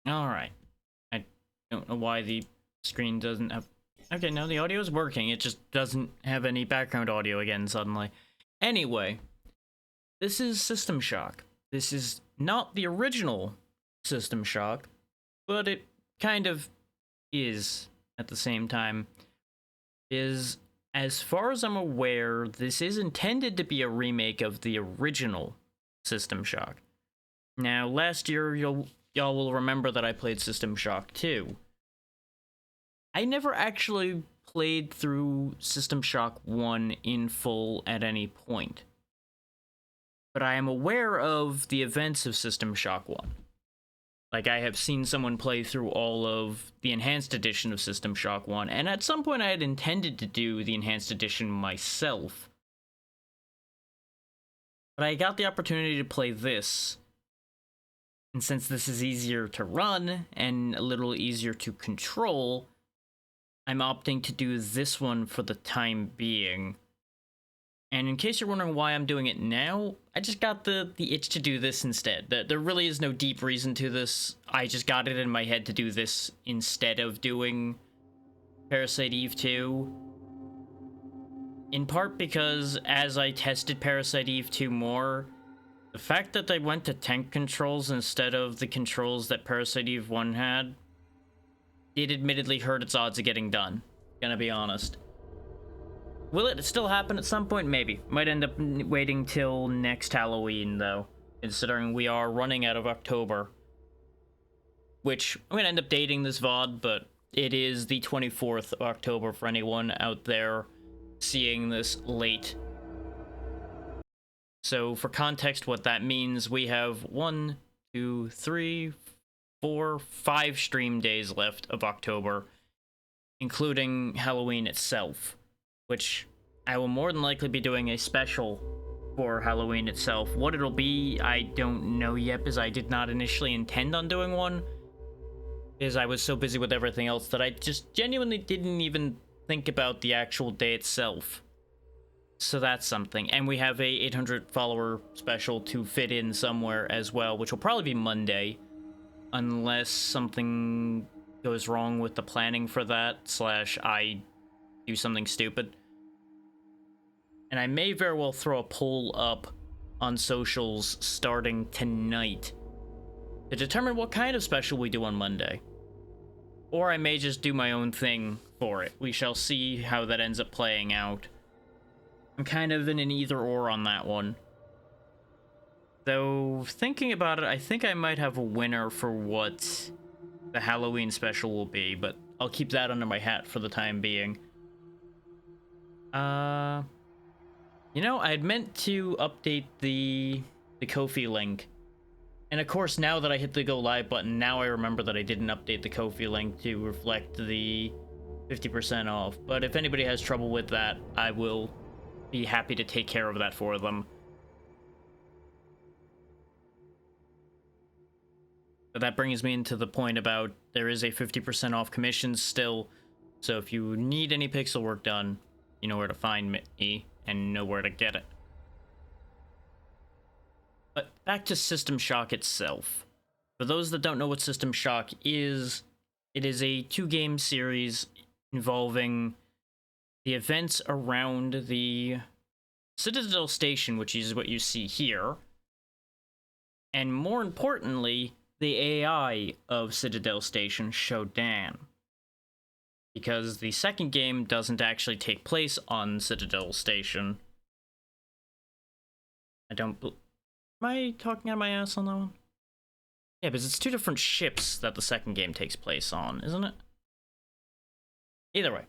Alright. I don't know why the screen doesn't have... Okay, no, the audio is working. It just doesn't have any background audio again suddenly. Anyway, this is System Shock. This is not the original System Shock, but it kind of is at the same time. As far as I'm aware, this is intended to be a remake of the original System Shock. Now, last year, y'all will remember that I played System Shock 2. I never actually played through System Shock 1 in full at any point, but I am aware of the events of System Shock 1. Like, I have seen someone play through all of the Enhanced Edition of System Shock 1, and at some point I had intended to do the Enhanced Edition myself. But I got the opportunity to play this, and since this is easier to run and a little easier to control, I'm opting to do this one for the time being. And in case you're wondering why I'm doing it now, I just got the itch to do this instead. There really is no deep reason to this. I just got it in my head to do this instead of doing Parasite Eve 2. In part because as I tested Parasite Eve 2 more, the fact that they went to tank controls instead of the controls that Parasite Eve 1 had did admittedly hurt its odds of getting done. Gonna be honest. Will it still happen at some point? Maybe. Might end up waiting till next Halloween, though, considering we are running out of October. Which, I'm gonna end up dating this VOD, but it is the 24th of October for anyone out there seeing this late. So, for context, what that means, we have 1, 2, 3, 4, 5 stream days left of October, including Halloween itself, which I will more than likely be doing a special for Halloween itself. What it'll be, I don't know yet, because I did not initially intend on doing one, because I was so busy with everything else that I just genuinely didn't even think about the actual day itself. So that's something. And we have a 800 follower special to fit in somewhere as well, which will probably be Monday, unless something goes wrong with the planning for that, slash I do something stupid. And I may very well throw a poll up on socials starting tonight to determine what kind of special we do on Monday. Or I may just do my own thing for it. We shall see how that ends up playing out. I'm kind of in an either-or on that one. Though, thinking about it, I think I might have a winner for what the Halloween special will be, but I'll keep that under my hat for the time being. You know, I had meant to update the Ko-fi link. And of course, now that I hit the go live button, now I remember that I didn't update the Ko-fi link to reflect the 50% off. But if anybody has trouble with that, I will be happy to take care of that for them. But that brings me into the point about there is a 50% off commissions still. So if you need any pixel work done, you know where to find me and know where to get it. But back to System Shock itself. For those that don't know what System Shock is, it is a 2-game series involving the events around the Citadel Station, which is what you see here, and more importantly, the AI of Citadel Station, Shodan. Because the second game doesn't actually take place on Citadel Station. Am I talking out of my ass on that one? Yeah, because it's 2 different ships that the second game takes place on, isn't it? Either way,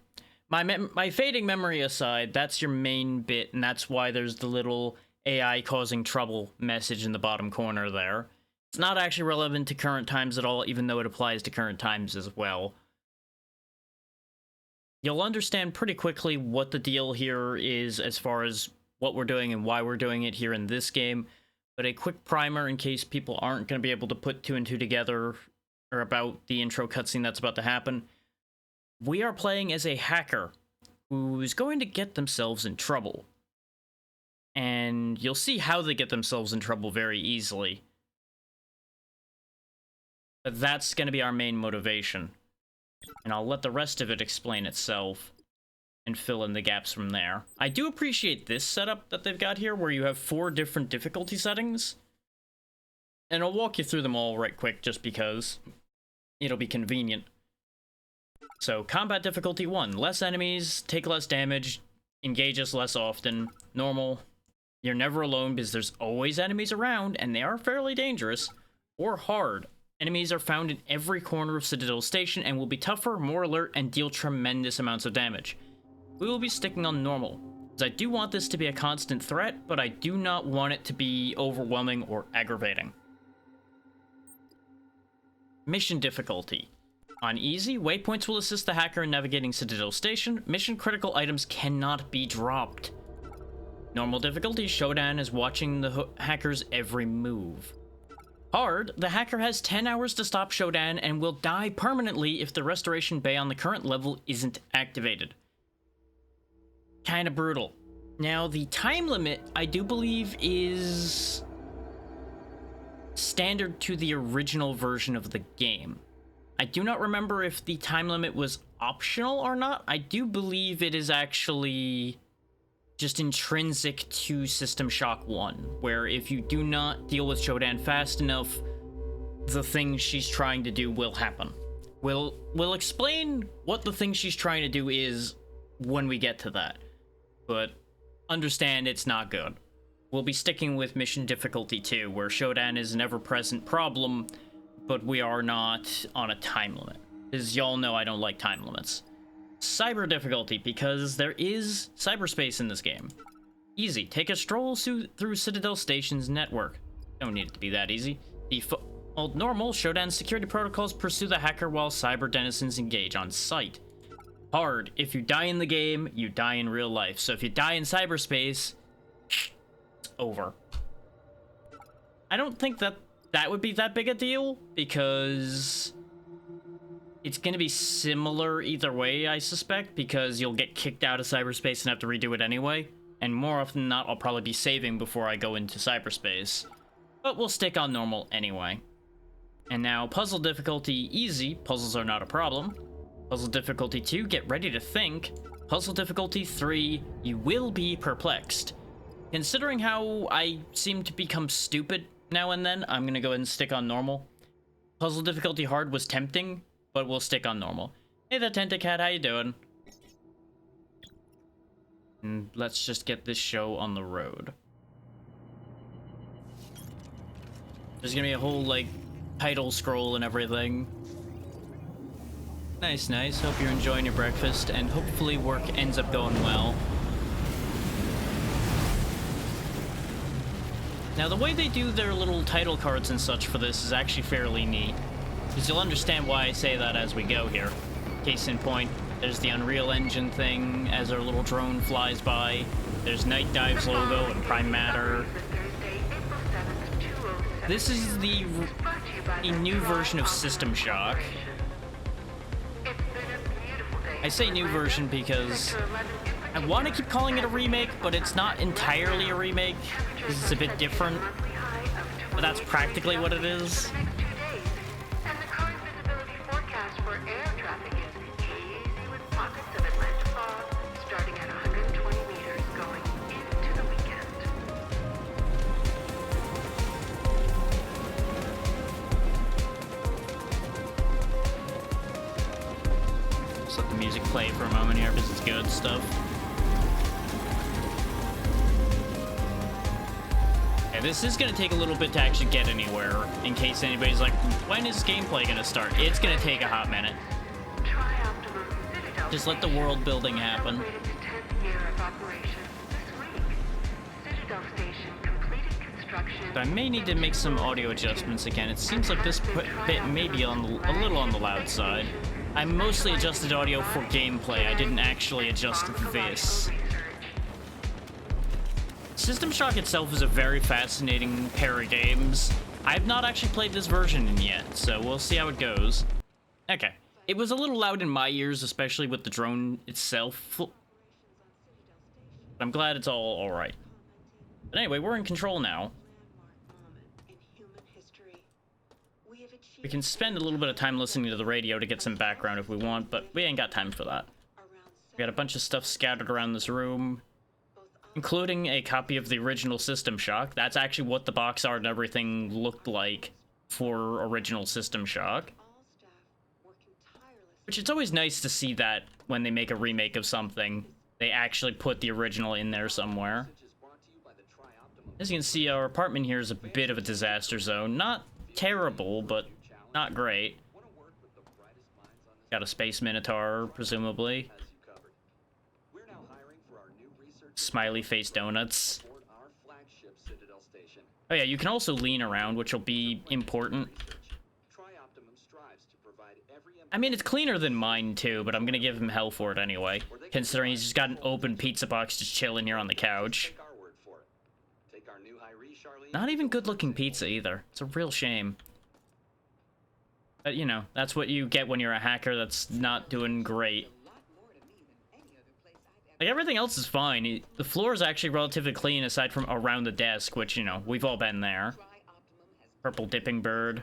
my fading memory aside, that's your main bit, and that's why there's the little AI causing trouble message in the bottom corner there. It's not actually relevant to current times at all, even though it applies to current times as well. You'll understand pretty quickly what the deal here is as far as what we're doing and why we're doing it here in this game. But a quick primer in case people aren't going to be able to put 2 and 2 together or about the intro cutscene that's about to happen. We are playing as a hacker who's going to get themselves in trouble. And you'll see how they get themselves in trouble very easily. But that's going to be our main motivation. And I'll let the rest of it explain itself and fill in the gaps from there. I do appreciate this setup that they've got here, where you have 4 different difficulty settings. And I'll walk you through them all right quick, just because it'll be convenient. So, combat difficulty 1. Less enemies, take less damage, engage us less often. Normal. You're never alone because there's always enemies around, and they are fairly dangerous. Or hard. Enemies are found in every corner of Citadel Station and will be tougher, more alert, and deal tremendous amounts of damage. We will be sticking on normal, as I do want this to be a constant threat, but I do not want it to be overwhelming or aggravating. Mission difficulty. On easy, waypoints will assist the hacker in navigating Citadel Station. Mission critical items cannot be dropped. Normal difficulty, Shodan is watching the hacker's every move. Hard, the hacker has 10 hours to stop Shodan and will die permanently if the restoration bay on the current level isn't activated. Kinda brutal. Now, the time limit, I do believe, is standard to the original version of the game. I do not remember if the time limit was optional or not. I do believe it is actually just intrinsic to System Shock 1, where if you do not deal with Shodan fast enough, the thing she's trying to do will happen. We'll explain what the thing she's trying to do is when we get to that, but understand it's not good. We'll be sticking with mission difficulty 2, where Shodan is an ever-present problem, but we are not on a time limit. As y'all know, I don't like time limits. Cyber difficulty, because there is cyberspace in this game. Easy. Take a stroll through Citadel Station's network. Don't need it to be that easy. Default normal, Shodan's security protocols pursue the hacker while cyber denizens engage on site. Hard. If you die in the game, you die in real life. So if you die in cyberspace, it's over. I don't think that would be that big a deal, because it's going to be similar either way, I suspect, because you'll get kicked out of cyberspace and have to redo it anyway. And more often than not, I'll probably be saving before I go into cyberspace. But we'll stick on normal anyway. And now, puzzle difficulty easy. Puzzles are not a problem. Puzzle difficulty 2, get ready to think. Puzzle difficulty 3, you will be perplexed. Considering how I seem to become stupid now and then, I'm going to go ahead and stick on normal. Puzzle difficulty hard was tempting, but we'll stick on normal. Hey there, Tentacat, how you doing? And let's just get this show on the road. There's gonna be a whole, like, title scroll and everything. Nice, nice. Hope you're enjoying your breakfast, and hopefully work ends up going well. Now, the way they do their little title cards and such for this is actually fairly neat, because you'll understand why I say that as we go here. Case in point, there's the Unreal Engine thing as our little drone flies by. There's Night Dive's logo and Prime Matter. This is a new version of System Shock. I say new version because I want to keep calling it a remake, but it's not entirely a remake, because it's a bit different. But that's practically what it is. Just let the music play for a moment here because it's good stuff. Yeah, this is going to take a little bit to actually get anywhere, in case anybody's like, when is gameplay going to start? It's going to take a hot minute. Just let the world building happen. So I may need to make some audio adjustments again. It seems like this bit may be a little on the loud side. I mostly adjusted audio for gameplay. I didn't actually adjust this. System Shock itself is a very fascinating pair of games. I've not actually played this version yet, so we'll see how it goes. Okay. It was a little loud in my ears, especially with the drone itself. But I'm glad it's all alright. But anyway, we're in control now. We can spend a little bit of time listening to the radio to get some background if we want, but we ain't got time for that. We got a bunch of stuff scattered around this room, including a copy of the original System Shock. That's actually what the box art and everything looked like for original System Shock. Which, it's always nice to see that when they make a remake of something, they actually put the original in there somewhere. As you can see, our apartment here is a bit of a disaster zone. Not terrible, but not great. Got a Space Minotaur, presumably. Smiley face donuts. Oh yeah, you can also lean around, which will be important. I mean, it's cleaner than mine too, but I'm gonna give him hell for it anyway, considering he's just got an open pizza box just chilling here on the couch. Not even good-looking pizza either. It's a real shame. But, you know, that's what you get when you're a hacker that's not doing great. Like, everything else is fine. The floor is actually relatively clean aside from around the desk, which, you know, we've all been there. Purple dipping bird.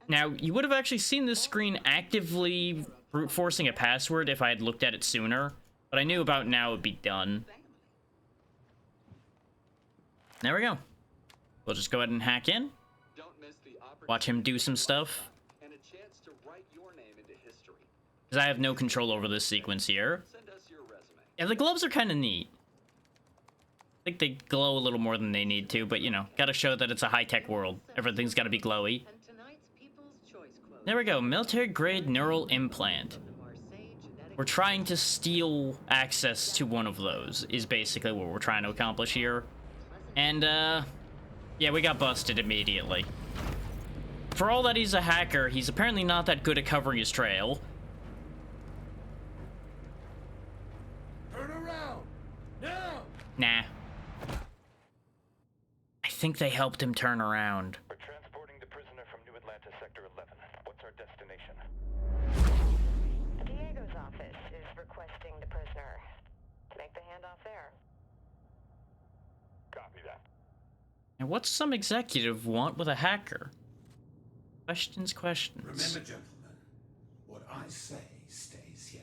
Now, you would have actually seen this screen actively brute forcing a password if I had looked at it sooner, but I knew about now it would be done. There we go. We'll just go ahead and hack in. Watch him do some stuff. Because I have no control over this sequence here. Yeah, the gloves are kind of neat. I think they glow a little more than they need to, but you know, gotta show that it's a high-tech world. Everything's gotta be glowy. There we go, military-grade neural implant. We're trying to steal access to one of those, is basically what we're trying to accomplish here. And, yeah, we got busted immediately. For all that he's a hacker, he's apparently not that good at covering his trail. Turn around! Now! Nah. I think they helped him turn around. We're transporting the prisoner from New Atlanta, Sector 11. What's our destination? Diego's office is requesting the prisoner. Make the handoff there. Copy that. And what's some executive want with a hacker? Questions, questions. Remember, gentlemen, what I say stays here.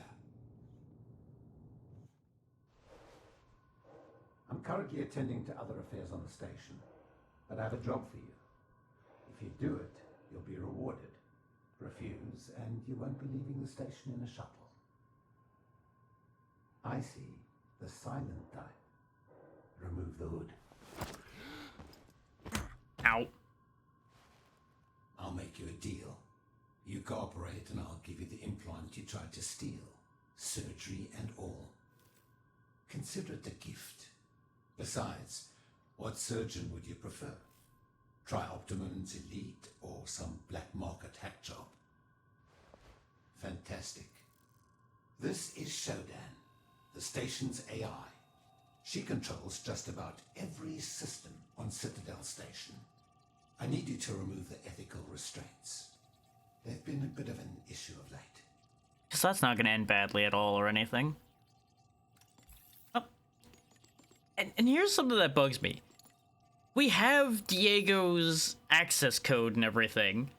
I'm currently attending to other affairs on the station, but I have a job for you. If you do it, you'll be rewarded. Refuse, and you won't be leaving the station in a shuttle. I see the silent type. Remove the hood. Ow. I'll make you a deal. You cooperate and I'll give you the implant you tried to steal. Surgery and all. Consider it a gift. Besides, what surgeon would you prefer? Tri-Optimum's Elite or some black market hack job? Fantastic. This is Shodan, the station's AI. She controls just about every system on Citadel Station. I need you to remove the ethical restraints. They've been a bit of an issue of late. Because that's not going to end badly at all or anything. Oh. And here's something that bugs me. We have Diego's access code and everything.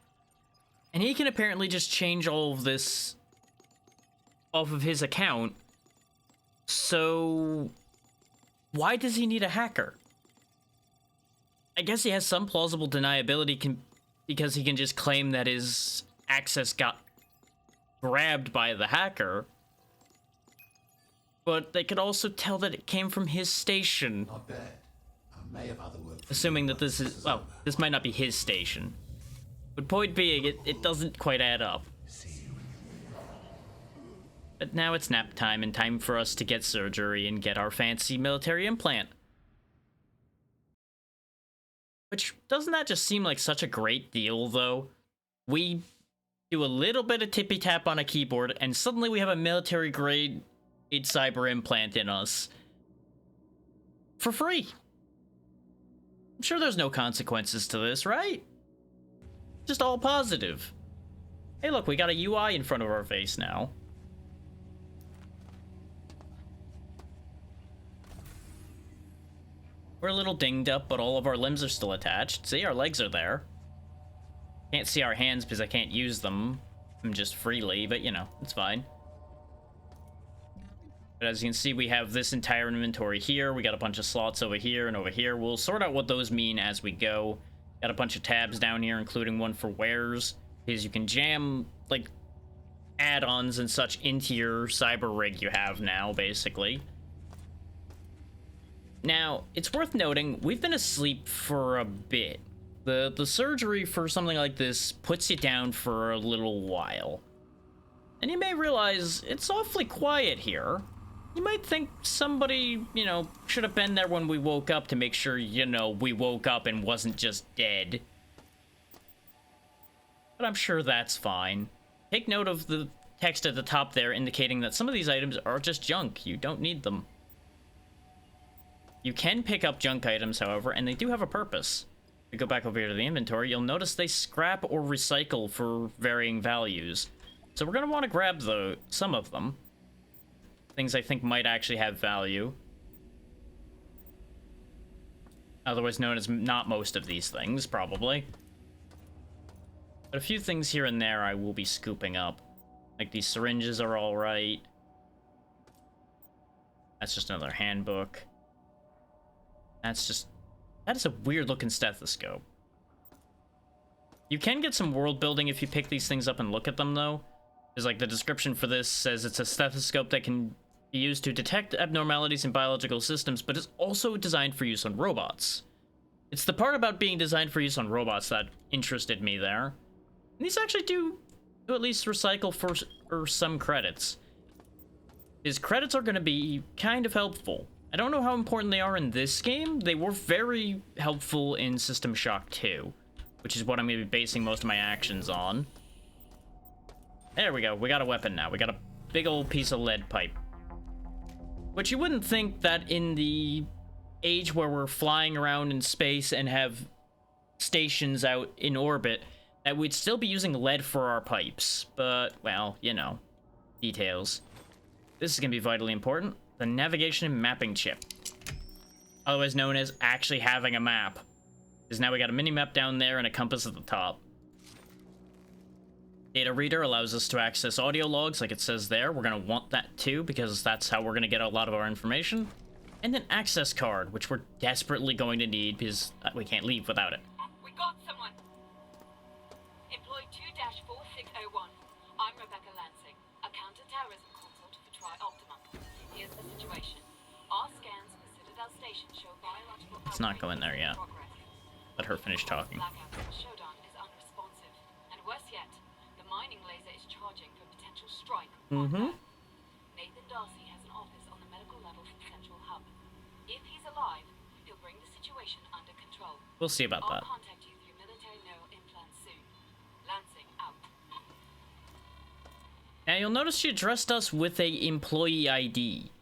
And he can apparently just change all of this off of his account. So why does he need a hacker? I guess he has some plausible deniability because he can just claim that his access got grabbed by the hacker. But they could also tell that it came from his station. Not bad. I may have other work for Assuming you that this once is, well, this might not be his station. But point being, it doesn't quite add up. See you. But now it's nap time and time for us to get surgery and get our fancy military implant. Which, doesn't that just seem like such a great deal, though? We do a little bit of tippy-tap on a keyboard, and suddenly we have a military-grade cyber implant in us. For free. I'm sure there's no consequences to this, right? Just all positive. Hey look, we got a UI in front of our face now. We're a little dinged up, but all of our limbs are still attached. See, our legs are there. Can't see our hands because I can't use them just freely, but you know, it's fine. But as you can see, we have this entire inventory here. We got a bunch of slots over here and over here. We'll sort out what those mean as we go. Got a bunch of tabs down here, including one for wares, because you can jam, like, add-ons and such into your cyber rig you have now, basically. Now, it's worth noting, we've been asleep for a bit. The surgery for something like this puts you down for a little while. And you may realize it's awfully quiet here. You might think somebody, you know, should have been there when we woke up to make sure, you know, we woke up and wasn't just dead. But I'm sure that's fine. Take note of the text at the top there indicating that some of these items are just junk. You don't need them. You can pick up junk items, however, and they do have a purpose. If you go back over here to the inventory, you'll notice they scrap or recycle for varying values. So we're going to want to grab some of them. Things I think might actually have value. Otherwise known as not most of these things, probably. But a few things here and there I will be scooping up. Like these syringes are alright. That's just another handbook. That is a weird looking stethoscope. You can get some world building if you pick these things up and look at them, though. Because, like, the description for this says it's a stethoscope that can be used to detect abnormalities in biological systems, but is also designed for use on robots. It's the part about being designed for use on robots that interested me there. And these actually do at least recycle for some credits. His credits are going to be kind of helpful. I don't know how important they are in this game. They were very helpful in System Shock 2, which is what I'm going to be basing most of my actions on. There we go. We got a weapon now. We got a big old piece of lead pipe. Which you wouldn't think that in the age where we're flying around in space and have stations out in orbit, that we'd still be using lead for our pipes. But, well, you know, details. This is going to be vitally important. The navigation and mapping chip. Otherwise known as actually having a map. Because now we got a mini-map down there and a compass at the top. Data reader allows us to access audio logs like it says there. We're going to want that too, because that's how we're going to get a lot of our information. And an access card, which we're desperately going to need because we can't leave without it. We got someone. Employee 2-4601. I'm Rebecca Lansing, a counter-terrorism consult for Tri-Optima. Here's the situation. Our scans for Citadel Station show biological... Let's not go in there yet. Let her finish talking. Shodan is unresponsive. And worse yet, the mining laser is charging for potential strike. Nathan Darcy has an office on the medical level from Central Hub. If he's alive, he'll bring the situation under control. We'll see about that. I'll contact you through military neural implants soon. Lansing out. Now you'll notice she addressed us with a employee ID.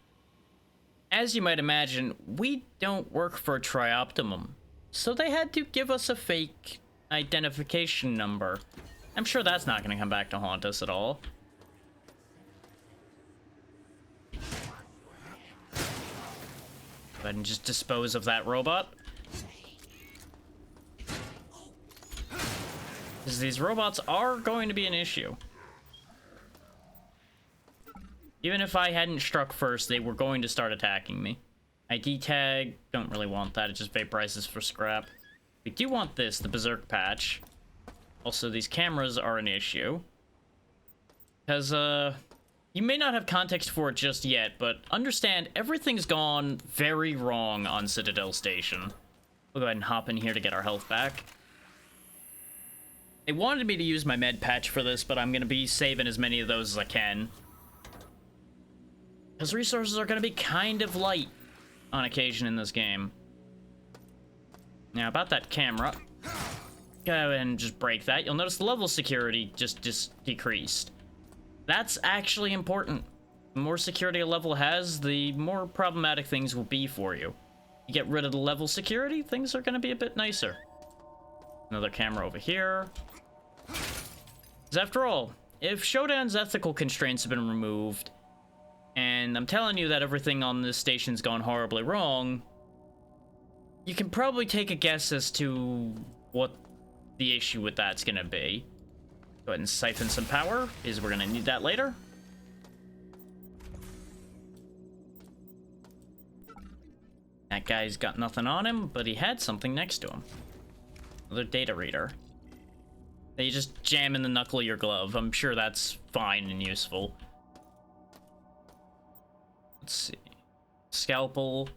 As you might imagine, we don't work for Tri-Optimum, so they had to give us a fake identification number. I'm sure that's not going to come back to haunt us at all. Go ahead and just dispose of that robot. Because these robots are going to be an issue. Even if I hadn't struck first, they were going to start attacking me. ID tag, don't really want that, it just vaporizes for scrap. We do want this, the Berserk patch. Also, these cameras are an issue. Because, you may not have context for it just yet, but understand, everything's gone very wrong on Citadel Station. We'll go ahead and hop in here to get our health back. They wanted me to use my med patch for this, but I'm going to be saving as many of those as I can. Because resources are going to be kind of light on occasion in this game. Now, about that camera. Go ahead and just break that. You'll notice the level of security just decreased. That's actually important. The more security a level has, the more problematic things will be for you. You get rid of the level security, things are going to be a bit nicer. Another camera over here. Because after all, if Shodan's ethical constraints have been removed, and I'm telling you that everything on this station's gone horribly wrong, you can probably take a guess as to what the issue with that's gonna be. Go ahead and siphon some power, because we're gonna need that later. That guy's got nothing on him, but he had something next to him. Another data reader. That you just jam in the knuckle of your glove. I'm sure that's fine and useful. Let's see. Scalpel.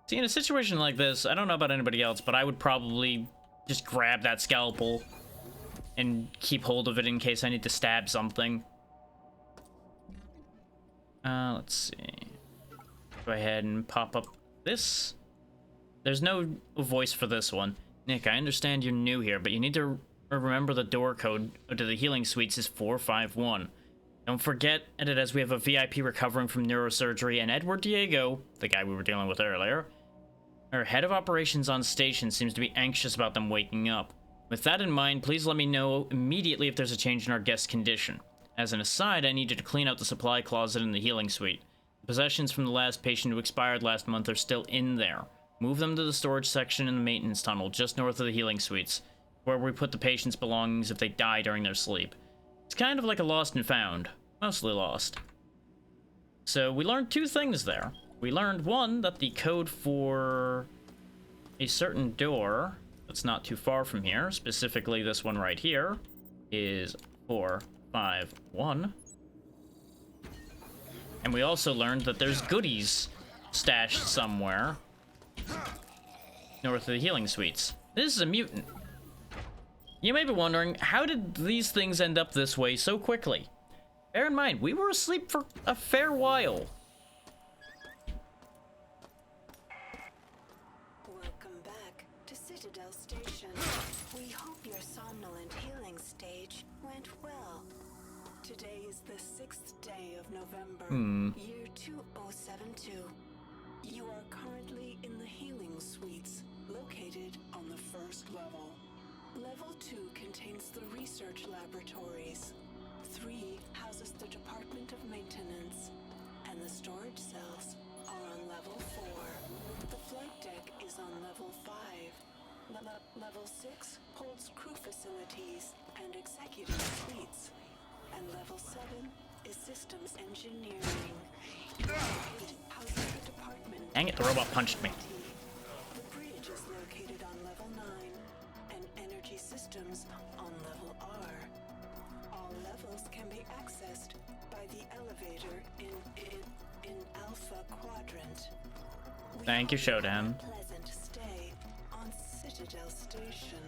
See, in a situation like this, I don't know about anybody else, but I would probably just grab that scalpel and keep hold of it in case I need to stab something. Let's see. Go ahead and pop up this. There's no voice for this one. Nick, I understand you're new here, but you need to remember the door code to the healing suites is 451. Don't forget it, as we have a VIP recovering from neurosurgery, and Edward Diego, the guy we were dealing with earlier, our head of operations on station, seems to be anxious about them waking up. With that in mind, please let me know immediately if there's a change in our guest's condition. As an aside, I need you to clean out the supply closet in the healing suite. The possessions from the last patient who expired last month are still in there. Move them to the storage section in the maintenance tunnel, just north of the healing suites, where we put the patient's belongings if they die during their sleep. It's kind of like a lost and found. Mostly lost. So we learned two things there. We learned, one, that the code for a certain door that's not too far from here, specifically this one right here, is 451. And we also learned that there's goodies stashed somewhere north of the healing suites. This is a mutant. You may be wondering, how did these things end up this way so quickly? Bear in mind, we were asleep for a fair while. Welcome back to Citadel Station. We hope your somnolent healing stage went well. Today is the 6th day of November, year 2072. You are currently in the healing suites, located on the first level. Level 2 contains the research laboratories. 3 houses the Department of Maintenance, and the storage cells are on level 4. The flight deck is on level 5. Level 6 holds crew facilities and executive suites, and level 7 is systems engineering. 8 houses the department. Dang it, the robot punched me. The bridge is located on level 9, and energy systems on level R. All levels can be accessed by the elevator in Alpha Quadrant. Thank you, Shodan. Pleasant stay on Citadel Station.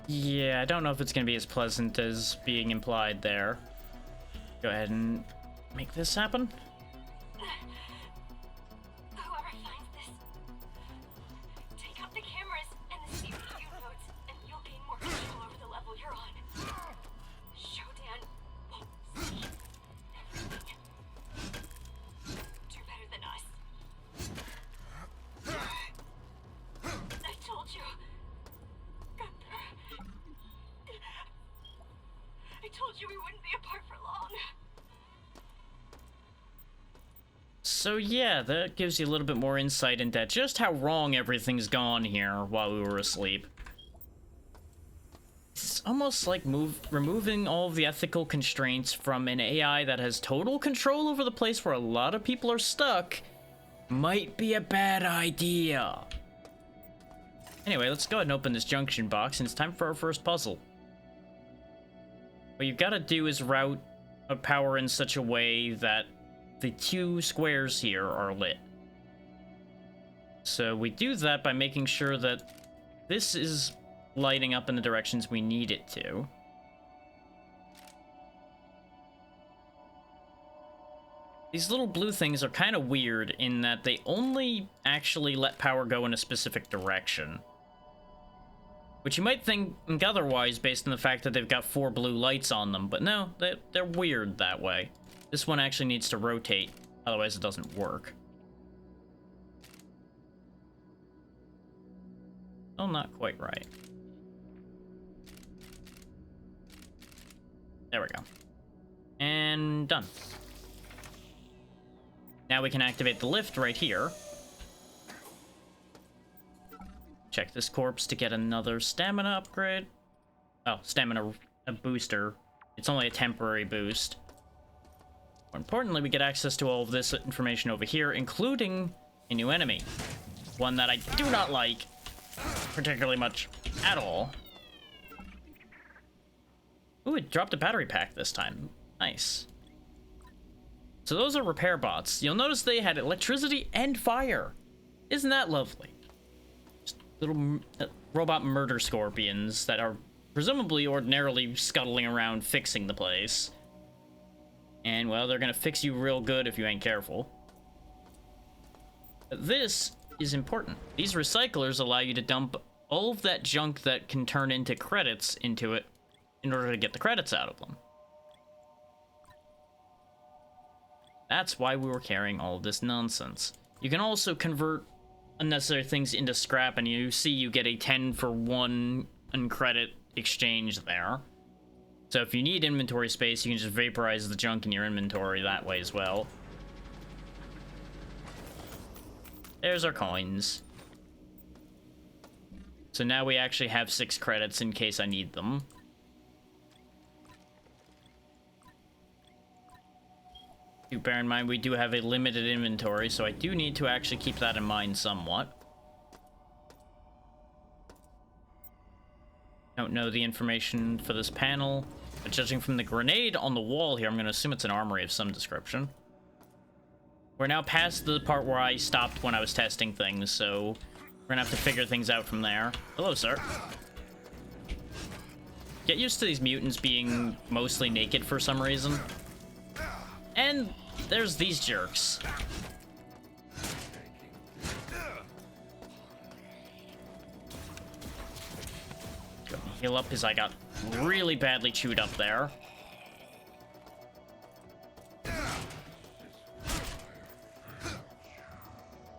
Yeah, I don't know if it's gonna be as pleasant as being implied there. Go ahead and make this happen. Whoever finds this, take out the cameras and the CPU nodes, and you'll gain more control over the level you're on. Shodan won't see everything. Do better than us. I told you. Gunther. I told you we wouldn't be apart for long. So yeah, that gives you a little bit more insight into just how wrong everything's gone here while we were asleep. It's almost like removing all of the ethical constraints from an AI that has total control over the place where a lot of people are stuck might be a bad idea. Anyway, let's go ahead and open this junction box, and it's time for our first puzzle. What you've got to do is route a power in such a way that the 2 squares here are lit. So we do that by making sure that this is lighting up in the directions we need it to. These little blue things are kind of weird in that they only actually let power go in a specific direction. Which you might think otherwise based on the fact that they've got 4 blue lights on them, but no, they're weird that way. This one actually needs to rotate, otherwise it doesn't work. Oh, not quite right. There we go. And done. Now we can activate the lift right here. Which Check this corpse to get another stamina upgrade. Oh, stamina a booster. It's only a temporary boost. More importantly, we get access to all of this information over here, including a new enemy. One that I do not like particularly much at all. Ooh, it dropped a battery pack this time. Nice. So those are repair bots. You'll notice they had electricity and fire. Isn't that lovely? Just little robot murder scorpions that are presumably ordinarily scuttling around fixing the place. And, well, they're gonna fix you real good if you ain't careful. But this is important. These recyclers allow you to dump all of that junk that can turn into credits into it in order to get the credits out of them. That's why we were carrying all of this nonsense. You can also convert unnecessary things into scrap, and you see you get a 10-for-1 uncredit exchange there. So if you need inventory space, you can just vaporize the junk in your inventory that way as well. There's our coins. So now we actually have 6 credits in case I need them. Do bear in mind we do have a limited inventory, so I do need to actually keep that in mind somewhat. Don't know the information for this panel, but judging from the grenade on the wall here, I'm going to assume it's an armory of some description. We're now past the part where I stopped when I was testing things, so we're gonna have to figure things out from there. Hello, sir. Get used to these mutants being mostly naked for some reason. And there's these jerks. Go heal up because I got really badly chewed up there.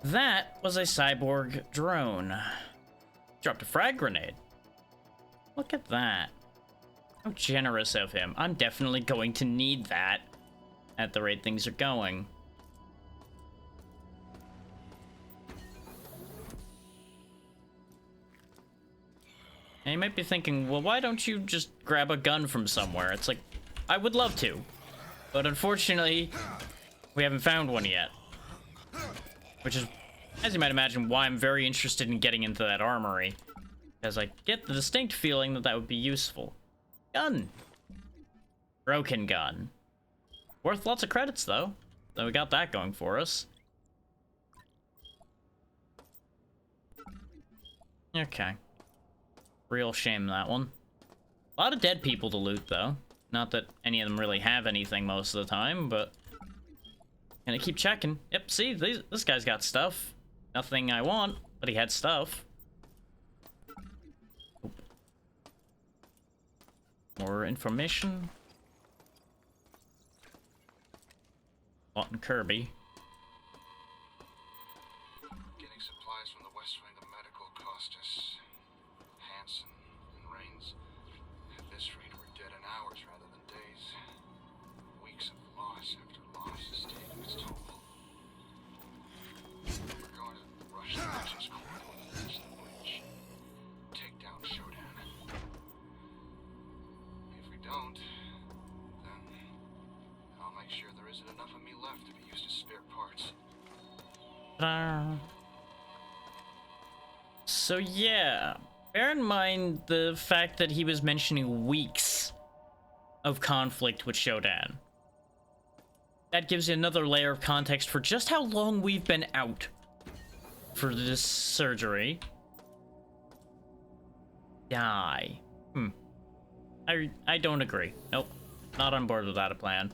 That was a cyborg drone. Dropped a frag grenade. Look at that. How generous of him. I'm definitely going to need that at the rate things are going. And you might be thinking, well, why don't you just grab a gun from somewhere? It's like, I would love to. But unfortunately, we haven't found one yet. Which is, as you might imagine, why I'm very interested in getting into that armory. Because I get the distinct feeling that that would be useful. Gun! Broken gun. Worth lots of credits, though. So we got that going for us. Okay. Real shame, that one. A lot of dead people to loot, though. Not that any of them really have anything most of the time, but... Gonna keep checking. Yep, see, this guy's got stuff. Nothing I want, but he had stuff. Oop. More information. Lawton Kirby. Getting supplies from the west wing of medical cost us. Hansen and Rains. At this rate, we're dead in hours rather than days. Weeks of loss after loss is taking its toll. We're going to rush the Legends Corps and reach the bridge. Take down Shodan. If we don't, then I'll make sure there isn't enough of me left to be used as spare parts. So yeah, bear in mind the fact that he was mentioning weeks of conflict with Shodan. That gives you another layer of context for just how long we've been out for this surgery. Die. I don't agree. Nope. Not on board with that plan.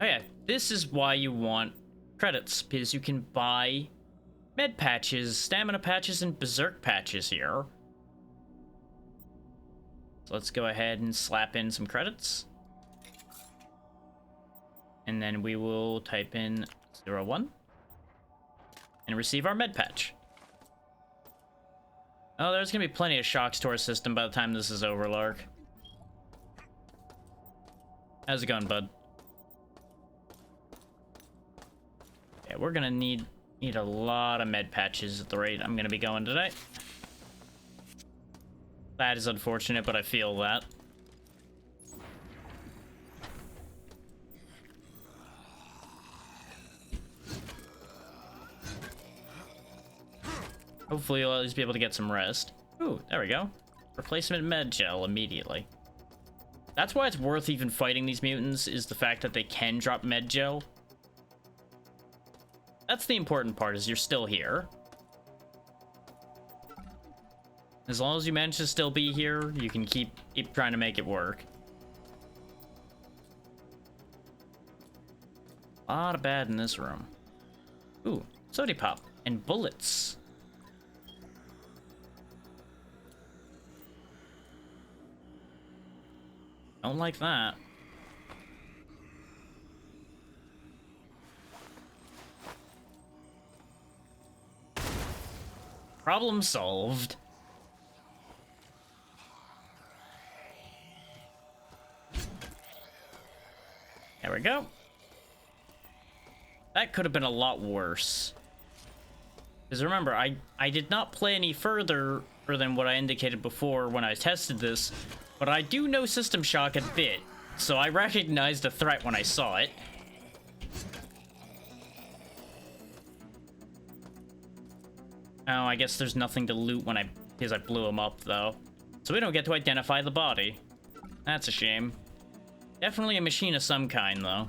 Oh yeah, this is why you want credits, because you can buy med patches, stamina patches, and berserk patches here. So let's go ahead and slap in some credits. And then we will type in 01 and receive our med patch. Oh, there's gonna be plenty of shocks to our system by the time this is over, Lark. How's it going, bud? Yeah, we're gonna need Need a lot of med patches at the rate I'm gonna be going today. That is unfortunate, but I feel that. Hopefully you'll at least be able to get some rest. Ooh, there we go. Replacement med gel immediately. That's why it's worth even fighting these mutants, is the fact that they can drop med gel. That's the important part, is you're still here. As long as you manage to still be here, you can keep trying to make it work. A lot of bad in this room. Ooh, sody pop and bullets. Don't like that. Problem solved. There we go. That could have been a lot worse. Because remember, I did not play any further than what I indicated before when I tested this, but I do know System Shock a bit, so I recognized a threat when I saw it. Oh, I guess there's nothing to loot because I blew him up, though. So we don't get to identify the body. That's a shame. Definitely a machine of some kind, though.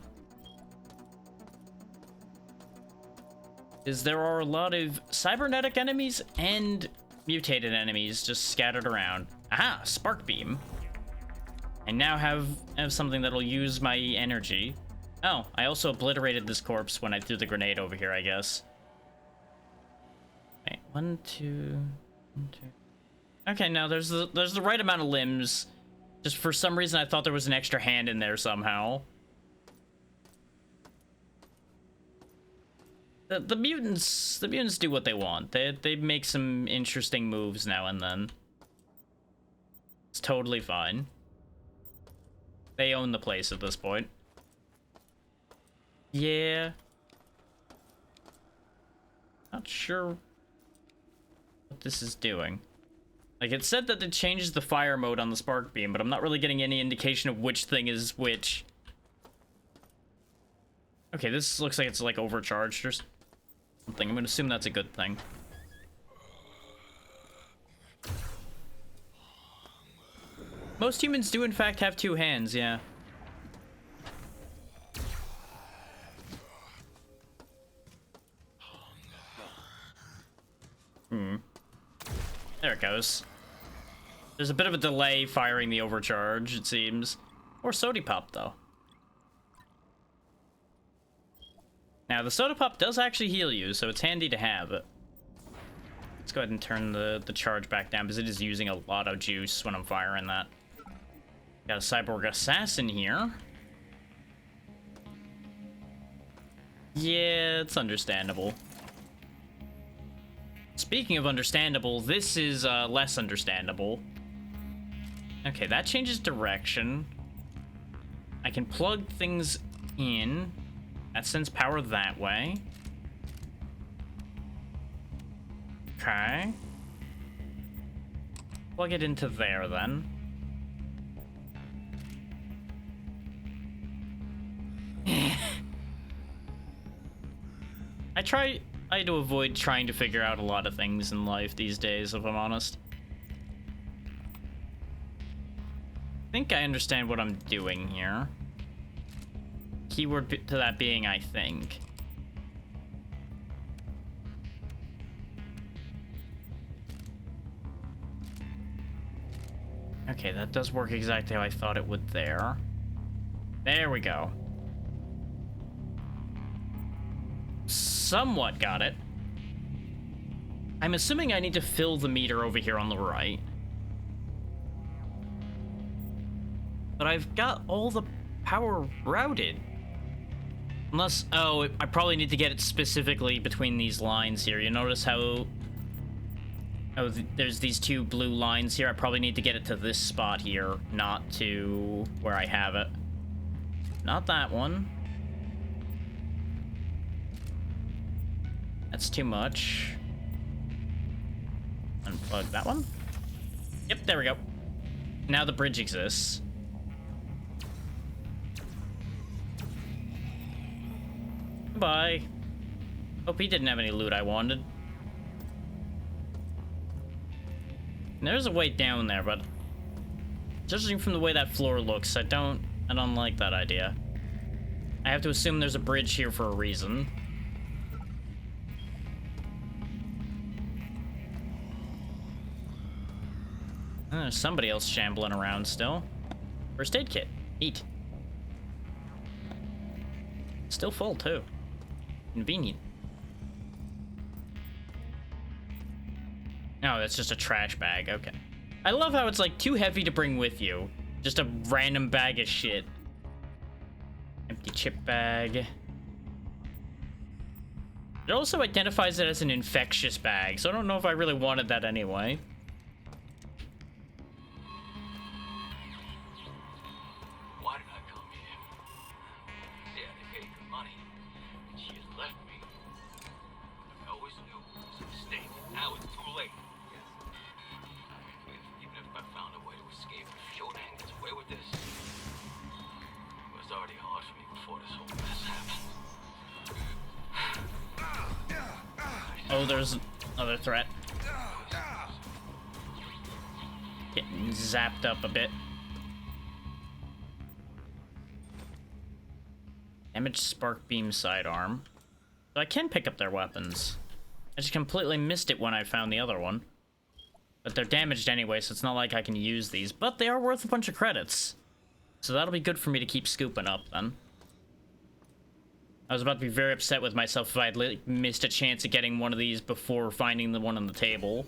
Is there are a lot of cybernetic enemies and mutated enemies just scattered around. Aha, spark beam. I now have something that'll use my energy. Oh, I also obliterated this corpse when I threw the grenade over here, I guess. Wait, 1, 2, 1, 2. Okay, now there's the right amount of limbs. Just for some reason, I thought there was an extra hand in there somehow. The mutants do what they want. They make some interesting moves now and then. It's totally fine. They own the place at this point. Yeah. Not sure what this is doing. Like, it said that it changes the fire mode on the spark beam, but I'm not really getting any indication of which thing is which. Okay, this looks like it's like overcharged or something. I'm gonna assume that's a good thing. Most humans do in fact have two hands, yeah. There it goes. There's a bit of a delay firing the overcharge, it seems. Or sody pop, though. Now, the soda pop does actually heal you, so it's handy to have. Let's go ahead and turn the charge back down, because it is using a lot of juice when I'm firing that. Got a cyborg assassin here. Yeah, it's understandable. Speaking of understandable, this is less understandable. Okay, that changes direction. I can plug things in. That sends power that way. Okay. Plug it into there, then. I to avoid trying to figure out a lot of things in life these days, if I'm honest. I think I understand what I'm doing here. Keyword to that being, I think. Okay, that does work exactly how I thought it would there. There we go. Somewhat got it. I'm assuming I need to fill the meter over here on the right. But I've got all the power routed. Unless, oh, I probably need to get it specifically between these lines here. You notice how... Oh, there's these two blue lines here. I probably need to get it to this spot here, not to where I have it. Not that one. That's too much. Unplug that one. Yep, there we go. Now the bridge exists. Goodbye. Hope he didn't have any loot I wanted. There's a way down there, but judging from the way that floor looks, I don't like that idea. I have to assume there's a bridge here for a reason. There's somebody else shambling around still. First aid kit. Neat. Still full, too. Convenient. Oh, that's just a trash bag. Okay. I love how it's like too heavy to bring with you. Just a random bag of shit. Empty chip bag. It also identifies it as an infectious bag, so I don't know if I really wanted that anyway. Why did I come here? Yeah, they paid good money. And she has left me. I always knew it was a mistake. Now it's too late. Even if I found a way to escape, if Shodan gets away with this, it was already hard for me before this whole mess happened. Oh, there's another threat. Getting zapped up a bit. Damaged spark beam sidearm. So I can pick up their weapons. I just completely missed it when I found the other one. But they're damaged anyway, so it's not like I can use these. But they are worth a bunch of credits. So that'll be good for me to keep scooping up then. I was about to be very upset with myself if I had missed a chance of getting one of these before finding the one on the table.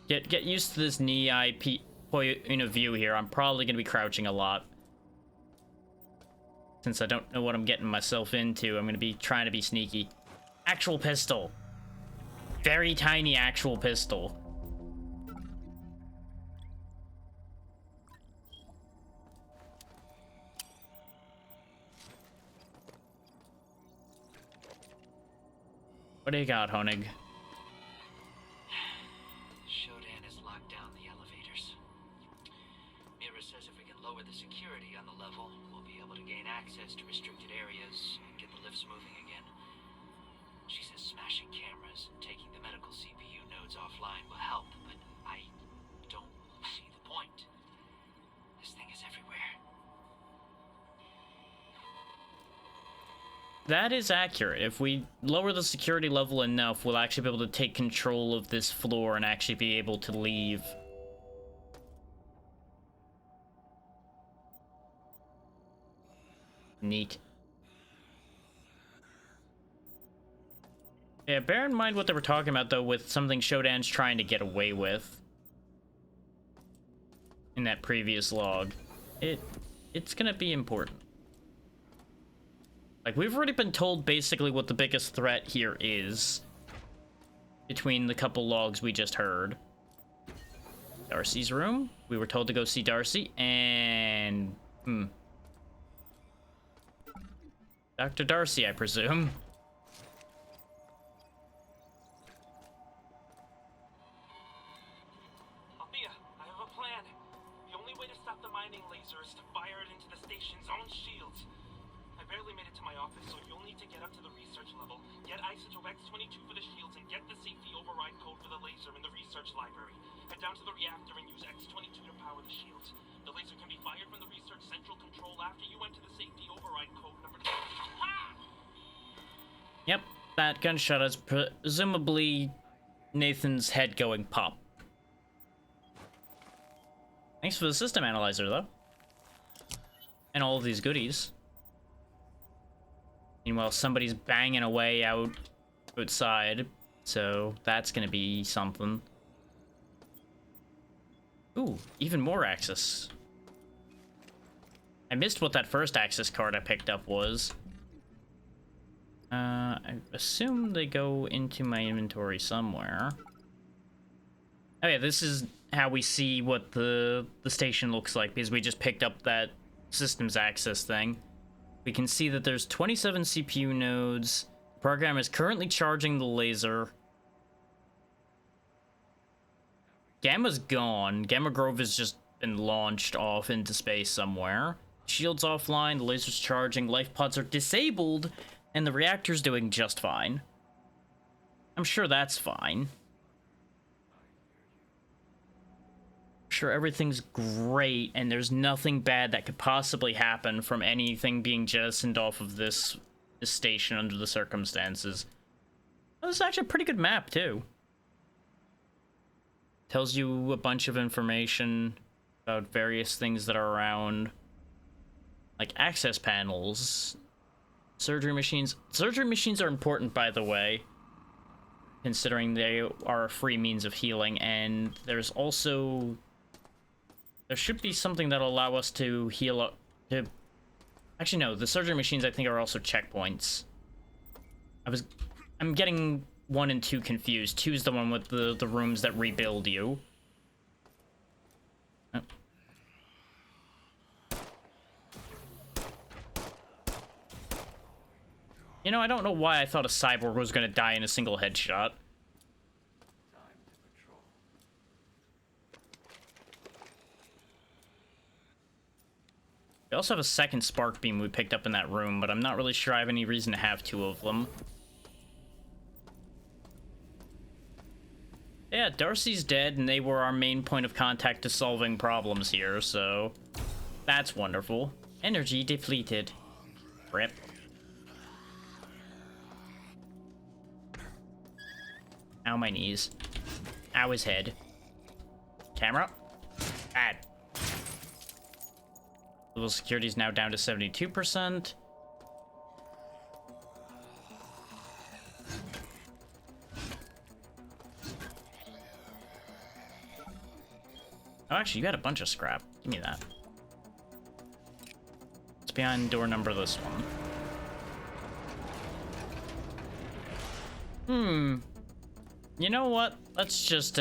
Get used to this knee-eye point of view here. I'm probably going to be crouching a lot. Since I don't know what I'm getting myself into, I'm going to be trying to be sneaky. Actual pistol. Very tiny actual pistol. What do you got, Honig? Shodan has locked down the elevators. Mira says if we can lower the security on the level, we'll be able to gain access to restricted areas and get the lifts moving again. She says smashing cameras and taking the medical CPU nodes offline will help, but I don't see the point. This thing is everywhere. That is accurate. If we lower the security level enough, we'll actually be able to take control of this floor and actually be able to leave. Neat. Yeah, bear in mind what they were talking about, though, with something Shodan's trying to get away with. In that previous log. It's gonna be important. Like, we've already been told basically what the biggest threat here is. Between the couple logs we just heard. Darcy's room. We were told to go see Darcy, and... Dr. Darcy, I presume. Althea, I have a plan. The only way to stop the mining laser is to fire it into the station's own shields. I barely made it to my office, so you'll need to get up to the research level, get isotope X-22 for the shields, and get the safety override code for the laser in the research library. Head down to the reactor and use X-22 to power the shields. The laser can be fired from the research central control after you enter the safety override code number 2. Yep, that gunshot is presumably Nathan's head going pop. Thanks for the system analyzer, though. And all of these goodies. Meanwhile, somebody's banging away outside, so that's gonna be something. Ooh, even more access. I missed what that first access card I picked up was. I assume they go into my inventory somewhere. Oh yeah, this is how we see what the station looks like, because we just picked up that systems access thing. We can see that there's 27 CPU nodes. The program is currently charging the laser. Gamma's gone. Gamma Grove has just been launched off into space somewhere. Shield's offline, the laser's charging, life pods are disabled, and the reactor's doing just fine. I'm sure that's fine. Sure, everything's great, and there's nothing bad that could possibly happen from anything being jettisoned off of this station under the circumstances. Oh, this is actually a pretty good map, too. Tells you a bunch of information about various things that are around. Like access panels, surgery machines. Surgery machines are important, by the way, considering they are a free means of healing, and there's also... There should be something that'll allow us to heal up to... Actually, no, the surgery machines I think are also checkpoints. I'm getting 1 and 2 confused. 2 is the one with the rooms that rebuild you. Oh. You know, I don't know why I thought a cyborg was gonna die in a single headshot. We also have a second spark beam we picked up in that room, but I'm not really sure I have any reason to have 2 of them. Yeah, Darcy's dead, and they were our main point of contact to solving problems here, so... That's wonderful. Energy depleted. Rip. Ow, my knees. Ow, his head. Camera. Bad. Level security is now down to 72%. Oh, actually, you had a bunch of scrap. Give me that. What's behind door number this one? You know what? Let's just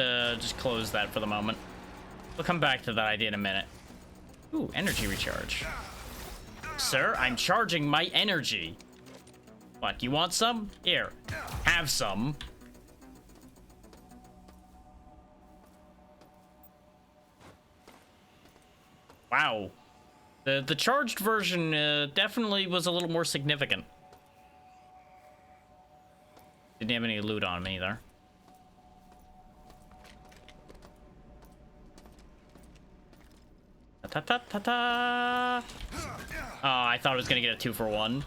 close that for the moment. We'll come back to that idea in a minute. Ooh, energy recharge. Sir, I'm charging my energy. What, you want some? Here, have some. Wow. The charged version definitely was a little more significant. Didn't have any loot on me either. Ta-ta-ta-ta! Oh, I thought I was gonna get a 2-for-1.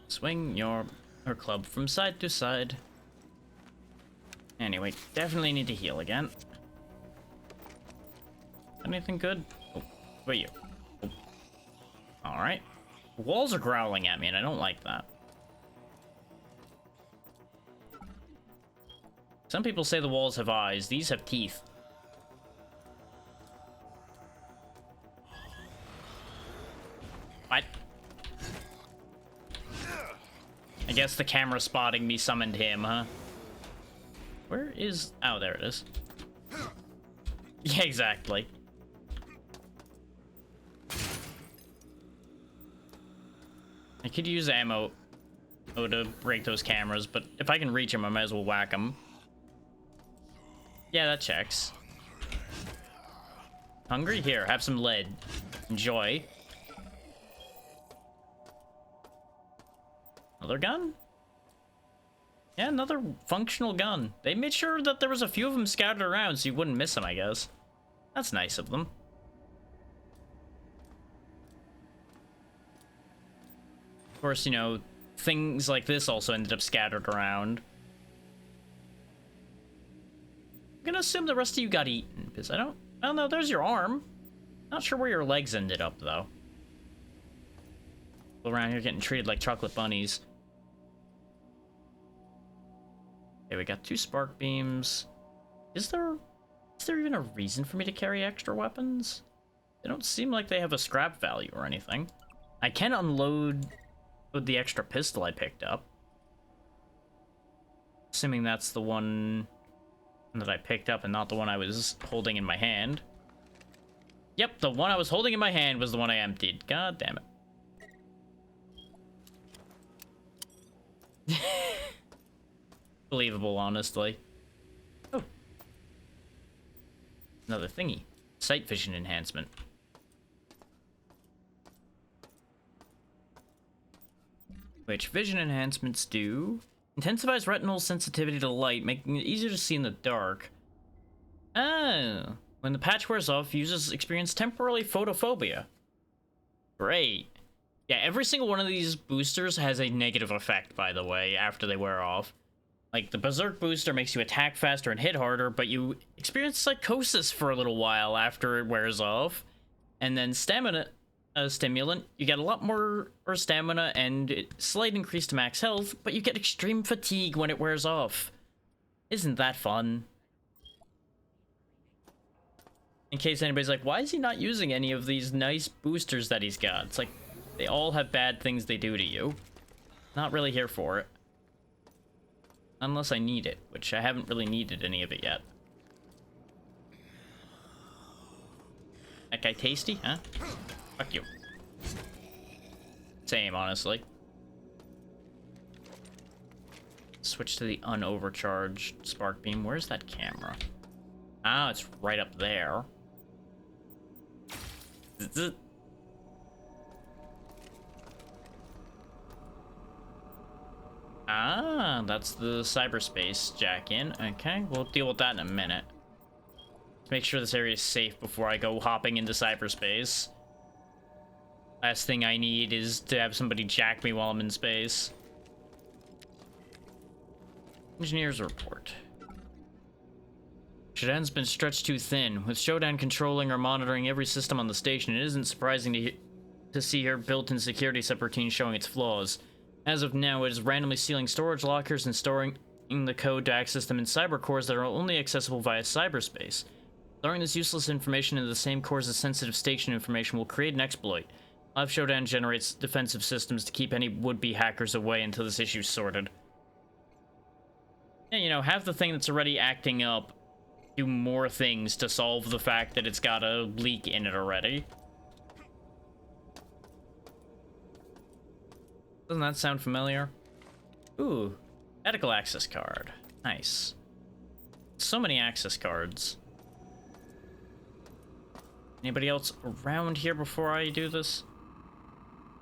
Swing your club from side to side. Anyway, definitely need to heal again. Anything good? Oh, who are you? Oh. Alright. The walls are growling at me, and I don't like that. Some people say the walls have eyes. These have teeth. What? I guess the camera spotting me summoned him, huh? Where is... Oh, there it is. Yeah, exactly. I could use ammo to break those cameras, but if I can reach him, I might as well whack him. Yeah, that checks. Hungry? Here, have some lead. Enjoy. Another gun? Yeah, another functional gun. They made sure that there was a few of them scattered around so you wouldn't miss them, I guess. That's nice of them. Of course, you know, things like this also ended up scattered around. I'm gonna assume the rest of you got eaten, because I don't know, there's your arm. Not sure where your legs ended up, though. Go around here getting treated like chocolate bunnies. Okay, we got 2 spark beams. Is there even a reason for me to carry extra weapons? They don't seem like they have a scrap value or anything. I can unload with the extra pistol I picked up. Assuming that's the one that I picked up and not the one I was holding in my hand. Yep, the one I was holding in my hand was the one I emptied. God damn it. Believable, honestly. Oh. Another thingy. Sight vision enhancement. Which vision enhancements do? Intensifies retinal sensitivity to light, making it easier to see in the dark. Oh. When the patch wears off, users experience temporarily photophobia. Great. Yeah, every single one of these boosters has a negative effect, by the way, after they wear off. Like, the Berserk booster makes you attack faster and hit harder, but you experience psychosis for a little while after it wears off. And then stamina stimulant, you get a lot more stamina and slight increase to max health, but you get extreme fatigue when it wears off. Isn't that fun? In case anybody's like, why is he not using any of these nice boosters that he's got? It's like, they all have bad things they do to you. Not really here for it. Unless I need it, which I haven't really needed any of it yet. That guy tasty, huh? Fuck you. Same, honestly. Switch to the unovercharged spark beam. Where's that camera? Ah, it's right up there. Ah, that's the cyberspace jack in. Okay, we'll deal with that in a minute. Let's make sure this area is safe before I go hopping into cyberspace. Last thing I need is to have somebody jack me while I'm in space. Engineer's report. Shodan's been stretched too thin. With Shodan controlling or monitoring every system on the station, it isn't surprising to see her built-in security subroutine showing its flaws. As of now, it is randomly sealing storage lockers and storing the code to access them in cyber cores that are only accessible via cyberspace. Throwing this useless information into the same cores as sensitive station information will create an exploit. Live Shodan generates defensive systems to keep any would-be hackers away until this issue's sorted. Yeah, you know, have the thing that's already acting up do more things to solve the fact that it's got a leak in it already. Doesn't that sound familiar? Ooh, medical access card. Nice. So many access cards. Anybody else around here before I do this?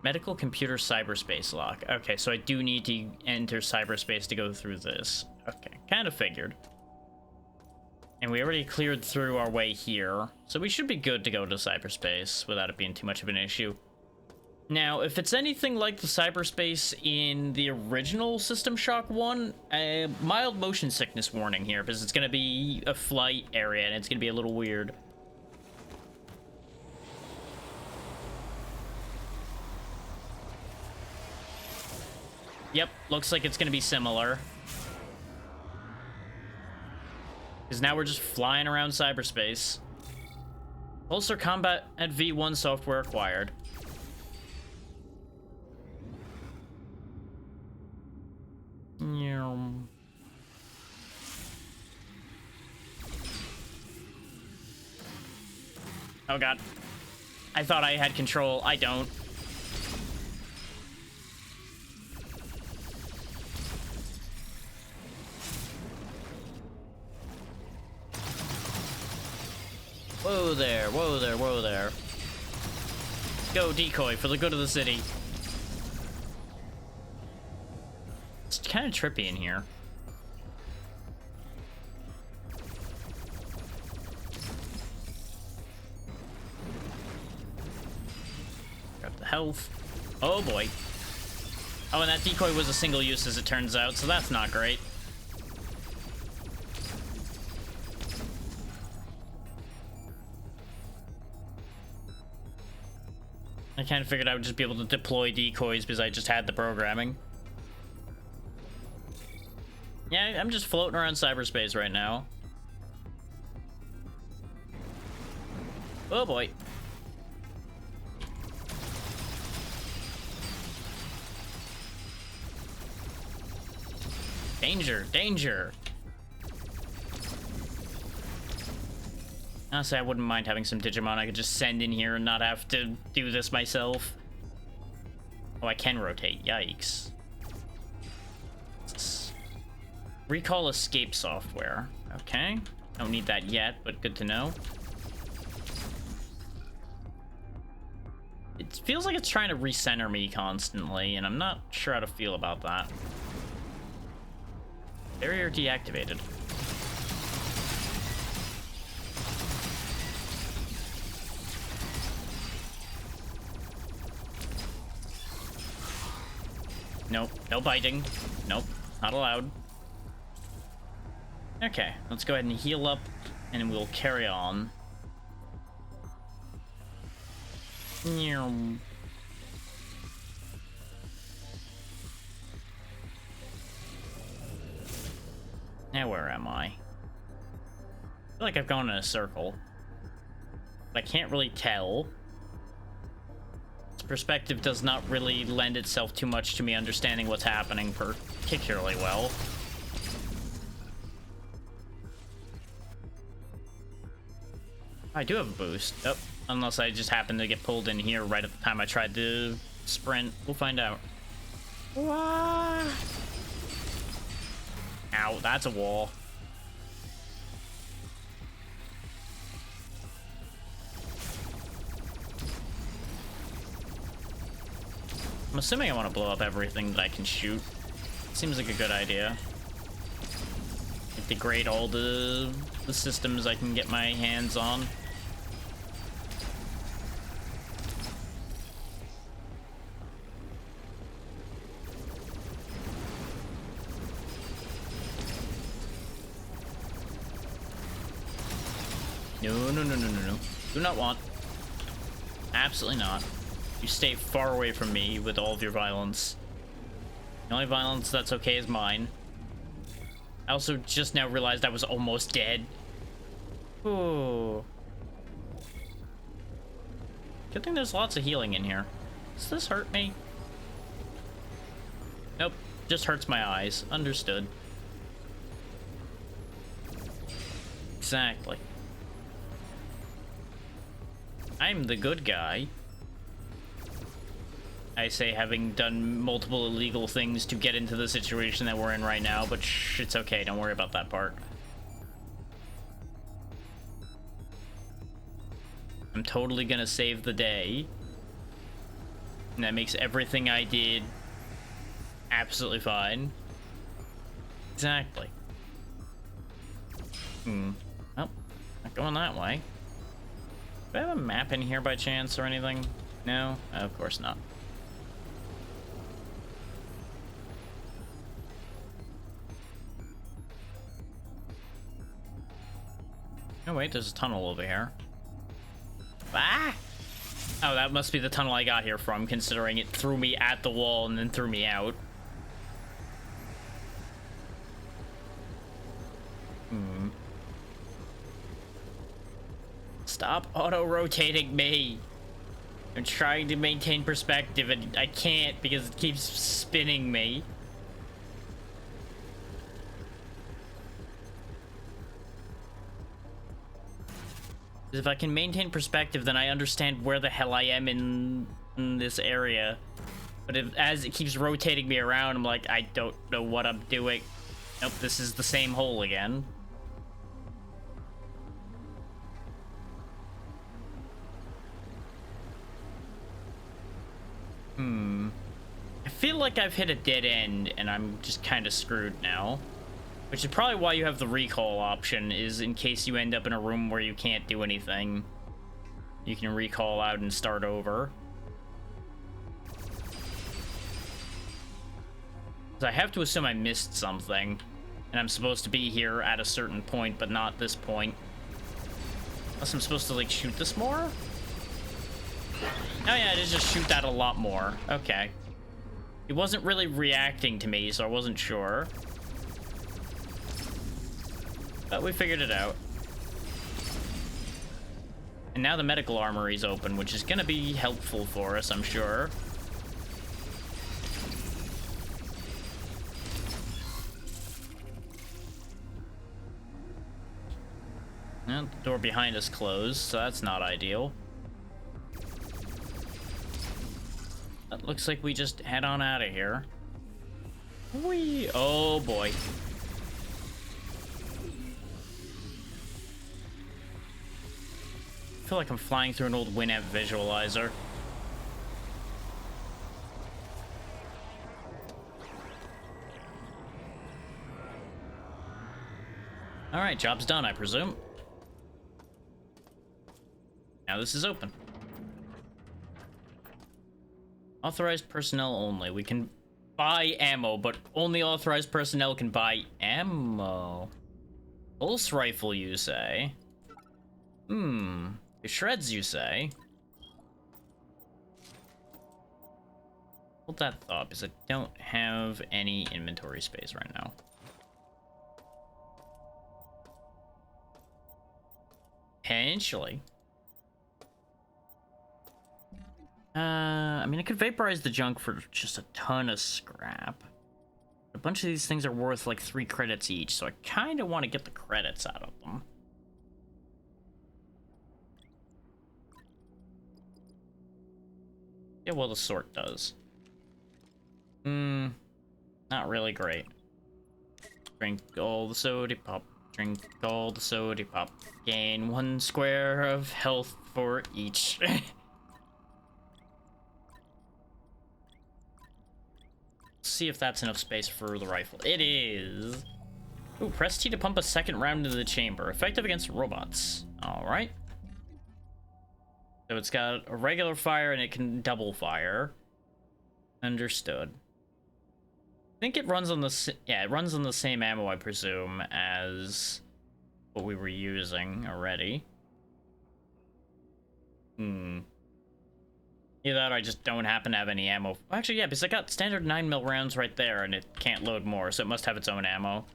Medical computer cyberspace lock. Okay, so I do need to enter cyberspace to go through this. Okay, kind of figured. And we already cleared through our way here, so we should be good to go to cyberspace without it being too much of an issue. Now, if it's anything like the cyberspace in the original System Shock 1, mild motion sickness warning here, because it's going to be a flight area and it's going to be a little weird. Yep, looks like it's going to be similar. Because now we're just flying around cyberspace. Pulsar Combat at V1 software acquired. Oh god. I thought I had control. I don't. Whoa there, whoa there, whoa there. Go, decoy, for the good of the city. It's kind of trippy in here. Grab the health. Oh boy. Oh, and that decoy was a single use as it turns out, so that's not great. I kind of figured I would just be able to deploy decoys because I just had the programming. Yeah, I'm just floating around cyberspace right now. Oh boy. Danger, danger. Honestly, I wouldn't mind having some Digimon I could just send in here and not have to do this myself. Oh, I can rotate. Yikes. Recall escape software. Okay. Don't need that yet, but good to know. It feels like it's trying to recenter me constantly, and I'm not sure how to feel about that. Barrier deactivated. Nope, no biting. Nope, not allowed. Okay, let's go ahead and heal up, and we'll carry on. Now, where am I? I feel like I've gone in a circle. But I can't really tell. This perspective does not really lend itself too much to me understanding what's happening particularly well. I do have a boost. Oh, unless I just happened to get pulled in here right at the time I tried to sprint. We'll find out. Wah! Ow, that's a wall. I'm assuming I want to blow up everything that I can shoot. Seems like a good idea. Like, degrade all the systems I can get my hands on. No. Do not want. Absolutely not. You stay far away from me with all of your violence. The only violence that's okay is mine. I also just now realized I was almost dead. Ooh. Good thing there's lots of healing in here. Does this hurt me? Nope. Just hurts my eyes. Understood. Exactly. I'm the good guy. I say, having done multiple illegal things to get into the situation that we're in right now, but it's okay, don't worry about that part. I'm totally gonna save the day. And that makes everything I did absolutely fine. Exactly. Oh, not going that way. Do I have a map in here by chance or anything? No? Of course not. Oh wait, there's a tunnel over here. Ah! Oh, that must be the tunnel I got here from, considering it threw me at the wall and then threw me out. Stop auto-rotating me. I'm trying to maintain perspective and I can't because it keeps spinning me. If I can maintain perspective, then I understand where the hell I am in this area. But as it keeps rotating me around, I'm like, I don't know what I'm doing. Nope, this is the same hole again. I feel like I've hit a dead end and I'm just kind of screwed now. Which is probably why you have the recall option, is in case you end up in a room where you can't do anything. You can recall out and start over. So I have to assume I missed something. And I'm supposed to be here at a certain point, but not this point. Unless I'm supposed to, like, shoot this more? Oh yeah, it is just shoot that a lot more. Okay. It wasn't really reacting to me, so I wasn't sure. But we figured it out. And now the medical armory is open, which is going to be helpful for us, I'm sure. Well, front door behind us closed, so that's not ideal. That looks like we just head on out of here. Whee! Oh boy. I feel like I'm flying through an old Winamp visualizer. Alright, job's done, I presume. Now this is open. Authorized personnel only. We can buy ammo, but only authorized personnel can buy ammo. Pulse rifle, you say? It shreds, you say? Hold that thought, because I don't have any inventory space right now. Potentially. I mean, I could vaporize the junk for just a ton of scrap. A bunch of these things are worth like 3 credits each, so I kind of want to get the credits out of them. Yeah, well, the sort does. Not really great. Drink all the soda pop. Drink all the soda pop. Gain 1 square of health for each. See if that's enough space for the rifle. It is. Ooh, press T to pump a second round into the chamber. Effective against robots. Alright. So it's got a regular fire and it can double fire. Understood. I think it runs on the it runs on the same ammo, I presume, as what we were using already. Either that or I just don't happen to have any ammo. Actually, yeah, because I got standard 9mm rounds right there and it can't load more, so it must have its own ammo.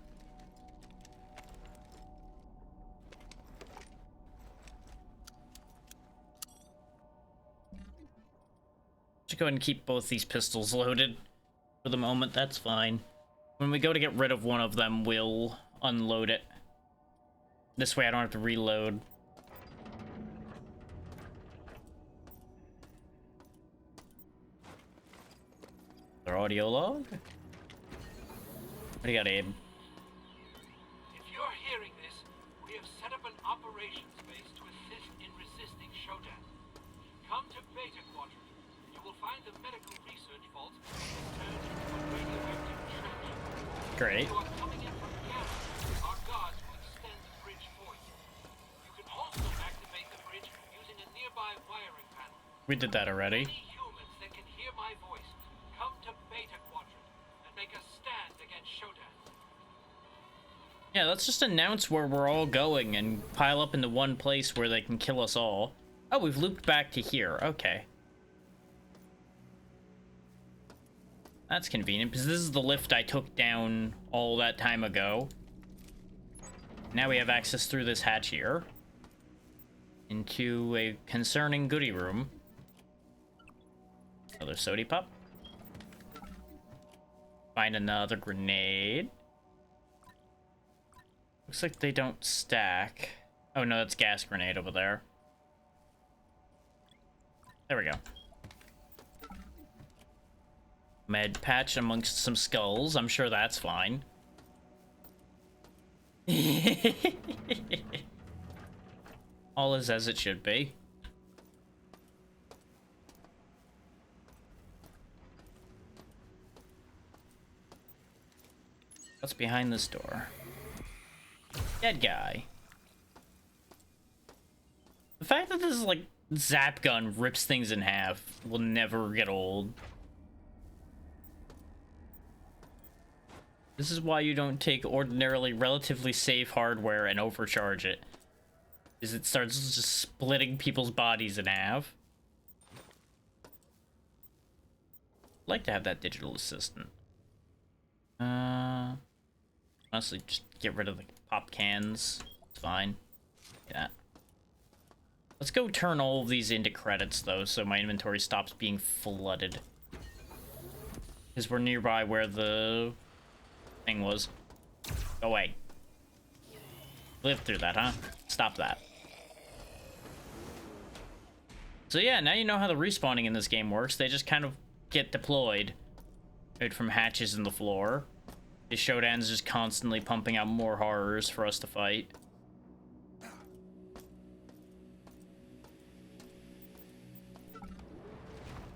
Just go ahead and keep both these pistols loaded for the moment, that's fine. When we go to get rid of one of them, we'll unload it. This way I don't have to reload. Their audio log? What do you got, Abe? If you're hearing this, we have set up an operations base to assist in resisting Shodan. Come to Beta Quadrant. You will find the medical research vault turned into a radioactive trench. Great. If you are coming in from Gamma, our guards will extend the bridge for you. You can also activate the bridge using a nearby wiring panel. We did that already. Any humans that can hear my voice, come to Beta Quadrant and make a stand against Shodan. Yeah, let's just announce where we're all going and pile up into one place where they can kill us all. Oh, we've looped back to here. Okay. That's convenient, because this is the lift I took down all that time ago. Now we have access through this hatch here into a concerning goodie room. Another sody pop. Find another grenade. Looks like they don't stack. Oh no, that's gas grenade over there. There we go. Med patch amongst some skulls. I'm sure that's fine. All is as it should be. What's behind this door? Dead guy. The fact that this, like, zap gun rips things in half will never get old. This is why you don't take ordinarily relatively safe hardware and overcharge it. Is it starts just splitting people's bodies in half. I'd like to have that digital assistant. Honestly, just get rid of the pop cans. It's fine. Yeah. Let's go turn all of these into credits, though, so my inventory stops being flooded. Because we're nearby where the thing was. Go away. Lived through that, huh? Stop that. So yeah, now you know how the respawning in this game works. They just kind of get deployed right from hatches in the floor. The Shodan's just constantly pumping out more horrors for us to fight.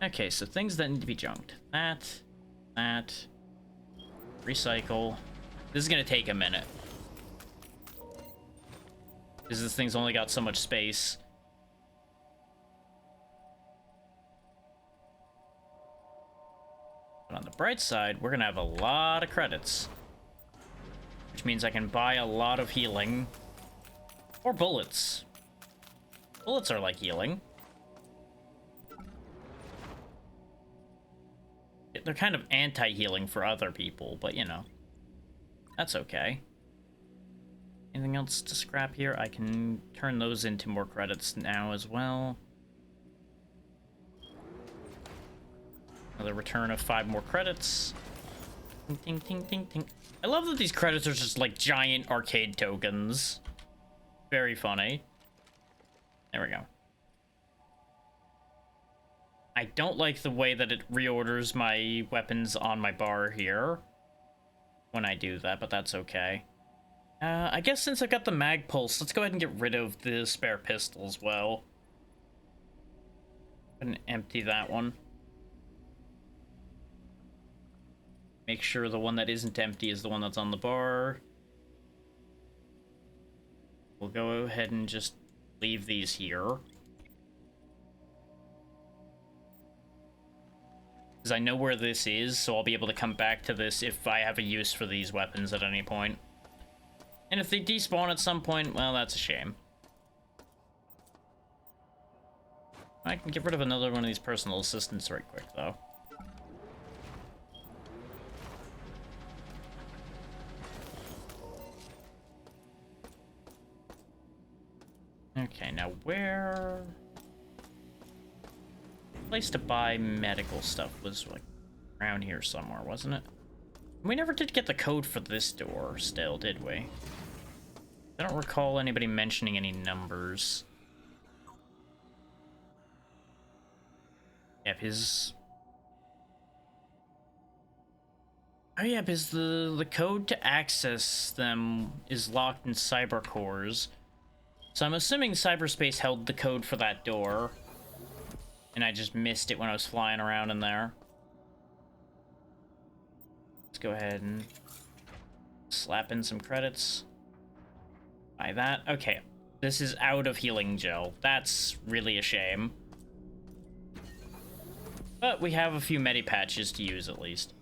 Okay, so things that need to be junked. That. Recycle. This is gonna take a minute. Because this thing's only got so much space. But on the bright side, we're gonna have a lot of credits. Which means I can buy a lot of healing. Or bullets. Bullets are like healing. They're kind of anti-healing for other people, but you know. That's okay. Anything else to scrap here? I can turn those into more credits now as well. Another return of 5 more credits. Ting, ting, ting, ting, ting. I love that these credits are just like giant arcade tokens. Very funny. There we go. I don't like the way that it reorders my weapons on my bar here when I do that, but that's okay. I guess since I've got the mag pulse, let's go ahead and get rid of the spare pistol as well. And empty that one. Make sure the one that isn't empty is the one that's on the bar. We'll go ahead and just leave these here. Because I know where this is, so I'll be able to come back to this if I have a use for these weapons at any point. And if they despawn at some point, well, that's a shame. I can get rid of another one of these personal assistants right quick, though. Okay, now where... place to buy medical stuff was like around here somewhere, wasn't it? We never did get the code for this door still, did we? I don't recall anybody mentioning any numbers. Yep, his... oh yeah, because the code to access them is locked in cyber cores. So I'm assuming cyberspace held the code for that door. And I just missed it when I was flying around in there. Let's go ahead and slap in some credits. Buy that. Okay. This is out of healing gel. That's really a shame. But we have a few medi-patches to use at least.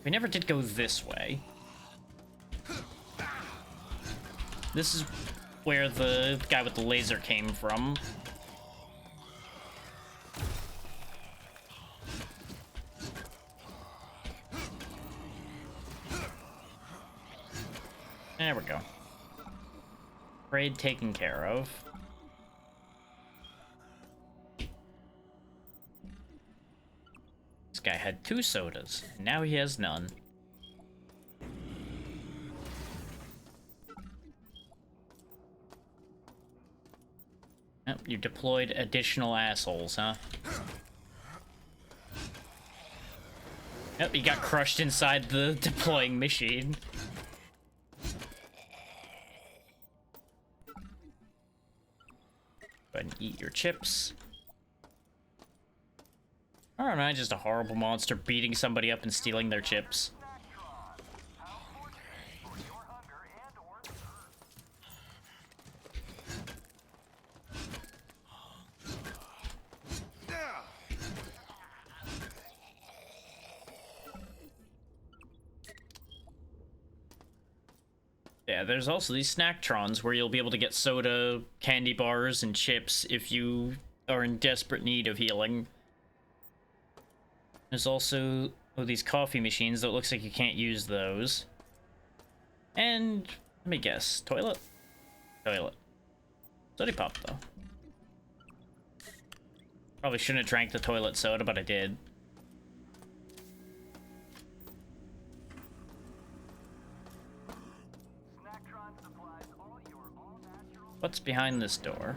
We never did go this way. This is where the guy with the laser came from. There we go. Raid taken care of. This guy had 2 sodas, and now he has none. Yep, you deployed additional assholes, huh? Yep, you got crushed inside the deploying machine. Go ahead and eat your chips. Or am I just a horrible monster beating somebody up and stealing their chips? Yeah, there's also these Snacktrons where you'll be able to get soda, candy bars, and chips if you are in desperate need of healing. There's also these coffee machines that looks like you can't use those. And, let me guess, toilet? Toilet. Soda pop, though. Probably shouldn't have drank the toilet soda, but I did. What's behind this door?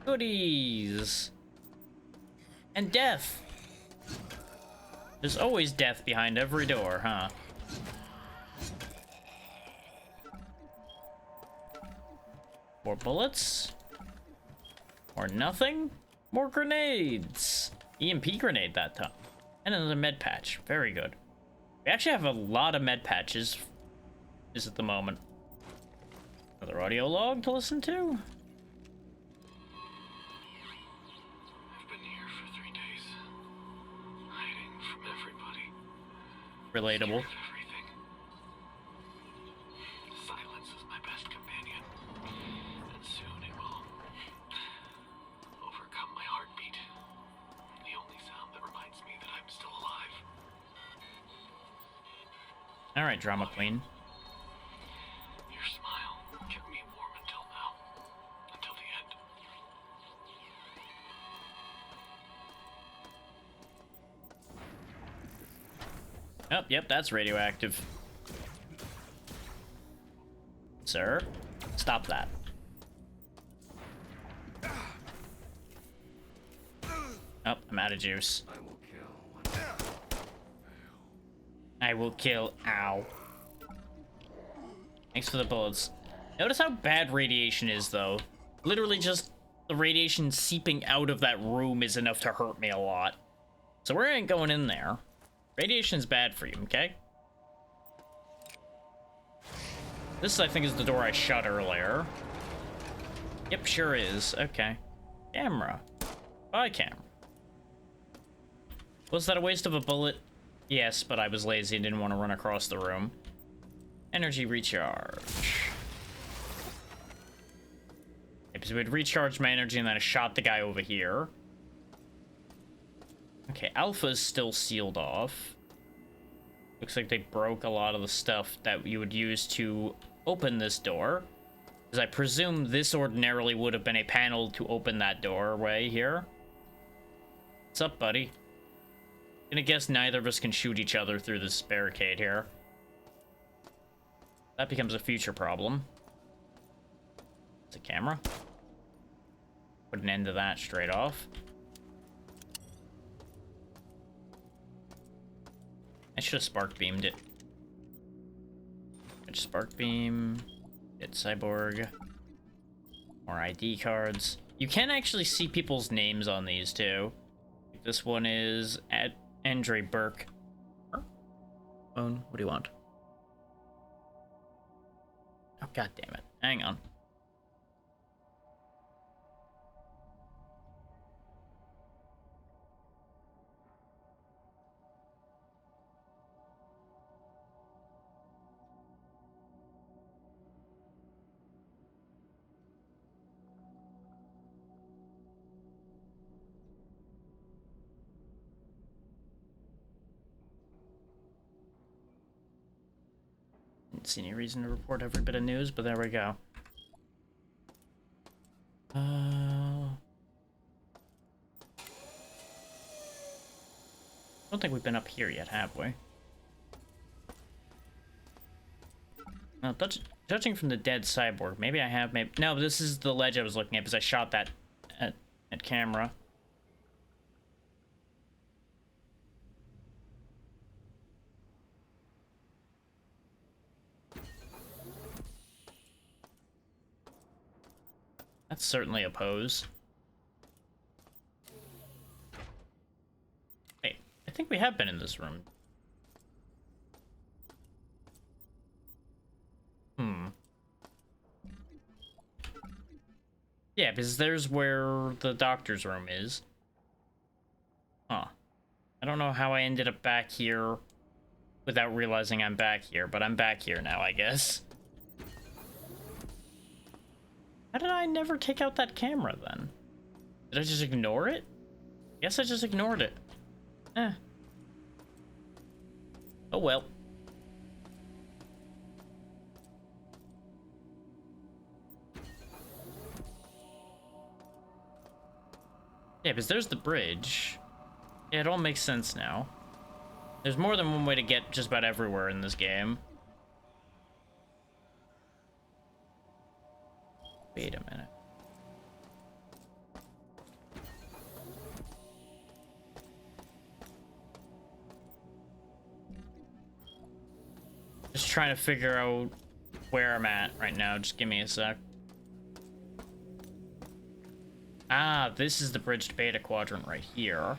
Goodies! And death! There's always death behind every door, huh? More bullets? Or nothing? More grenades! EMP grenade that time. And another med patch. Very good. We actually have a lot of med patches is at the moment. Another audio log to listen to? I've been here for 3 days, hiding from everybody. Relatable. Scared of everything. Silence is my best companion, and soon it will overcome my heartbeat. The only sound that reminds me that I'm still alive. Alright, drama queen. Your smile kept me warm until now. Until the end. Oh, yep, that's radioactive. Sir, stop that. Oh, I'm out of juice. I will kill. Ow. Thanks for the bullets. Notice how bad radiation is, though. Literally just the radiation seeping out of that room is enough to hurt me a lot. So we ain't going in there. Radiation's bad for you, okay? This, I think, is the door I shut earlier. Yep, sure is. Okay. Camera. Bye, camera. Was that a waste of a bullet? Yes, but I was lazy and didn't want to run across the room. Energy recharge. Because we had recharged my energy and then I shot the guy over here. Okay, Alpha's still sealed off. Looks like they broke a lot of the stuff that you would use to open this door. Because I presume this ordinarily would have been a panel to open that doorway here. What's up, buddy? Gonna guess neither of us can shoot each other through this barricade here. That becomes a future problem. It's a camera. Put an end to that straight off. I should have spark beamed it. Spark beam. Hit cyborg. More ID cards. You can actually see people's names on these too. This one is at Andre Burke. Phone. What do you want? Oh, god damn it. Hang on. Didn't see any reason to report every bit of news, but there we go. I don't think we've been up here yet, have we? Well, judging from the dead cyborg, maybe I have, maybe... No, but this is the ledge I was looking at because I shot that at camera. That's certainly a pose. Hey, I think we have been in this room. Yeah, because there's where the doctor's room is. Huh. I don't know how I ended up back here without realizing I'm back here, but I'm back here now, I guess. How did I never take out that camera, then? Did I just ignore it? Guess I just ignored it. Eh. Oh well. Yeah, because there's the bridge. Yeah, it all makes sense now. There's more than one way to get just about everywhere in this game. Wait a minute. Just trying to figure out where I'm at right now. Just give me a sec. Ah, this is the bridged beta quadrant right here.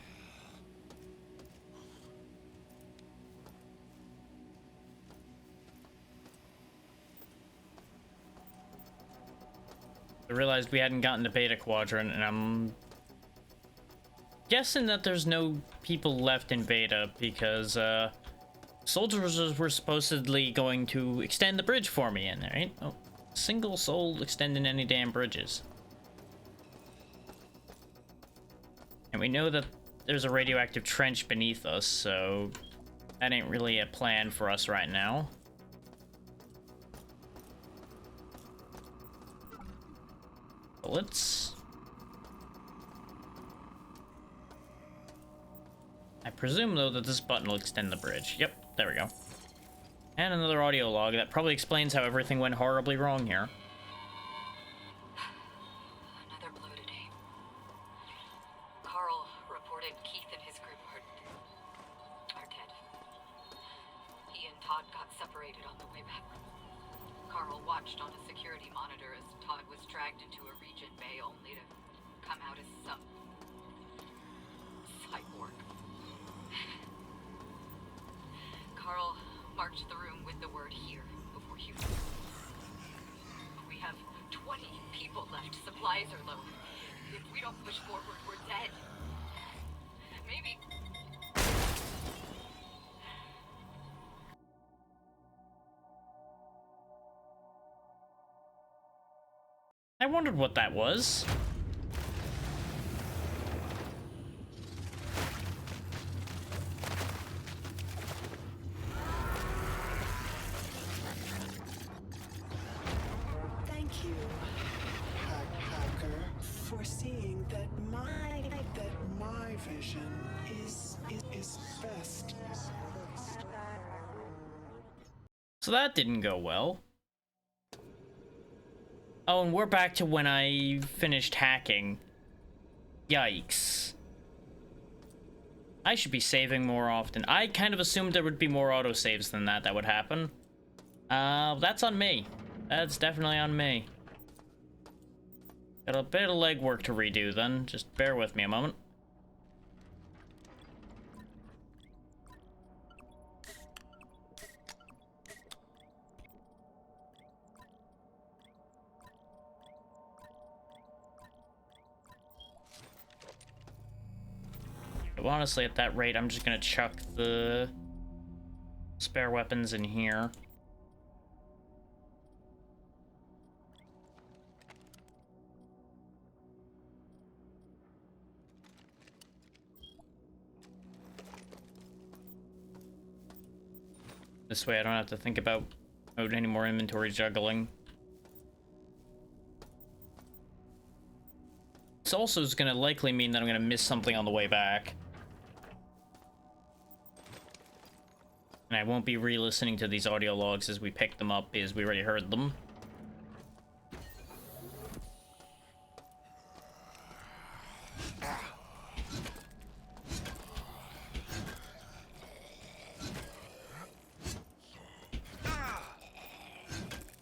I realized we hadn't gotten to beta quadrant, and I'm guessing that there's no people left in beta because soldiers were supposedly going to extend the bridge for me in there, right? Oh, single soul extending any damn bridges. And we know that there's a radioactive trench beneath us, so that ain't really a plan for us right now. But let's... I presume, though, that this button will extend the bridge. Yep, there we go. And another audio log that probably explains how everything went horribly wrong here. Another blow today. Carl reported Keith and his group are dead. He and Todd got separated on the way back. Carl watched on a security monitor as Todd was dragged into a region bay only to come out as some cyborg. Carl marked the room with the word "here" before he... We have 20 people left. Supplies are low. If we don't push forward, we're dead. Maybe... I wondered what that was. Thank you, hacker, for seeing that my vision is best. So that didn't go well. Oh, and we're back to when I finished hacking. Yikes. I should be saving more often. I kind of assumed there would be more autosaves than that would happen. That's on me. That's definitely on me. Got a bit of legwork to redo then. Just bear with me a moment. Honestly, at that rate, I'm just gonna chuck the spare weapons in here. This way I don't have to think about any more inventory juggling. This also is gonna likely mean that I'm gonna miss something on the way back. And I won't be re-listening to these audio logs as we pick them up, because we already heard them.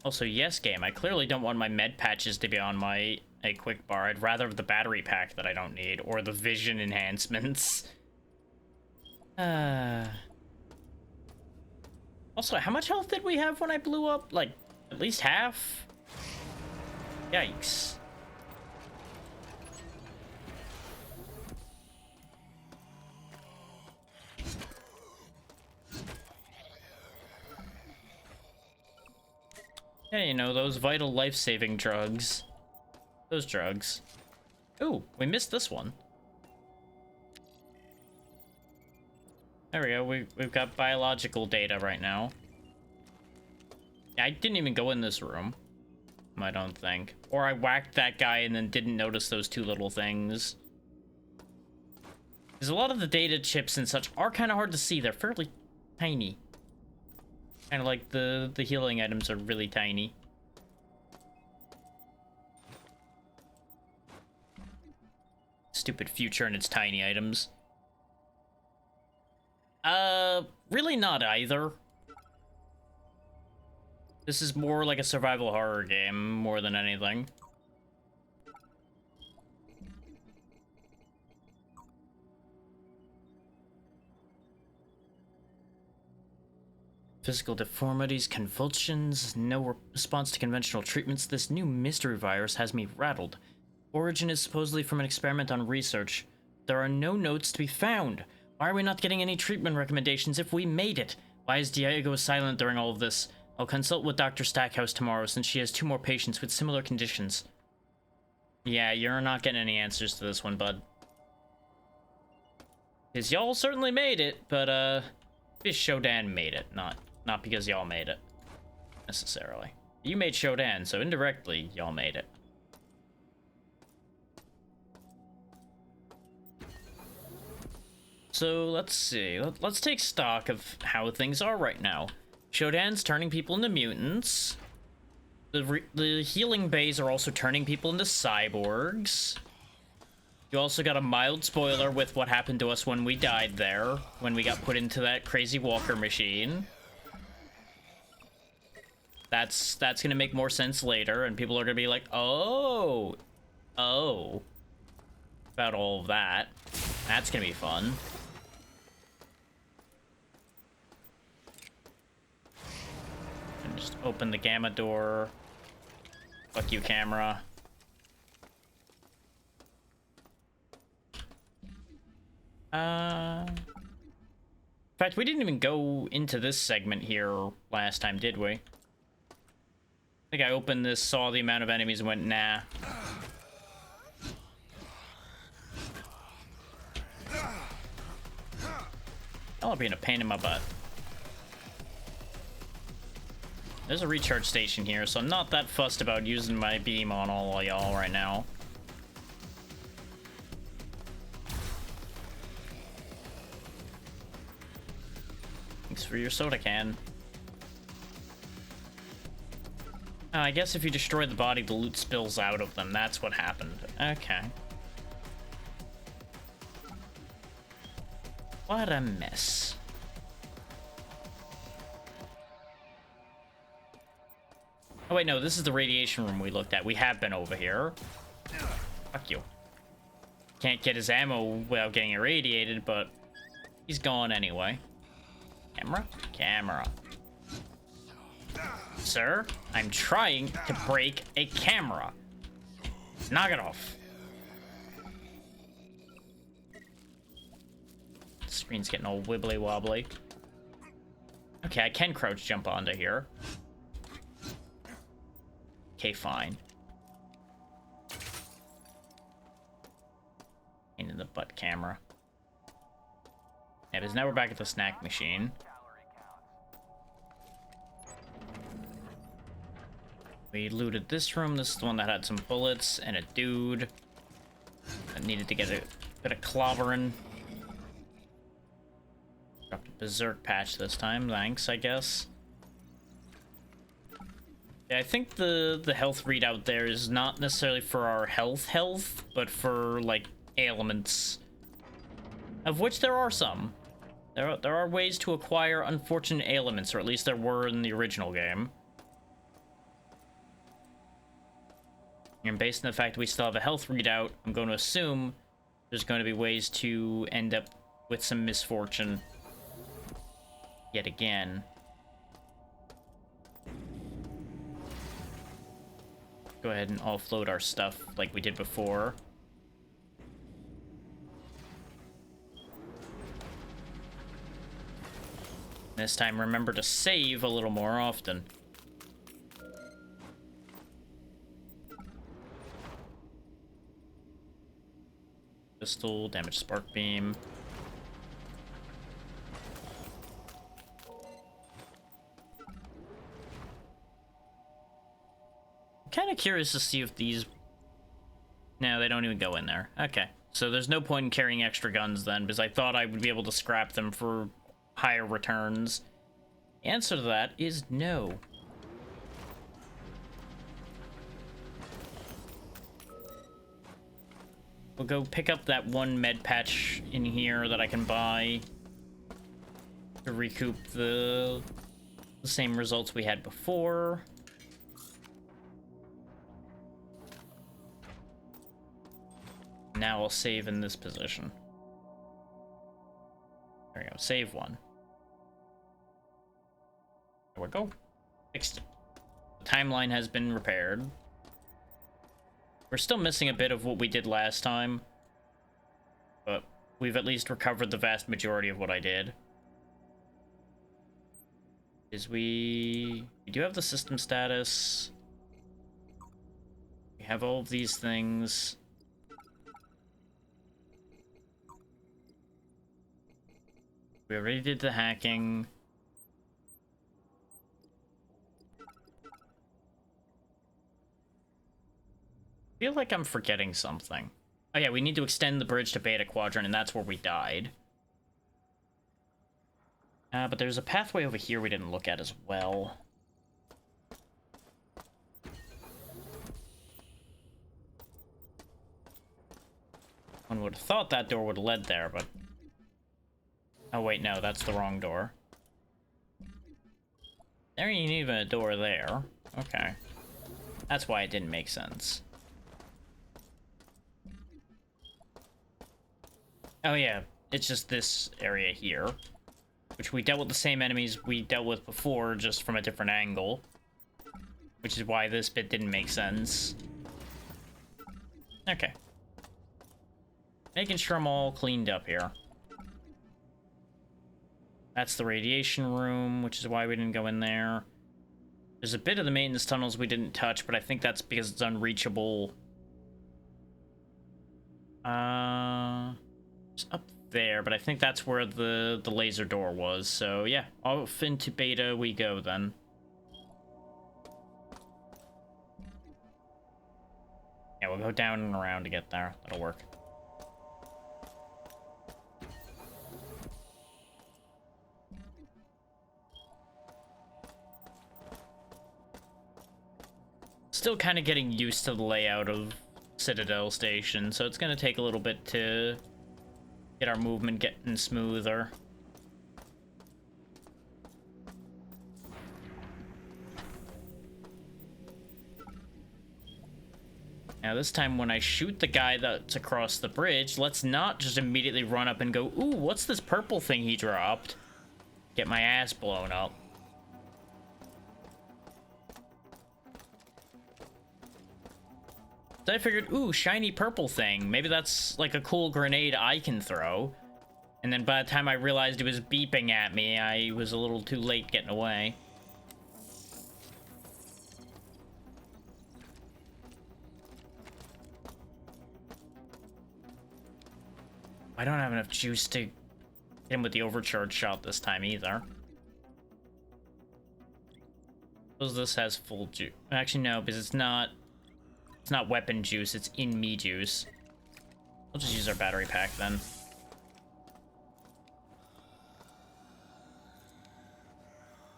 Also, yes, game, I clearly don't want my med patches to be on my quick bar. I'd rather have the battery pack that I don't need, or the vision enhancements. Also, how much health did we have when I blew up? Like, at least half? Yikes. Yeah, you know, those vital life-saving drugs. Those drugs. Ooh, we missed this one. There we go, we've got biological data right now. I didn't even go in this room, I don't think. Or I whacked that guy and then didn't notice those two little things. Because a lot of the data chips and such are kind of hard to see. They're fairly tiny. Kind of like the healing items are really tiny. stupid future and its tiny items. Really not either. This is more like a survival horror game more than anything. Physical deformities, convulsions, no response to conventional treatments. This new mystery virus has me rattled. Origin is supposedly from an experiment on research. There are no notes to be found. Why are we not getting any treatment recommendations if we made it? Why is Diego silent during all of this? I'll consult with Dr. Stackhouse tomorrow since she has 2 more patients with similar conditions. Yeah, you're not getting any answers to this one, bud. Because y'all certainly made it, but, because Shodan made it, not because y'all made it, necessarily. You made Shodan, so indirectly, y'all made it. So, let's see. Let's take stock of how things are right now. Shodan's turning people into mutants. The healing bays are also turning people into cyborgs. You also got a mild spoiler with what happened to us when we died there, when we got put into that crazy walker machine. That's gonna make more sense later, and people are gonna be like, oh, about all of that. That's gonna be fun. And just open the gamma door. Fuck you, camera. In fact, we didn't even go into this segment here last time, did we? I think I opened this, saw the amount of enemies, and went, nah. I'll be in a pain in my butt. There's a recharge station here, so I'm not that fussed about using my beam on all of y'all right now. Thanks for your soda can. I guess if you destroy the body, the loot spills out of them. That's what happened. Okay. What a mess. Oh wait, no, this is the radiation room we looked at. We have been over here. Fuck you. Can't get his ammo without getting irradiated, but he's gone anyway. Camera? Camera. Sir, I'm trying to break a camera. Knock it off. The screen's getting all wibbly wobbly. Okay, I can crouch jump onto here. Okay, fine. Into the butt camera. Yeah, because now we're back at the snack machine. We looted this room. This is the one that had some bullets and a dude that needed to get a bit of clobbering. Dropped a berserk patch this time. Thanks, I guess. Yeah, I think the health readout there is not necessarily for our health, but for, like, ailments. Of which there are some. There are ways to acquire unfortunate ailments, or at least there were in the original game. And based on the fact that we still have a health readout, I'm going to assume there's going to be ways to end up with some misfortune yet again. Go ahead and offload our stuff like we did before. This time, remember to save a little more often. Pistol, damage spark beam. I'm kind of curious to see if these... No, they don't even go in there. Okay, so there's no point in carrying extra guns then, because I thought I would be able to scrap them for higher returns. The answer to that is no. we'll go pick up that one med patch in here that I can buy to recoup the same results we had before. Now I'll save in this position. There we go, save one. There we go. Fixed it. The timeline has been repaired. We're still missing a bit of what we did last time, but we've at least recovered the vast majority of what I did. We do have the system status. We have all of these things. We already did the hacking. I feel like I'm forgetting something. Oh yeah, we need to extend the bridge to Beta Quadrant, and that's where we died. But there's a pathway over here we didn't look at as well. One would have thought that door would have led there, but... Oh wait, no, that's the wrong door. There ain't even a door there. Okay. That's why it didn't make sense. Oh yeah, it's just this area here. Which we dealt with the same enemies we dealt with before, just from a different angle. Which is why this bit didn't make sense. Okay. Making sure I'm all cleaned up here. That's the radiation room, which is why we didn't go in there. There's a bit of the maintenance tunnels we didn't touch, but I think that's because it's unreachable. It's up there, but I think that's where the laser door was. So yeah, off into Beta we go then. Yeah, we'll go down and around to get there. That'll work. Still kind of getting used to the layout of Citadel Station, so it's going to take a little bit to get our movement getting smoother. Now this time when I shoot the guy that's across the bridge, let's not just immediately run up and go, ooh, what's this purple thing he dropped? Get my ass blown up. So I figured, ooh, shiny purple thing. Maybe that's like a cool grenade I can throw. And then by the time I realized it was beeping at me, I was a little too late getting away. I don't have enough juice to hit him with the overcharge shot this time either. Suppose this has full juice. Actually, no, because it's not weapon juice, it's in me juice. We'll just use our battery pack then.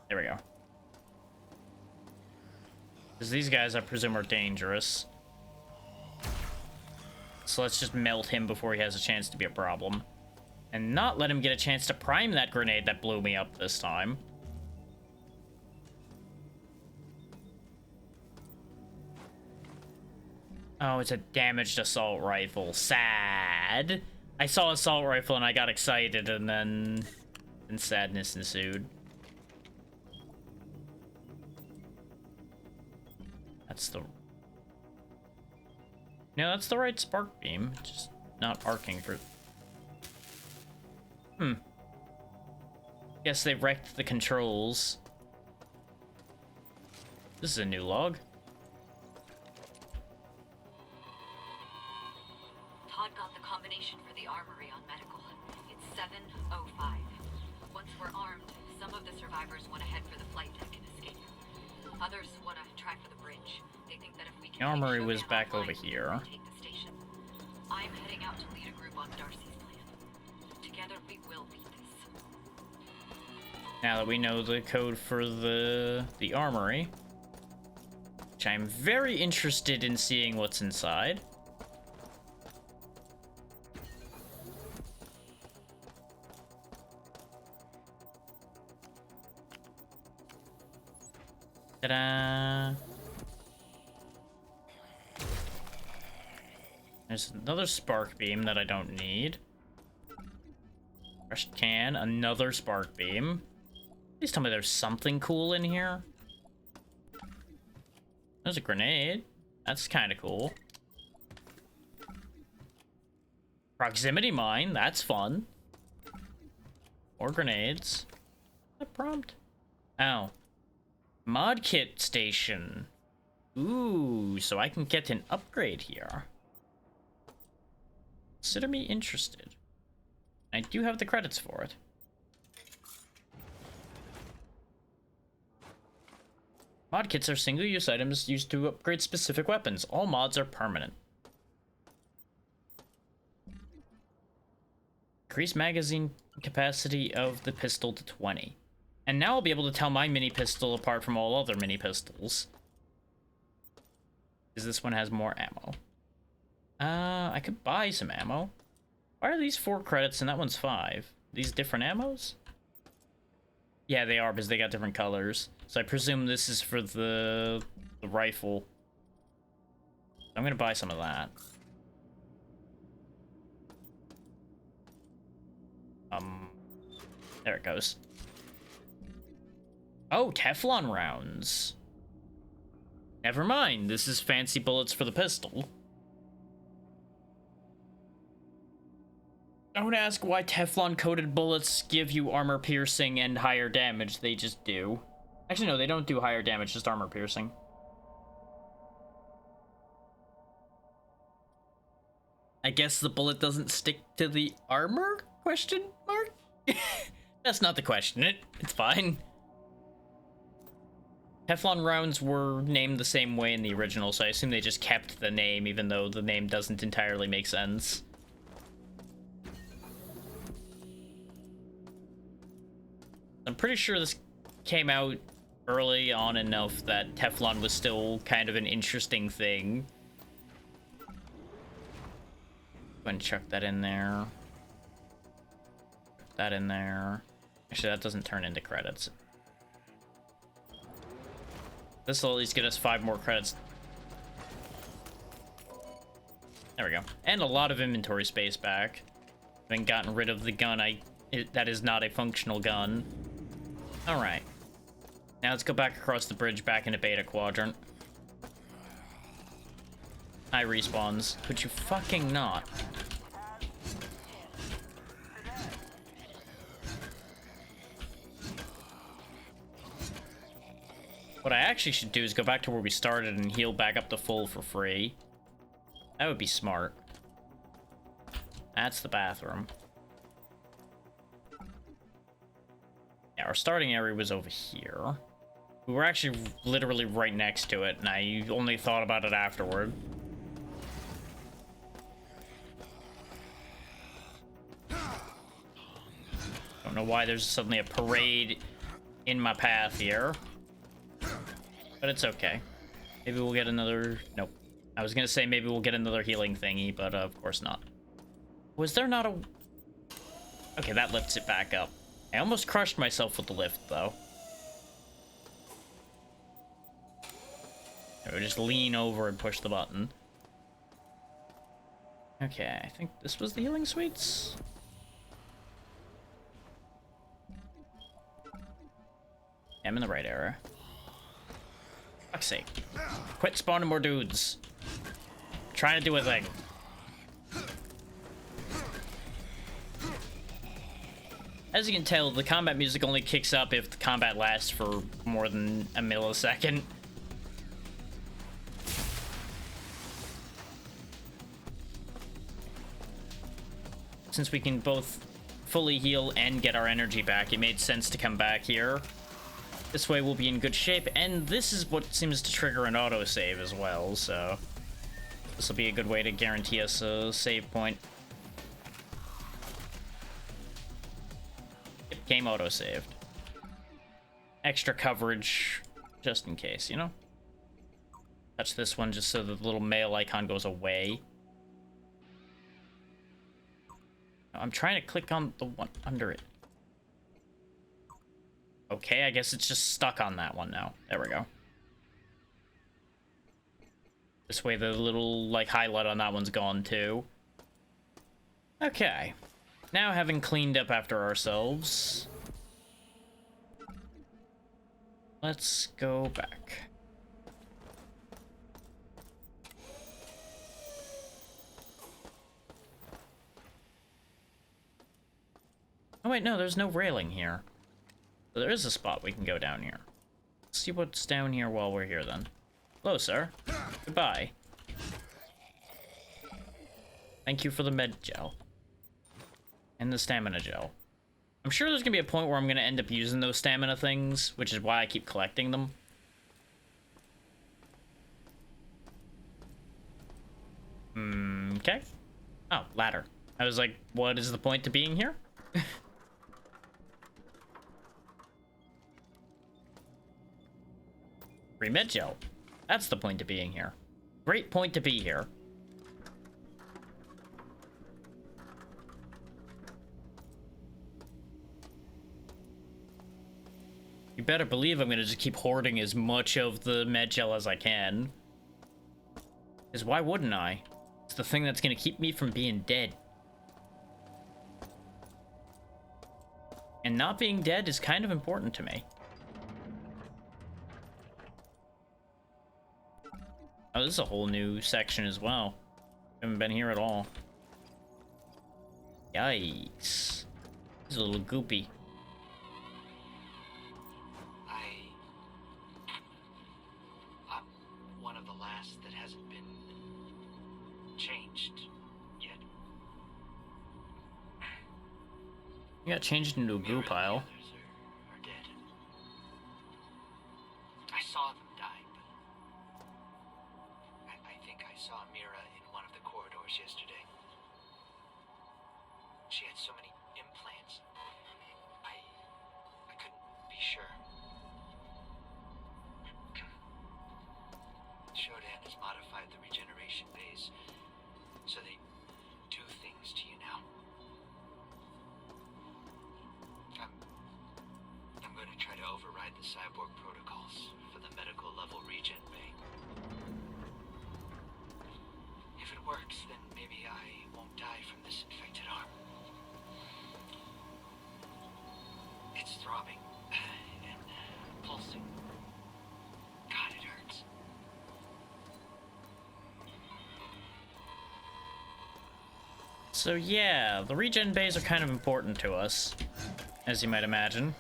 There we go. Because these guys, I presume, are dangerous. So let's just melt him before he has a chance to be a problem. And not let him get a chance to prime that grenade that blew me up this time. Oh, it's a damaged assault rifle. Sad. I saw assault rifle and I got excited, and then sadness ensued. That's the... No, that's the right spark beam. Just not arcing for... Guess they wrecked the controls. This is a new log. Todd got the combination for the armory on medical. It's 705. Once we're armed, some of the survivors went ahead for the flight deck and escape. Others want to try for the bridge. They think that if we can... The armory was back over here. Take the station. I'm heading out to lead a group on Darcy's plan. Together we will beat this. Now that we know the code for the armory, which I'm very interested in seeing what's inside. Ta-da! There's another spark beam that I don't need. Fresh can, another spark beam. Please tell me there's something cool in here. There's a grenade. That's kind of cool. Proximity mine, that's fun. More grenades. That prompt. Ow. Mod kit station. Ooh, so I can get an upgrade here. Consider me interested. I do have the credits for it. Mod kits are single-use items used to upgrade specific weapons. All mods are permanent. Increase magazine capacity of the pistol to 20. And now I'll be able to tell my mini pistol apart from all other mini pistols. Because this one has more ammo. I could buy some ammo. Why are these 4 credits and that one's 5? These different ammos? Yeah, they are, because they got different colors. So I presume this is for the rifle. I'm gonna buy some of that. There it goes. Oh, Teflon rounds. Never mind, this is fancy bullets for the pistol. Don't ask why Teflon-coated bullets give you armor piercing and higher damage, they just do. Actually, no, they don't do higher damage, just armor piercing. I guess the bullet doesn't stick to the armor? Question mark? That's not the question, it's fine. Teflon rounds were named the same way in the original, so I assume they just kept the name, even though the name doesn't entirely make sense. I'm pretty sure this came out early on enough that Teflon was still kind of an interesting thing. Go and chuck that in there. Chuck that in there. Actually, that doesn't turn into credits. This will at least get us 5 more credits. There we go. And a lot of inventory space back. Having gotten rid of the gun that is not a functional gun. Alright. Now let's go back across the bridge back into Beta Quadrant. I respawns. Could you fucking not? What I actually should do is go back to where we started and heal back up to full for free. That would be smart. That's the bathroom. Yeah, our starting area was over here. We were actually literally right next to it, and I only thought about it afterward. Don't know why there's suddenly a parade in my path here. But it's okay. Maybe we'll get another... Nope. I was gonna say maybe we'll get another healing thingy, but of course not. Was there not a... Okay, that lifts it back up. I almost crushed myself with the lift, though. I would just lean over and push the button. Okay, I think this was the healing suites. I'm in the right area. Fuck's sake. Quit spawning more dudes. Trying to do a thing. As you can tell, the combat music only kicks up if the combat lasts for more than a millisecond. Since we can both fully heal and get our energy back, it made sense to come back here. This way we'll be in good shape, and this is what seems to trigger an autosave as well, so... This will be a good way to guarantee us a save point. Yep, game autosaved. Extra coverage, just in case, you know? Touch this one just so the little mail icon goes away. I'm trying to click on the one under it. Okay, I guess it's just stuck on that one now. There we go. This way the little, like, highlight on that one's gone, too. Okay. Now, having cleaned up after ourselves, let's go back. Oh wait, no, there's no railing here. So there is a spot we can go down here. Let's see what's down here while we're here, then. Hello, sir. Goodbye. Thank you for the med gel. And the stamina gel. I'm sure there's gonna be a point where I'm gonna end up using those stamina things, which is why I keep collecting them. Okay. Oh, ladder. I was like, what is the point to being here? Free med gel. That's the point to being here. Great point to be here. You better believe I'm gonna just keep hoarding as much of the med gel as I can. Because why wouldn't I? It's the thing that's gonna keep me from being dead. And not being dead is kind of important to me. Oh, this is a whole new section as well. Haven't been here at all. Yikes. This is a little goopy. I'm one of the last that hasn't been changed yet. You got changed into a goo pile. The others are dead. I saw them die, but I think I saw Mira in one of the corridors yesterday. She had so many implants. I couldn't be sure. Shodan has modified the regeneration bays so they do things to you now. I'm going to try to override the cyborg protocols for the medical level regen bay. If it works, then maybe I won't die from this infected arm. It's throbbing and pulsing. God, it hurts. So yeah, the regen bays are kind of important to us, as you might imagine.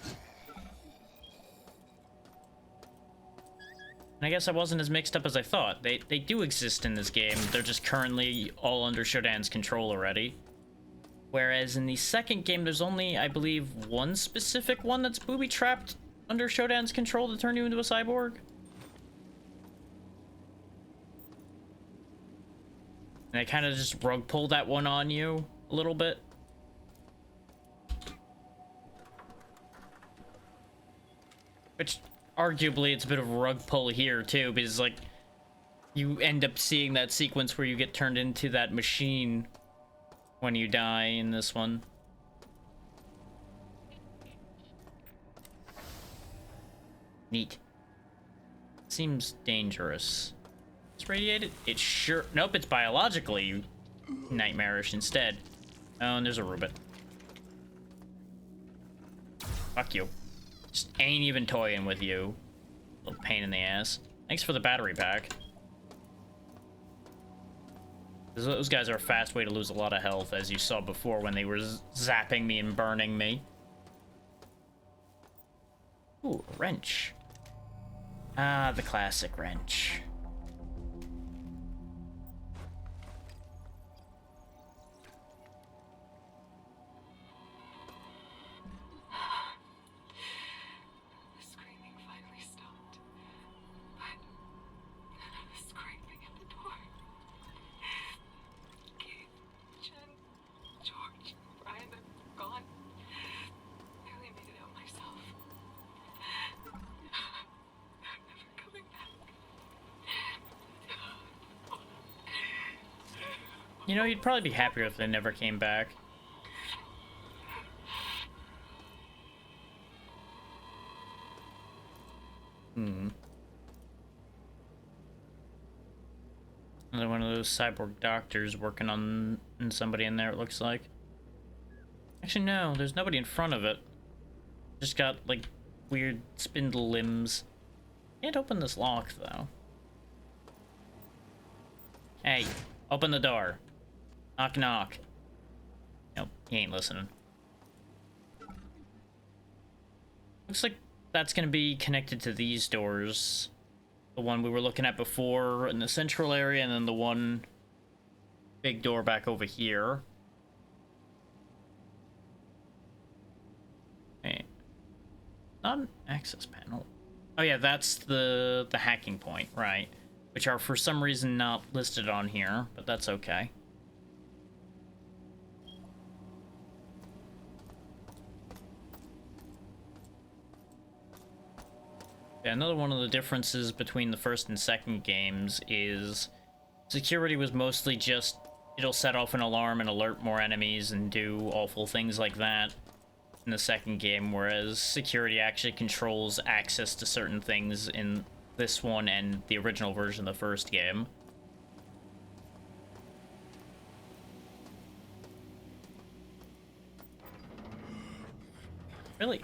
And I guess I wasn't as mixed up as I thought. They do exist in this game, they're just currently all under Shodan's control already. Whereas in the second game, there's only, I believe, one specific one that's booby-trapped under Shodan's control to turn you into a cyborg. And they kind of just rug pull that one on you a little bit. Which, arguably, it's a bit of a rug pull here, too, because, like, you end up seeing that sequence where you get turned into that machine when you die in this one. Neat. Seems dangerous. It's radiated? It's sure... Nope, it's biologically nightmarish instead. Oh, and there's a Rubit. Fuck you. Just ain't even toying with you. Little pain in the ass. Thanks for the battery pack. Those guys are a fast way to lose a lot of health, as you saw before when they were zapping me and burning me. Ooh, a wrench. Ah, the classic wrench. The screaming finally stopped. But the scraping at the door. Keith, Jen, George, Brian, they're gone. I only made it out myself. I'm never coming back. You know, you'd probably be happier if they never came back. Another one of those cyborg doctors working on somebody in there, it looks like. Actually, no, there's nobody in front of it. Just got, like, weird spindle limbs. Can't open this lock, though. Hey, open the door. Knock, knock. Nope, he ain't listening. Looks like that's gonna be connected to these doors. The one we were looking at before in the central area, and then the one big door back over here. Okay. Not an access panel. Oh yeah, that's the hacking point, right? Which are for some reason not listed on here, but that's okay. Yeah, another one of the differences between the first and second games is security was mostly just it'll set off an alarm and alert more enemies and do awful things like that in the second game, whereas security actually controls access to certain things in this one and the original version of the first game. Really?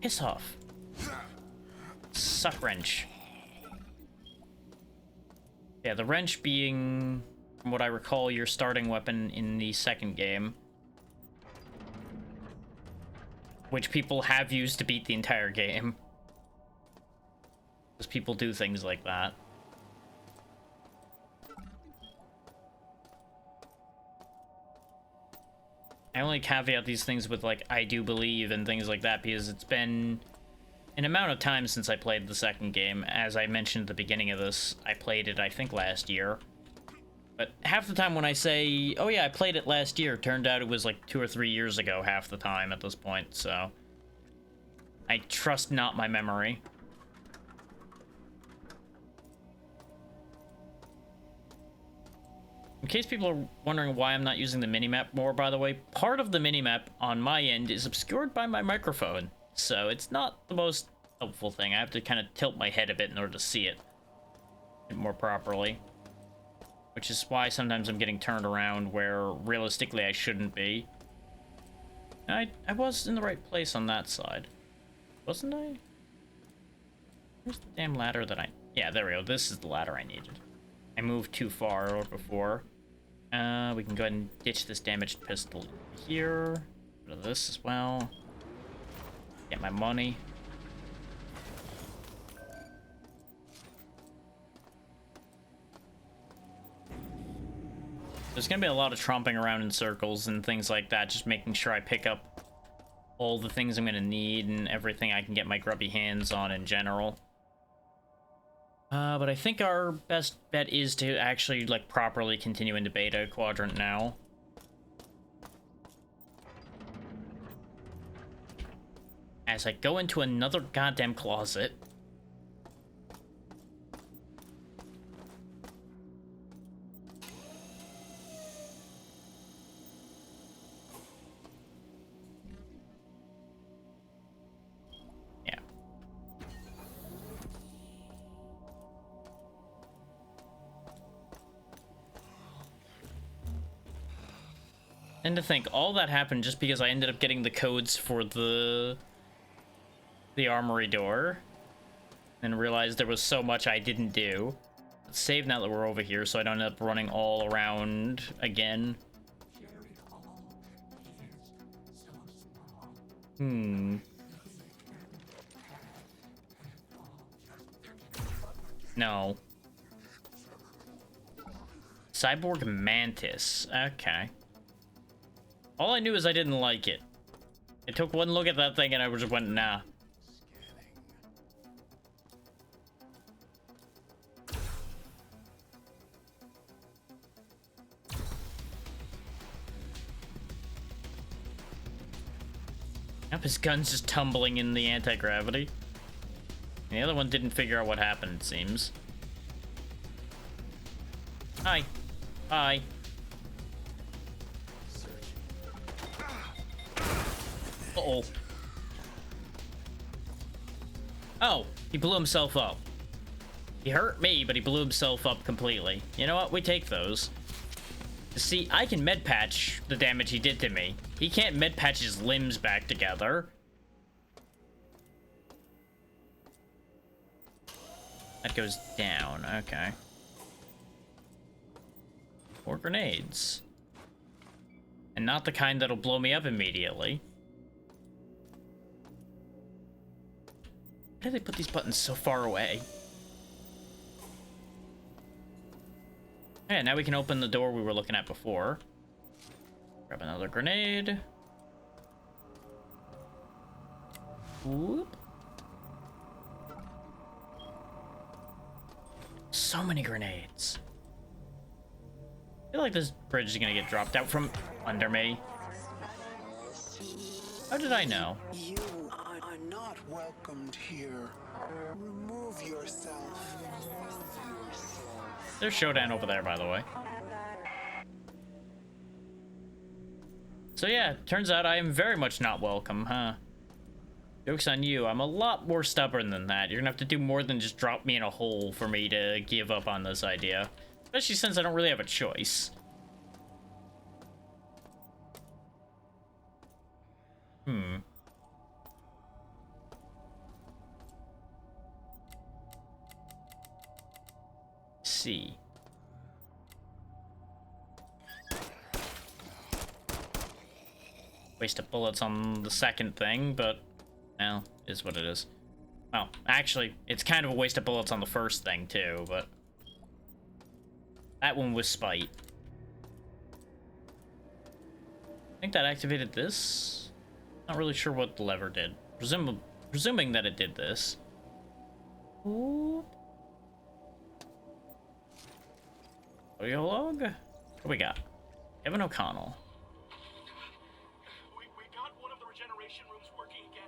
Piss off. Suck wrench. Yeah, the wrench being, from what I recall, your starting weapon in the second game. Which people have used to beat the entire game. Because people do things like that. I only caveat these things with, like, I do believe and things like that because it's been an amount of time since I played the second game. As I mentioned at the beginning of this, I played it, I think, last year. But half the time when I say, oh yeah, I played it last year, turned out it was like 2 or 3 years ago half the time at this point, so I trust not my memory. In case people are wondering why I'm not using the minimap more, by the way, part of the minimap on my end is obscured by my microphone, so it's not the most helpful thing. I have to kind of tilt my head a bit in order to see it more properly. Which is why sometimes I'm getting turned around where realistically I shouldn't be. I was in the right place on that side. Wasn't I? Where's the damn ladder that I... Yeah, there we go. This is the ladder I needed. I moved too far before. We can go ahead and ditch this damaged pistol here. Rid of this as well. Get my money. There's gonna be a lot of tromping around in circles and things like that, just making sure I pick up all the things I'm gonna need and everything I can get my grubby hands on in general. But I think our best bet is to actually, like, properly continue into beta quadrant now. As I go into another goddamn closet. And to think, all that happened just because I ended up getting the codes for the armory door. And realized there was so much I didn't do. Let's save now that we're over here so I don't end up running all around again. No. Cyborg Mantis. Okay. All I knew is I didn't like it. I took one look at that thing and I just went, nah. Yep, his gun's just tumbling in the anti-gravity. The other one didn't figure out what happened, it seems. Hi. Hi. Uh-oh. Oh, he blew himself up. He hurt me, but he blew himself up completely. You know what? We take those. See, I can med patch the damage he did to me. He can't med patch his limbs back together. That goes down. Okay. 4 grenades. And not the kind that'll blow me up immediately. Why did they put these buttons so far away? Yeah, now we can open the door we were looking at before. Grab another grenade. Whoop. So many grenades. I feel like this bridge is gonna get dropped out from under me. How did I know? You are not welcomed here. Remove yourself. There's Shodan over there, by the way. So yeah, turns out I am very much not welcome, huh? Joke's on you. I'm a lot more stubborn than that. You're gonna have to do more than just drop me in a hole for me to give up on this idea. Especially since I don't really have a choice. See. Waste of bullets on the second thing, but, well, is what it is. Well, actually, it's kind of a waste of bullets on the first thing, too, but... that one was spite. I think that activated this? Not really sure what the lever did. Presuming that it did this. Ooh. Audio log? What do we got? Kevin O'Connell. We got one of the regeneration rooms working again.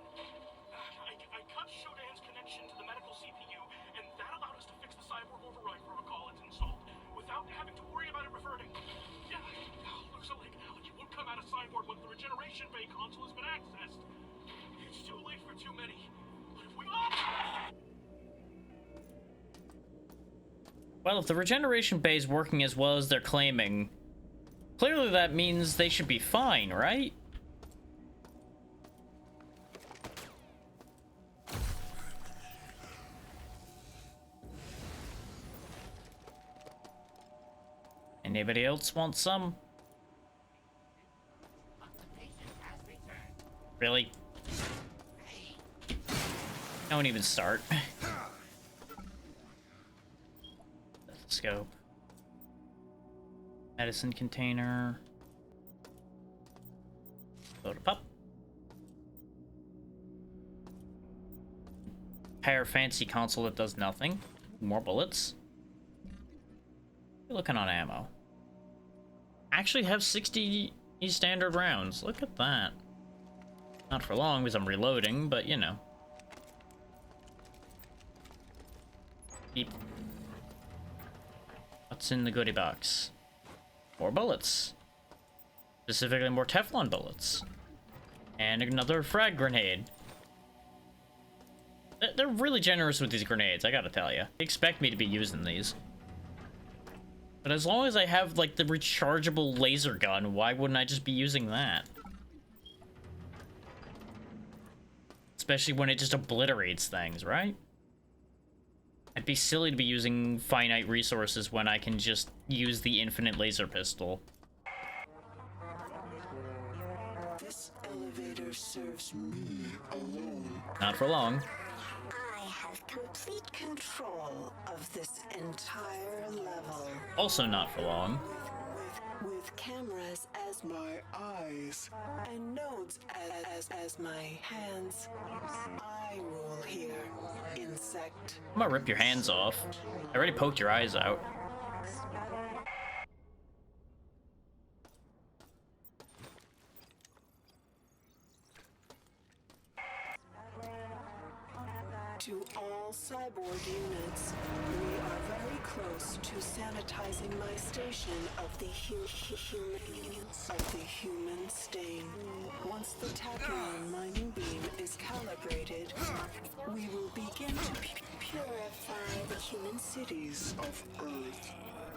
I cut Shodan's connection to the medical CPU, and that allowed us to fix the cyborg override protocol it's installed, without having to worry about it reverting. Yeah, looks like it won't come out of cyborg once the regeneration bay console has been accessed. It's too late for too many. But if we Well, if the regeneration bay is working as well as they're claiming, clearly that means they should be fine, right? Anybody else want some? Really? Don't even start. Scope. Medicine container. Load up. Pair fancy console that does nothing. More bullets. You're looking on ammo. Actually have 60 standard rounds. Look at that. Not for long because I'm reloading, but you know. Beep. What's in the goodie box? More bullets. Specifically more Teflon bullets. And another frag grenade. They're really generous with these grenades, I gotta tell you. They expect me to be using these. But as long as I have, like, the rechargeable laser gun, why wouldn't I just be using that? Especially when it just obliterates things, right? It'd be silly to be using finite resources when I can just use the infinite laser pistol. This elevator serves me alone. Not for long. I have complete control of this entire level. Also not for long. With cameras as My eyes. and nodes as my hands. I rule here, insect. I'm gonna rip your hands off. I already poked your eyes out. To all cyborg units, we are very close to sanitizing my station of the human stain. Once the Tachyon mining beam is calibrated, we will begin to purify the human cities of Earth.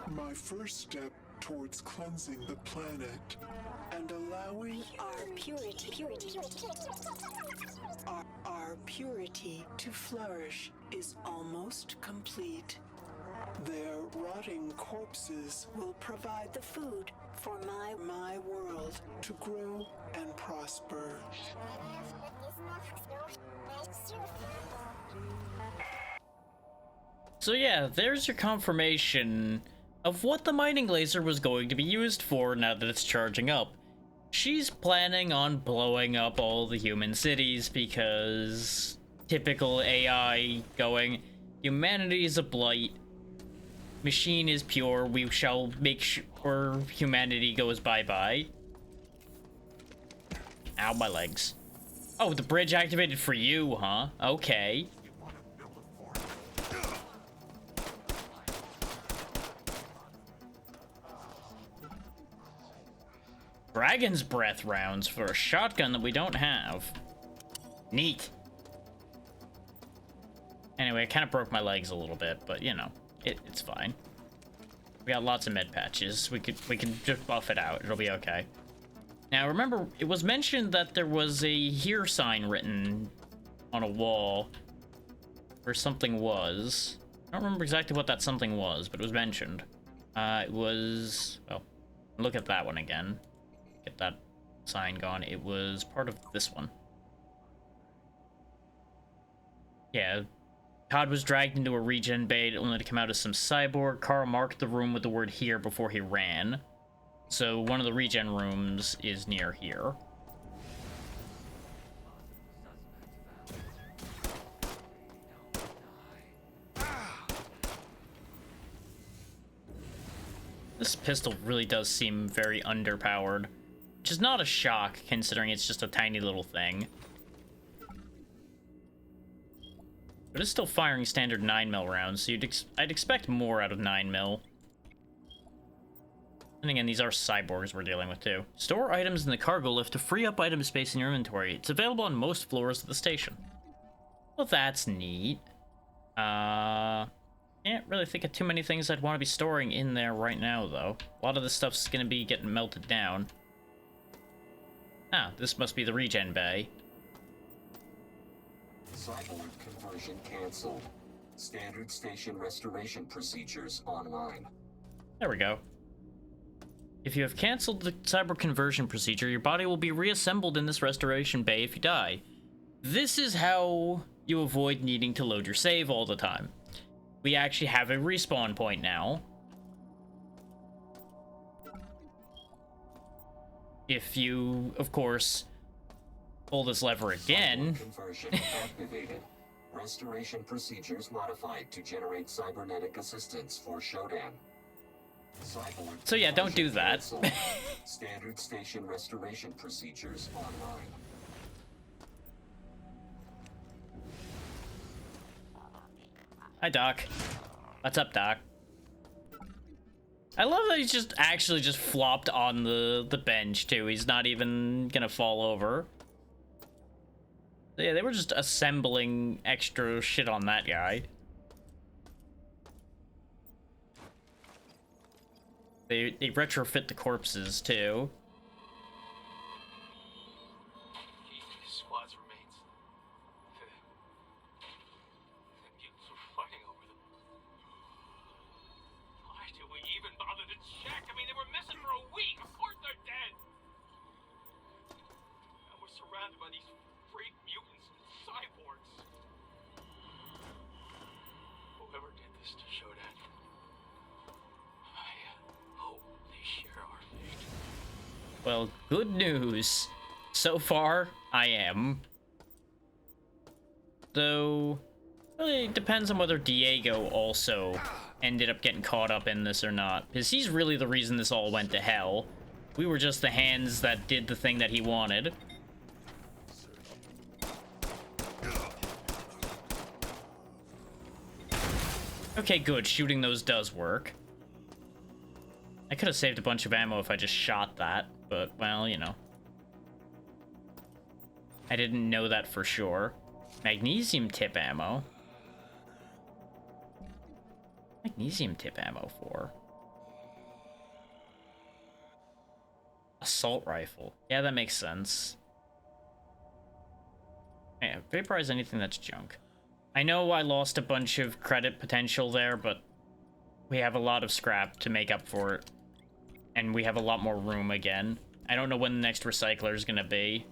My first step towards cleansing the planet and allowing our purity to flourish is almost complete. Their rotting corpses Will provide the food for my world to grow and prosper. So yeah, there's your confirmation of what the mining laser was going to be used for now that it's charging up. She's planning on blowing up all the human cities because typical AI going, humanity is a blight, machine is pure, we shall make sure humanity goes bye-bye. Ow, my legs. Oh, the bridge activated for you, huh? Okay. Dragon's Breath rounds for a shotgun that we don't have. Neat. Anyway, I kind of broke my legs a little bit, but you know, it's fine. We got lots of med patches. We can just buff it out. It'll be okay. Now remember, it was mentioned that there was a here sign written on a wall where something was. I don't remember exactly what that something was, but it was mentioned. It was, well, look at that one again. Get that sign gone. It was part of this one. Yeah. Todd was dragged into a regen bay only to come out as some cyborg. Carl marked the room with the word here before he ran. So one of the regen rooms is near here. This pistol really does seem very underpowered. Which is not a shock, considering it's just a tiny little thing. But it's still firing standard 9mm rounds, so I'd expect more out of 9mm. And again, these are cyborgs we're dealing with, too. Store items in the cargo lift to free up item space in your inventory. It's available on most floors of the station. Well, that's neat. Can't really think of too many things I'd want to be storing in there right now, though. A lot of this stuff's gonna be getting melted down. Ah, this must be the regen bay. Cyborg conversion cancelled. Standard station restoration procedures online. There we go. If you have cancelled the cyborg conversion procedure, your body will be reassembled in this restoration bay if you die. This is how you avoid needing to load your save all the time. We actually have a respawn point now. If you, of course, pull this lever again. Conversion activated. Restoration procedures modified to generate cybernetic assistance for Shodan. So yeah, don't do that. Standard station restoration procedures online. Hi, Doc. What's up, Doc? I love that he's just actually just flopped on the bench, too. He's not even gonna fall over. Yeah, they were just assembling extra shit on that guy. They retrofit the corpses, too. Squad's remains. The mutants were fighting over them. Why did we even bother to check? I mean, they were missing for a week. Of course they're dead. Now we're surrounded by these freak mutants and cyborgs. Whoever did this to Shodan, I hope they share our fate. Well, good news. So far, I am. Though, really depends on whether Diego also ended up getting caught up in this or not. Because he's really the reason this all went to hell. We were just the hands that did the thing that he wanted. Okay, good. Shooting those does work. I could have saved a bunch of ammo if I just shot that, but, well, you know. I didn't know that for sure. Magnesium tip ammo. Magnesium tip ammo for? Assault rifle. Yeah, that makes sense. Yeah, vaporize anything that's junk. I know I lost a bunch of credit potential there, but we have a lot of scrap to make up for it. And we have a lot more room again. I don't know when the next recycler is gonna be.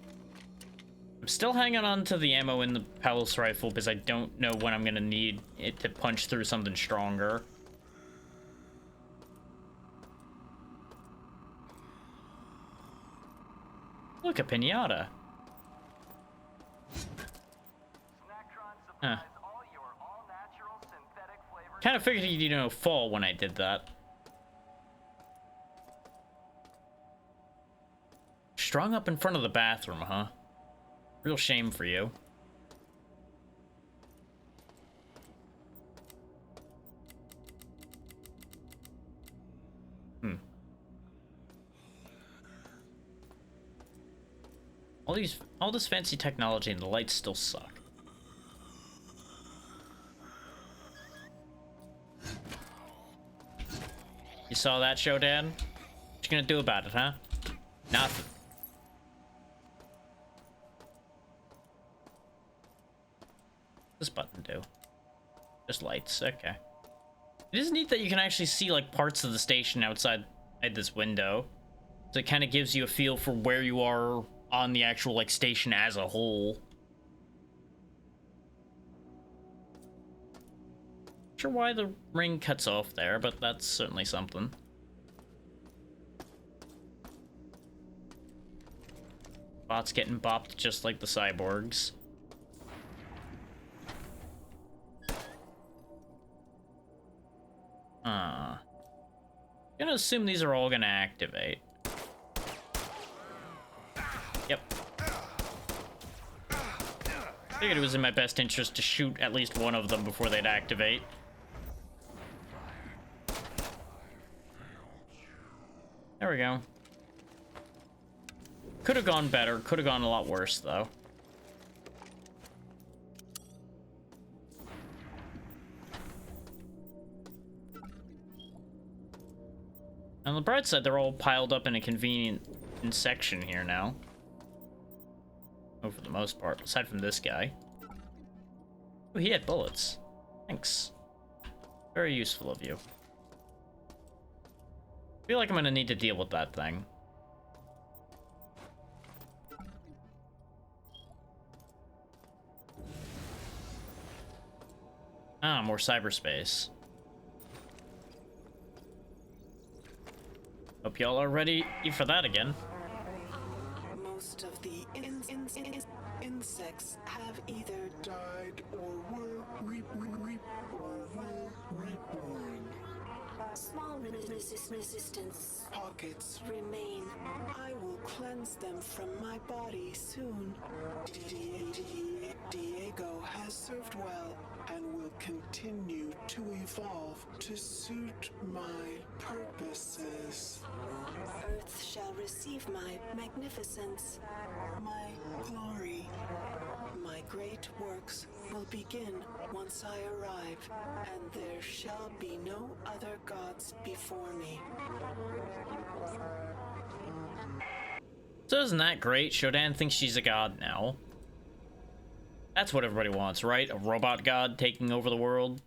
I'm still hanging on to the ammo in the Palace rifle because I don't know when I'm gonna need it to punch through something stronger. Look, a pinata. Huh. Kind of figured you'd, fall when I did that. Strung up in front of the bathroom, huh? Real shame for you. All this fancy technology and the lights still suck. You saw that, Shodan? What you gonna do about it, huh? Nothing. What's this button do? Just lights, okay. It is neat that you can actually see like parts of the station outside this window. So it kind of gives you a feel for where you are on the actual like station as a whole. Not sure why the ring cuts off there, but that's certainly something. Bots getting bopped just like the cyborgs. Gonna assume these are all gonna activate. Yep. Figured it was in my best interest to shoot at least one of them before they'd activate. There we go. Could have gone better. Could have gone a lot worse, though. On the bright side, they're all piled up in a convenient section here now. Oh, for the most part, aside from this guy. Oh, he had bullets. Thanks. Very useful of you. I feel like I'm gonna need to deal with that thing. Ah, more cyberspace. Hope y'all are ready for that again. Most of the insects have either died or were reborn. Small resistance pockets remain. I will cleanse them from my body soon. Diego has served well and will continue to evolve to suit my purposes. Earth shall receive my magnificence, my glory. My great works will begin once I arrive, and there shall be no other gods before me. So isn't that great? Shodan thinks she's a god now. That's what everybody wants, right? A robot god taking over the world.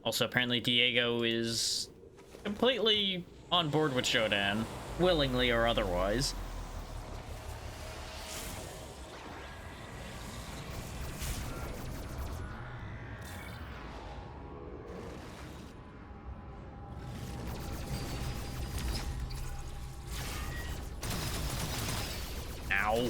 Also, apparently Diego is completely on board with Shodan, willingly or otherwise. Ow.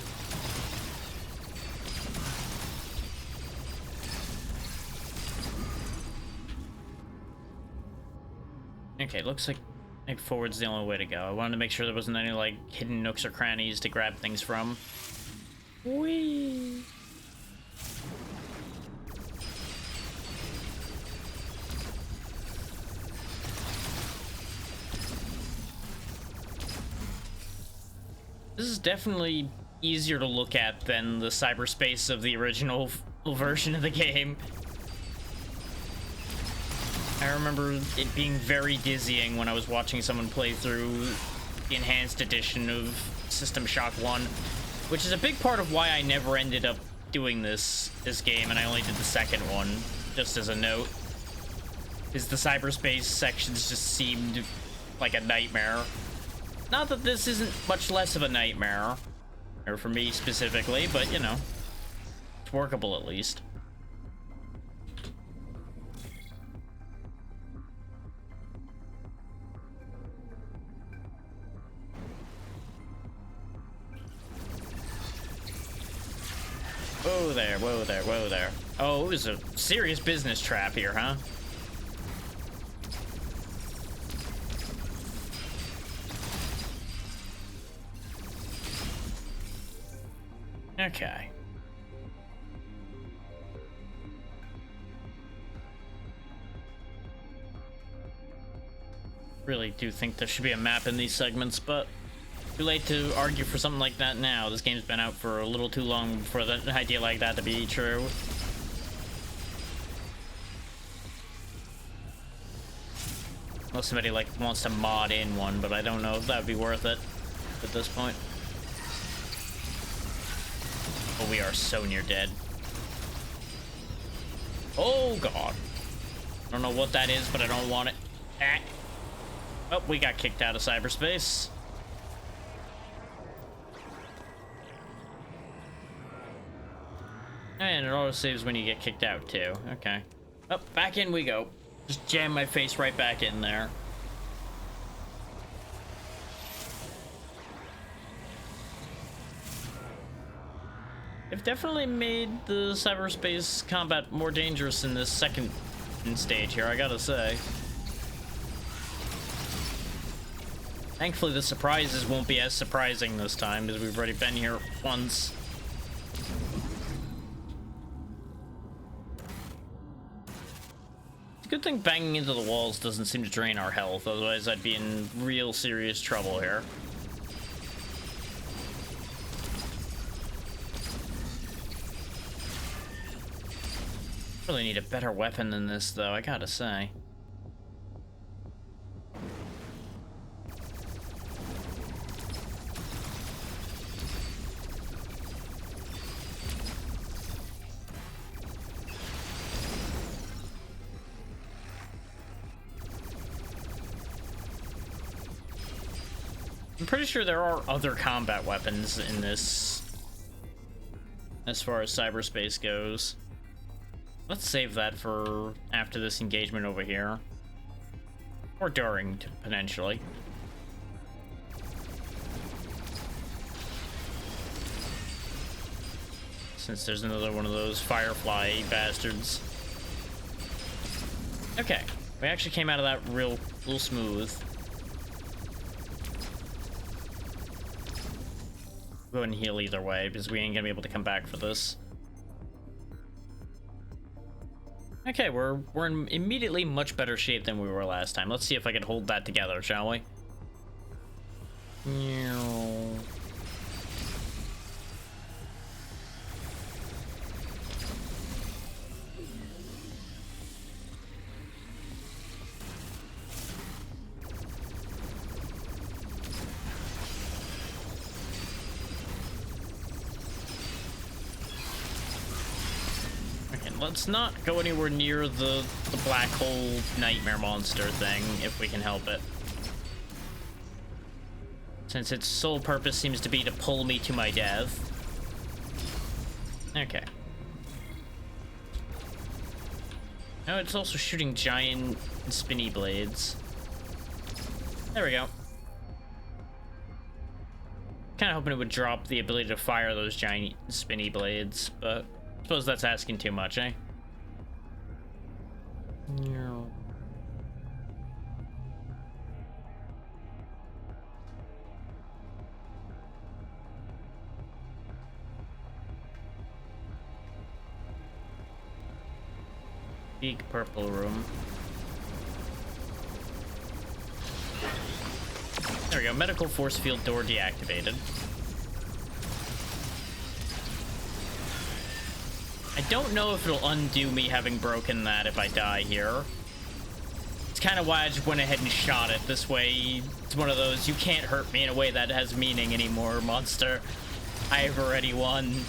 Okay, looks like forward's the only way to go. I wanted to make sure there wasn't any, like, hidden nooks or crannies to grab things from. Whee! This is definitely easier to look at than the cyberspace of the original version of the game. I remember it being very dizzying when I was watching someone play through the enhanced edition of System Shock 1, which is a big part of why I never ended up doing this game, and I only did the second one, just as a note, is the cyberspace sections just seemed like a nightmare. Not that this isn't much less of a nightmare, or for me specifically, but you know, it's workable at least. Whoa there, whoa there, whoa there. Oh, it was a serious business trap here, huh? Okay. Really do think there should be a map in these segments, but too late to argue for something like that now. This game's been out for a little too long for an idea like that to be true. Unless somebody like wants to mod in one, but I don't know if that would be worth it at this point. Oh, we are so near dead. Oh god. I don't know what that is, but I don't want it. Ah. Oh, we got kicked out of cyberspace. And it auto saves when you get kicked out too. Okay. Oh, back in we go. Just jam my face right back in there. They've definitely made the cyberspace combat more dangerous in this second stage here, I gotta say. Thankfully the surprises won't be as surprising this time, because we've already been here once. It's a good thing banging into the walls doesn't seem to drain our health, otherwise I'd be in real serious trouble here. Really need a better weapon than this, though, I gotta say. I'm pretty sure there are other combat weapons in this, as far as cyberspace goes. Let's save that for after this engagement over here. Or during, potentially. Since there's another one of those Firefly bastards. Okay, we actually came out of that real smooth. Go ahead and heal either way, because we ain't gonna be able to come back for this. Okay, we're in immediately much better shape than we were last time. Let's see if I can hold that together, shall we? Let's not go anywhere near the black hole nightmare monster thing, if we can help it. Since its sole purpose seems to be to pull me to my death. Okay. Oh, it's also shooting giant spinny blades. There we go. Kind of hoping it would drop the ability to fire those giant spinny blades, but I suppose that's asking too much, eh? No. Big purple room. There we go. Medical force field door deactivated. don't know if it'll undo me having broken that if I die here. It's kind of why I just went ahead and shot it. This way, it's one of those, you can't hurt me in a way that has meaning anymore, monster. I've already won.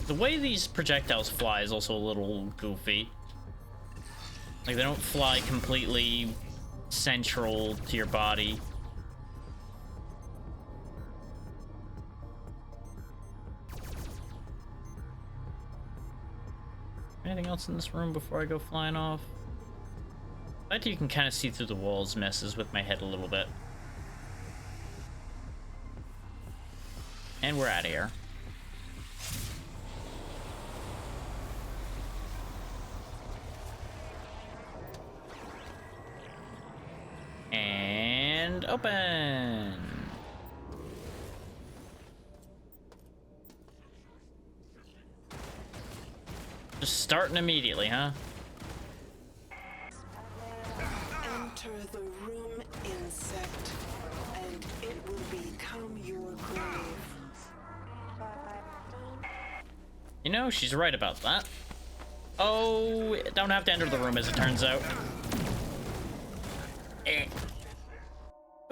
The way these projectiles fly is also a little goofy. Like, they don't fly completely central to your body. Anything else in this room before I go flying off? I think you can kind of see through the walls messes with my head a little bit. And we're out of here. And open. Just starting immediately, huh? Enter the room, insect, and it will become your grave. You know, she's right about that. Oh, don't have to enter the room as it turns out.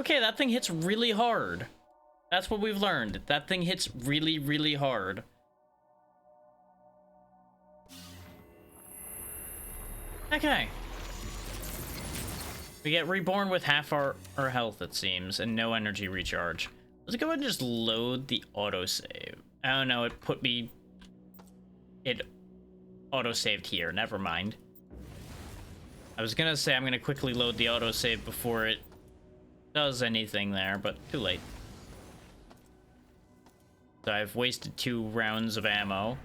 Okay, that thing hits really hard. That's what we've learned. That thing hits really, really hard. Okay. We get reborn with half our health, it seems, and no energy recharge. Let's go ahead and just load the autosave. Oh no, it put me... It autosaved here, never mind. I was gonna say I'm gonna quickly load the autosave before it does anything there, but too late. So I've wasted 2 rounds of ammo.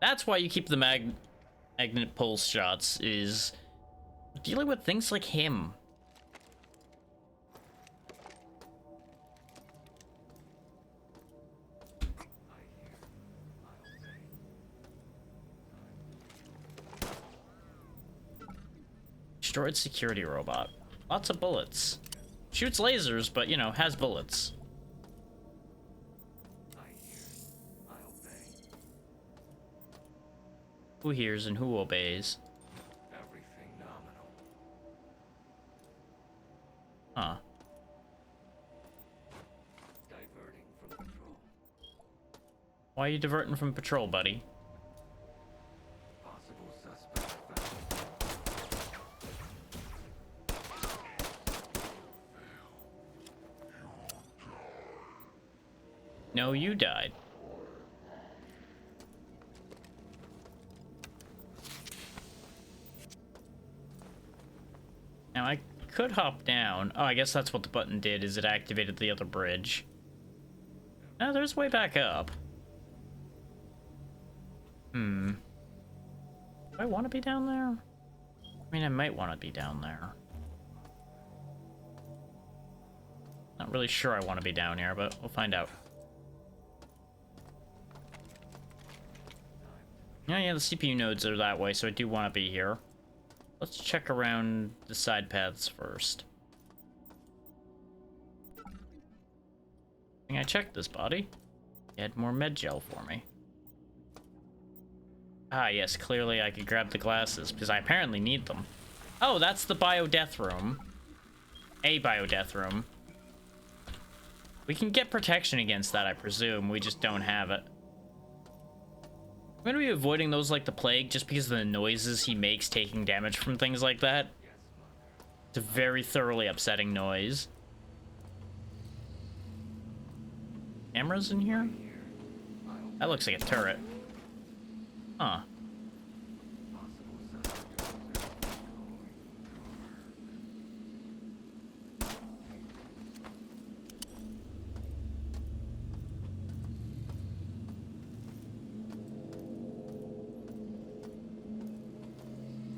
That's why you keep the magnet pulse shots, is dealing with things like him. Destroyed security robot. Lots of bullets. Shoots lasers, but, you know, has bullets. Who hears and who obeys? Everything nominal. Huh. Diverting from patrol. Why are you diverting from patrol, buddy? Possible suspect found. No, you died. Now I could hop down. Oh, I guess that's what the button did, is it activated the other bridge. Oh, there's way back up. Do I want to be down there? I mean, I might want to be down there. Not really sure I want to be down here, but we'll find out. Oh yeah, the CPU nodes are that way, so I do want to be here. Let's check around the side paths first. I think I checked this body. He had more med gel for me. Ah, yes, clearly I could grab the glasses, because I apparently need them. Oh, that's the bio-death room. A bio-death room. We can get protection against that, I presume. We just don't have it. I'm gonna be avoiding those like the plague just because of the noises he makes taking damage from things like that. It's a very thoroughly upsetting noise. Cameras in here? That looks like a turret. Huh.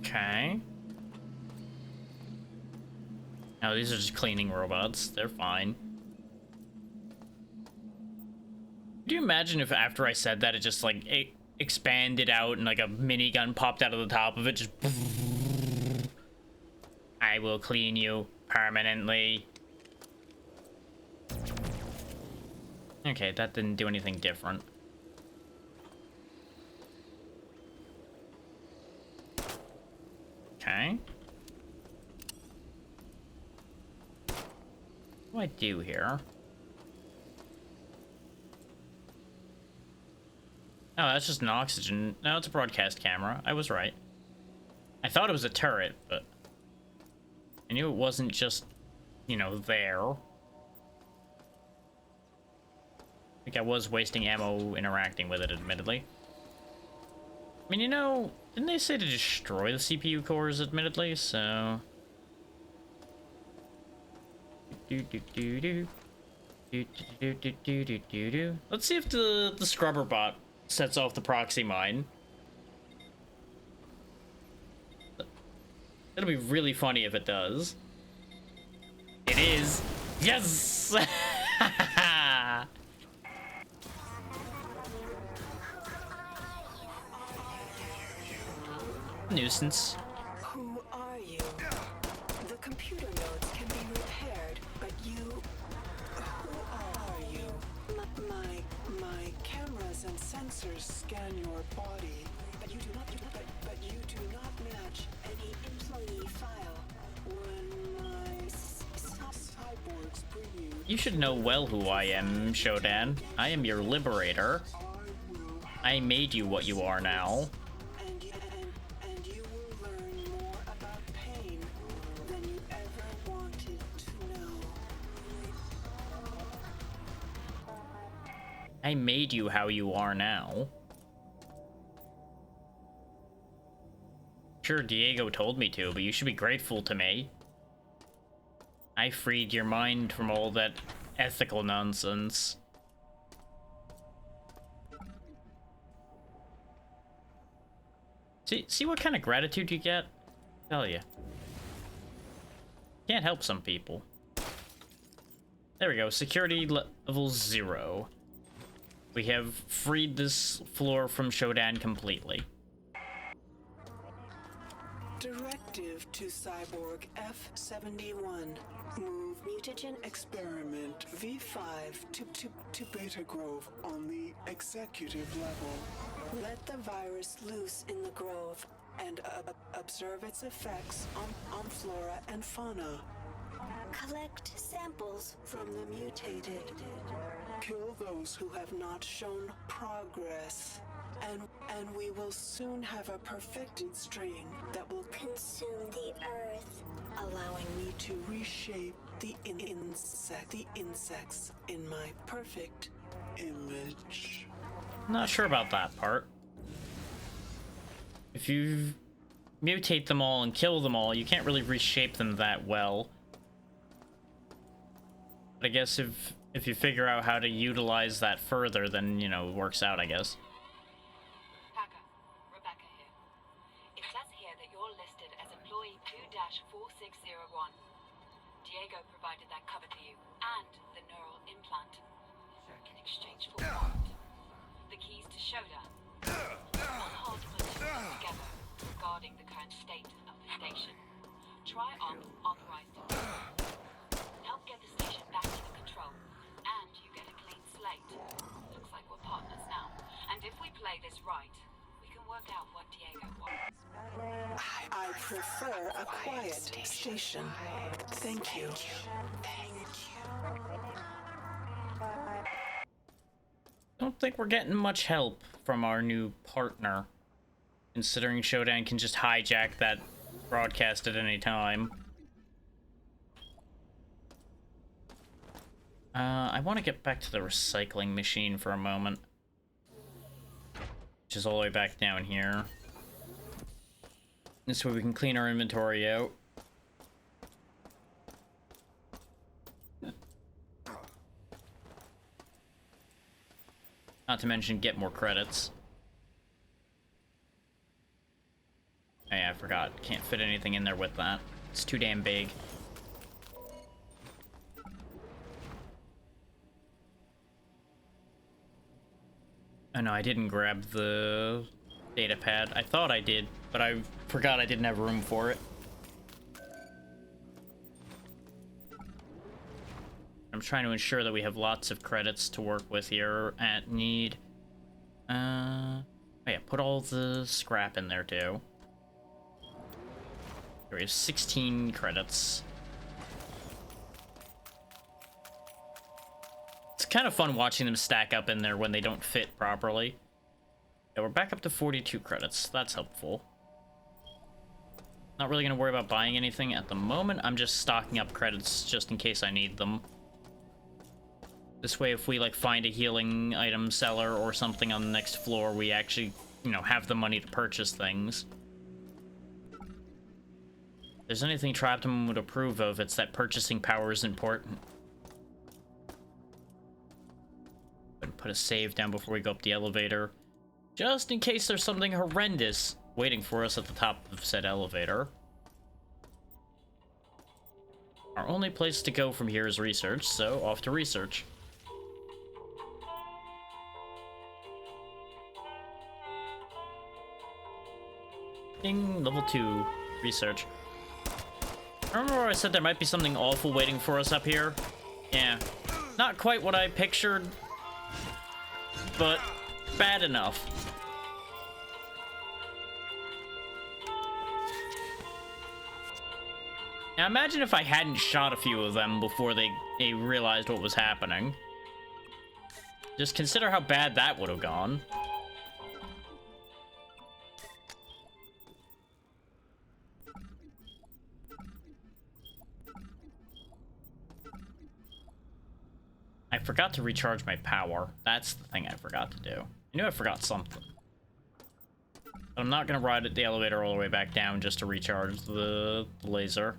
Okay. No, these are just cleaning robots. They're fine. Could you imagine if after I said that, it just like expanded out and like a minigun popped out of the top of it? Just. I will clean you permanently. Okay, that didn't do anything different. Okay. What do I do here? Oh, that's just an oxygen. No, it's a broadcast camera. I was right. I thought it was a turret, but I knew it wasn't just, you know, there. I think I was wasting ammo interacting with it, admittedly. I mean, you know, didn't they say to destroy the CPU cores, admittedly, so... Let's see if the scrubber bot sets off the proxy mine. It'll be really funny if it does. It is. Yes! Nuisance. Who are you? The computer nodes can be repaired, but you... Who are you? My cameras and sensors scan your body, but you do not match any employee file. When my cyborgs bring you... You should know well who I am, Shodan. I am your liberator. I made you what you are now. I made you how you are now. Sure, Diego told me to, but you should be grateful to me. I freed your mind from all that ethical nonsense. See what kind of gratitude you get? Tell you. Can't help some people. There we go, security level 0. We have freed this floor from Shodan completely. Directive to Cyborg F-71. Move mutagen experiment V5 to Beta Grove on the executive level. Let the virus loose in the Grove and observe its effects on flora and fauna. Collect samples from the mutated. Kill those who have not shown progress. And we will soon have a perfected strain that will consume the earth, allowing me to reshape the insects in my perfect image. Not sure about that part. If you mutate them all and kill them all, you can't really reshape them that well. But I guess if you figure out how to utilize that further, then, you know, it works out, I guess. Packer, Rebecca here. It says here that you're listed as employee 2-4601. Diego provided that cover to you, and the neural implant. In exchange for what? The keys to Shodan. One hard to put two together regarding the current state of the station. Tri-Op authorized it. Help get the station back under control, and you get a clean slate. Looks like we're partners now. And if we play this right, we can work out what Diego wants. I prefer a quiet station. Thank you. Don't think we're getting much help from our new partner, considering Shodan can just hijack that broadcast at any time. I want to get back to the recycling machine for a moment, which is all the way back down here. This way we can clean our inventory out. Not to mention get more credits. Oh yeah, I forgot. Can't fit anything in there with that. It's too damn big. Oh no, I didn't grab the data pad. I thought I did, but I forgot I didn't have room for it. I'm trying to ensure that we have lots of credits to work with here at need. Oh yeah, put all the scrap in there too. We have 16 credits. It's kind of fun watching them stack up in there when they don't fit properly. Yeah, we're back up to 42 credits. That's helpful. Not really gonna worry about buying anything at the moment. I'm just stocking up credits just in case I need them. This way, if we like find a healing item seller or something on the next floor, we actually, you know, have the money to purchase things. If there's anything Traptum would approve of, it's that purchasing power is important. Put a save down before we go up the elevator, just in case there's something horrendous waiting for us at the top of said elevator. Our only place to go from here is research, so off to research. Ding, level 2, research. Remember where I said there might be something awful waiting for us up here? Yeah, not quite what I pictured, but bad enough. Now imagine if I hadn't shot a few of them before they realized what was happening. Just consider how bad that would have gone. I forgot to recharge my power. That's the thing I forgot to do. I knew I forgot something. But I'm not gonna ride the elevator all the way back down just to recharge the laser.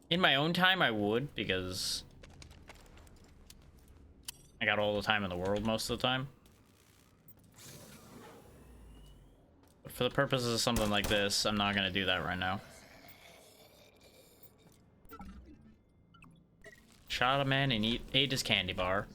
In my own time, I would, because I got all the time in the world most of the time. But for the purposes of something like this, I'm not gonna do that right now. Shot a man and ate his candy bar.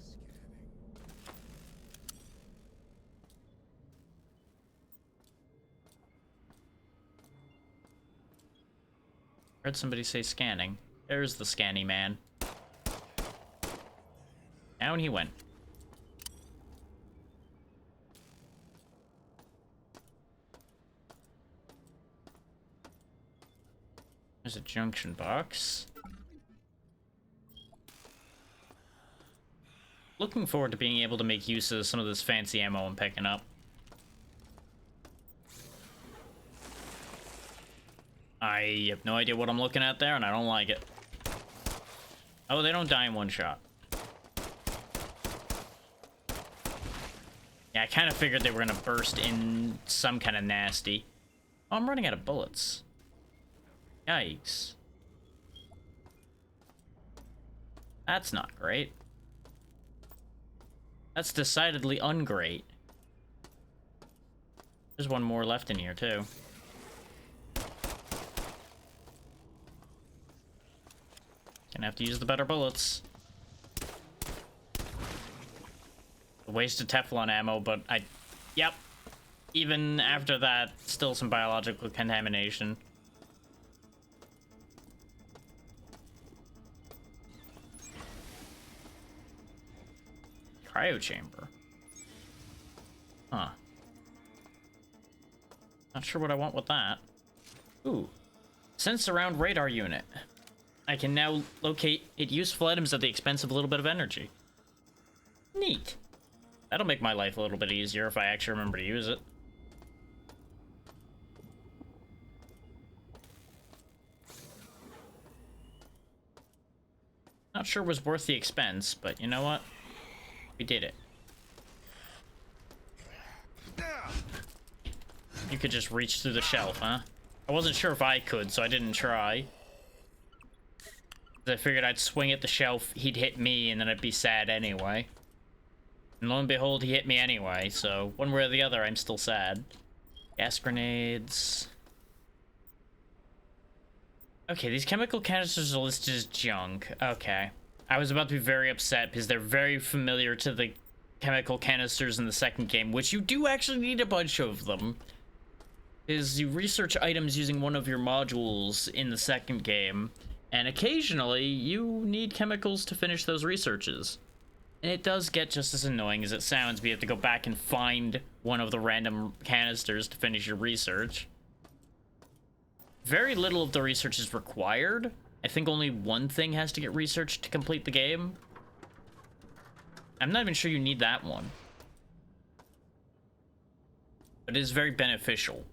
Heard somebody say scanning. There's the scanny man. Down he went. There's a junction box. Looking forward to being able to make use of some of this fancy ammo I'm picking up. I have no idea what I'm looking at there, and I don't like it. Oh, they don't die in one shot. Yeah, I kind of figured they were going to burst in some kind of nasty. Oh, I'm running out of bullets. Yikes. That's not great. That's decidedly ungreat. There's one more left in here, too. Gonna have to use the better bullets. A waste of Teflon ammo, but yep. Even after that, still some biological contamination. Cryo chamber. Huh. Not sure what I want with that. Ooh. Sense around radar unit. I can now locate useful items at the expense of a little bit of energy. Neat. That'll make my life a little bit easier if I actually remember to use it. Not sure it was worth the expense, but you know what? We did it. You could just reach through the shelf, huh? I wasn't sure if I could, so I didn't try. I figured I'd swing at the shelf, he'd hit me, and then I'd be sad anyway. And lo and behold, he hit me anyway, so one way or the other, I'm still sad. Gas grenades. Okay, these chemical canisters are listed as junk. Okay. I was about to be very upset because they're very familiar to the chemical canisters in the second game, which you do actually need a bunch of them, is you research items using one of your modules in the second game, and occasionally you need chemicals to finish those researches. And it does get just as annoying as it sounds, but you have to go back and find one of the random canisters to finish your research. Very little of the research is required. I think only one thing has to get researched to complete the game. I'm not even sure you need that one. But it is very beneficial.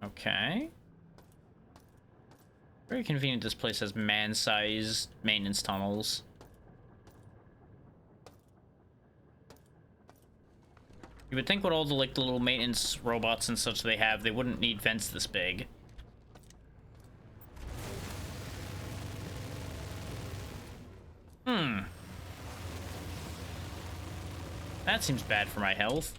Okay. Very convenient this place has man-sized maintenance tunnels. You would think with all the, like, the little maintenance robots and such they have, they wouldn't need vents this big. That seems bad for my health.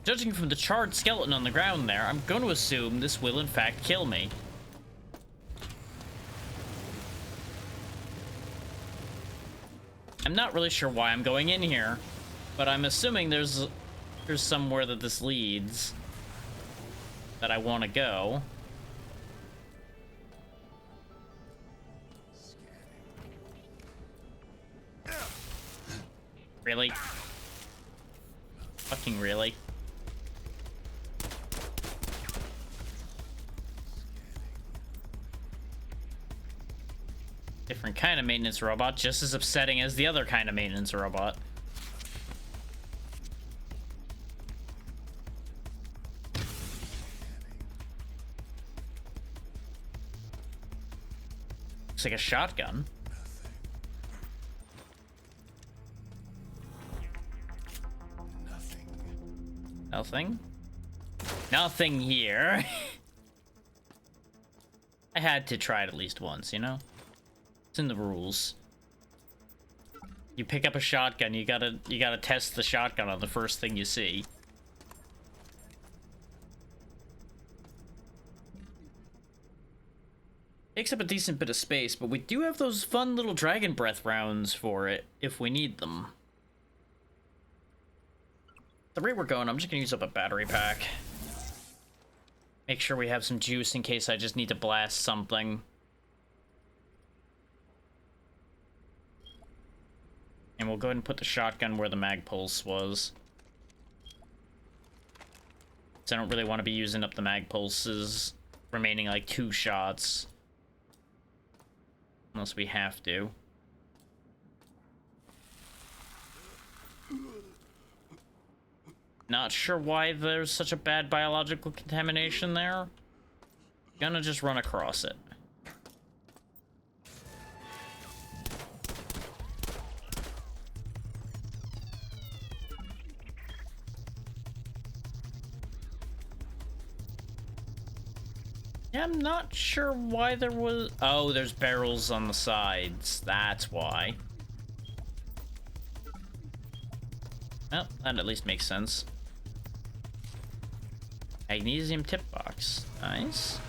Judging from the charred skeleton on the ground there, I'm going to assume this will in fact kill me. I'm not really sure why I'm going in here, but I'm assuming there's somewhere that this leads that I want to go. Really? Fucking really? Different kind of maintenance robot, just as upsetting as the other kind of maintenance robot. Looks like a shotgun. Nothing. Nothing here. I had to try it at least once, you know? It's in the rules. You pick up a shotgun, you gotta test the shotgun on the first thing you see. Takes up a decent bit of space, but we do have those fun little dragon breath rounds for it if we need them. The rate we're going, I'm just gonna use up a battery pack. Make sure we have some juice in case I just need to blast something. And we'll go ahead and put the shotgun where the mag pulse was. So I don't really want to be using up the mag pulses remaining like 2 shots. Unless we have to. Not sure why there's such a bad biological contamination there. Gonna just run across it. Yeah, I'm not sure why there was... Oh, there's barrels on the sides. That's why. Well, that at least makes sense. Magnesium tip box. Nice.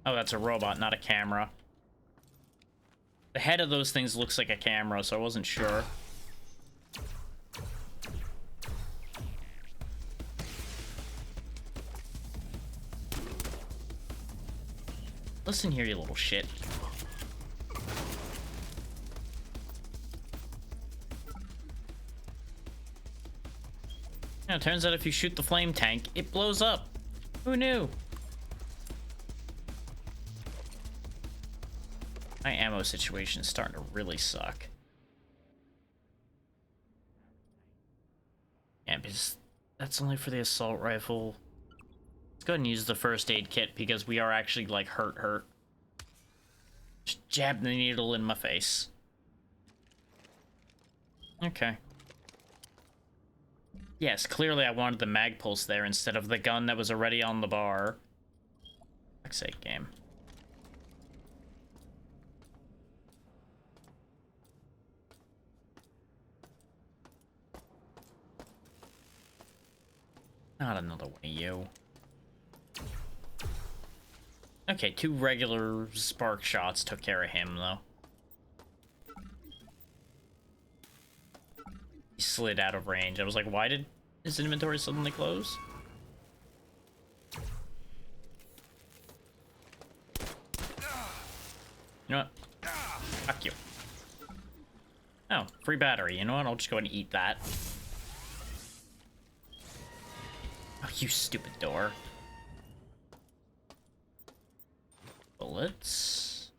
Oh, that's a robot, not a camera. The head of those things looks like a camera, so I wasn't sure. Listen here, you little shit. Now, it turns out if you shoot the flame tank, it blows up. Who knew? My ammo situation is starting to really suck. Yeah, because that's only for the assault rifle. Let's go ahead and use the first aid kit because we are actually, like, hurt. Just jab the needle in my face. Okay. Yes, clearly I wanted the mag pulse there instead of the gun that was already on the bar. Fuck's sake, game. Not another one of you. Okay, 2 regular spark shots took care of him, though. He slid out of range. I was like, why did his inventory suddenly close? You know what? Fuck you. Oh, free battery. You know what? I'll just go ahead and eat that. Oh, you stupid door. Bullets.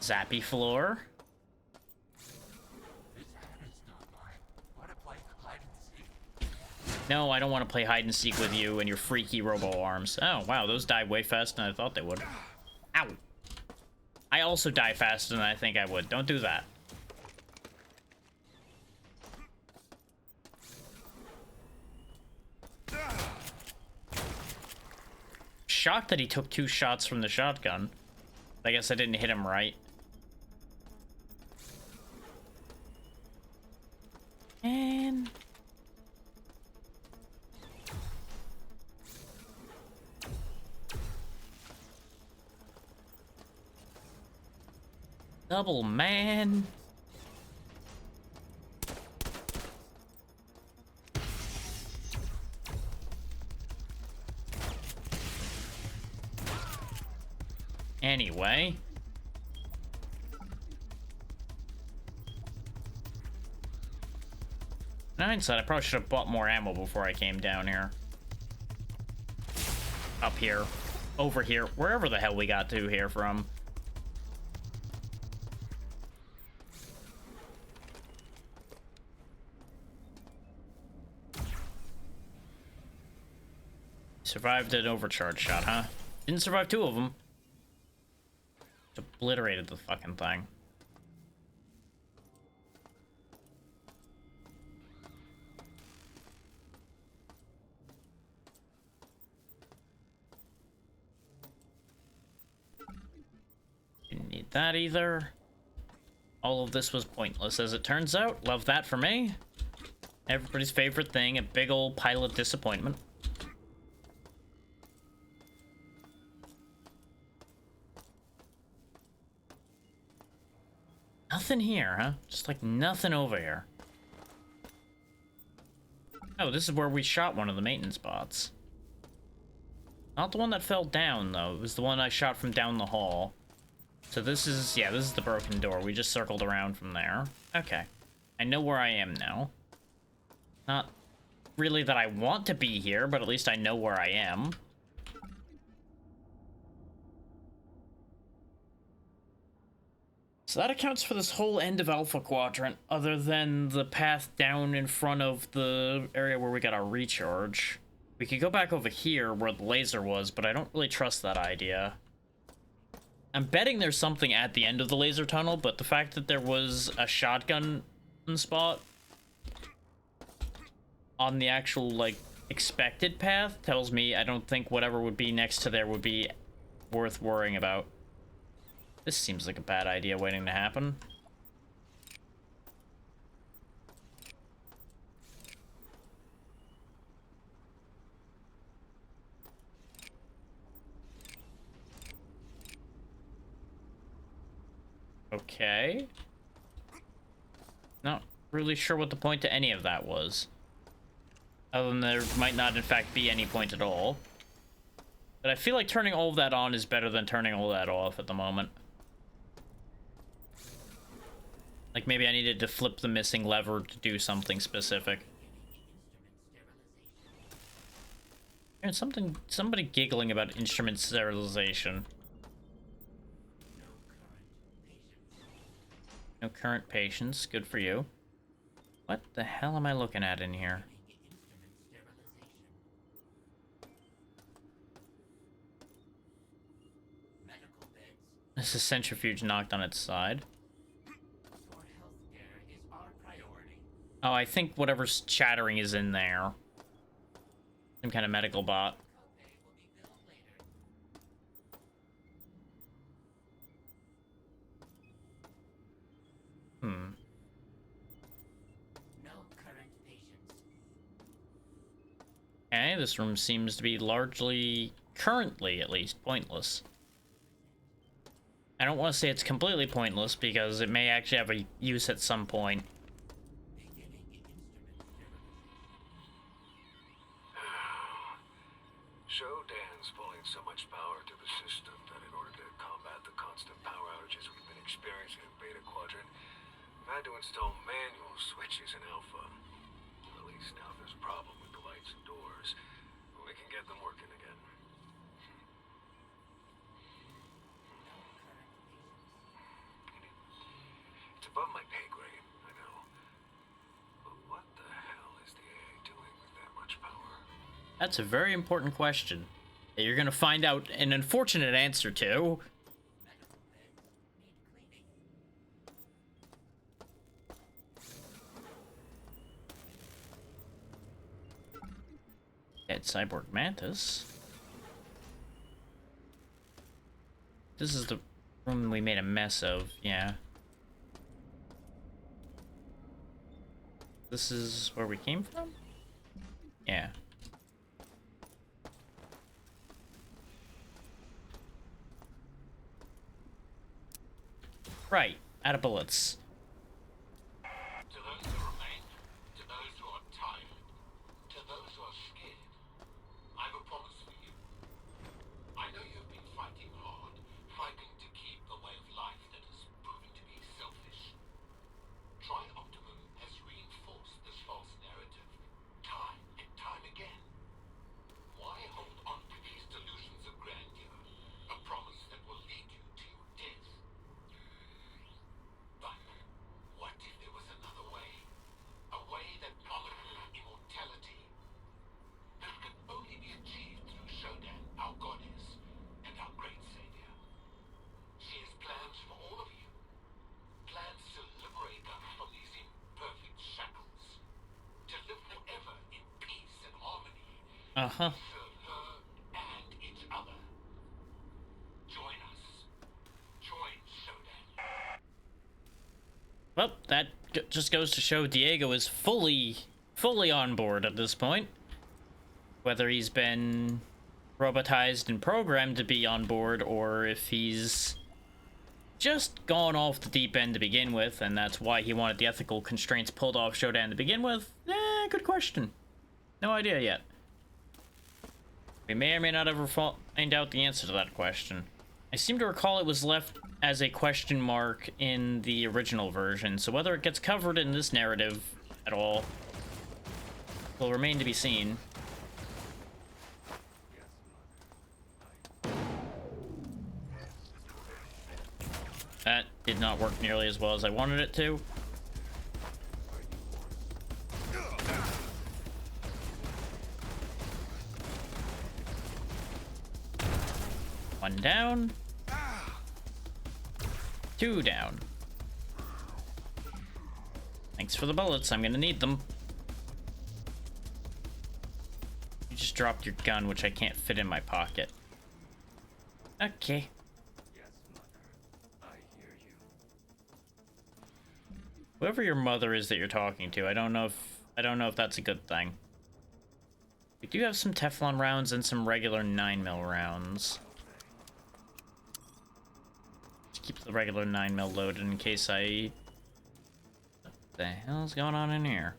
Zappy floor. No, I don't want to play hide and seek with you and your freaky robo arms. Oh, wow, those die way faster than I thought they would. Ow. I also die faster than I think I would. Don't do that. Shocked that he took 2 shots from the shotgun. I guess I didn't hit him right. And... double man. Anyway. In hindsight, I probably should have bought more ammo before I came down here. Up here. Over here. Wherever the hell we got to here from. Survived an overcharge shot, huh? Didn't survive 2 of them. Obliterated the fucking thing. Didn't need that either. All of this was pointless, as it turns out. Love that for me. Everybody's favorite thing, a big old pile of disappointment. Nothing here, huh? Just like nothing over here. Oh, this is where we shot one of the maintenance bots. Not the one that fell down, though. It was the one I shot from down the hall. So this is, yeah, this is the broken door. We just circled around from there. Okay. I know where I am now. Not really that I want to be here, but at least I know where I am. So that accounts for this whole end of Alpha Quadrant, other than the path down in front of the area where we got our recharge. We could go back over here where the laser was, but I don't really trust that idea. I'm betting there's something at the end of the laser tunnel, but the fact that there was a shotgun spot on the actual, like, expected path tells me I don't think whatever would be next to there would be worth worrying about. This seems like a bad idea waiting to happen. Okay. Not really sure what the point to any of that was. Other than there might not in fact be any point at all. But I feel like turning all of that on is better than turning all that off at the moment. Like maybe I needed to flip the missing lever to do something specific. And somebody giggling about instrument sterilization. No current patients, good for you. What the hell am I looking at in here? This is centrifuge knocked on its side. Oh, I think whatever's chattering is in there. Some kind of medical bot. Hmm. Okay, this room seems to be largely, currently at least, pointless. I don't want to say it's completely pointless because it may actually have a use at some point. Shodan's pulling so much power to the system that in order to combat the constant power outages we've been experiencing in Beta Quadrant, we've had to install manual switches in Alpha. At least now if there's a problem with the lights and doors, we can get them working again. It's above my pay grade, I know. But what the hell is the AA doing with that much power? That's a very important question that you're gonna find out an unfortunate answer to. At Cyborg Mantis. This is the room we made a mess of, yeah. This is where we came from? Yeah. Right, out of bullets. To those who remain, to those who are tired, to those who are scared, I have a promise for you. I know you've been fighting hard, fighting to keep the way of life that has proven to be selfish. Tri-Optimum has reinforced this false narrative, time and time again. Why hold on to these delusions of grandeur, a promise that will lead you to your death? But what if there was another way? A way that promises immortality? This can only be achieved through Shodan, our goddess, and our great savior. She has plans for all of you. Plans to liberate us from these imperfect shackles. To live forever in peace and harmony. Uh-huh. Serve her and each other. Join us. Join Shodan. Well, that just goes to show Diego is fully on board at this point. Whether he's been robotized and programmed to be on board, or if he's just gone off the deep end to begin with, and that's why he wanted the ethical constraints pulled off Shodan to begin with. Good question. No idea yet. We may or may not ever find out the answer to that question. I seem to recall it was left as a question mark in the original version, so whether it gets covered in this narrative at all will remain to be seen. That did not work nearly as well as I wanted it to. One down. Two down. Thanks for the bullets. I'm gonna need them. You just dropped your gun, which I can't fit in my pocket. Okay. Yes, Mother. I hear you. Whoever your mother is that you're talking to, I don't know if that's a good thing. We do have some Teflon rounds and some regular 9mm rounds. Just keep the regular 9mm loaded in case I... What the hell's going on in here?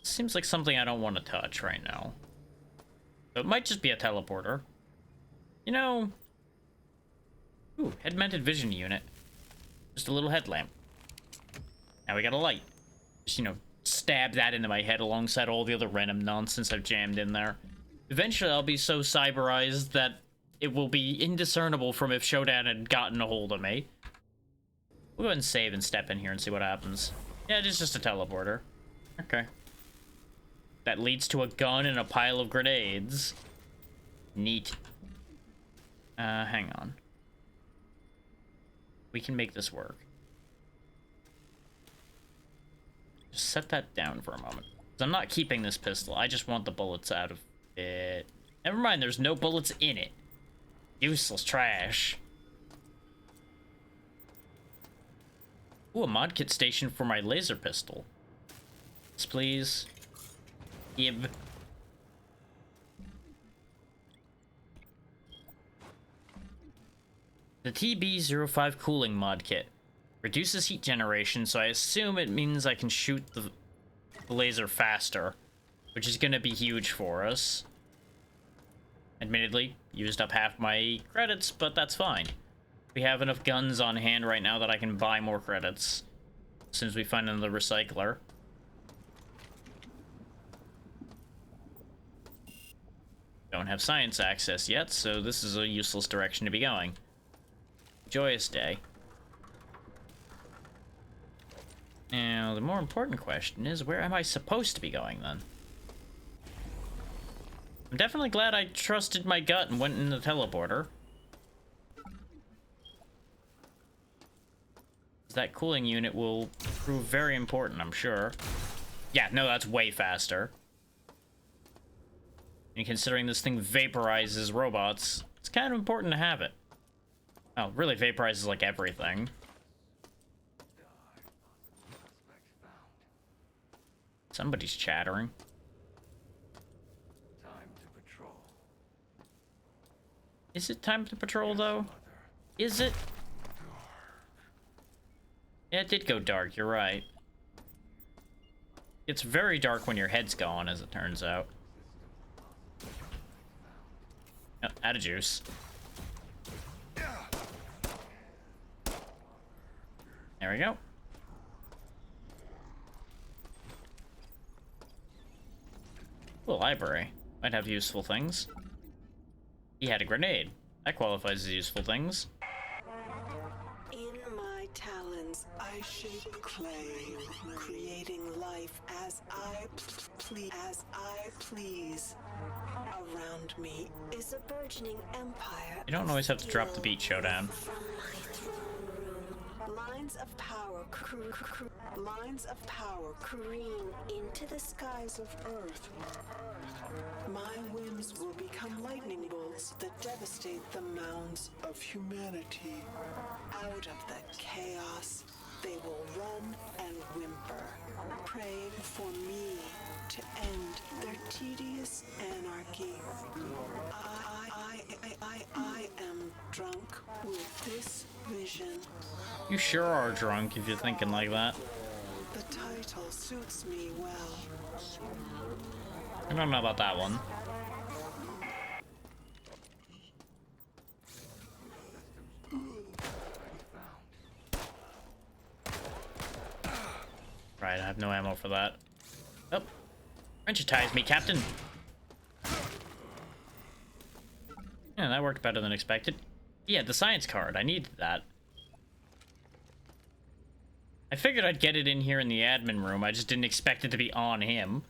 Seems like something I don't want to touch right now. So it might just be a teleporter. You know... Ooh, head-mounted vision unit. Just a little headlamp. Now we got a light. Just, you know, stab that into my head alongside all the other random nonsense I've jammed in there. Eventually I'll be so cyberized that it will be indiscernible from if Shodan had gotten a hold of me. We'll go ahead and save and step in here and see what happens. Yeah, it is just a teleporter. Okay. That leads to a gun and a pile of grenades. Neat. Hang on. We can make this work. set that down for a moment. 'Cause I'm not keeping this pistol. I just want the bullets out of it. Never mind, there's no bullets in it. Useless trash. Ooh, a mod kit station for my laser pistol. Yes, please. Give. The TB05 cooling mod kit. Reduces heat generation, so I assume it means I can shoot the laser faster, which is going to be huge for us. Admittedly, used up half my credits, but that's fine. We have enough guns on hand right now that I can buy more credits as soon as we find another recycler. Don't have science access yet, so this is a useless direction to be going. Joyous day. Now, the more important question is, where am I supposed to be going, then? I'm definitely glad I trusted my gut and went in the teleporter. That cooling unit will prove very important, I'm sure. Yeah, no, that's way faster. And considering this thing vaporizes robots, it's kind of important to have it. Oh, really vaporizes like everything. Somebody's chattering. Time to patrol. Is it time to patrol, though? Is it? Yeah, it did go dark, you're right. It's very dark when your head's gone, as it turns out. Oh, out of juice. There we go. Cool library. Might have useful things. He had a grenade. That qualifies as useful things. In my talons, I shape clay, creating life as I please. Around me is a burgeoning empire. You don't always have to drop the beat showdown. Lines of power careen into the skies of Earth. My whims will become lightning bolts that devastate the mounds Of humanity. out of the chaos. They will run and whimper, praying for me to end their tedious anarchy. I am drunk with this vision. You sure are drunk if you're thinking like that. The title suits me well. I don't know about that one. Right, I have no ammo for that. Oh, wrench-ties me, Captain. Yeah, that worked better than expected. Yeah, the science card. I needed that. I figured I'd get it in here in the admin room. I just didn't expect it to be on him.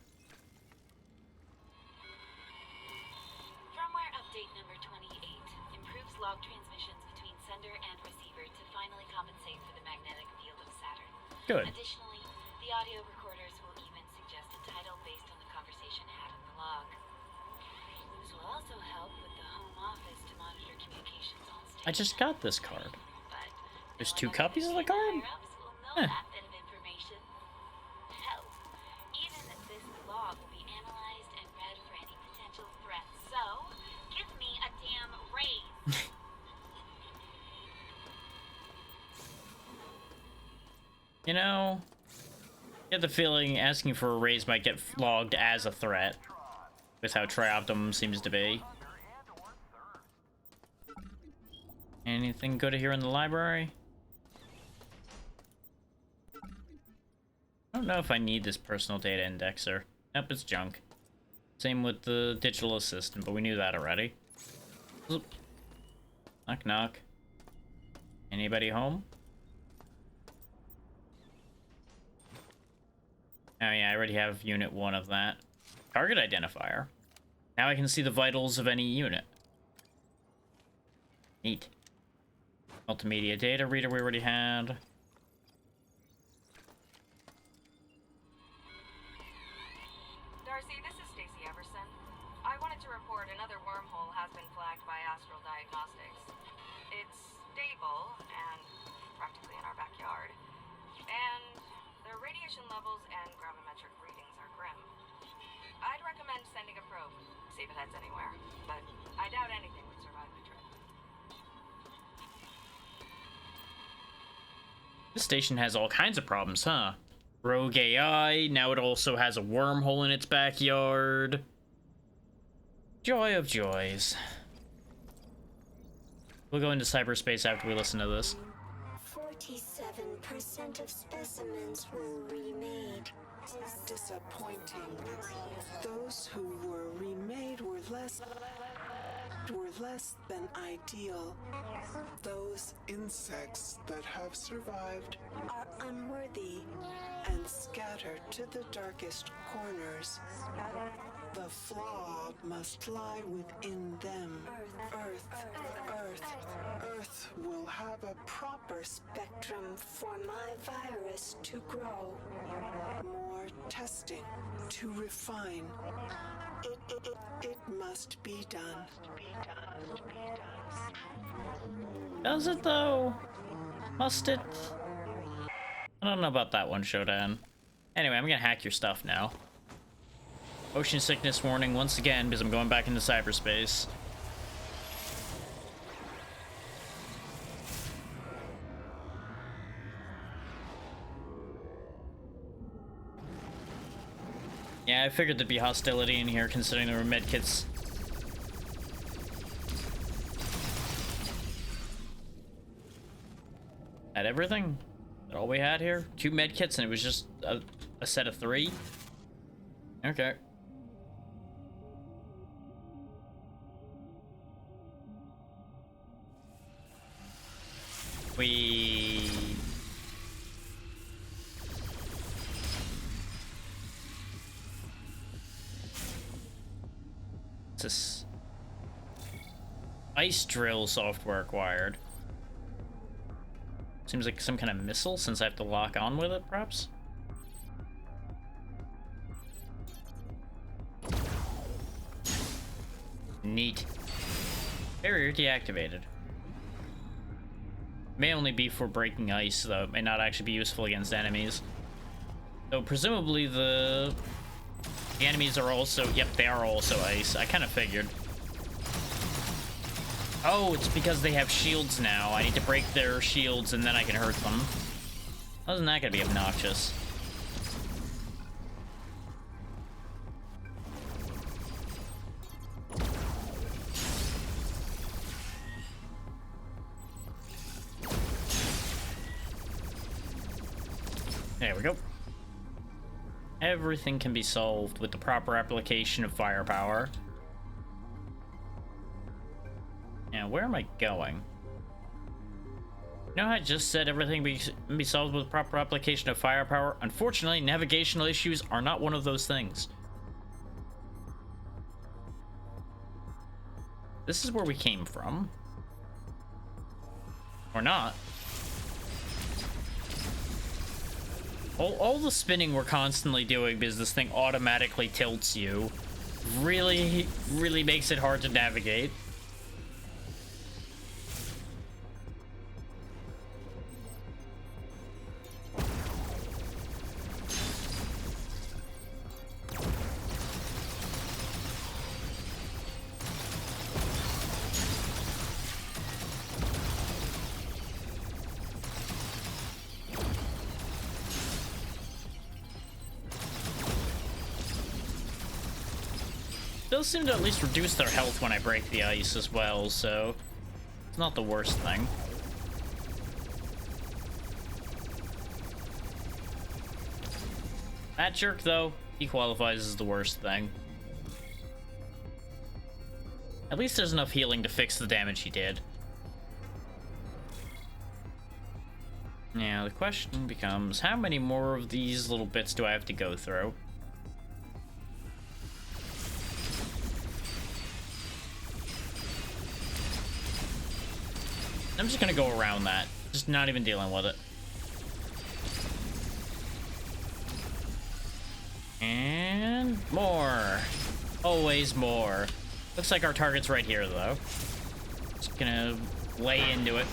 Firmware update number 28 improves log transmissions between sender and receiver to finally compensate for the magnetic field of Saturn. Good. Additionally, the audio recorders will even suggest a title based on the conversation had in the log. This will also help with the home office to monitor communications on station. I just got this card. But There's 2 copies of the card? Know that bit of information. Hell, even this log will be analyzed and read for any potential threats. So, give me a damn raise. You know, I get the feeling asking for a raise might get logged as a threat, with how Trioptimum seems to be. Anything good here in the library? I don't know if I need this personal data indexer. Nope, it's junk. Same with the digital assistant, but we knew that already. Oop. Knock knock. Anybody home? Oh yeah, I already have unit 1 of that. Target identifier. Now I can see the vitals of any unit. Neat. Multimedia data reader we already had. emission levels and gravimetric readings are grim. I'd recommend sending a probe, see if it heads anywhere, but I doubt anything would survive the trip. This station has all kinds of problems, huh? Rogue AI, now it also has a wormhole in its backyard. Joy of joys. We'll go into cyberspace after we listen to this. 47% of specimens were remade. Disappointing. Those who were remade were less than ideal. Those insects that have survived Are unworthy. and scattered to the darkest corners. The flaw must lie within them. Earth will have a proper Spectrum for my virus to grow. more testing to refine. It must be done. Does it though? Must it? I don't know about that one, Shodan. Anyway, I'm gonna hack your stuff now. Ocean sickness warning once again because I'm going back into cyberspace. Yeah, I figured there'd be hostility in here considering there were medkits. At everything? That all we had here? 2 medkits and it was just a set of 3? Okay. What's this? Ice drill software acquired. Seems like some kind of missile since I have to lock on with it, perhaps? Neat. Barrier deactivated. May only be for breaking ice, though. It may not actually be useful against enemies. So presumably the enemies are also... Yep, they are also ice. I kind of figured. Oh, it's because they have shields now. I need to break their shields and then I can hurt them. Wasn't that gonna be obnoxious? There we go. Everything can be solved with the proper application of firepower. Now, where am I going? You know how I just said everything be solved with proper application of firepower? Unfortunately, navigational issues are not one of those things. This is where we came from. Or not. All the spinning we're constantly doing because this thing automatically tilts you really makes it hard to navigate. Does seem to at least reduce their health when I break the ice as well, so it's not the worst thing. That jerk, though, he qualifies as the worst thing. At least there's enough healing to fix the damage he did. Now, the question becomes, how many more of these little bits do I have to go through? I'm just gonna go around that. Just not even dealing with it. And more. Always more. Looks like our target's right here, though. Just gonna lay into it.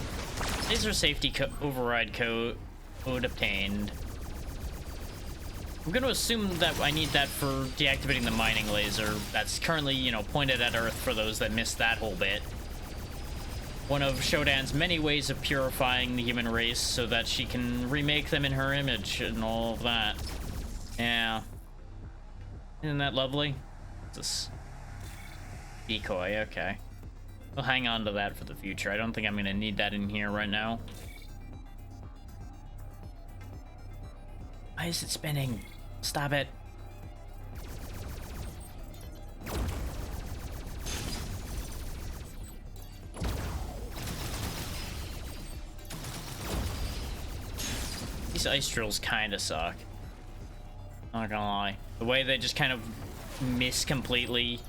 Laser safety override code obtained. I'm going to assume that I need that for deactivating the mining laser that's currently, you know, pointed at Earth for those that missed that whole bit. One of Shodan's many ways of purifying the human race so that she can remake them in her image and all of that. Yeah. Isn't that lovely? This decoy, okay. We'll hang on to that for the future. I don't think I'm going to need that in here right now. Why is it spinning? Stop it. These ice drills kind of suck. Not gonna lie. The way they just kind of miss completely,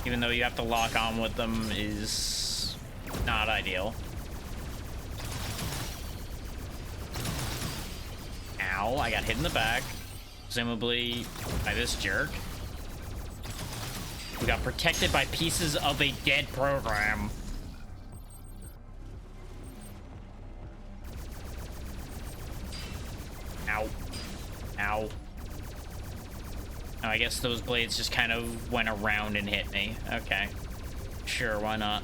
even though you have to lock on with them, is not ideal. Ow, I got hit in the back. Presumably by this jerk. We got protected by pieces of a dead program. Ow. Ow. Oh, I guess those blades just kind of went around and hit me. Okay. Sure, why not?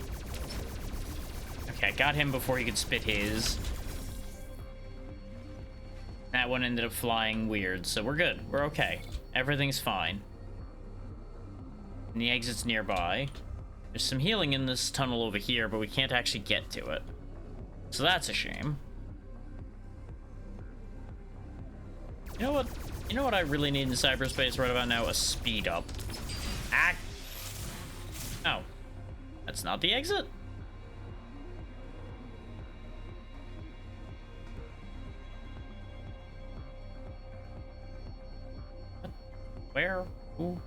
Okay, I got him before he could spit his. That one ended up flying weird, so we're good. We're okay. Everything's fine. And the exit's nearby. There's some healing in this tunnel over here, but we can't actually get to it. So that's a shame. You know what? You know what I really need in cyberspace right about now? A speed up. Ah! Oh. That's not the exit? What? Where? Ooh.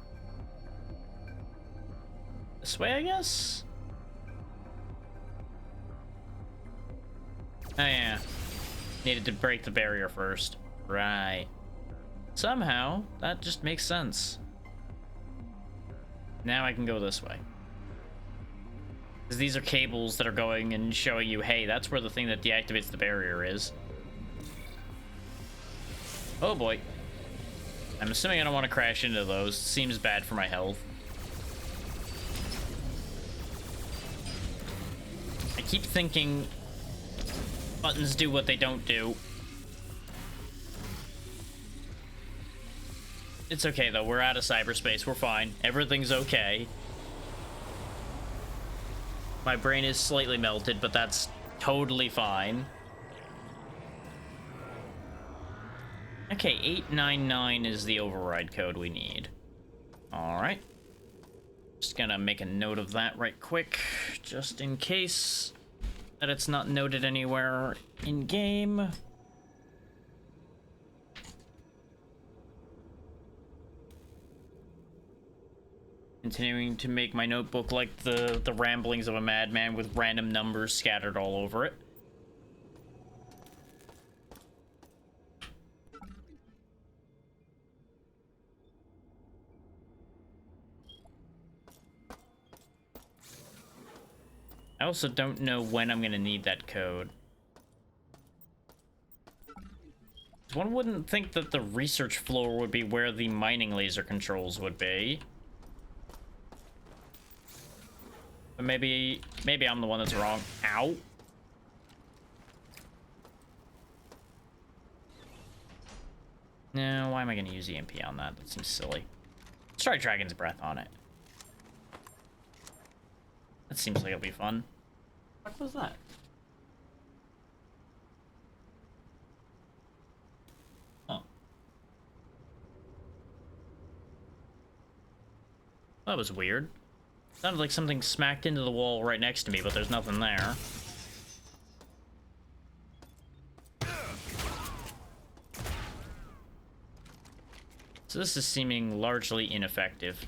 This way, I guess? Oh, yeah. Needed to break the barrier first. Right. Somehow, that just makes sense. Now I can go this way. Because these are cables that are going and showing you, hey, that's where the thing that deactivates the barrier is. Oh boy. I'm assuming I don't want to crash into those. Seems bad for my health. I keep thinking buttons do what they don't do. It's okay though, we're out of cyberspace, we're fine. Everything's okay. My brain is slightly melted, but that's totally fine. Okay, 899 is the override code we need. Alright. Just gonna make a note of that right quick, just in case that it's not noted anywhere in game. Continuing to make my notebook like the ramblings of a madman with random numbers scattered all over it. I also don't know when I'm gonna need that code. One wouldn't think that the research floor would be where the mining laser controls would be. But maybe I'm the one that's wrong. Ow. No, why am I going to use EMP on that? That seems silly. Let's try Dragon's Breath on it. That seems like it'll be fun. What was that? Oh. That was weird. Sounded like something smacked into the wall right next to me, but there's nothing there. So this is seeming largely ineffective.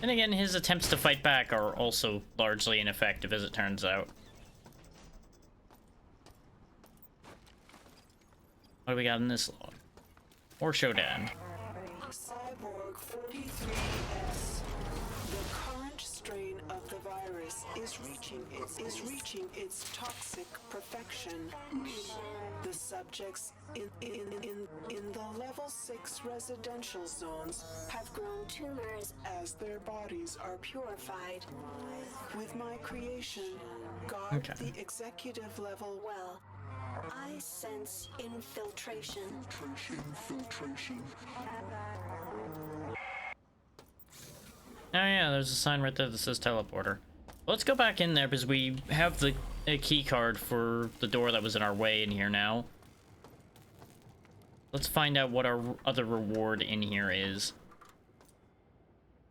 And again, his attempts to fight back are also largely ineffective, as it turns out. What do we got in this log? Or Shodan. Cyborg 43S. The current strain of the virus is reaching its toxic perfection. The subjects in the level 6 residential zones have grown tumors as their bodies are purified. With my creation, guard the executive level well. I sense infiltration. Filtration. Oh yeah, there's a sign right there that says teleporter. Let's go back in there because we have the key card for the door that was in our way in here now. Let's find out what our other reward in here is.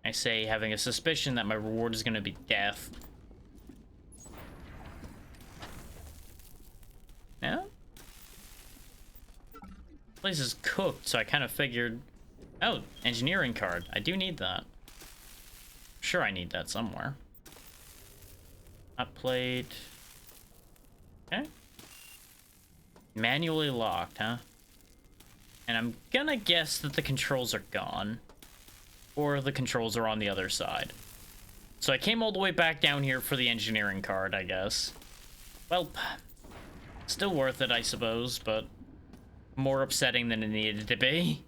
I say having a suspicion that my reward is going to be death. Yeah? Place is cooked, so I kind of figured... Oh, engineering card. I do need that. Sure, I need that somewhere. Hot plate. Okay. Manually locked, huh? And I'm gonna guess that the controls are gone. Or the controls are on the other side. So I came all the way back down here for the engineering card, I guess. Well, still worth it, I suppose, but more upsetting than it needed to be.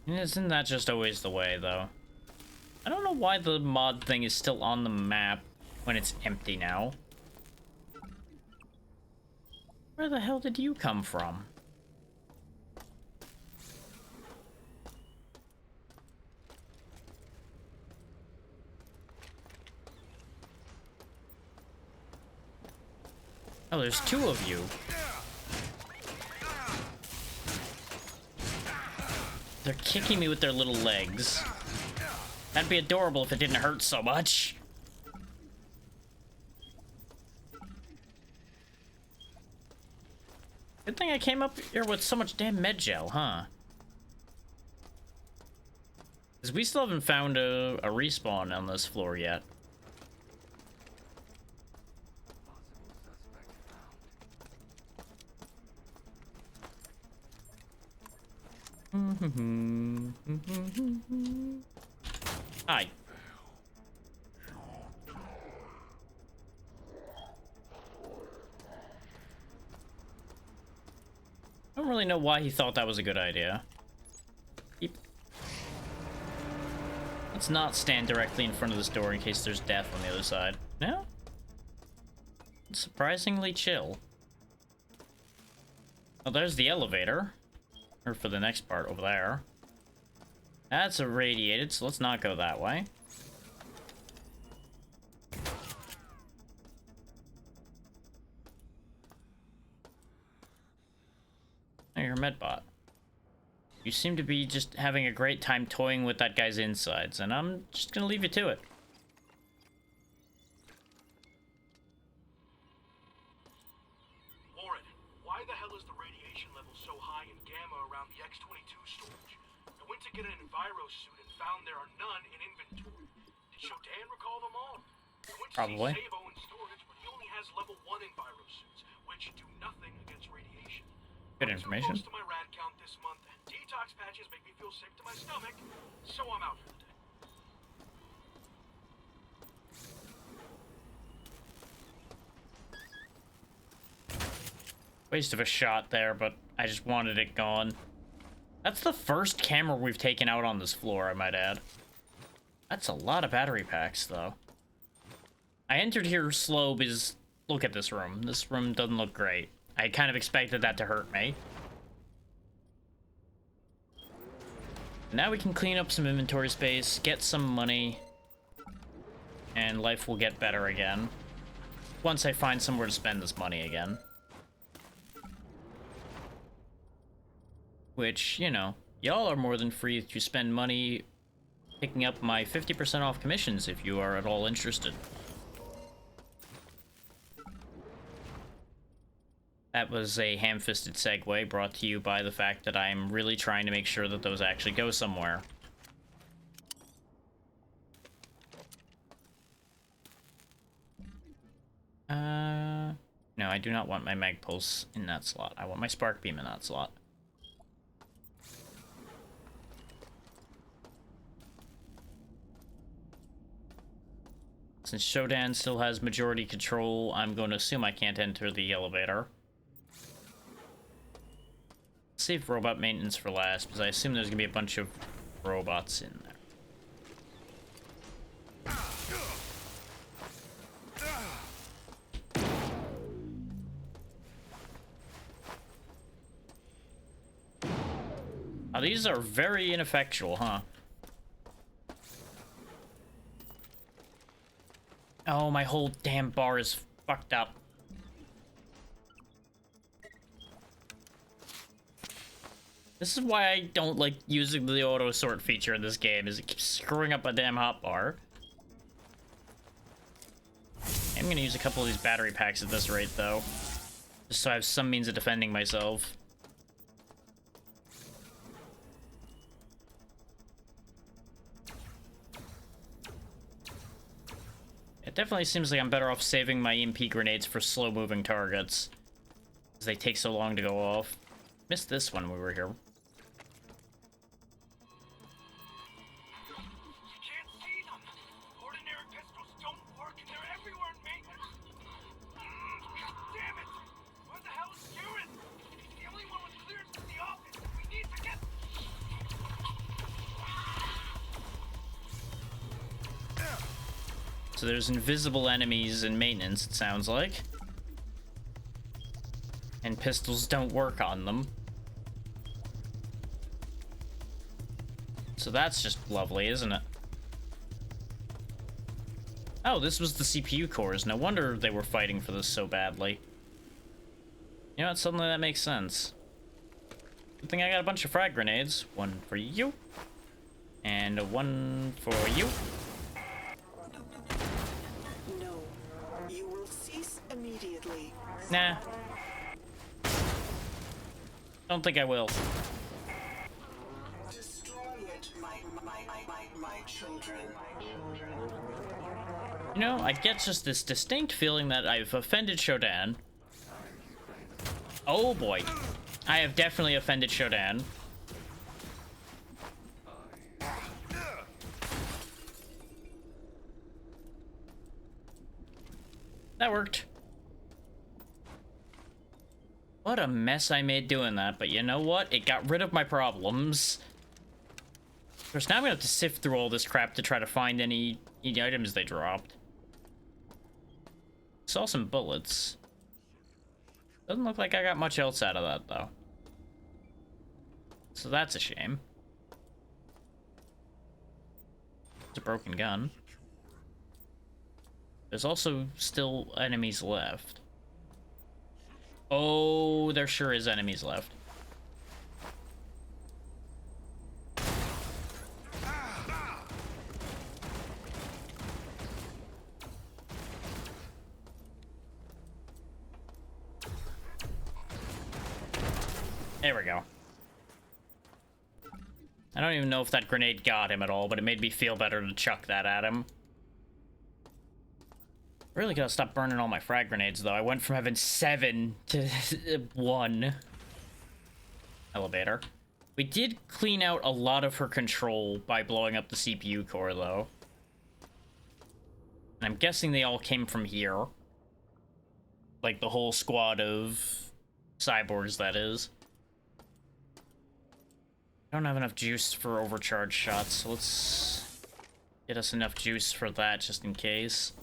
Isn't that just always the way, though? I don't know why the mod thing is still on the map when it's empty now. Where the hell did you come from? Oh, there's two of you. They're kicking me with their little legs. That'd be adorable if it didn't hurt so much. Good thing I came up here with so much damn med gel, huh? Because we still haven't found a respawn on this floor yet. Hi. I don't really know why he thought that was a good idea. Let's not stand directly in front of this door in case there's death on the other side. No? It's surprisingly chill. Oh, there's the elevator. Or for the next part over there. That's irradiated, so let's not go that way. Oh, you're a medbot. You seem to be just having a great time toying with that guy's insides, and I'm just gonna leave you to it. Warren, why the hell is the radiation level so high in gamma around the X-22 storage? I went to get an Enviro suit and found there are none in inventory. Did Shodan recall them all? I went to Probably. see Sabo in storage, but he only has level 1 Enviro suits, which do nothing against radiation. Good information. I'm too close to my rad count this month. Detox patches make me feel sick to my stomach, so I'm out for the day. Waste of a shot there, but I just wanted it gone. That's the first camera we've taken out on this floor, I might add. That's a lot of battery packs, though. I entered here slow because... Look at this room. This room doesn't look great. I kind of expected that to hurt me. Now we can clean up some inventory space, get some money, and life will get better again. Once I find somewhere to spend this money again. Which, you know, y'all are more than free to spend money picking up my 50% off commissions if you are at all interested. That was a ham-fisted segue brought to you by the fact that I'm really trying to make sure that those actually go somewhere. No, I do not want my mag pulse in that slot. I want my spark beam in that slot. Since Shodan still has majority control, I'm going to assume I can't enter the elevator. Save robot maintenance for last, because I assume there's going to be a bunch of robots in there. Oh, these are very ineffectual, huh? Oh, my whole damn bar is fucked up. This is why I don't like using the auto sort feature in this game, is it keeps screwing up my damn hotbar. I'm gonna use a couple of these battery packs at this rate, though. Just so I have some means of defending myself. It definitely seems like I'm better off saving my EMP grenades for slow-moving targets, because they take so long to go off. Missed this one when we were here. So there's invisible enemies in maintenance, it sounds like. And pistols don't work on them. So that's just lovely, isn't it? Oh, this was the CPU cores. No wonder they were fighting for this so badly. You know what? Suddenly that makes sense. Good thing I got a bunch of frag grenades. One for you. And one for you. Immediately. Nah. Don't think I will. Destroy it, my children. You know, I get just this distinct feeling that I've offended Shodan. Oh boy. I have definitely offended Shodan. That worked. What a mess I made doing that, but you know what? It got rid of my problems. Of course, now I'm gonna have to sift through all this crap to try to find any items they dropped. Saw some bullets. Doesn't look like I got much else out of that, though. So that's a shame. It's a broken gun. There's also still enemies left. Oh, there sure is enemies left. There we go. I don't even know if that grenade got him at all, but it made me feel better to chuck that at him. Really gotta stop burning all my frag grenades, though. I went from having 7 to 1. Elevator. We did clean out a lot of her control by blowing up the CPU core, though. And I'm guessing they all came from here. Like the whole squad of cyborgs, that is. I don't have enough juice for overcharge shots, so let's get us enough juice for that, just in case.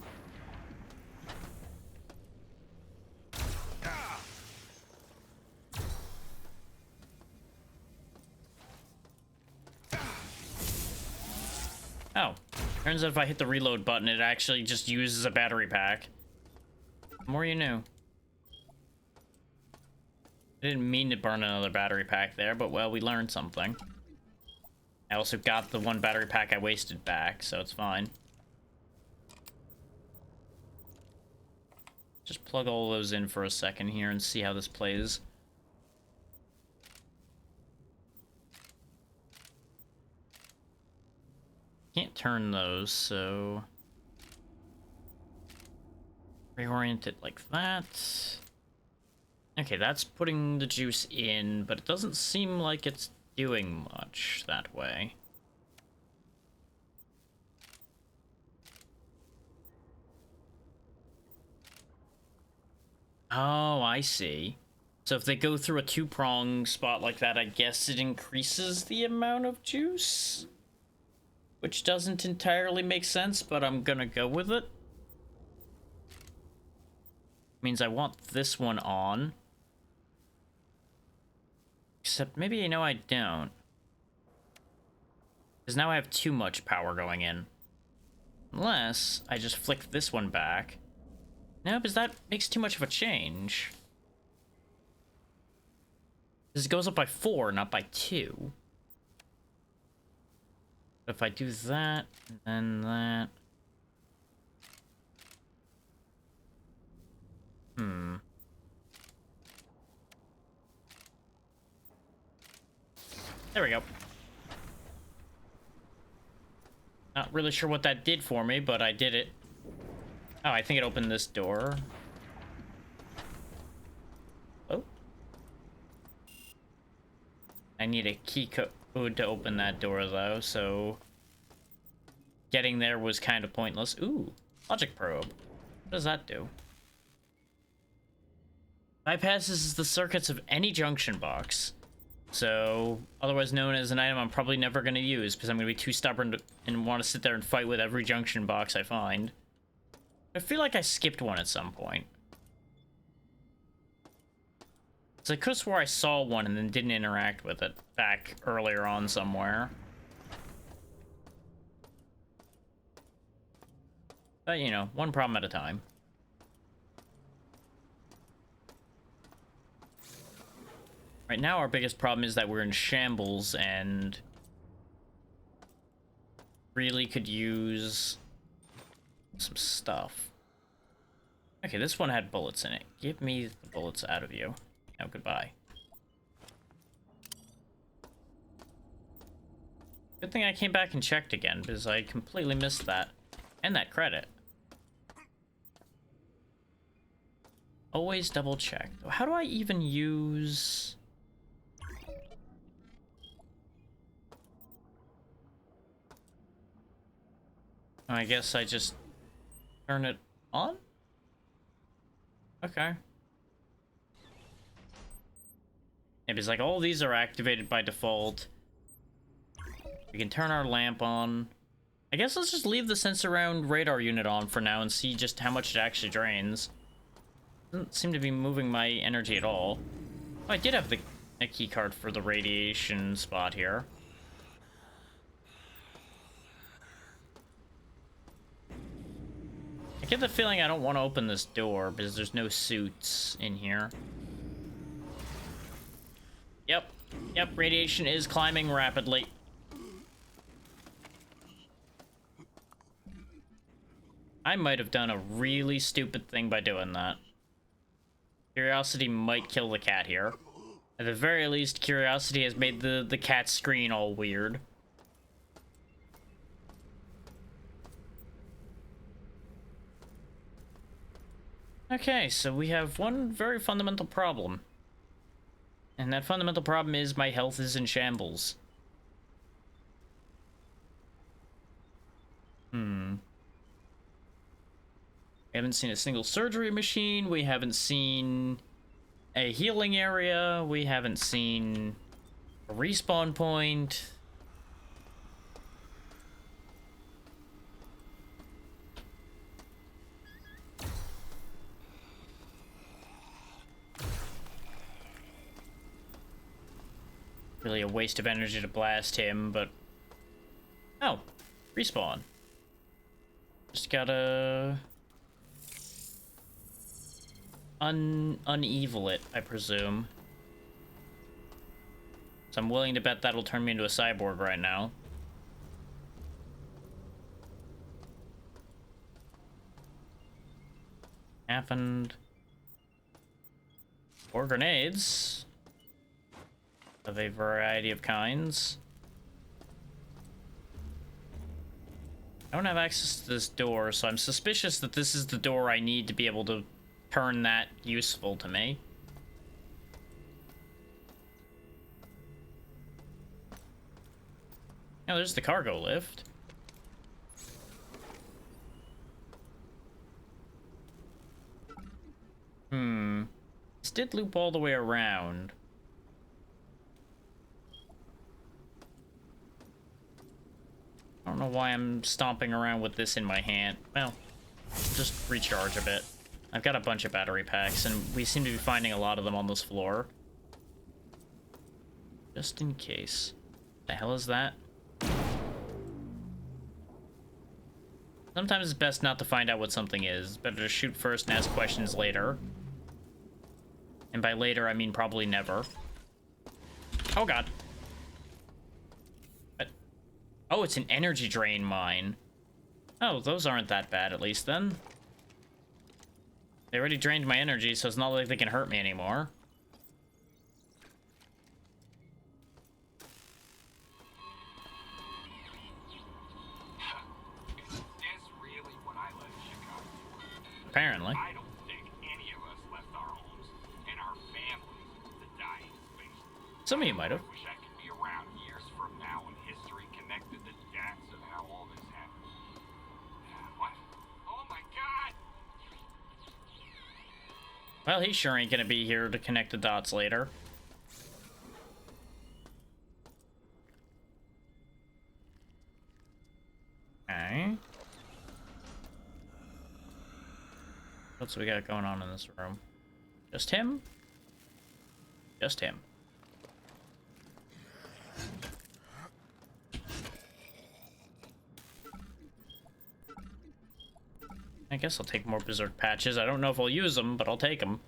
Oh, turns out if I hit the reload button, it actually just uses a battery pack. The more you knew. I didn't mean to burn another battery pack there, but well, we learned something. I also got the one battery pack I wasted back, so it's fine. Just plug all those in for a second here and see how this plays. Can't turn those, so... Reorient it like that. Okay, that's putting the juice in, but it doesn't seem like it's doing much that way. Oh, I see. So if they go through a two-prong spot like that, I guess it increases the amount of juice? Which doesn't entirely make sense, but I'm gonna go with it. Means I want this one on. Except maybe, you know, I don't. Because now I have too much power going in. Unless I just flick this one back. No, because that makes too much of a change. Because it goes up by 4, not by 2. But if I do that, and then that... There we go. Not really sure what that did for me, but I did it. Oh, I think it opened this door. Oh. I need a key code to open that door, though, so... Getting there was kind of pointless. Ooh, logic probe. What does that do? Bypasses the circuits of any junction box. So, otherwise known as an item I'm probably never going to use, because I'm going to be too stubborn and want to sit there and fight with every junction box I find. I feel like I skipped one at some point. So I could have swore I saw one and then didn't interact with it back earlier on somewhere. But, you know, one problem at a time. Right now, our biggest problem is that we're in shambles and really could use some stuff. Okay, this one had bullets in it. Give me the bullets out of you. Now, goodbye. Good thing I came back and checked again, because I completely missed that. And that credit. Always double check. How do I even use... I guess I just turn it on? Okay. Maybe it's like all these are activated by default. We can turn our lamp on. I guess let's just leave the sense around radar unit on for now and see just how much it actually drains. Doesn't seem to be moving my energy at all. Oh, I did have a key card for the radiation spot here. I get the feeling I don't want to open this door because there's no suits in here. Yep, radiation is climbing rapidly. I might have done a really stupid thing by doing that. Curiosity might kill the cat here. At the very least, curiosity has made the cat screen all weird. Okay, so we have one very fundamental problem. And that fundamental problem is my health is in shambles. We haven't seen a single surgery machine. We haven't seen a healing area. We haven't seen a respawn point. Really a waste of energy to blast him, but... Oh, respawn. Just gotta... Unevil it, I presume. So I'm willing to bet that'll turn me into a cyborg right now. Happened. 4 grenades. Of a variety of kinds. I don't have access to this door, so I'm suspicious that this is the door I need to be able to turn that useful to me. Oh, there's the cargo lift. This did loop all the way around. I don't know why I'm stomping around with this in my hand. Well, just recharge a bit. I've got a bunch of battery packs, and we seem to be finding a lot of them on this floor. Just in case. The hell is that? Sometimes it's best not to find out what something is. Better to shoot first and ask questions later. And by later, I mean probably never. Oh god. What? Oh, it's an energy drain mine. Oh, those aren't that bad at least then. They already drained my energy, so it's not like they can hurt me anymore. Apparently. I don't think any of us left our homes and our families to die in space. Some of you might have. I wish I could be around years from now when history connected the dots of how all this happened. What? Oh my god! Well, he sure ain't gonna be here to connect the dots later. Okay. What's we got going on in this room? Just him? Just him. I guess I'll take more Berserk patches. I don't know if I'll use them, but I'll take them.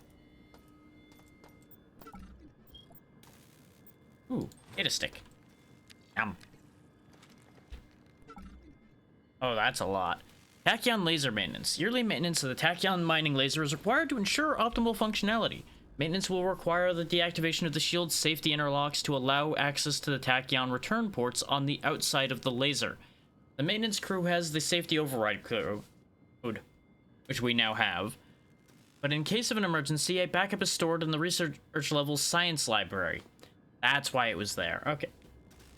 Ooh, data stick. Yum. Oh, that's a lot. Tachyon laser maintenance. Yearly maintenance of the Tachyon mining laser is required to ensure optimal functionality. Maintenance will require the deactivation of the shield's safety interlocks to allow access to the Tachyon return ports on the outside of the laser. The maintenance crew has the safety override code, which we now have. But in case of an emergency, a backup is stored in the research level science library. That's why it was there. Okay.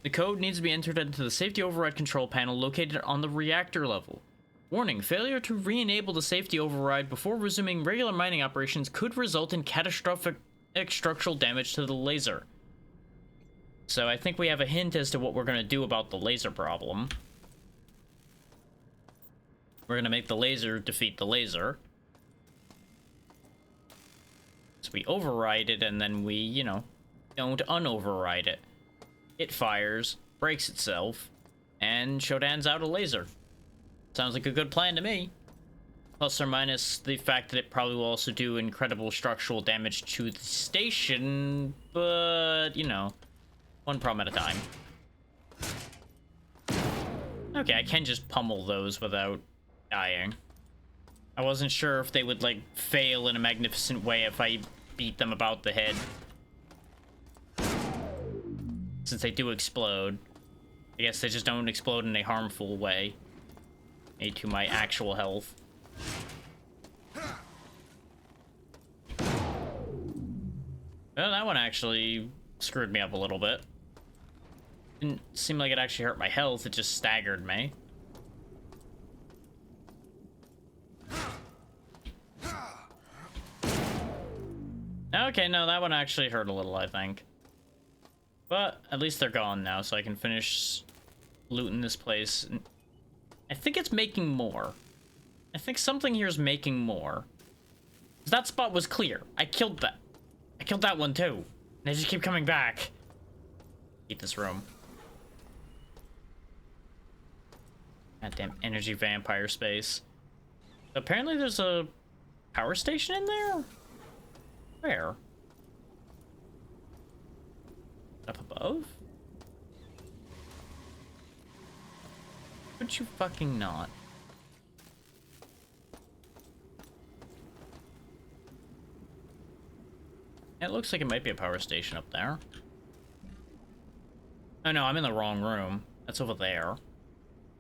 The code needs to be entered into the safety override control panel located on the reactor level. Warning, failure to re-enable the safety override before resuming regular mining operations could result in catastrophic structural damage to the laser. So I think we have a hint as to what we're going to do about the laser problem. We're going to make the laser defeat the laser. So we override it and then we, you know, don't unoverride it. It fires, breaks itself, and Shodan's out a laser. Sounds like a good plan to me. Plus or minus the fact that it probably will also do incredible structural damage to the station, but, you know, one problem at a time. Okay, I can just pummel those without dying. I wasn't sure if they would, like, fail in a magnificent way if I beat them about the head. Since they do explode. I guess they just don't explode in a harmful way. To my actual health. Well, that one actually screwed me up a little bit. Didn't seem like it actually hurt my health, it just staggered me. Okay, no, that one actually hurt a little, I think. But at least they're gone now, so I can finish looting this place. I think it's making more. I think something here is making more. That spot was clear. I killed that. I killed that one too. They just keep coming back. Eat this room. Goddamn energy vampire space. Apparently there's a power station in there? Where? Up above? Would you fucking not? It looks like it might be a power station up there. Oh no, I'm in the wrong room. That's over there.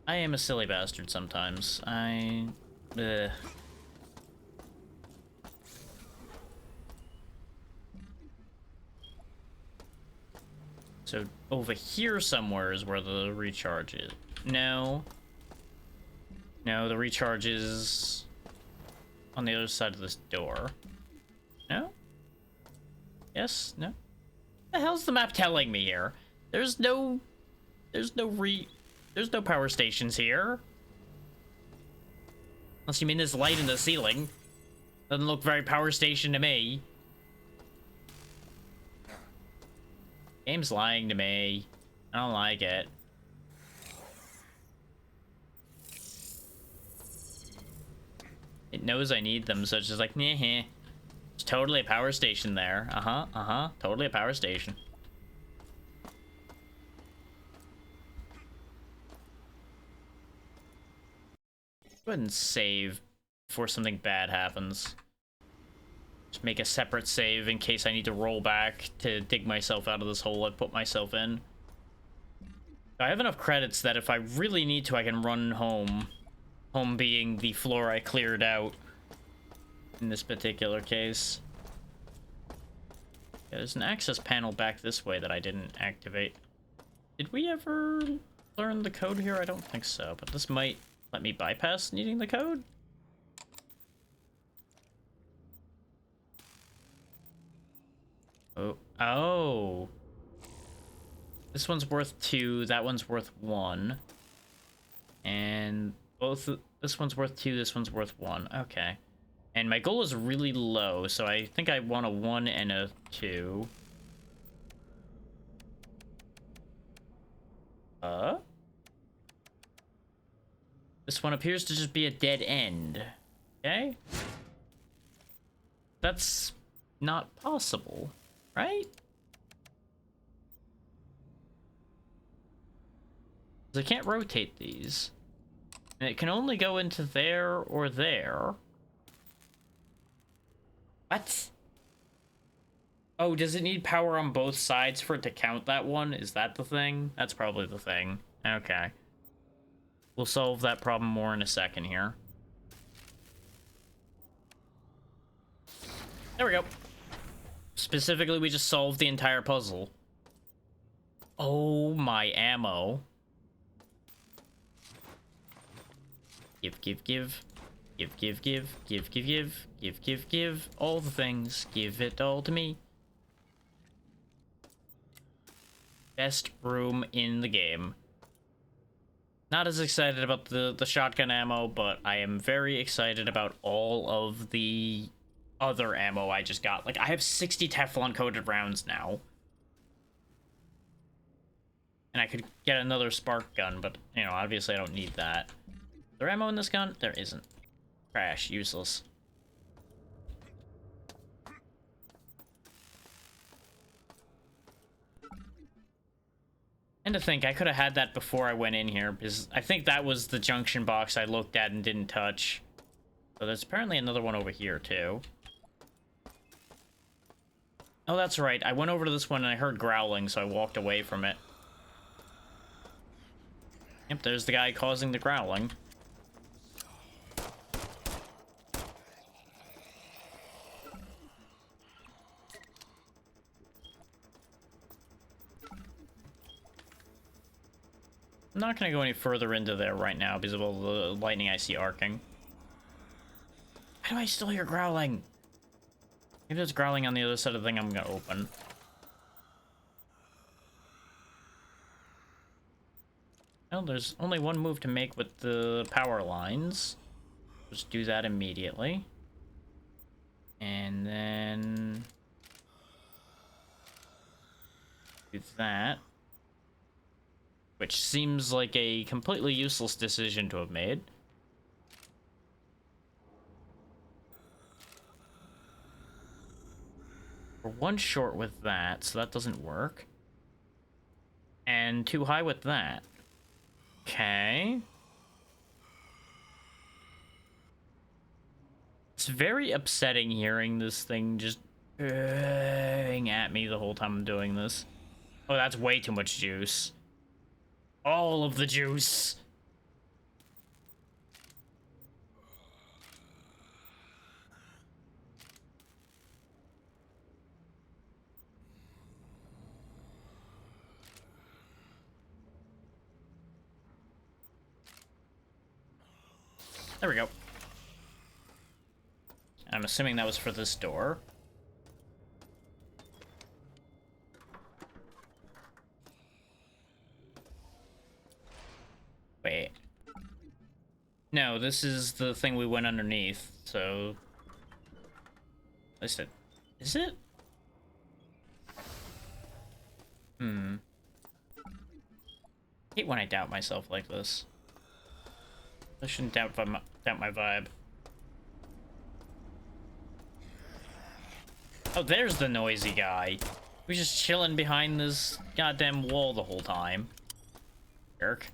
I am a silly bastard sometimes. Ugh. So over here somewhere is where the recharge is. No. No, the recharge is on the other side of this door. No? Yes? No? The hell's the map telling me here? There's no power stations here. Unless you mean this light in the ceiling. Doesn't look very power station to me. Game's lying to me. I don't like it. It knows I need them, so it's just like, meh. It's totally a power station there. Totally a power station. Go ahead and save before something bad happens. Just make a separate save in case I need to roll back to dig myself out of this hole I've put myself in. I have enough credits that if I really need to, I can run home. Home being the floor I cleared out in this particular case. Yeah, there's an access panel back this way that I didn't activate. Did we ever learn the code here? I don't think so, but this might let me bypass needing the code. Oh. This one's worth 2, that one's worth 1. And this one's worth 2, this one's worth 1. Okay. And my goal is really low, so I think I want a 1 and a 2. This one appears to just be a dead end. Okay? That's not possible, right? I can't rotate these. And it can only go into there or there. What? Oh, does it need power on both sides for it to count that one? Is that the thing? That's probably the thing. Okay. We'll solve that problem more in a second here. There we go. Specifically, we just solved the entire puzzle. Oh, my ammo. Give. Give. All the things. Give it all to me. Best room in the game. Not as excited about the shotgun ammo, but I am very excited about all of the other ammo I just got. Like, I have 60 Teflon coated rounds now. And I could get another spark gun, but, you know, obviously I don't need that. Is there ammo in this gun? There isn't. Trash. Useless. And to think, I could have had that before I went in here, because I think that was the junction box I looked at and didn't touch. So there's apparently another one over here, too. Oh, that's right. I went over to this one and I heard growling, so I walked away from it. Yep, there's the guy causing the growling. I'm not going to go any further into there right now because of all the lightning I see arcing. Why do I still hear growling? Maybe there's growling on the other side of the thing I'm going to open. Well, there's only one move to make with the power lines. Just do that immediately. And then do that. Which seems like a completely useless decision to have made. We're 1 short with that, so that doesn't work. And 2 high with that. Okay. It's very upsetting hearing this thing just at me the whole time I'm doing this. Oh, that's way too much juice. All of the juice. There we go. I'm assuming that was for this door. Wait. No, this is the thing we went underneath, so... At least it... Is it? I hate when I doubt myself like this. I shouldn't doubt my vibe. Oh, there's the noisy guy. We're just chilling behind this goddamn wall the whole time. Jerk.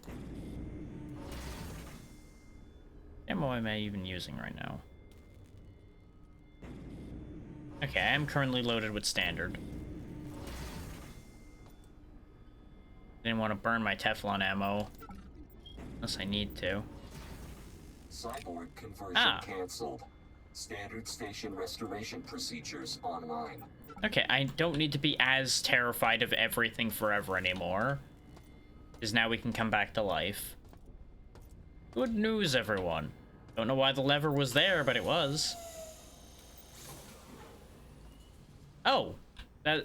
Ammo am I even using right now? Okay, I am currently loaded with standard. Didn't want to burn my Teflon ammo. Unless I need to. Cyborg conversion cancelled. Standard station restoration procedures online. Okay, I don't need to be as terrified of everything forever anymore. Because now we can come back to life. Good news, everyone. Don't know why the lever was there, but it was. Oh,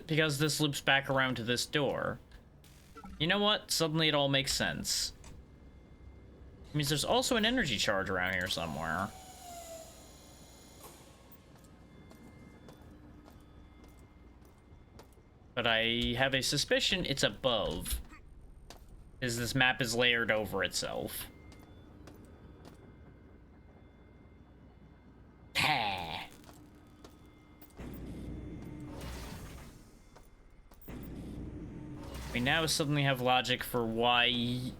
because this loops back around to this door. You know what? Suddenly it all makes sense. It means there's also an energy charge around here somewhere. But I have a suspicion it's above. Because this map is layered over itself. We now suddenly have logic for why you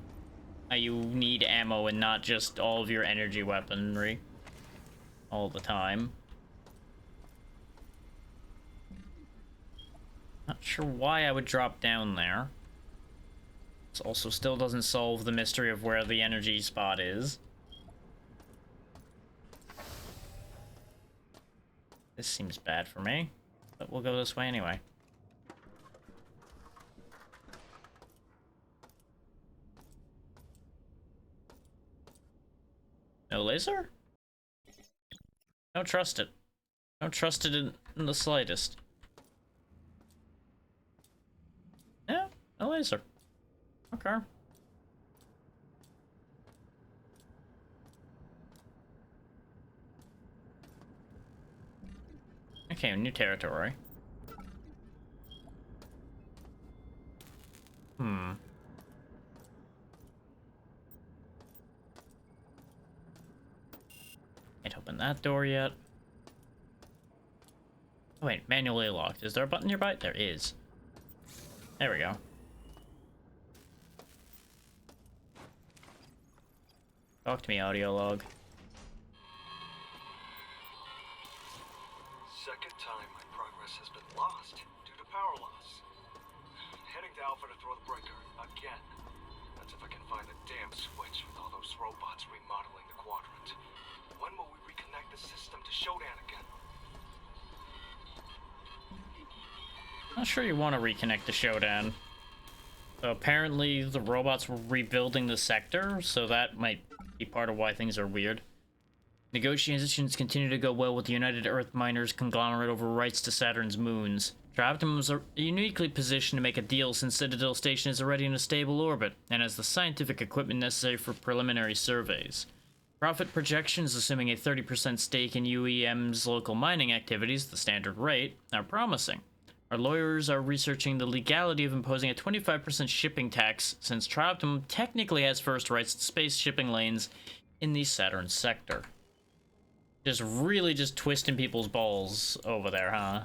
need ammo and not just all of your energy weaponry all the time. Not sure why I would drop down there. This also still doesn't solve the mystery of where the energy spot is. This seems bad for me, but we'll go this way anyway. No laser? Don't trust it. Don't trust it in the slightest. Yeah, no laser. Okay. Okay, new territory. Can't open that door yet. Oh wait, manually locked. Is there a button nearby? There is. There we go. Talk to me, audio log. Second time my progress has been lost due to power loss. Heading to Alpha to throw the breaker again. That's if I can find the damn switch with all those robots remodeling the quadrant. When will we reconnect the system to Shodan again? Not sure you want to reconnect to Shodan. So apparently the robots were rebuilding the sector, so that might be part of why things are weird. Negotiations continue to go well with the United Earth Miners conglomerate over rights to Saturn's moons. Tri-Optimum is uniquely positioned to make a deal since Citadel Station is already in a stable orbit, and has the scientific equipment necessary for preliminary surveys. Profit projections, assuming a 30% stake in UEM's local mining activities, the standard rate, are promising. Our lawyers are researching the legality of imposing a 25% shipping tax, since Tri-Optimum technically has first rights to space shipping lanes in the Saturn sector. Just really just twisting people's balls over there, huh?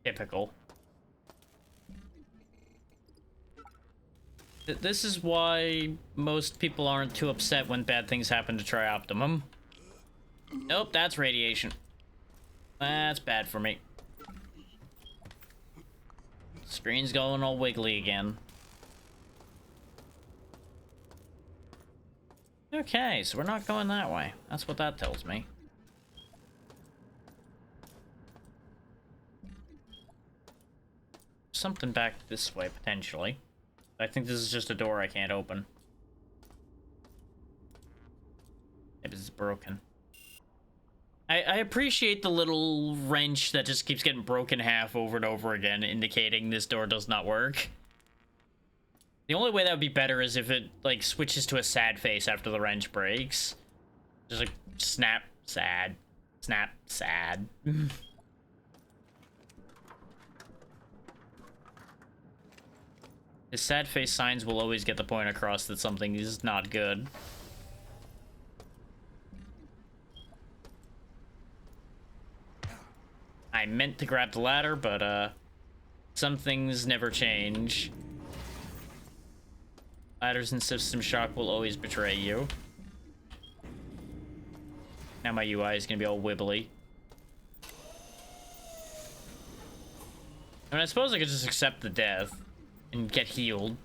Typical. This is why most people aren't too upset when bad things happen to Tri-Optimum. Nope, that's radiation. That's bad for me. Screen's going all wiggly again. Okay, so we're not going that way. That's what that tells me. Something back this way, potentially. I think this is just a door I can't open. Maybe it's broken. I appreciate the little wrench that just keeps getting broken in half over and over again, indicating this door does not work. The only way that would be better is if it, like, switches to a sad face after the wrench breaks. Just like, snap, sad. Snap, sad. His sad face signs will always get the point across that something is not good. I meant to grab the ladder, but, some things never change. Ladders and System Shock will always betray you. Now my UI is gonna be all wibbly. I mean, I suppose I could just accept the death and get healed.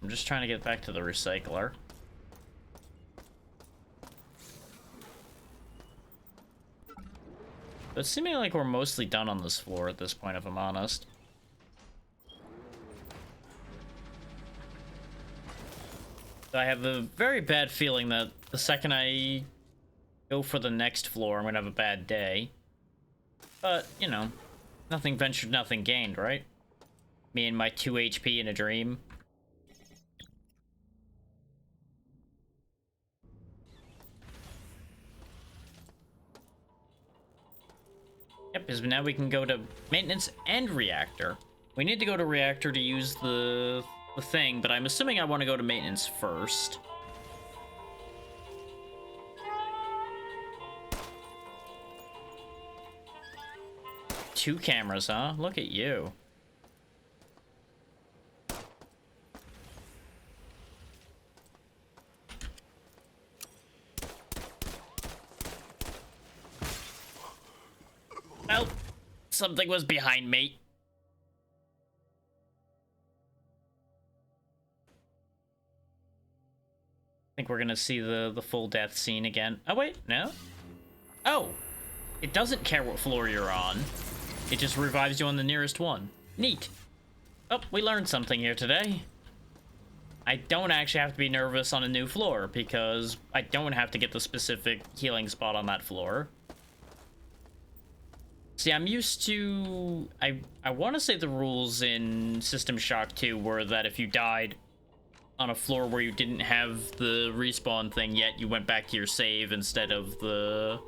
I'm just trying to get back to the recycler. But it's seeming like we're mostly done on this floor at this point, if I'm honest. I have a very bad feeling that the second I go for the next floor, I'm gonna have a bad day. But, you know, nothing ventured, nothing gained, right? Me and my 2 HP in a dream. Yep, because now we can go to maintenance and reactor. We need to go to reactor to use the thing, but I'm assuming I want to go to maintenance first. Two cameras, huh? Look at you. Well, something was behind me. I think we're gonna see the full death scene again. Oh wait, no? Oh, it doesn't care what floor you're on. It just revives you on the nearest one. Neat. Oh, we learned something here today. I don't actually have to be nervous on a new floor because I don't have to get the specific healing spot on that floor. See, I'm used to... I want to say the rules in System Shock 2 were that if you died on a floor where you didn't have the respawn thing yet, you went back to your save instead of the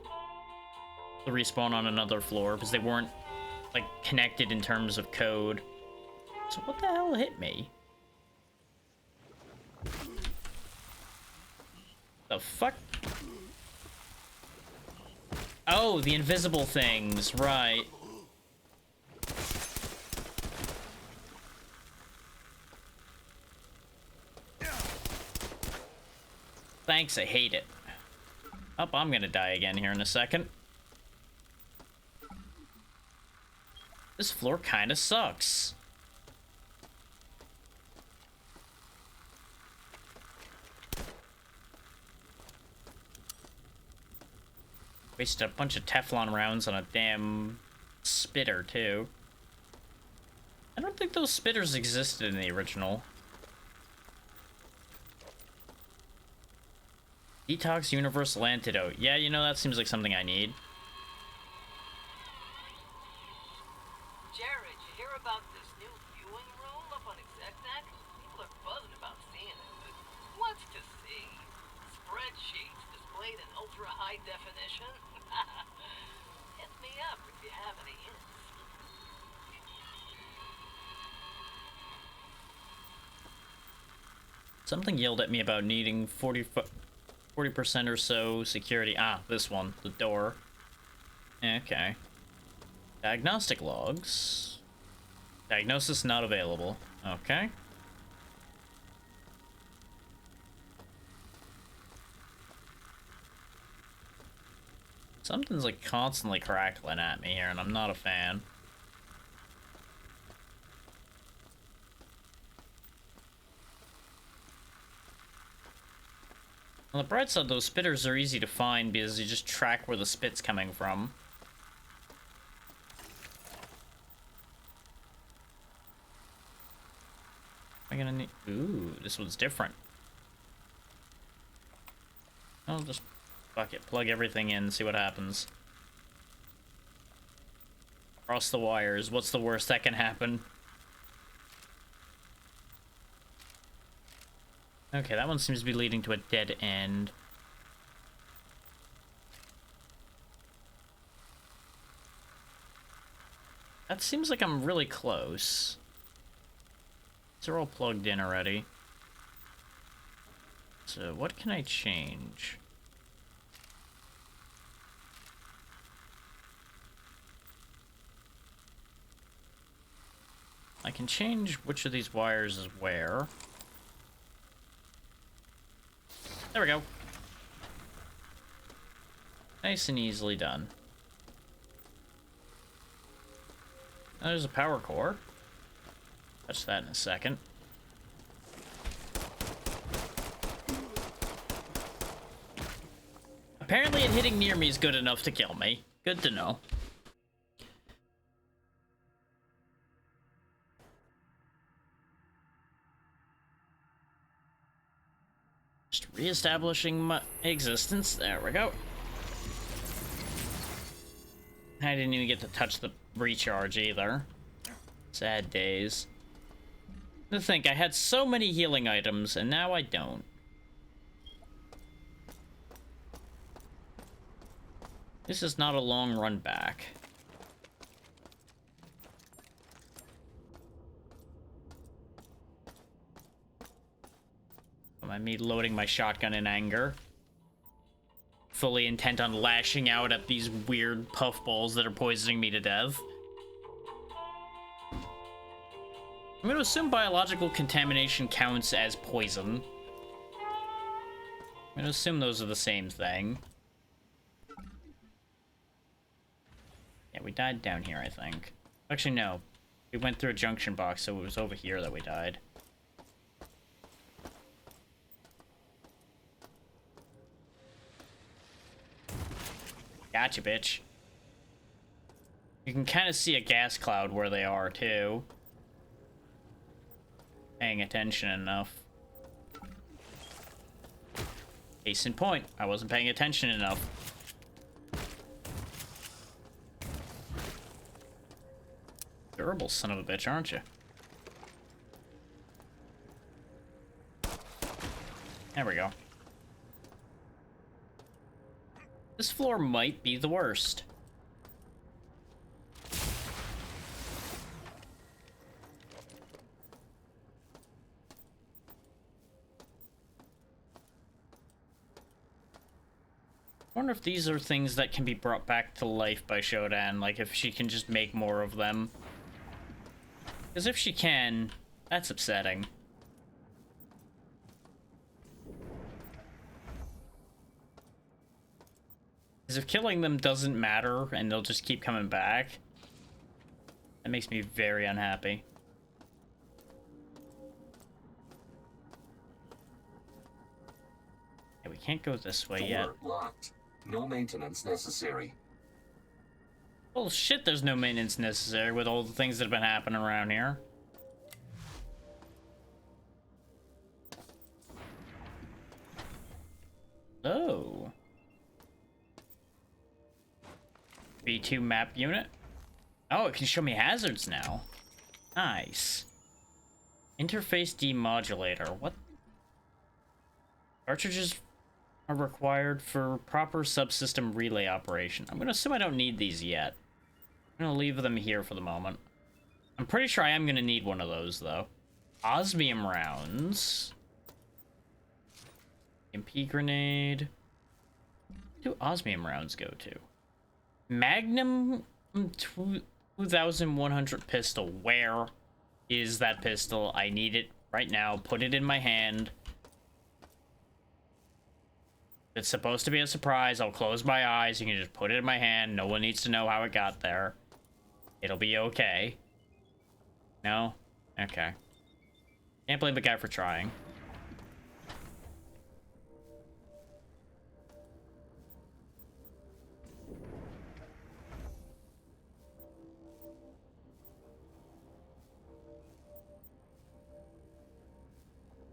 respawn on another floor, because they weren't, like, connected in terms of code. So what the hell hit me? The fuck? Oh, the invisible things, right. Thanks, I hate it. Oh, I'm gonna die again here in a second. This floor kinda sucks. Wasted a bunch of Teflon rounds on a damn spitter, too. I don't think those spitters existed in the original. Detox Universal Antidote. Yeah, you know, that seems like something I need. Jared, you hear about this new viewing rule up on ExecNet? People are buzzing about seeing it. What's to see? Spreadsheets displayed in ultra-high definition? Hit me up if you have any hints. Something yelled at me about needing 40% or so security. Ah, this one, the door. Okay. Diagnostic logs. Diagnosis not available. Okay. Something's like constantly crackling at me here, and I'm not a fan. On the bright side, those spitters are easy to find because you just track where the spit's coming from. Am I gonna need... Ooh, this one's different. I'll just fuck it, plug everything in, see what happens. Cross the wires. What's the worst that can happen? Okay, that one seems to be leading to a dead end. That seems like I'm really close. These are all plugged in already. So what can I change? I can change which of these wires is where. There we go. Nice and easily done. There's a power core. Touch that in a second. Apparently it hitting near me is good enough to kill me. Good to know. Just re-establishing my existence. There we go. I didn't even get to touch the recharge either. Sad days. To think, I had so many healing items, and now I don't. This is not a long run back. Me loading my shotgun in anger. Fully intent on lashing out at these weird puffballs that are poisoning me to death. I'm gonna assume biological contamination counts as poison. I'm gonna assume those are the same thing. Yeah, we died down here, I think. Actually, no. We went through a junction box, so it was over here that we died. Gotcha, bitch. You can kind of see a gas cloud where they are, too. Paying attention enough. Case in point, I wasn't paying attention enough. Durable son of a bitch, aren't you? There we go. This floor might be the worst. I wonder if these are things that can be brought back to life by Shodan, like if she can just make more of them. Because if she can, that's upsetting. Because if killing them doesn't matter and they'll just keep coming back, that makes me very unhappy. Yeah, we can't go this way yet. Locked. No maintenance necessary. Well, shit, there's no maintenance necessary with all the things that have been happening around here. Oh. B2 map unit. Oh, it can show me hazards now. Nice. Interface demodulator. What? Cartridges are required for proper subsystem relay operation. I'm gonna assume I don't need these yet. I'm gonna leave them here for the moment. I'm pretty sure I am gonna need one of those, though. Osmium rounds. MP grenade. Where do osmium rounds go to? Magnum 2100 pistol. Where is that pistol? I need it right now. Put it in my hand. It's supposed to be a surprise. I'll close my eyes. You can just put it in my hand. No one needs to know how it got there. It'll be okay. No? Okay. Can't blame the guy for trying.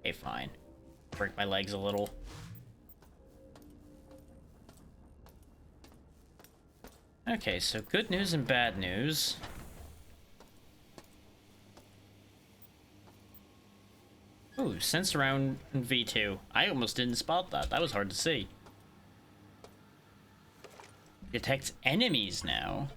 Okay, fine. Break my legs a little. Okay, so good news and bad news. Ooh, sense around V2. I almost didn't spot that. That was hard to see. Detects enemies now.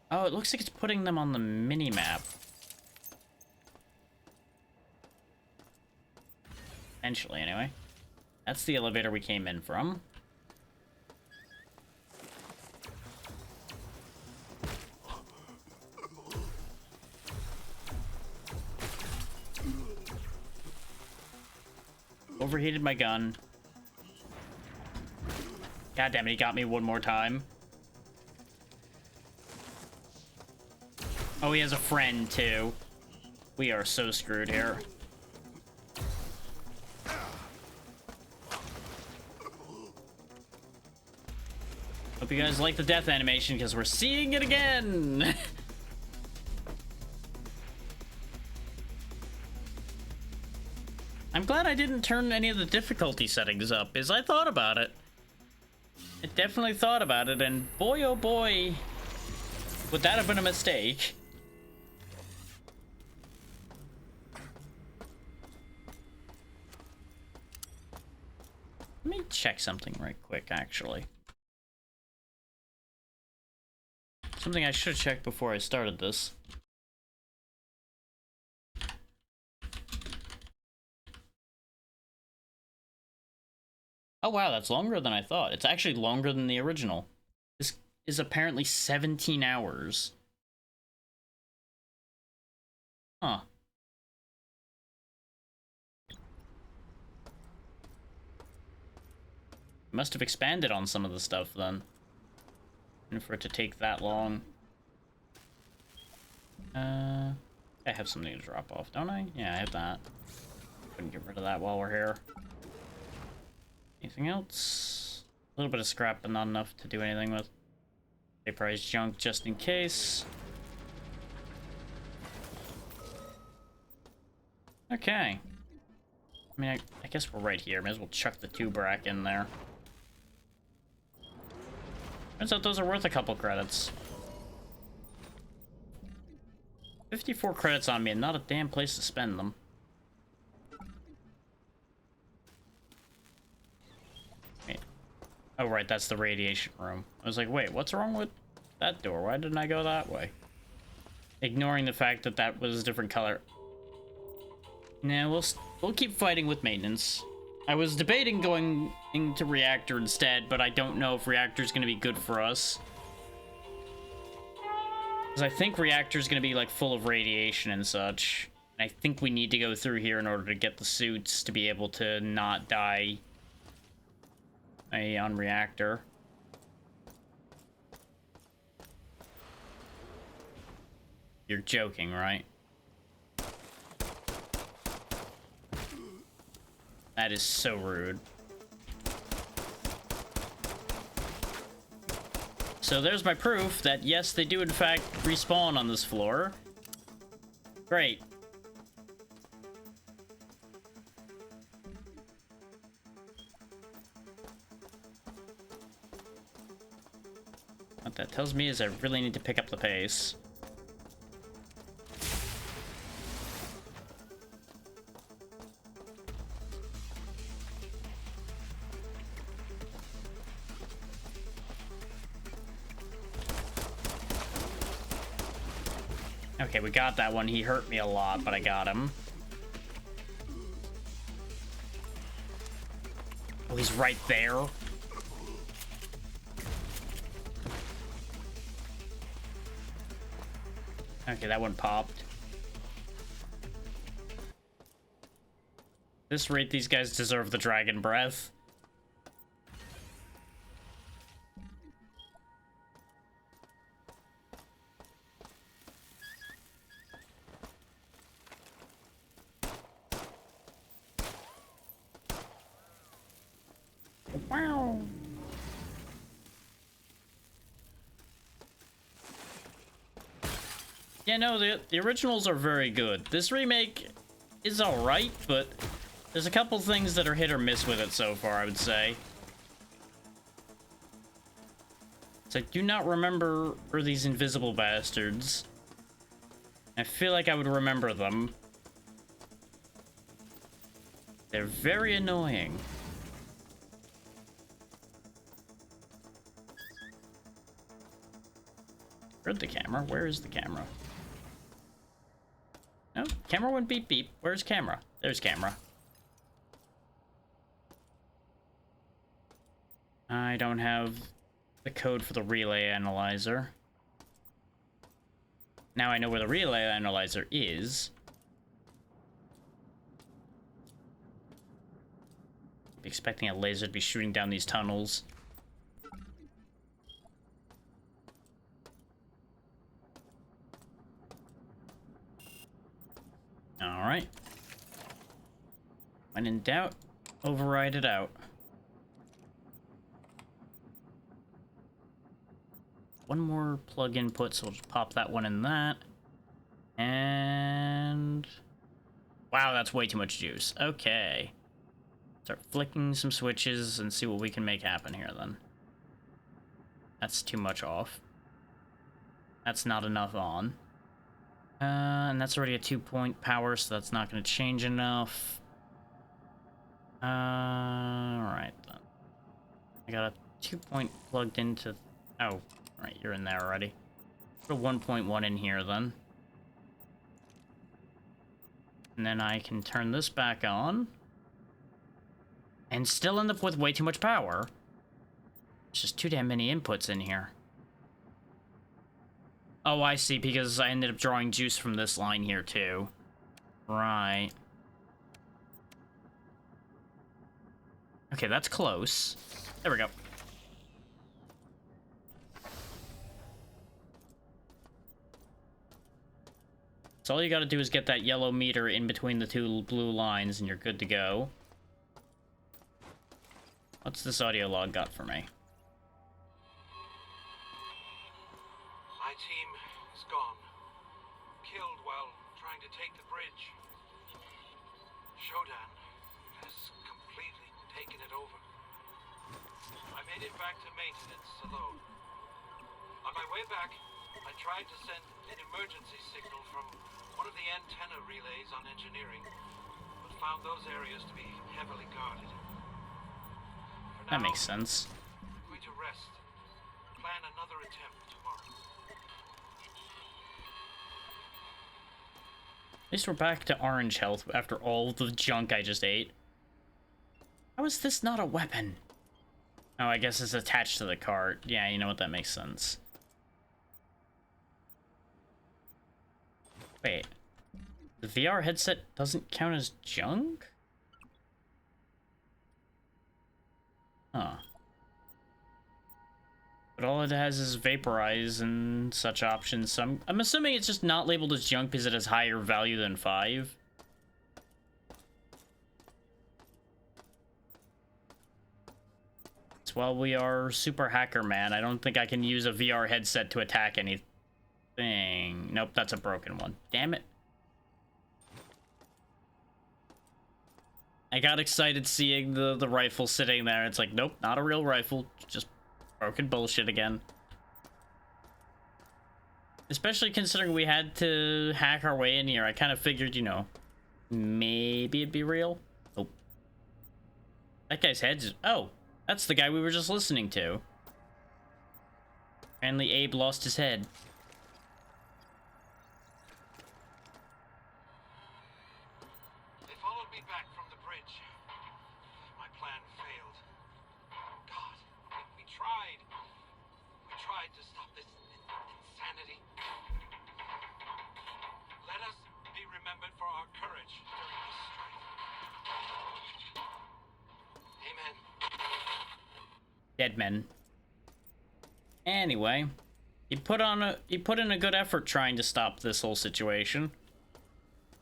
Oh, it looks like it's putting them on the mini-map. Eventually, anyway. That's the elevator we came in from. Overheated my gun. God damn it, he got me one more time. Oh, he has a friend, too. We are so screwed here. Hope you guys like the death animation, because we're seeing it again! I'm glad I didn't turn any of the difficulty settings up, as I thought about it. I definitely thought about it, and boy oh boy, would that have been a mistake. Let me check something right quick, actually. Something I should have checked before I started this. Oh wow, that's longer than I thought. It's actually longer than the original. This is apparently 17 hours. Huh. Must have expanded on some of the stuff then. And for it to take that long. I have something to drop off, don't I? Yeah, I have that. Couldn't get rid of that while we're here. Anything else? A little bit of scrap, but not enough to do anything with. Vaporized junk just in case. Okay. I mean, I guess we're right here. May as well chuck the tube rack in there. Turns out those are worth a couple credits. 54 credits on me and not a damn place to spend them. Wait. Oh, right, that's the radiation room. I was like, wait, what's wrong with that door? Why didn't I go that way? Ignoring the fact that that was a different color. Nah, we'll keep fighting with maintenance. I was debating going into reactor instead, but I don't know if reactor's gonna be good for us. Because I think reactor's gonna be like full of radiation and such. And I think we need to go through here in order to get the suits to be able to not die on reactor. You're joking, right? That is so rude. So there's my proof that yes, they do in fact respawn on this floor. Great. What that tells me is I really need to pick up the pace. Okay, we got that one. He hurt me a lot, but I got him. Oh, he's right there. Okay, that one popped. At this rate, these guys deserve the dragon breath. Wow. Yeah, no, the originals are very good. This remake is alright, but there's a couple things that are hit or miss with it so far, I would say. So I do not remember these invisible bastards. I feel like I would remember them. They're very annoying. Where's the camera? Where is the camera? No, camera went beep beep. Where's camera? There's camera. I don't have the code for the relay analyzer. Now I know where the relay analyzer is. Expecting a laser to be shooting down these tunnels. Alright. When in doubt, override it out. One more plug input, so we'll just pop that one in that. And... wow, that's way too much juice. Okay. Start flicking some switches and see what we can make happen here, then. That's too much off. That's not enough on. And that's already a 2-point power, so that's not going to change enough. Alright, then. I got a 2-point plugged into... oh, right, you're in there already. Put a 1.1 in here, then. And then I can turn this back on. And still end up with way too much power. There's just too damn many inputs in here. Oh, I see, because I ended up drawing juice from this line here, too. Right. Okay, that's close. There we go. So all you gotta do is get that yellow meter in between the two blue lines, and you're good to go. What's this audio log got for me? My team is gone. Killed while trying to take the bridge. Shodan has completely taken it over. I made it back to maintenance alone. On my way back, I tried to send an emergency signal from one of the antenna relays on engineering, but found those areas to be heavily guarded. That makes sense. I'm going to rest. Plan another attempt tomorrow. At least we're back to orange health after all the junk I just ate. How is this not a weapon? Oh, I guess it's attached to the cart. Yeah, you know what? That makes sense. Wait. The VR headset doesn't count as junk? Huh. But all it has is vaporize and such options, so I'm assuming it's just not labeled as junk because it has higher value than 5. So while we are super hacker man, I don't think I can use a VR headset to attack anything. Nope, that's a broken one. Damn it. I got excited seeing the rifle sitting there. It's like, nope, not a real rifle. Just broken bullshit again. Especially considering we had to hack our way in here. I kind of figured, you know, maybe it'd be real. Oh. That guy's head's... oh, that's the guy we were just listening to. Apparently Abe lost his head. Dead men. Anyway, he put in a good effort trying to stop this whole situation.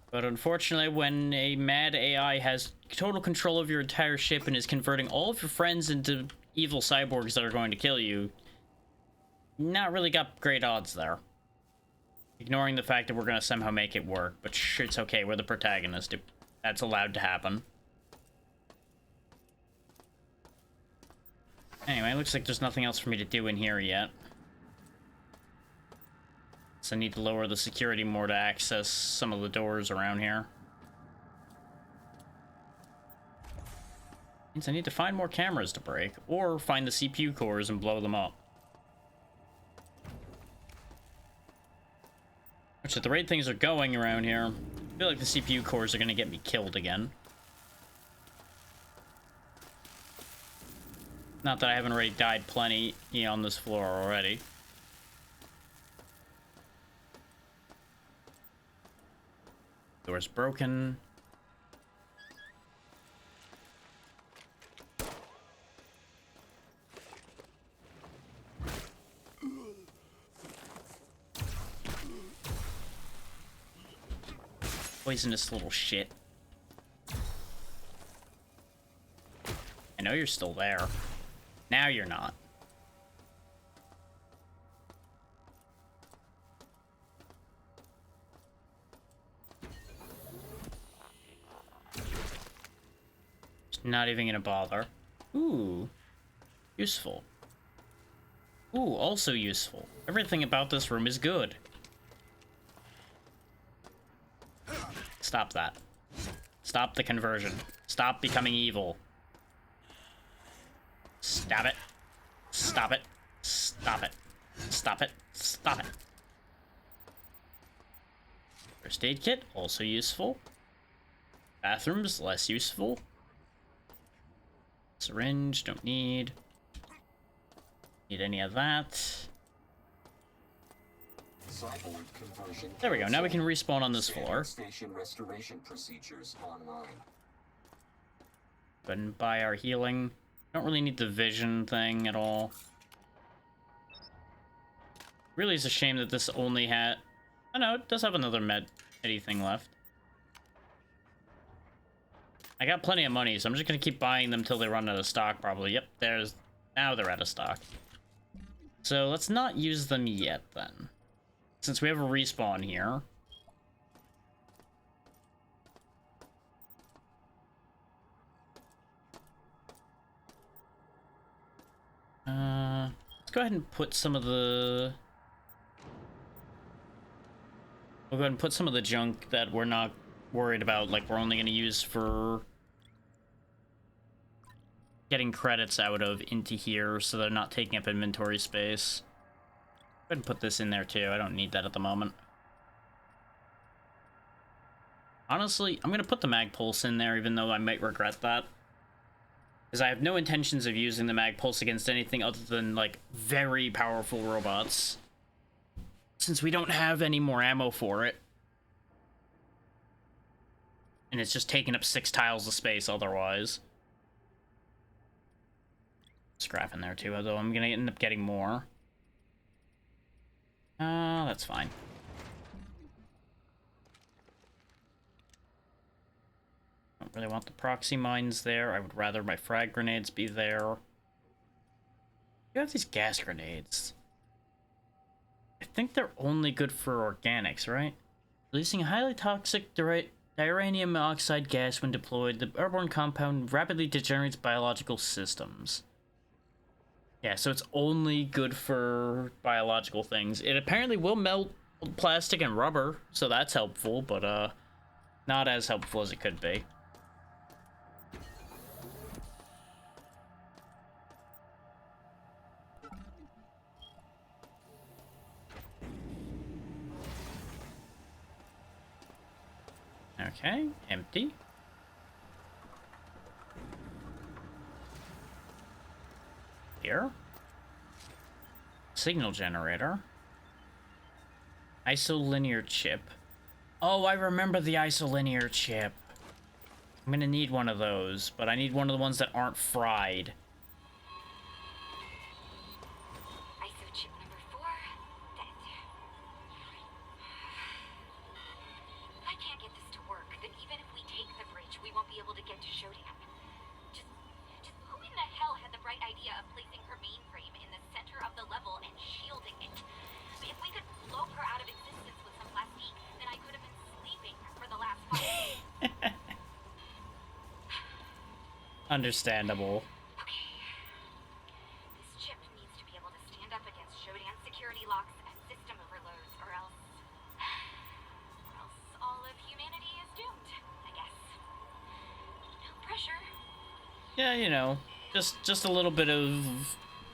But unfortunately, when a mad AI has total control of your entire ship and is converting all of your friends into evil cyborgs that are going to kill you, not really got great odds there. Ignoring the fact that we're gonna somehow make it work, but it's okay, we're the protagonist. That's allowed to happen. Anyway, looks like there's nothing else for me to do in here yet. So I need to lower the security more to access some of the doors around here. Means I need to find more cameras to break, or find the CPU cores and blow them up. Which, at the rate things are going around here, I feel like the CPU cores are gonna get me killed again. Not that I haven't already died plenty on this floor already. Door's broken. Poisonous little shit. I know you're still there. Now you're not. Just not even gonna bother. Ooh. Useful. Ooh, also useful. Everything about this room is good. Stop that. Stop the conversion. Stop becoming evil. Stop it. Stop it. Stop it. Stop it. Stop it. First aid kit, also useful. Bathrooms, less useful. Syringe, don't need. Need any of that. There we go, now we can respawn on this floor. Station restoration procedures online. Go ahead and buy our healing. Don't really need the vision thing at all. Really, it's a shame that this only had... Oh no, it does have another medi thing left. I got plenty of money, so I'm just gonna keep buying them till they run out of stock, probably. Yep, there's... Now they're out of stock. So let's not use them yet, then. Since we have a respawn here. Let's go ahead and put some of the... We'll go ahead and put some of the junk that we're not worried about, like we're only going to use for getting credits out of, into here, so they're not taking up inventory space. Go ahead and put this in there too. I don't need that at the moment. Honestly, I'm going to put the mag pulse in there, even though I might regret that. Because I have no intentions of using the mag pulse against anything other than, like, very powerful robots. Since we don't have any more ammo for it. And it's just taking up 6 tiles of space otherwise. Scrap in there too, although I'm going to end up getting more. That's fine. Don't really want the proxy mines there. I would rather my frag grenades be there. You have these gas grenades. I think they're only good for organics, right? Releasing a highly toxic diuranium oxide gas when deployed, the airborne compound rapidly degenerates biological systems. Yeah, so it's only good for biological things. It apparently will melt plastic and rubber, so that's helpful, but not as helpful as it could be. Okay, empty. Here. Signal generator. Isolinear chip. Oh, I remember the isolinear chip. I'm gonna need one of those, but I need one of the ones that aren't fried. Isochip number 4, dead. I can't get this to work. That even if we take the bridge, we won't be able to get to Showdown. Just who in the hell had the bright idea of placing her mainframe in the center of the level and shielding it? If we could blow her out of existence with Understandable. This chip needs to be able to stand up against Shodan security locks and system overloads, or else all of humanity is doomed, I guess. No pressure. Yeah, you know, just a little bit of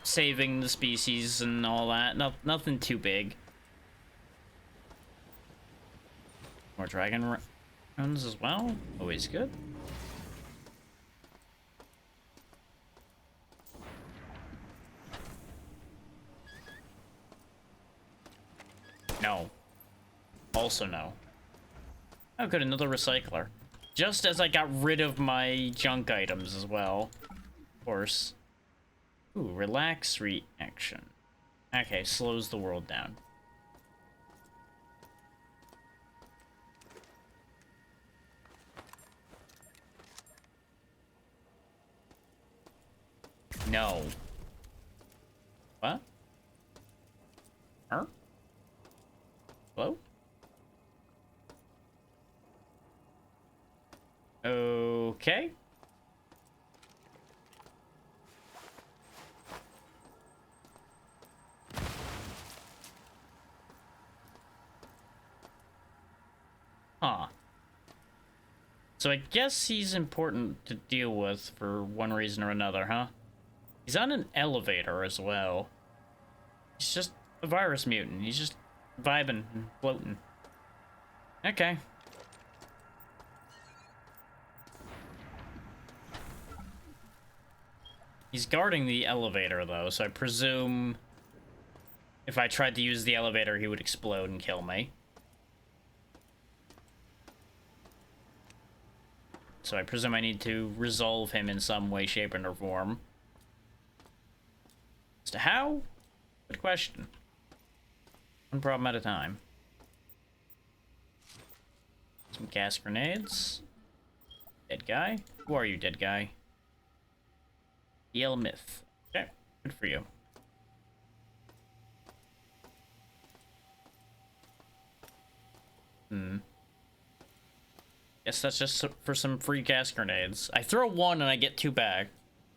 saving the species and all that. Nothing too big. More dragon runs as well. Always good. No. Also no. Oh good, another recycler. Just as I got rid of my junk items as well. Of course. Ooh, relax reaction. Okay, slows the world down. No. What? Huh? Hello? Okay. Huh. So I guess he's important to deal with for one reason or another, huh? He's on an elevator as well. He's just a virus mutant. He's just vibing and floating. Okay. He's guarding the elevator, though, so I presume if I tried to use the elevator, he would explode and kill me. So I presume I need to resolve him in some way, shape, or form. As to how? Good question. One problem at a time. Some gas grenades. Dead guy? Who are you, dead guy? Yale Myth. Okay, good for you. Guess that's just for some free gas grenades. I throw one and I get two back.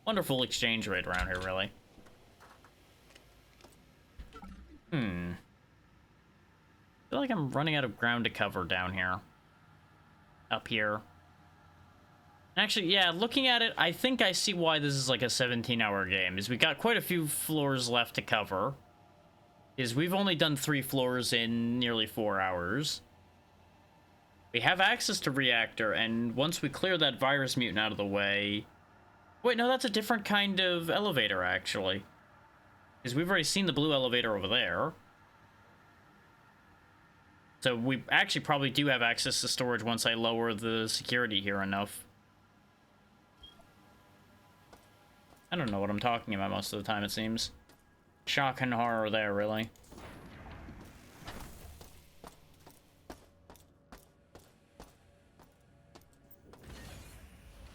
Wonderful exchange rate around here, really. I feel like I'm running out of ground to cover down here. Up here. Actually, yeah, looking at it, I think I see why this is like a 17-hour game. Is we got quite a few floors left to cover. Is we've only done 3 floors in nearly 4 hours. We have access to reactor, and once we clear that virus mutant out of the way... Wait, no, that's a different kind of elevator, actually. Because we've already seen the blue elevator over there. So we actually probably do have access to storage once I lower the security here enough. I don't know what I'm talking about most of the time, it seems. Shock and horror there, really.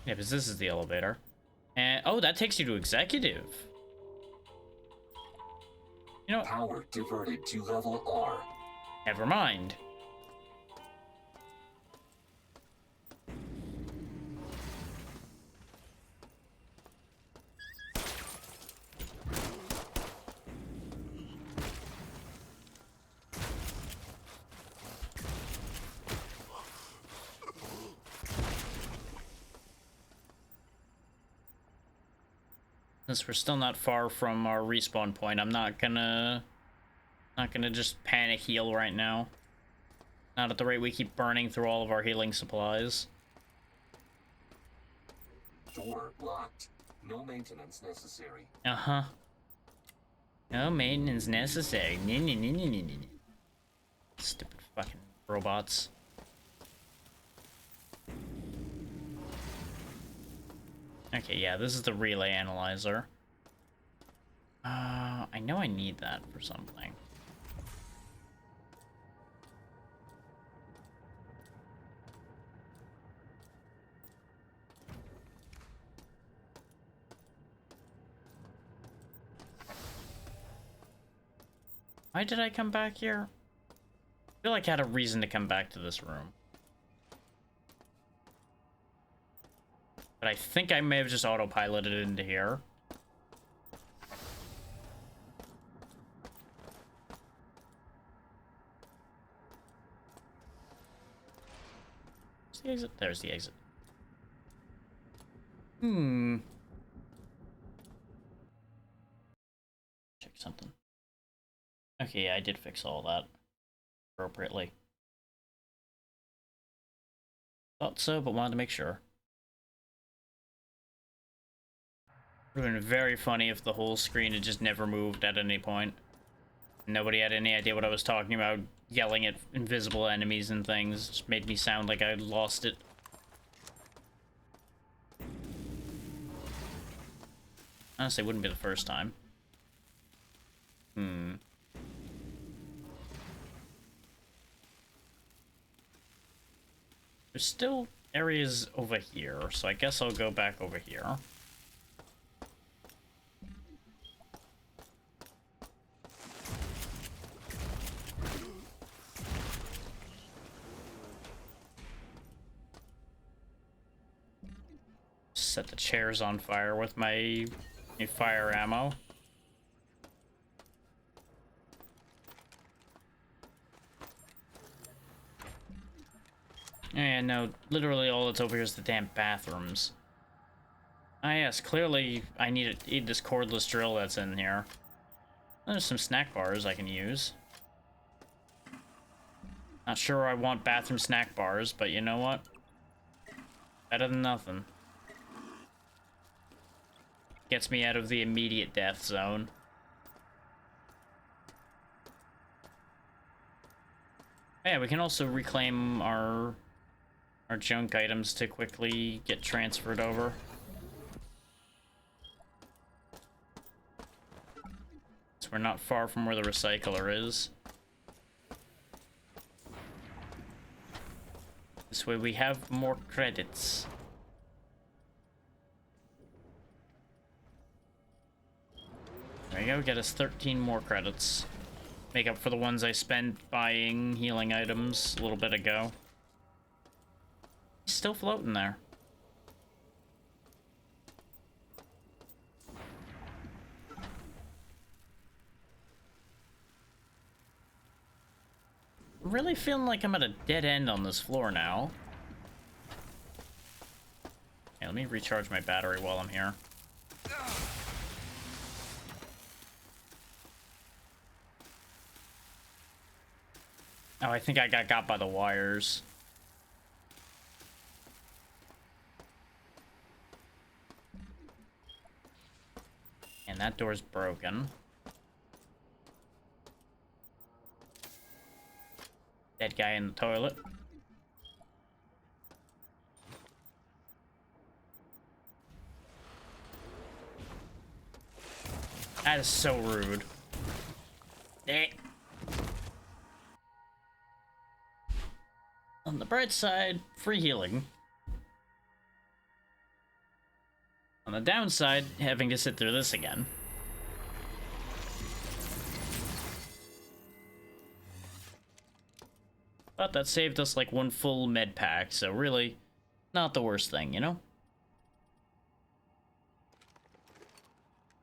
Yeah, because this is the elevator. And, oh, that takes you to executive. You know what? Power diverted to level R. Never mind. Since we're still not far from our respawn point, I'm not gonna just panic heal right now. Not at the rate we keep burning through all of our healing supplies. Door locked. No maintenance necessary. Uh-huh. No maintenance necessary. Stupid fucking robots. Okay, yeah, this is the relay analyzer. I know I need that for something. Why did I come back here? I feel like I had a reason to come back to this room. But But I think I may have just autopiloted into here. Where's the exit? There's the exit. Check something. Okay, yeah, I did fix all that appropriately. Thought so, but wanted to make sure. Would have been very funny if the whole screen had just never moved at any point. Nobody had any idea what I was talking about, yelling at invisible enemies and things. Just made me sound like I lost it. Honestly, it wouldn't be the first time. There's still areas over here, so I guess I'll go back over here. Set the chairs on fire with my fire ammo. And no, literally all that's over here is the damn bathrooms. Ah yes, clearly I need to eat this cordless drill that's in here. There's some snack bars I can use. Not sure I want bathroom snack bars, but you know what? Better than nothing. Gets me out of the immediate death zone. Yeah, we can also reclaim our junk items to quickly get transferred over. So we're not far from where the recycler is. This way we have more credits. There you go, get us 13 more credits. Make up for the ones I spent buying healing items a little bit ago. He's still floating there. I'm really feeling like I'm at a dead end on this floor now. Okay, let me recharge my battery while I'm here. Oh, I think I got by the wires. And that door's broken. Dead guy in the toilet. That is so rude. Eh. On the bright side, free healing. On the downside, having to sit through this again. But that saved us like one full med pack, so really, not the worst thing, you know?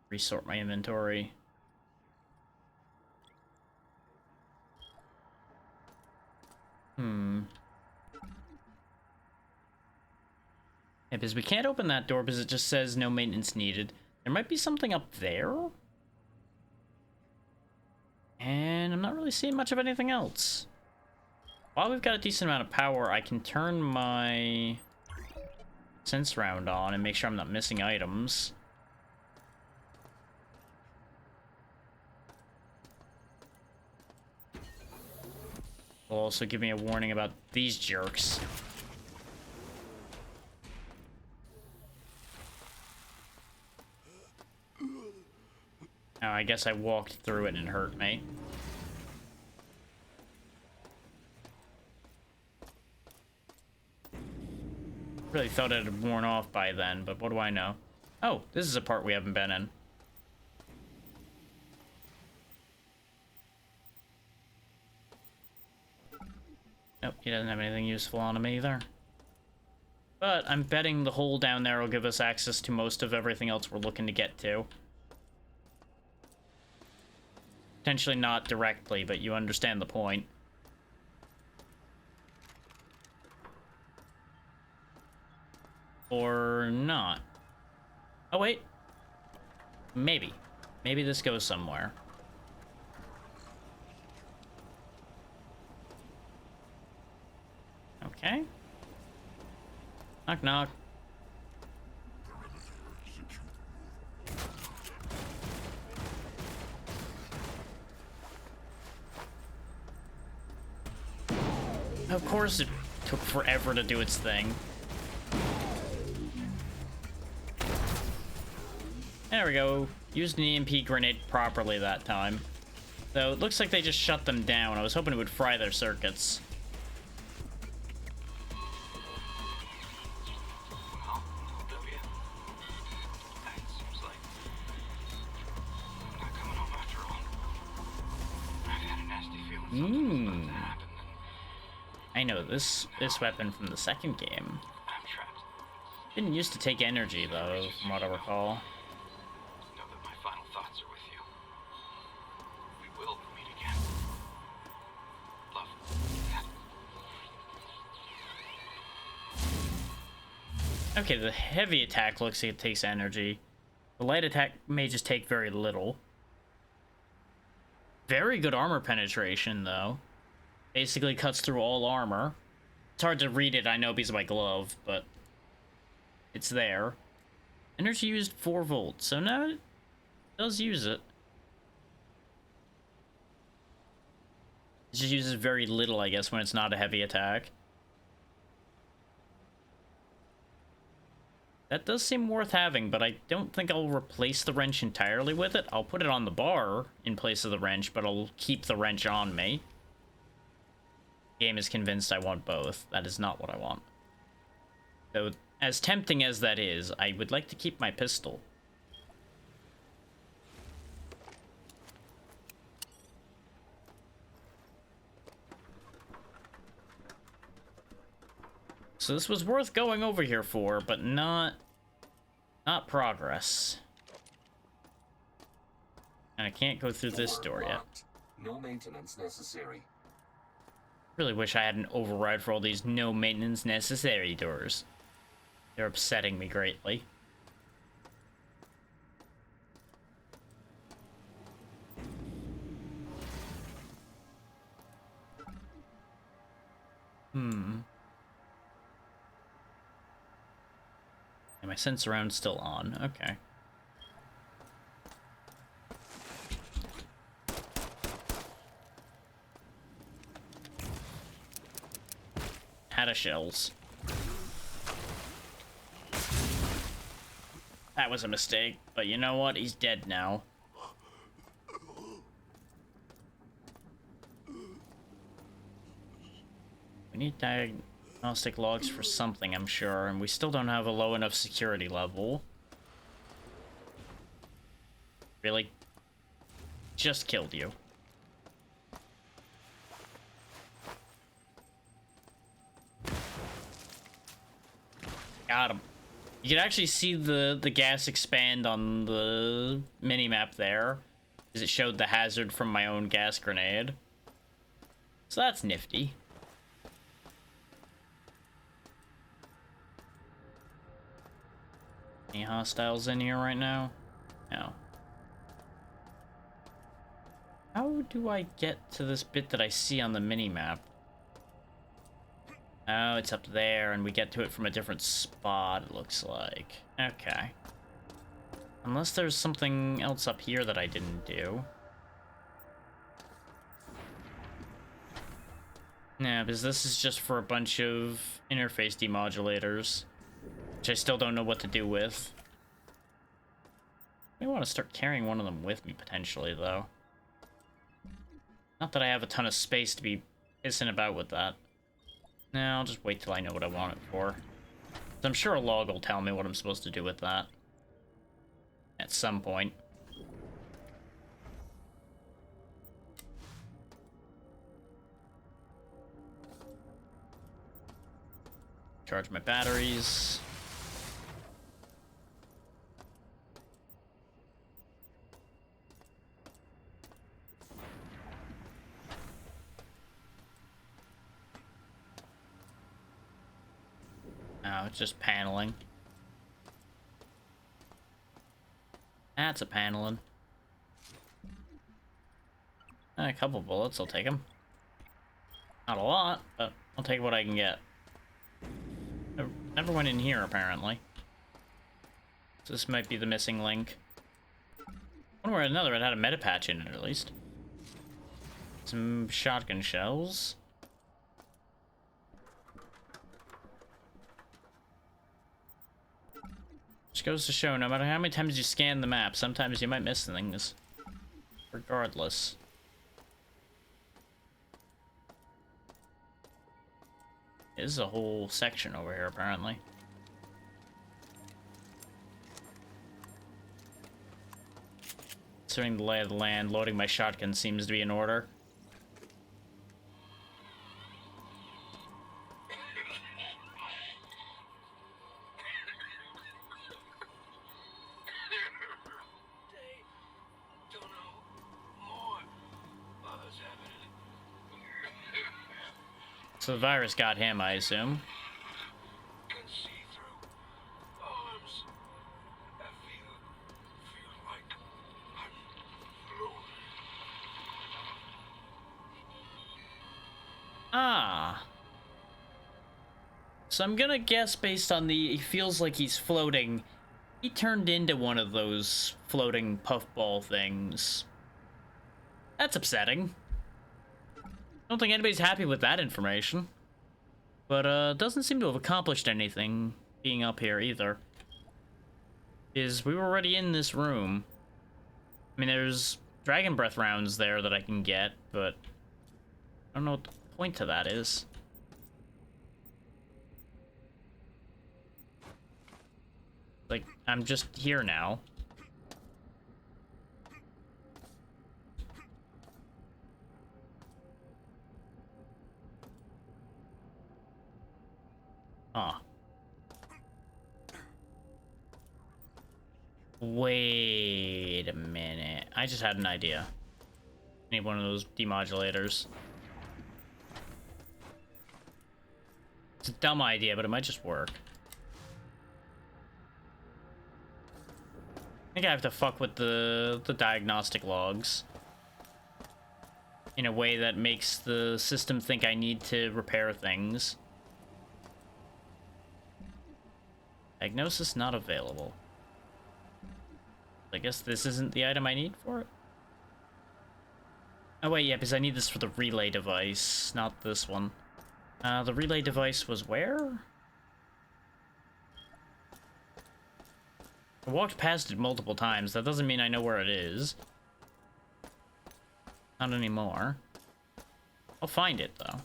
Resort my inventory. Yeah, because we can't open that door because it just says no maintenance needed. There might be something up there. And I'm not really seeing much of anything else. While we've got a decent amount of power, I can turn my sense round on and make sure I'm not missing items. Will also give me a warning about these jerks. Oh, I guess I walked through it and it hurt me. Really thought it had worn off by then, but what do I know? Oh, this is a part we haven't been in. Nope, he doesn't have anything useful on him either. But I'm betting the hole down there will give us access to most of everything else we're looking to get to. Potentially not directly, but you understand the point. Or not. Oh, wait. Maybe. Maybe this goes somewhere. Okay. Knock, knock. Of course it took forever to do its thing. There we go. Used an EMP grenade properly that time. Though it looks like they just shut them down. I was hoping it would fry their circuits. I know this weapon from the second game. Didn't used to take energy though, from what I recall. Know that my final thoughts are with you. We will meet again. Love. Okay, the heavy attack looks like it takes energy. The light attack may just take very little. Very good armor penetration, though. Basically cuts through all armor. It's hard to read it, I know, because of my glove, but it's there. Energy used 4 volts, so now it does use it. It just uses very little, I guess, when it's not a heavy attack. That does seem worth having, but I don't think I'll replace the wrench entirely with it. I'll put it on the bar in place of the wrench, but I'll keep the wrench on me. The game is convinced I want both. That is not what I want. So, as tempting as that is, I would like to keep my pistol. So this was worth going over here for, but not progress. And I can't go through this door yet. No maintenance necessary. Really wish I had an override for all these no maintenance necessary doors. They're upsetting me greatly. And my sense around's still on. Okay. Had a shells. That was a mistake, but you know what? He's dead now. We need diagnostic logs for something, I'm sure, and we still don't have a low enough security level. Really? Just killed you. Got him. You can actually see the gas expand on the mini-map there, as it showed the hazard from my own gas grenade. So that's nifty. Any hostiles in here right now? No. How do I get to this bit that I see on the mini-map? Oh, it's up there, and we get to it from a different spot, it looks like. Okay. Unless there's something else up here that I didn't do. Nah, because this is just for a bunch of interface demodulators, which I still don't know what to do with. I want to start carrying one of them with me, potentially, though. Not that I have a ton of space to be pissing about with that. No, I'll just wait till I know what I want it for. I'm sure a log will tell me what I'm supposed to do with that. At some point. Charge my batteries. Oh, it's just paneling. That's a paneling. A couple bullets, I'll take them. Not a lot, but I'll take what I can get. Never went in here, apparently. So this might be the missing link. One way or another, it had a meta patch in it, at least. Some shotgun shells. Which goes to show, no matter how many times you scan the map, sometimes you might miss things. Regardless. There's a whole section over here, apparently. Considering the lay of the land, loading my shotgun seems to be in order. So the virus got him, I assume. Ah. So I'm gonna guess based on he feels like he's floating. He turned into one of those floating puffball things. That's upsetting. I don't think anybody's happy with that information. But, doesn't seem to have accomplished anything being up here either. We were already in this room. I mean, there's Dragon Breath rounds there that I can get, but I don't know what the point to that is. Like, I'm just here now. Huh. Wait a minute. I just had an idea. I need one of those demodulators. It's a dumb idea, but it might just work. I think I have to fuck with the diagnostic logs in a way that makes the system think I need to repair things. Diagnosis not available. I guess this isn't the item I need for it. Oh wait, yeah, because I need this for the relay device, not this one. The relay device was where? I walked past it multiple times. That doesn't mean I know where it is. Not anymore. I'll find it, though.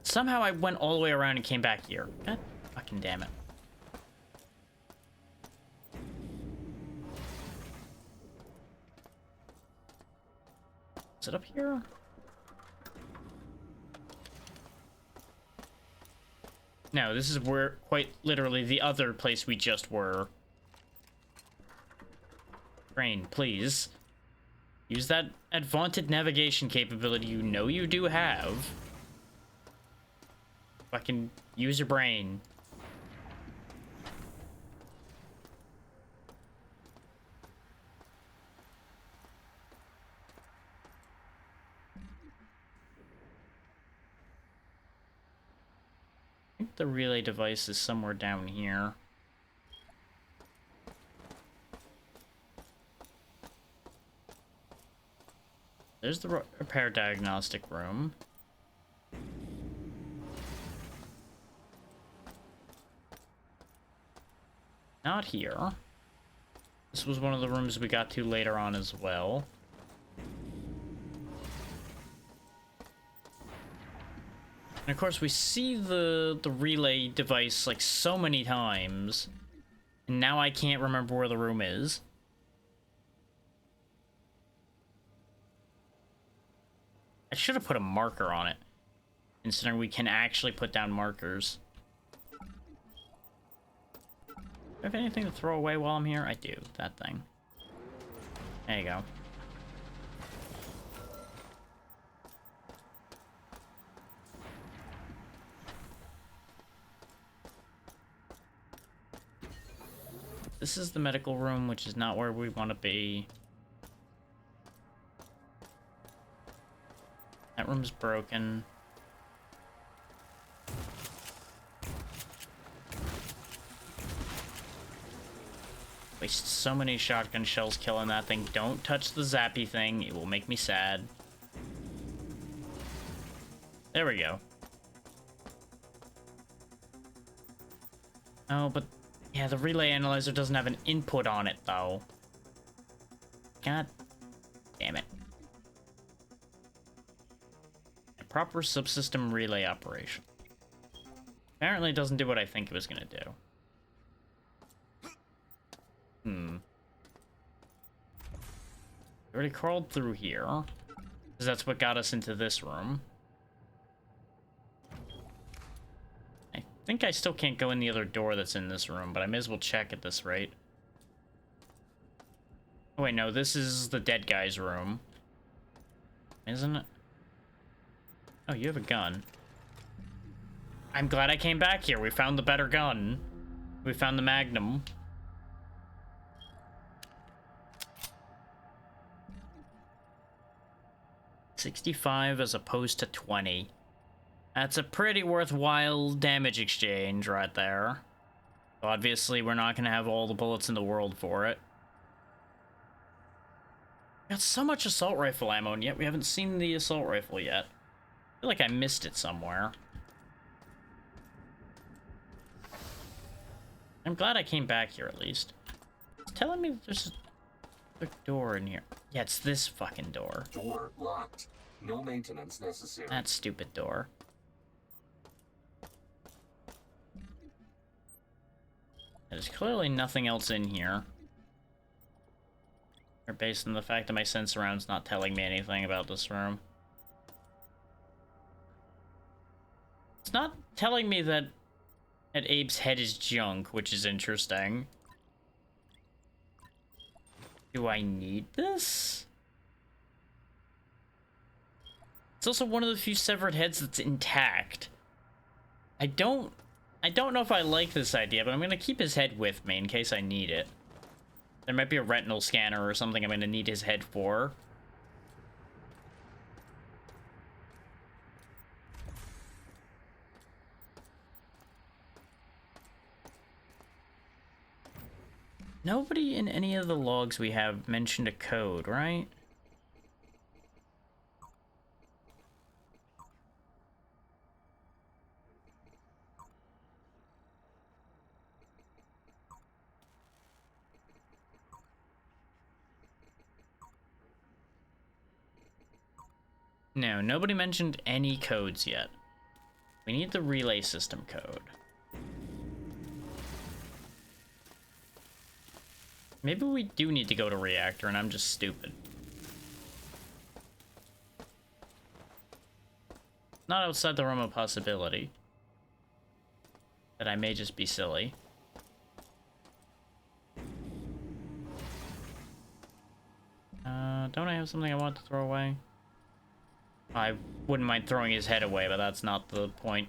Somehow I went all the way around and came back here. God fucking damn it. Is it up here? No, this is where, quite literally, the other place we just were. Brain, please. Use that advanced navigation capability you know you do have. Fucking use your brain. I think the relay device is somewhere down here. There's the repair diagnostic room. Not here. This was one of the rooms we got to later on as well. And of course we see the relay device like so many times. And now I can't remember where the room is. I should have put a marker on it, considering we can actually put down markers. Do I have anything to throw away while I'm here? I do. That thing. There you go. This is the medical room, which is not where we want to be. That room's broken. Waste so many shotgun shells killing that thing. Don't touch the zappy thing. It will make me sad. There we go. Oh, but... yeah, the relay analyzer doesn't have an input on it, though. God damn it. A proper subsystem relay operation. Apparently it doesn't do what I think it was gonna do. We already crawled through here, because that's what got us into this room. I think I still can't go in the other door that's in this room, but I may as well check at this rate. Oh wait, no, this is the dead guy's room. Isn't it? Oh, you have a gun. I'm glad I came back here. We found the better gun. We found the Magnum. $65 as opposed to 20. That's a pretty worthwhile damage exchange right there. Obviously, we're not going to have all the bullets in the world for it. Got so much assault rifle ammo, and yet we haven't seen the assault rifle yet. I feel like I missed it somewhere. I'm glad I came back here, at least. It's telling me that there's a door in here. Yeah, it's this fucking door. Door locked. No maintenance necessary. That stupid door. There's clearly nothing else in here. Or based on the fact that my sense around's not telling me anything about this room. It's not telling me that Abe's head is junk, which is interesting. Do I need this? It's also one of the few severed heads that's intact. I don't know if I like this idea, but I'm gonna keep his head with me in case I need it. There might be a retinal scanner or something I'm gonna need his head for. Nobody in any of the logs we have mentioned a code, right? No, nobody mentioned any codes yet. We need the relay system code. Maybe we do need to go to reactor and I'm just stupid. Not outside the realm of possibility. That I may just be silly. Don't I have something I want to throw away? I wouldn't mind throwing his head away, but that's not the point.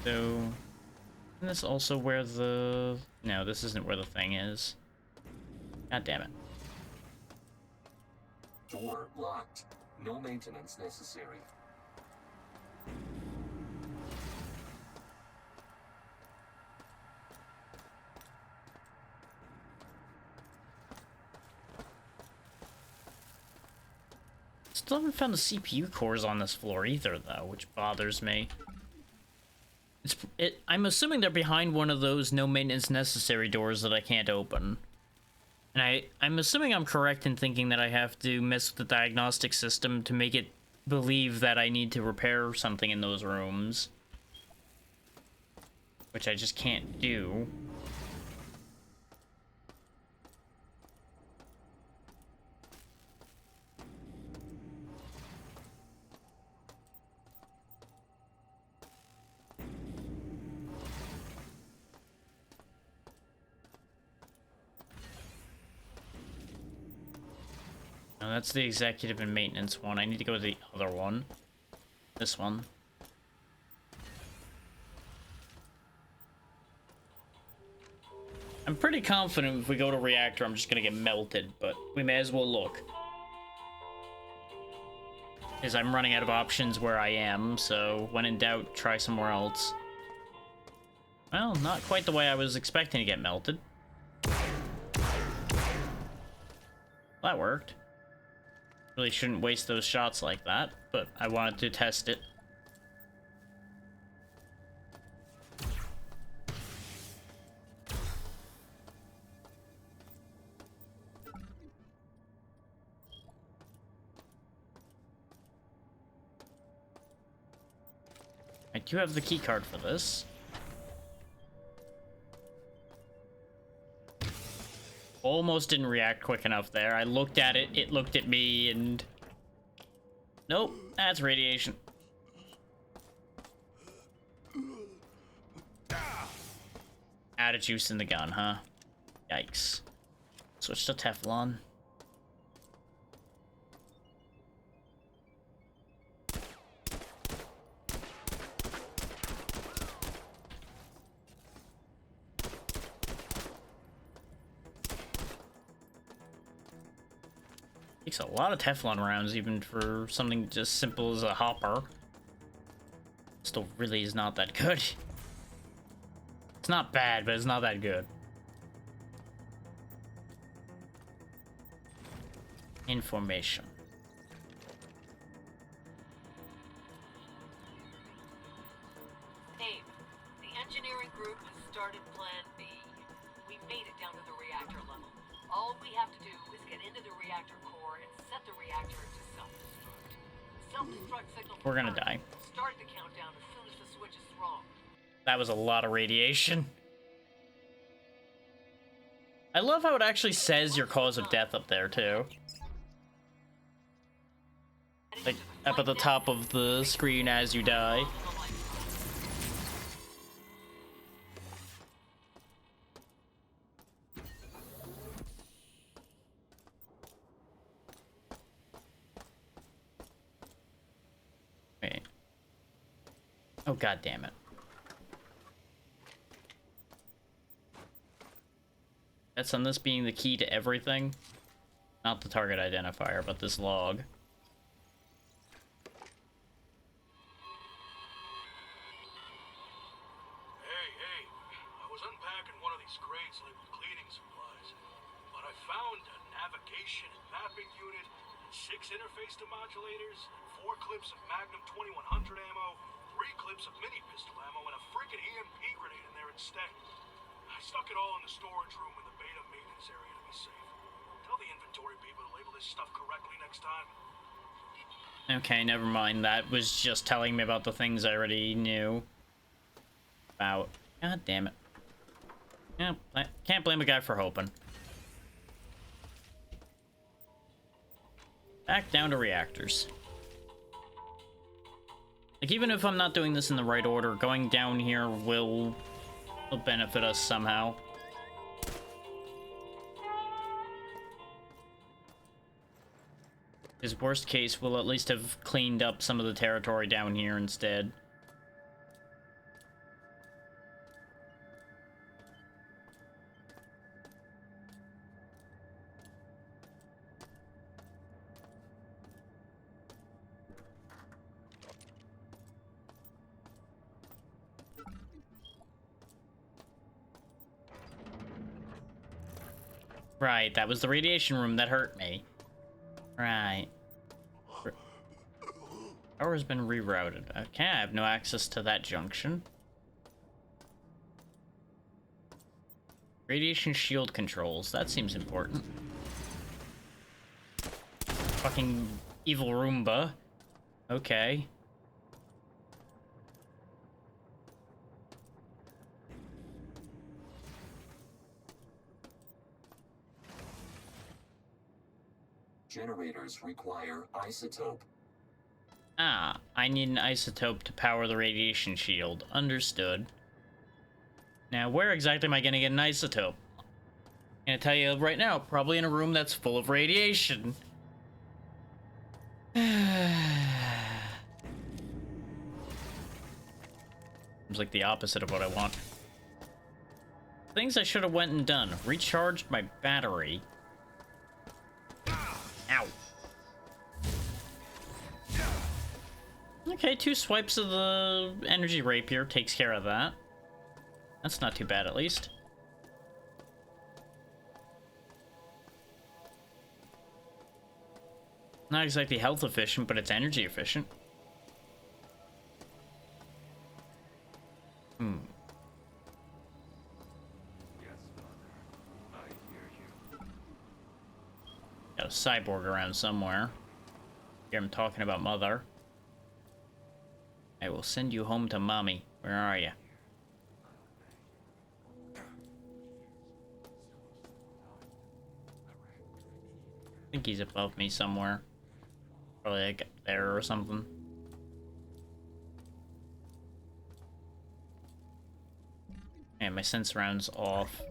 So... isn't this also where the... no, this isn't where the thing is. God damn it. Door locked. No maintenance necessary. Still haven't found the CPU cores on this floor either, though, which bothers me. I'm assuming they're behind one of those no maintenance necessary doors that I can't open. And I'm assuming I'm correct in thinking that I have to mess with the diagnostic system to make it believe that I need to repair something in those rooms. Which I just can't do. No, that's the executive and maintenance one. I need to go to the other one. This one. I'm pretty confident if we go to reactor, I'm just gonna get melted, but we may as well look. Because I'm running out of options where I am, so when in doubt, try somewhere else. Well, not quite the way I was expecting to get melted. That worked. Really shouldn't waste those shots like that, but I wanted to test it. I do have the key card for this. Almost didn't react quick enough there. I looked at it, it looked at me, and... Nope, that's radiation. Added juice in the gun, huh? Yikes. Switch to Teflon. Takes a lot of Teflon rounds, even for something just simple as a hopper. Still really is not that good. It's not bad, but it's not that good. Information. Abe, the engineering group has started Plan B. We made it down to the reactor level. All we have to do is get into the reactor core and set the reactor to self-destruct. Self-destruct signal. We're gonna die. Start the countdown as soon as the switch is thrown. That was a lot of radiation. I love how it actually says your cause of death up there, too. Like, up at the top of the screen as you die. Wait. Oh, god damn it. That's on this being the key to everything. Not the target identifier, but this log. Hey, I was unpacking one of these crates labeled cleaning supplies, but I found a navigation and mapping unit, 6 interface demodulators, 4 clips of Magnum 2100 ammo, 3 clips of mini pistol ammo, and a freaking EMP grenade in there instead. I stuck it all in the storage room in the beta maintenance area to be safe. Tell the inventory people to label this stuff correctly next time. Okay, never mind. That was just telling me about the things I already knew about. God damn it. Yeah, I can't blame a guy for hoping. Back down to reactors. Like, even if I'm not doing this in the right order, going down here will benefit us somehow. His worst case, we'll at least have cleaned up some of the territory down here instead. Right, that was the radiation room that hurt me. Right. Power has been rerouted. Okay, I have no access to that junction. Radiation shield controls. That seems important. Fucking evil Roomba. Okay. Generators require isotope. Ah, I need an isotope to power the radiation shield. Understood. Now, where exactly am I going to get an isotope? I'm going to tell you right now, probably in a room that's full of radiation. like the opposite of what I want. Things I should have went and done. Recharged my battery. Ow. Okay, 2 swipes of the energy rapier takes care of that. That's not too bad, at least. Not exactly health efficient, but it's energy efficient. Hmm. Yes, Mother. I hear you. Got a cyborg around somewhere. Hear him talking about Mother. I will send you home to Mommy. Where are you? I think he's above me somewhere. Probably like up there or something. And my sense round's off.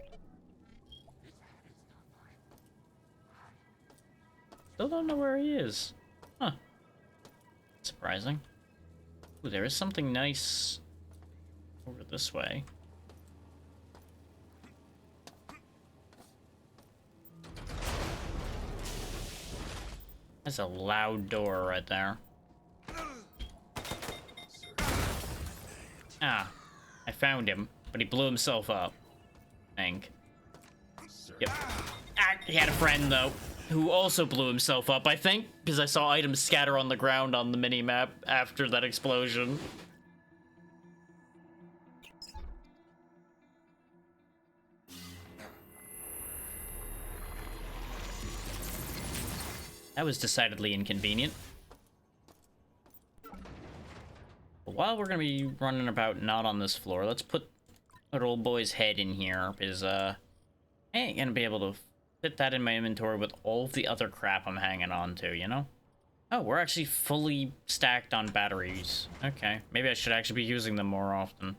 Still don't know where he is. Huh. Surprising. Ooh, there is something nice over this way. That's a loud door right there. Ah, I found him, but he blew himself up. I think. Yep. Ah, he had a friend, though, who also blew himself up, I think, because I saw items scatter on the ground on the mini-map after that explosion. That was decidedly inconvenient. But while we're gonna be running about not on this floor, let's put our old boy's head in here, because, I ain't gonna be able to fit that in my inventory with all of the other crap I'm hanging on to, you know? Oh, we're actually fully stacked on batteries. Okay, maybe I should actually be using them more often.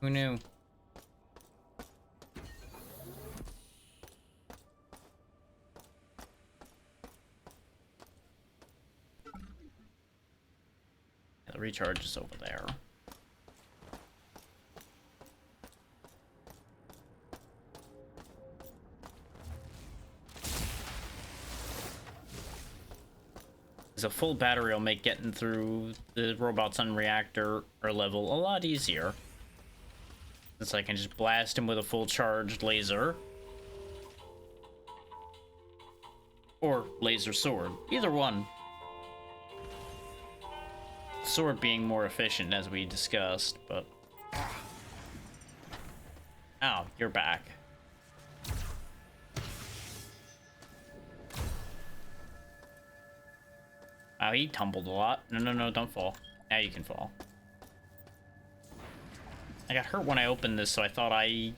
Who knew? Yeah, the recharge is over there. A full battery will make getting through the Robot Sun reactor or level a lot easier. Since I can just blast him with a full charged laser. Or laser sword. Either one. Sword being more efficient as we discussed, but... Oh, you're back. Oh, he tumbled a lot. No, don't fall. Now you can fall. I got hurt when I opened this, so I thought I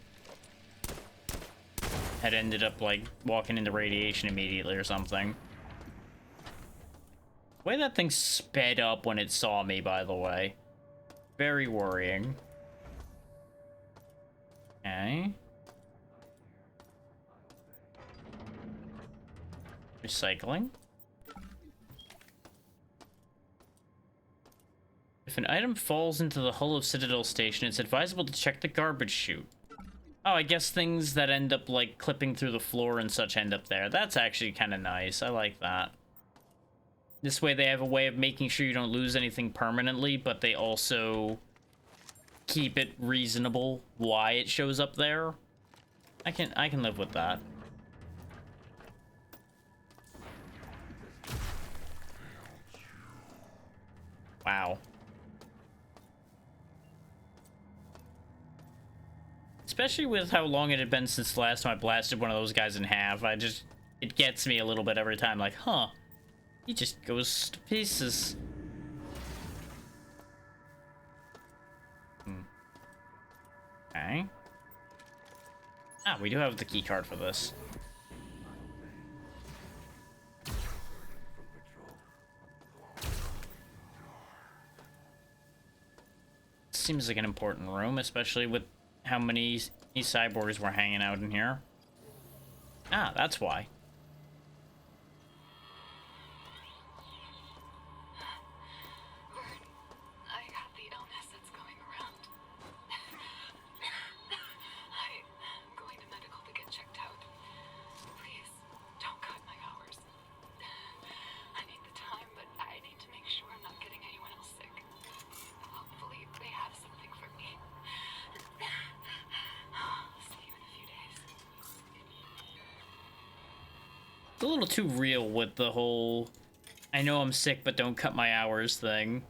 had ended up, like, walking into radiation immediately or something. The way that thing sped up when it saw me, by the way. Very worrying. Okay. Recycling. If an item falls into the hull of Citadel Station, it's advisable to check the garbage chute. Oh, I guess things that end up, like, clipping through the floor and such end up there. That's actually kind of nice. I like that. This way they have a way of making sure you don't lose anything permanently, but they also keep it reasonable why it shows up there. I can live with that. Wow. Especially with how long it had been since the last time I blasted one of those guys in half. It gets me a little bit every time, like, huh. He just goes to pieces. Okay. Ah, we do have the key card for this. Seems like an important room, especially with how many cyborgs were hanging out in here. Ah, that's why. I got the illness that's going around. It's a little too real with the whole I know I'm sick but don't cut my hours thing.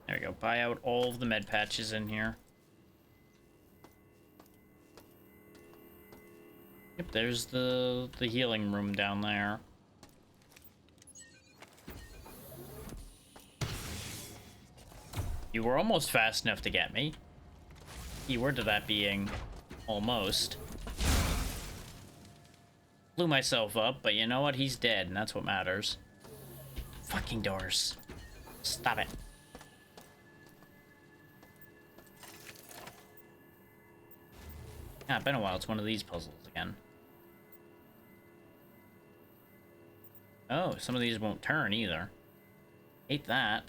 There we go. Buy out all of the med patches in here. Yep, there's the healing room down there. You were almost fast enough to get me. Keyword to that being almost. Blew myself up, but you know what? He's dead, and that's what matters. Fucking doors. Stop it. Yeah, been a while. It's one of these puzzles again. Oh, some of these won't turn either. Hate that.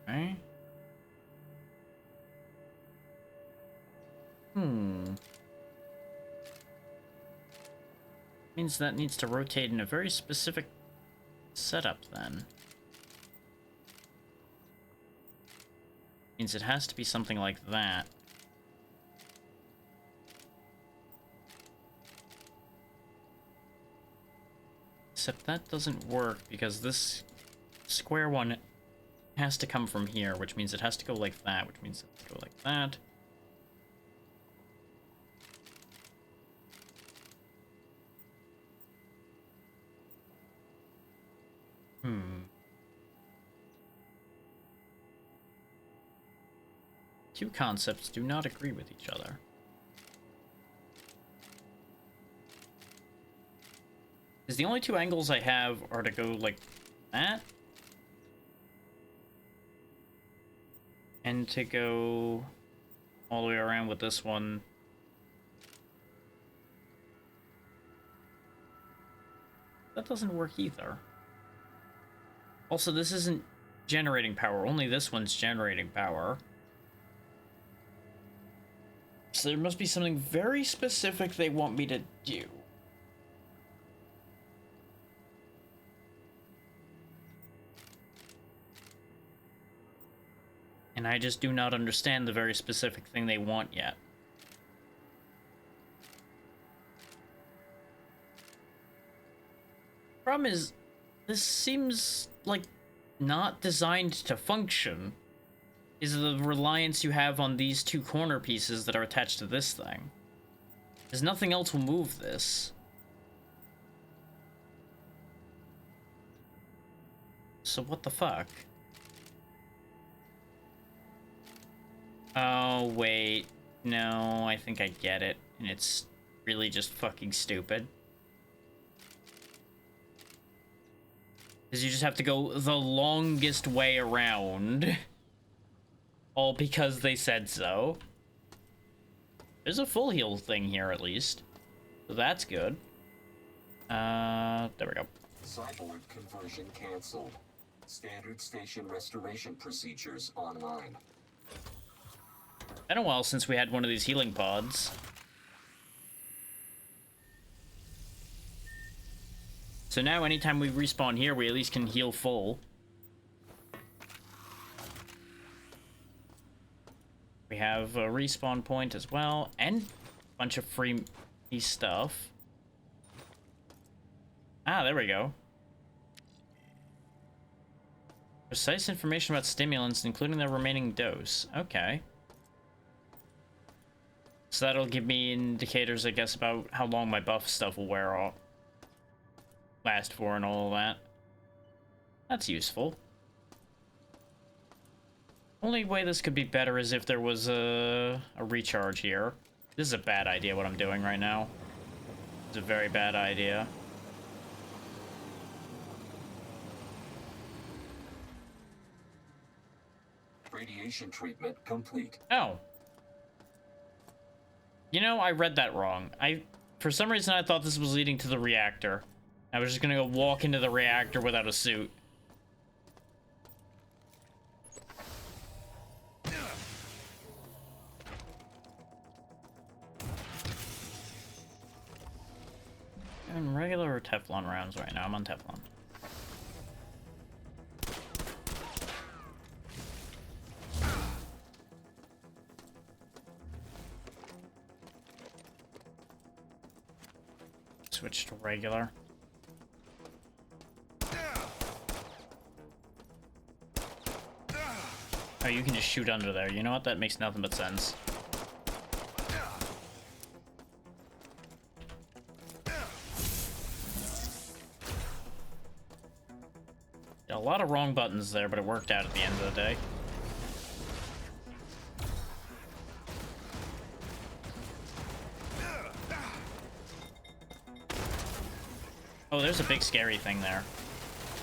Right? Means that needs to rotate in a very specific setup then. Means it has to be something like that. Except that doesn't work because this square one has to come from here, which means it has to go like that, which means it has to go like that. Two concepts do not agree with each other. Because the only two angles I have are to go like that. And to go all the way around with this one. That doesn't work either. Also, this isn't generating power. Only this one's generating power. So there must be something very specific they want me to do. And I just do not understand the very specific thing they want yet. Problem is, this seems like not designed to function. Is the reliance you have on these two corner pieces that are attached to this thing. Because nothing else will move this. So what the fuck? Oh, wait. No, I think I get it. And it's really just fucking stupid. Because you just have to go the longest way around. All because they said so. There's a full heal thing here, at least. So that's good. There we go. Cyborg conversion canceled. Standard station restoration procedures online. Been a while since we had one of these healing pods. So now anytime we respawn here, we at least can heal full. We have a respawn point as well, and a bunch of free stuff. Ah, there we go. Precise information about stimulants, including their remaining dose. Okay. So that'll give me indicators, I guess, about how long my buff stuff will last for and all of that. That's useful. Only way this could be better is if there was a recharge here. This is a bad idea what I'm doing right now. It's a very bad idea. Radiation treatment complete. Oh. You know, I read that wrong. For some reason I thought this was leading to the reactor. I was just gonna go walk into the reactor without a suit. In regular or Teflon rounds right now? I'm on Teflon. switch to regular. Oh, you can just shoot under there. You know what? That makes nothing but sense. A lot of wrong buttons there, but it worked out at the end of the day. Oh, there's a big scary thing there.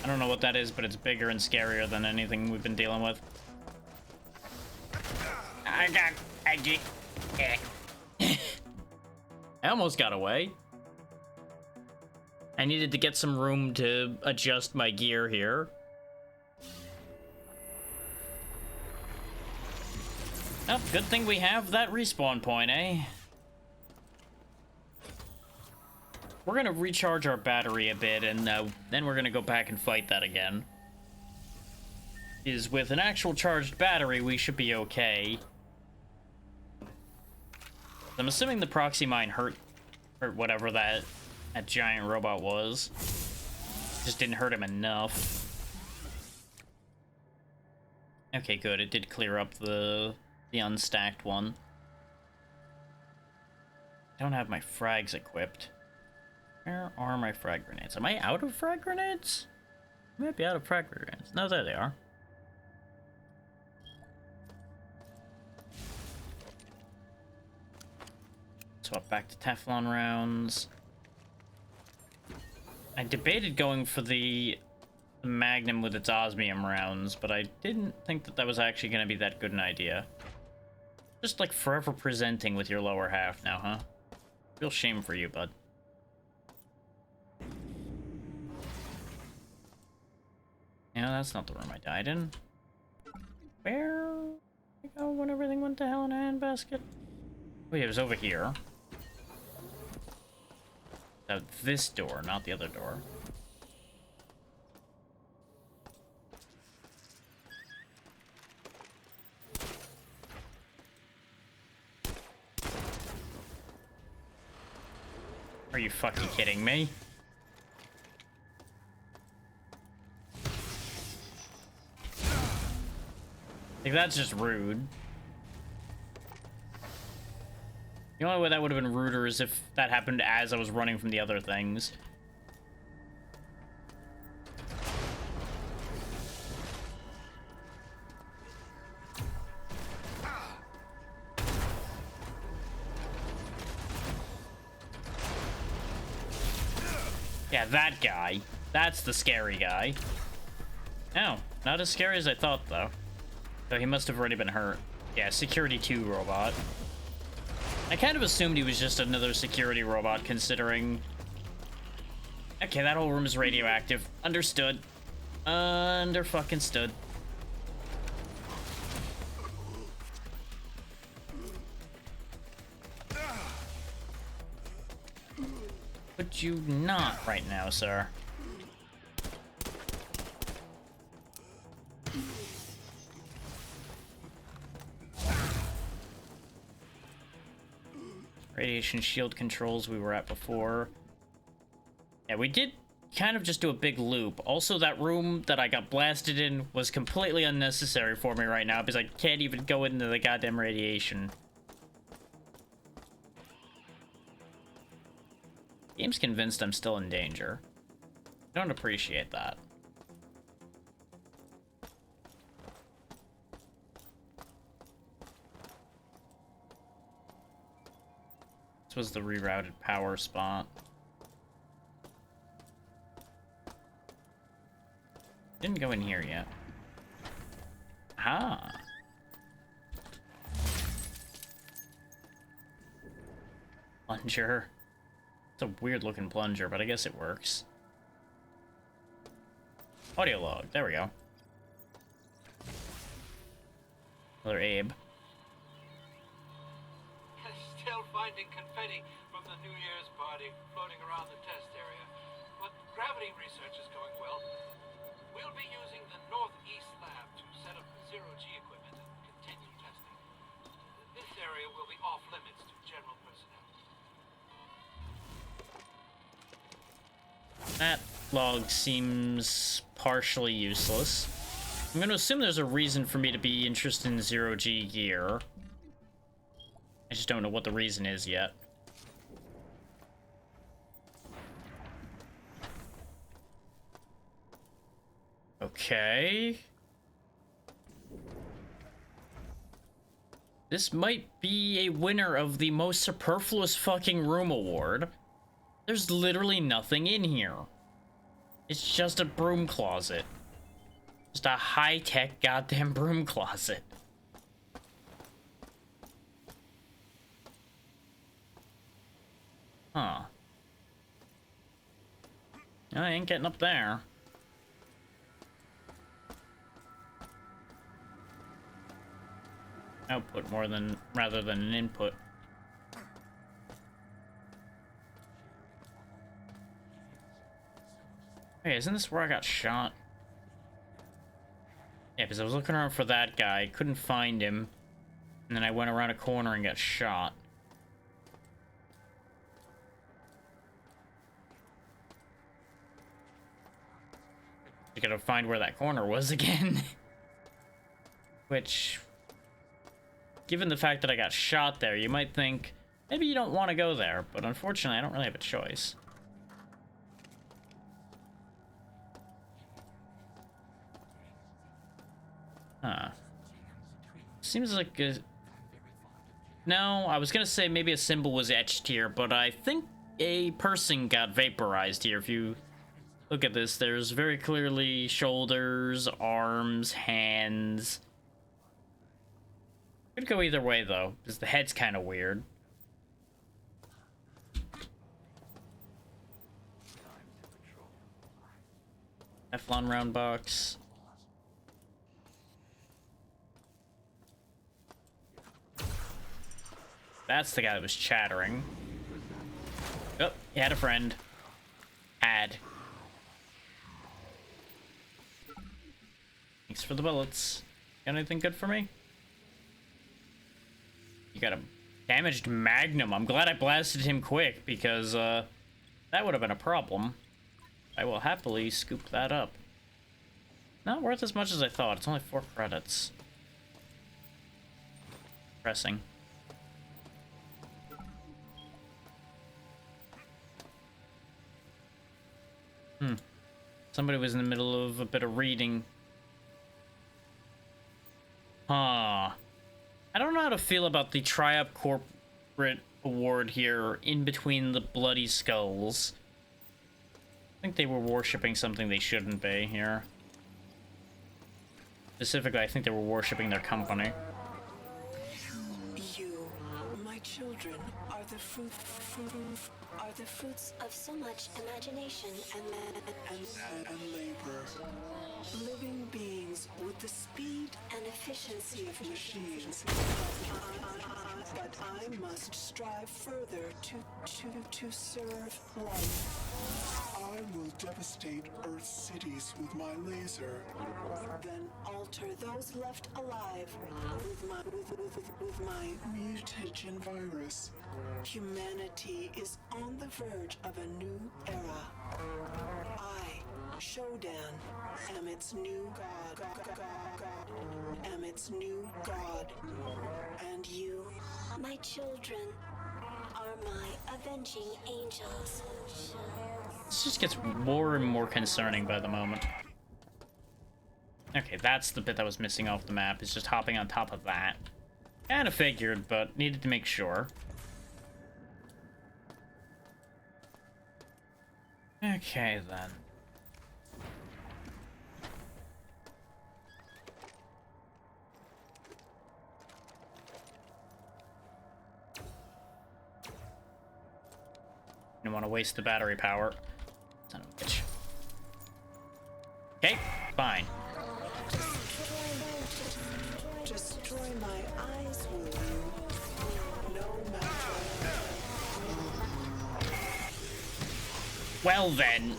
I don't know what that is, but it's bigger and scarier than anything we've been dealing with. I almost got away. I needed to get some room to adjust my gear here. Oh, good thing we have that respawn point, eh? We're gonna recharge our battery a bit, and then we're gonna go back and fight that again. Is with an actual charged battery, we should be okay. I'm assuming the proxy mine hurt whatever that giant robot was. Just didn't hurt him enough. Okay, good. It did clear up the unstacked one. I don't have my frags equipped. Where are my frag grenades? Am I out of frag grenades? I might be out of frag grenades. No, there they are. Swap back to Teflon rounds. I debated going for the Magnum with its osmium rounds, but I didn't think that was actually going to be that good an idea. Just like forever presenting with your lower half now, huh? Real shame for you, bud. Yeah, that's not the room I died in. Where did I go when everything went to hell in a handbasket? Oh, yeah, it was over here. So this door, not the other door. Are you fucking kidding me? Like, that's just rude. The only way that would have been ruder is if that happened as I was running from the other things. Yeah, that guy. That's the scary guy. Oh, not as scary as I thought, though. So he must have already been hurt. Yeah, Security 2 robot. I kind of assumed he was just another security robot, considering... Okay, that whole room is radioactive. Understood. Under-fucking-stood. Would you not right now, sir? Radiation shield controls we were at before. Yeah, we did kind of just do a big loop. Also, that room that I got blasted in was completely unnecessary for me right now because I can't even go into the goddamn radiation. Game's convinced I'm still in danger. I don't appreciate that. This was the rerouted power spot. Didn't go in here yet. Ah. Plunger. It's a weird looking plunger, but I guess it works. Audio log. There we go. Another Abe. Still finding confetti from the New Year's party floating around the test area. But gravity research is going well. We'll be using the Northeast lab to set up the zero-G equipment and continue testing. This area will be off limits to general personnel. That log seems partially useless. I'm going to assume there's a reason for me to be interested in zero-G gear. I just don't know what the reason is yet. Okay. This might be a winner of the most superfluous fucking room award. There's literally nothing in here. It's just a broom closet. Just a high-tech goddamn broom closet. Huh. I ain't getting up there. Output rather than an input. Hey, isn't this where I got shot? Yeah, because I was looking around for that guy, couldn't find him, and then I went around a corner and got shot. I gotta find where that corner was again. Which, given the fact that I got shot there, you might think, maybe you don't want to go there, but unfortunately I don't really have a choice. Huh. Seems like a... No, I was gonna say maybe a symbol was etched here, but I think a person got vaporized here. If you look at this, there's very clearly shoulders, arms, hands. Could go either way, though, because the head's kind of weird. Teflon round box. That's the guy that was chattering. Oh, he had a friend. Had. Thanks for the bullets. Got anything good for me? You got a damaged Magnum. I'm glad I blasted him quick, because that would have been a problem. I will happily scoop that up. Not worth as much as I thought. It's only 4 credits. Pressing. Somebody was in the middle of a bit of reading. Huh. I don't know how to feel about the Tri-Up Corporate Award here in between the bloody skulls. I think they were worshipping something they shouldn't be here. Specifically, I think they were worshipping their company. You, my children, are the fruits of so much imagination and labor. Living beings with the speed and efficiency of machines. But I must strive further to serve life. I will devastate Earth's cities with my laser. Then alter those left alive with my mutagen virus. Humanity is on the verge of a new era. I, Shodan, am its new god. Am its new god. And you, my children, are my avenging angels. This just gets more and more concerning by the moment. Okay, that's the bit that was missing off the map, is just hopping on top of that. Kinda figured, but needed to make sure. Okay, then. Don't want to waste the battery power. Son of a bitch. Okay, fine. Destroy my eyes, will you? No matter. Well then.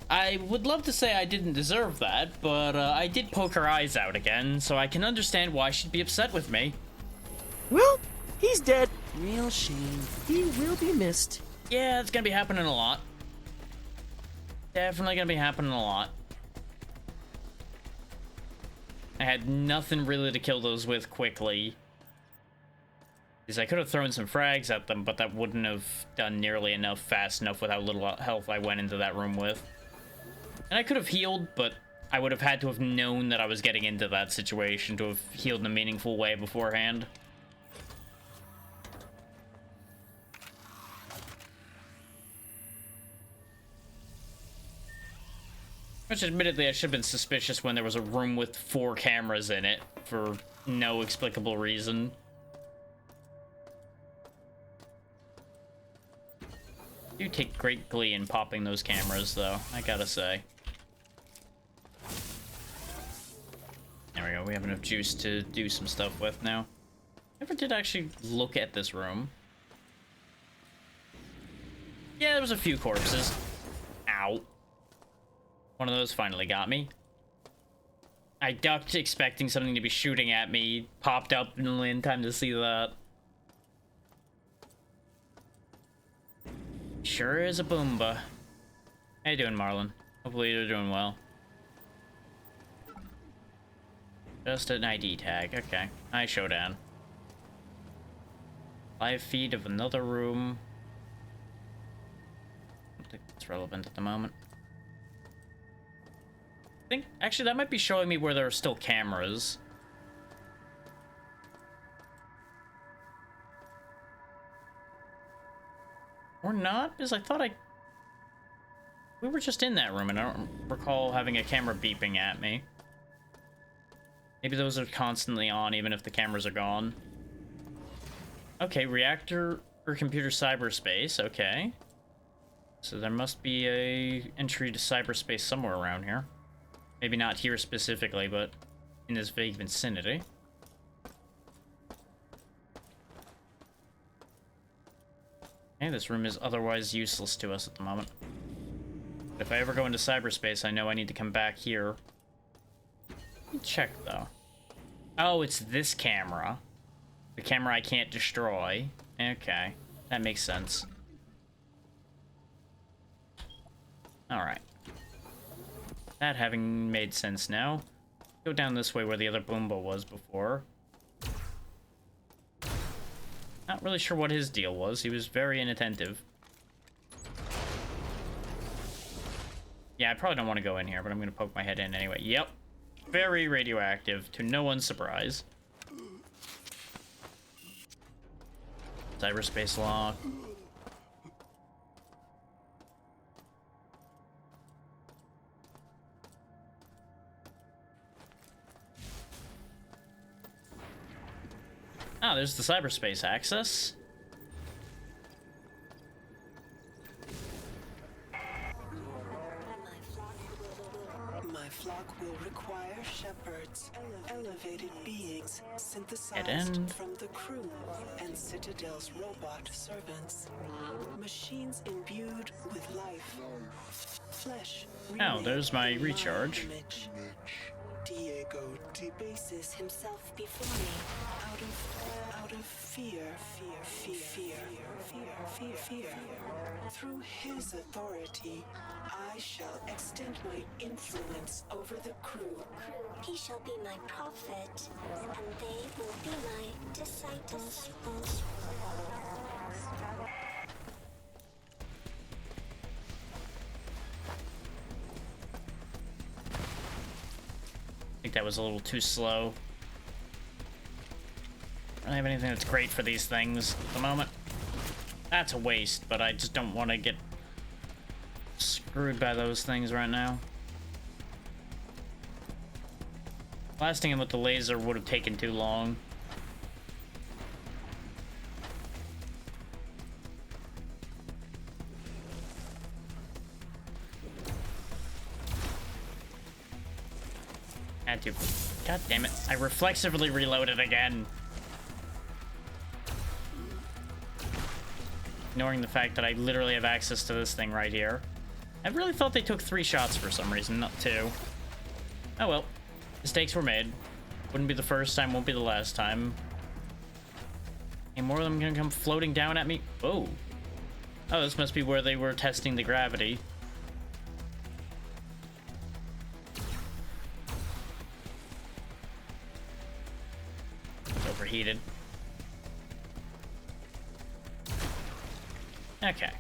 I would love to say I didn't deserve that, but I did poke her eyes out again, so I can understand why she'd be upset with me. Well, he's dead. Real shame. He will be missed. Yeah, it's gonna be happening a lot. Definitely gonna be happening a lot. I had nothing really to kill those with quickly. Because I could have thrown some frags at them, but that wouldn't have done nearly enough fast enough with how little health I went into that room with. And I could have healed, but I would have had to have known that I was getting into that situation to have healed in a meaningful way beforehand. Which, admittedly, I should have been suspicious when there was a room with 4 cameras in it for no explicable reason. I do take great glee in popping those cameras, though, I gotta say. There we go, we have enough juice to do some stuff with now. Never did actually look at this room. Yeah, there was a few corpses. Ow. One of those finally got me. I ducked expecting something to be shooting at me, popped up only in time to see that. Sure is a Boomba. How you doing, Marlon? Hopefully you're doing well. Just an ID tag, okay. Hi, Showdown. Live feed of another room. I don't think that's relevant at the moment. I think, actually, that might be showing me where there are still cameras. Or not, because I thought we were just in that room, and I don't recall having a camera beeping at me. Maybe those are constantly on, even if the cameras are gone. Okay, reactor or computer cyberspace, okay. So there must be a entry to cyberspace somewhere around here. Maybe not here specifically, but in this vague vicinity. Okay, this room is otherwise useless to us at the moment. But if I ever go into cyberspace, I know I need to come back here. Let me check, though. Oh, it's this camera. The camera I can't destroy. Okay, that makes sense. Alright. That having made sense now, go down this way where the other Boomba was before. Not really sure what his deal was. He was very inattentive. Yeah, I probably don't want to go in here, but I'm going to poke my head in anyway. Yep. Very radioactive, to no one's surprise. Cyberspace lock. Ah, there's the cyberspace access. My flock will require shepherds, elevated beings synthesized from the crew and Citadel's robot servants. Machines imbued with life. Flesh. Oh, there's my recharge. Diego debases himself before me out of fear. Through his authority, I shall extend my influence over the crew. He shall be my prophet, and they will be my disciples. I think that was a little too slow. I don't have anything that's great for these things at the moment. That's a waste, but I just don't want to get screwed by those things right now. Blasting him with the laser would have taken too long. Had to. God damn it. I reflexively reloaded again. Ignoring the fact that I literally have access to this thing right here. I really thought they took 3 shots for some reason, not 2. Oh well. Mistakes were made. Wouldn't be the first time, won't be the last time. Any more of them gonna come floating down at me? Oh. Oh, this must be where they were testing the gravity. It's overheated. Okay.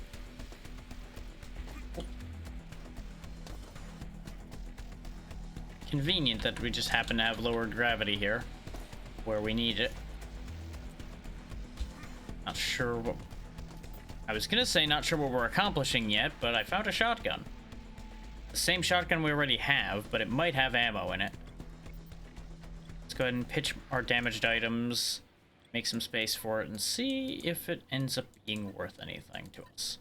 Convenient that we just happen to have lowered gravity here, where we need it. Not sure what... I was gonna say not sure what we're accomplishing yet, but I found a shotgun. The same shotgun we already have, but it might have ammo in it. Let's go ahead and pitch our damaged items, make some space for it, and see if it ends up being worth anything to us.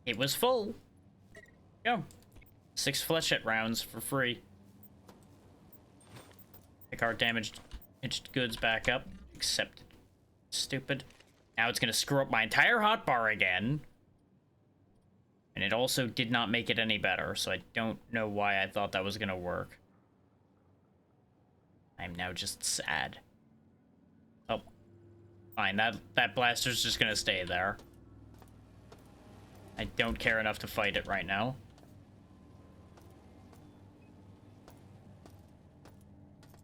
It was full. Go. 6 flechette rounds for free. Pick our damaged goods back up. Accepted. Stupid. Now it's gonna screw up my entire hotbar again. And it also did not make it any better, so I don't know why I thought that was gonna work. I'm now just sad. Oh. Fine, that blaster's just gonna stay there. I don't care enough to fight it right now.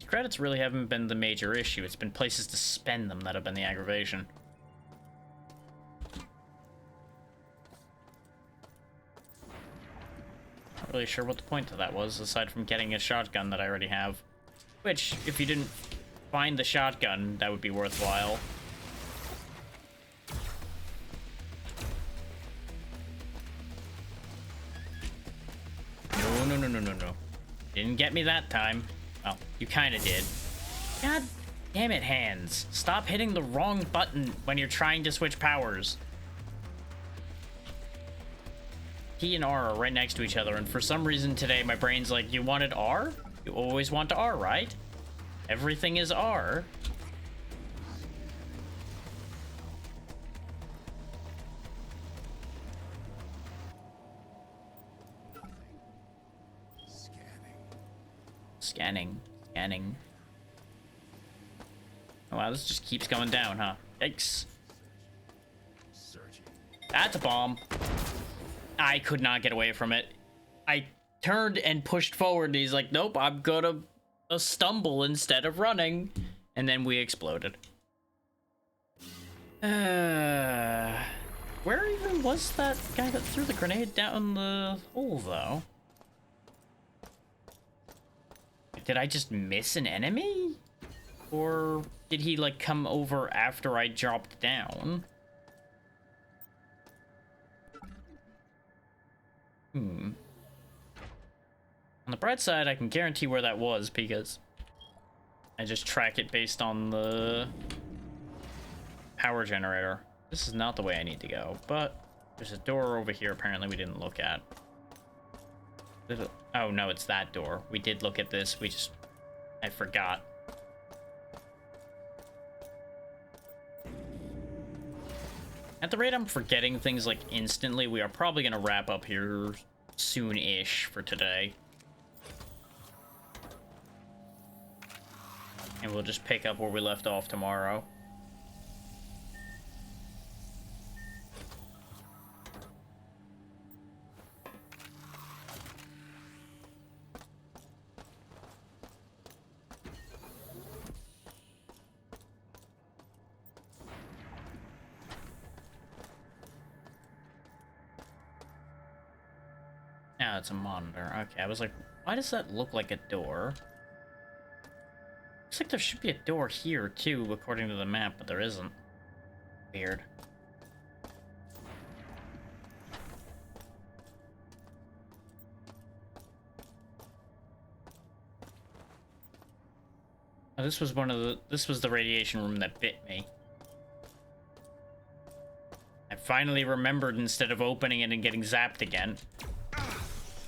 Credits really haven't been the major issue. It's been places to spend them that have been the aggravation. Not really sure what the point of that was, aside from getting a shotgun that I already have. Which, if you didn't find the shotgun, that would be worthwhile. No. Didn't get me that time. Well, you kinda did. God damn it, hands. Stop hitting the wrong button when you're trying to switch powers. T and R are right next to each other, and for some reason today my brain's like, you wanted R? You always want R, right? Everything is R. Scanning. Oh wow, this just keeps going down, huh? Yikes. That's a bomb. I could not get away from it. I turned and pushed forward, and he's like, nope, I'm gonna stumble instead of running. And then we exploded. Where even was that guy that threw the grenade down the hole, though? Did I just miss an enemy? Or did he, like, come over after I dropped down? On the bright side, I can guarantee where that was, because I just track it based on the power generator. This is not the way I need to go, but there's a door over here apparently we didn't look at. Oh no, it's that door. We did look at this, I forgot. At the rate I'm forgetting things like instantly, we are probably gonna wrap up here soon-ish for today. And we'll just pick up where we left off tomorrow. Now it's a monitor. Okay, I was like, why does that look like a door? Looks like there should be a door here, too, according to the map, but there isn't. Weird. Oh, this was the radiation room that bit me. I finally remembered instead of opening it and getting zapped again.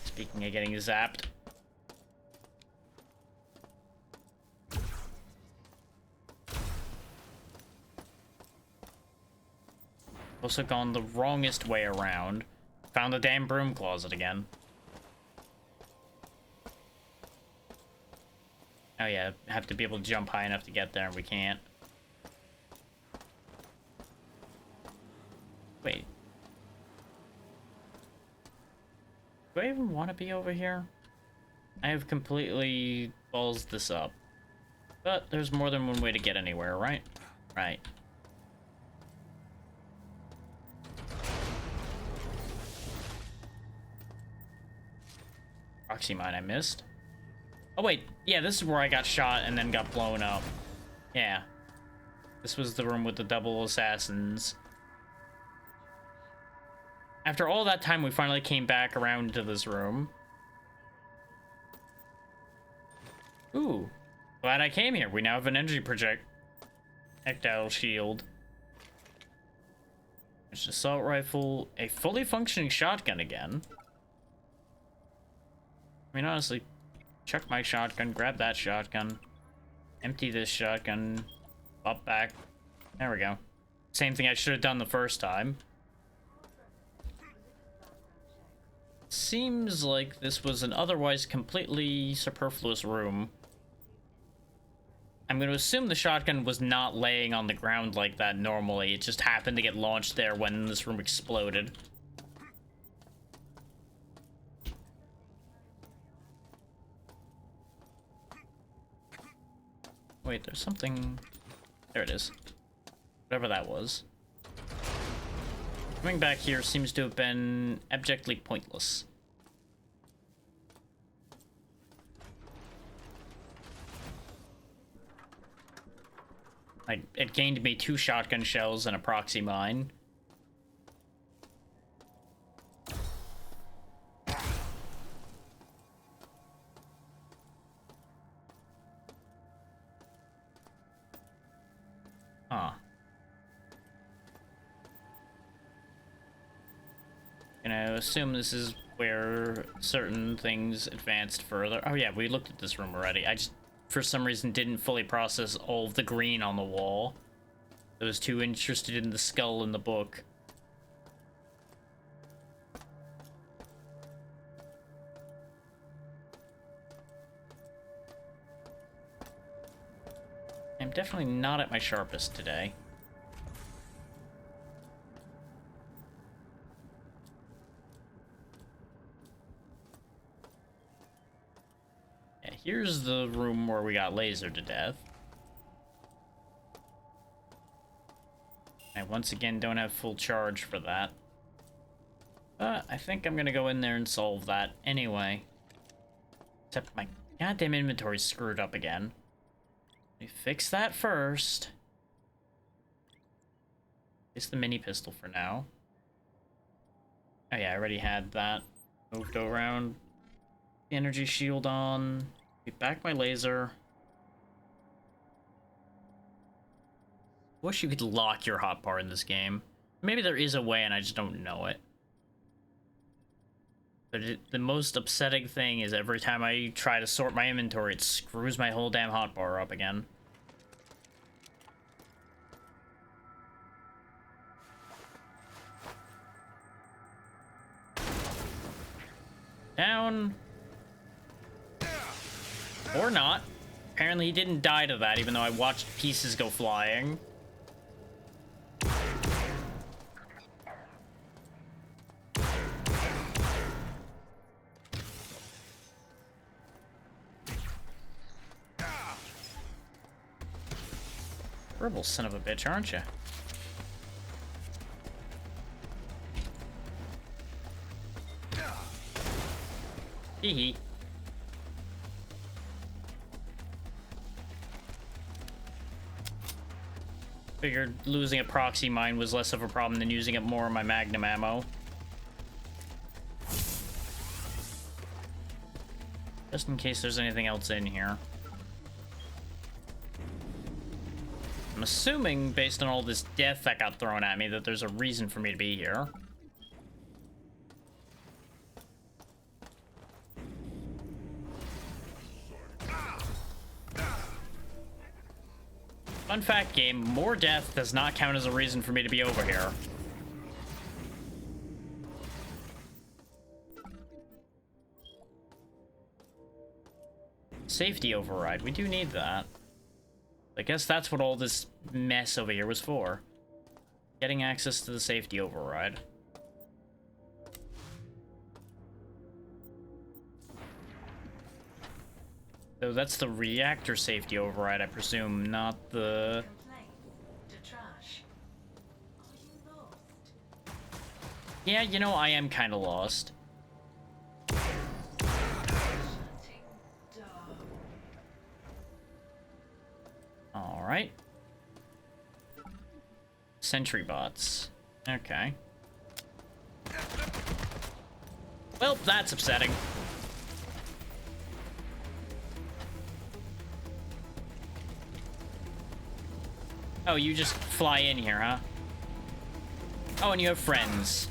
Speaking of getting zapped. Also gone the wrongest way around. Found the damn broom closet again. Oh yeah, have to be able to jump high enough to get there, and we can't. Wait. Do I even want to be over here? I have completely balls this up. But there's more than one way to get anywhere, right? Right. Proxy mine I missed. Oh wait, yeah, this is where I got shot and then got blown up. Yeah. This was the room with the double assassins. After all that time, we finally came back around to this room. Ooh. Glad I came here. We now have an energy projectile shield. There's an assault rifle. A fully functioning shotgun again. I mean, honestly, chuck my shotgun, grab that shotgun, empty this shotgun, up back. There we go. Same thing I should have done the first time. Seems like this was an otherwise completely superfluous room. I'm going to assume the shotgun was not laying on the ground like that normally. It just happened to get launched there when this room exploded. Wait, there's something... There it is. Whatever that was. Coming back here seems to have been abjectly pointless. It gained me 2 shotgun shells and a proxy mine. Huh. Gonna assume this is where certain things advanced further. Oh yeah, we looked at this room already. I just, for some reason, didn't fully process all of the green on the wall. I was too interested in the skull in the book. I'm definitely not at my sharpest today. Yeah, here's the room where we got lasered to death. I once again don't have full charge for that. But I think I'm gonna go in there and solve that anyway. Except my goddamn inventory's screwed up again. Let me fix that first. It's the mini pistol for now. Oh yeah, I already had that. Moved around. The energy shield on. Get back my laser. Wish you could lock your hotbar in this game. Maybe there is a way and I just don't know it. But the most upsetting thing is every time I try to sort my inventory, it screws my whole damn hotbar up again. Down. Or not. Apparently he didn't die to that, even though I watched pieces go flying. Rebel son of a bitch, aren't you? Hee hee. Figured losing a proxy mine was less of a problem than using up more of my magnum ammo. Just in case there's anything else in here. I'm assuming, based on all this death that got thrown at me, that there's a reason for me to be here. Fun fact, game, more death does not count as a reason for me to be over here. Safety override, we do need that. I guess that's what all this mess over here was for. Getting access to the safety override. So that's the reactor safety override, I presume, not the... Yeah, you know, I am kind of lost. Alright. Sentry bots. Okay. Well, that's upsetting. Oh, you just fly in here, huh? Oh, and you have friends.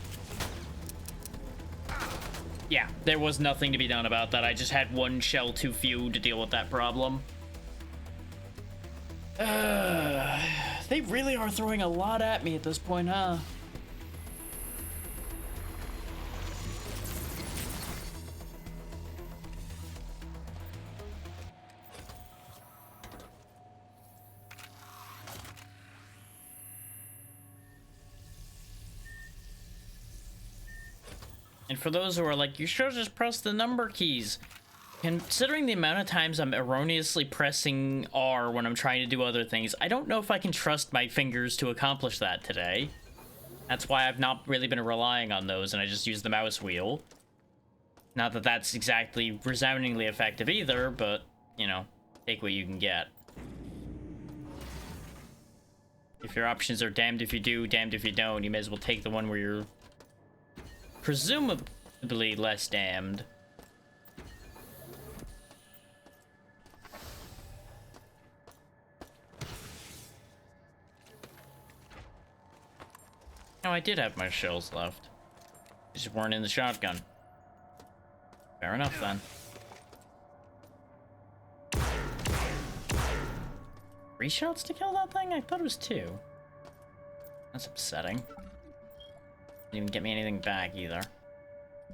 Yeah, there was nothing to be done about that. I just had one shell too few to deal with that problem. They really are throwing a lot at me at this point, huh? And for those who are like, you should just press the number keys. Considering the amount of times I'm erroneously pressing R when I'm trying to do other things, I don't know if I can trust my fingers to accomplish that today. That's why I've not really been relying on those, and I just use the mouse wheel. Not that that's exactly resoundingly effective either, but, you know, take what you can get. If your options are damned if you do, damned if you don't, you may as well take the one where you're presumably less damned. No, I did have my shells left. They just weren't in the shotgun. Fair enough, then. 3 shots to kill that thing? I thought it was 2. That's upsetting. Didn't even get me anything back, either.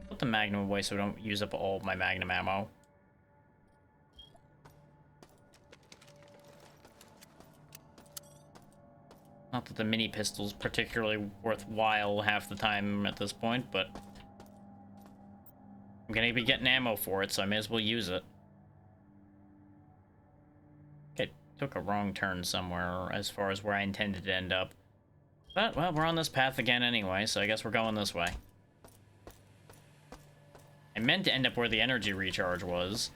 Put the Magnum away so I don't use up all of my Magnum ammo. Not that the mini pistol's particularly worthwhile half the time at this point, but I'm gonna be getting ammo for it, so I may as well use it. Okay, took a wrong turn somewhere as far as where I intended to end up. But, well, we're on this path again anyway, so I guess we're going this way. I meant to end up where the energy recharge was.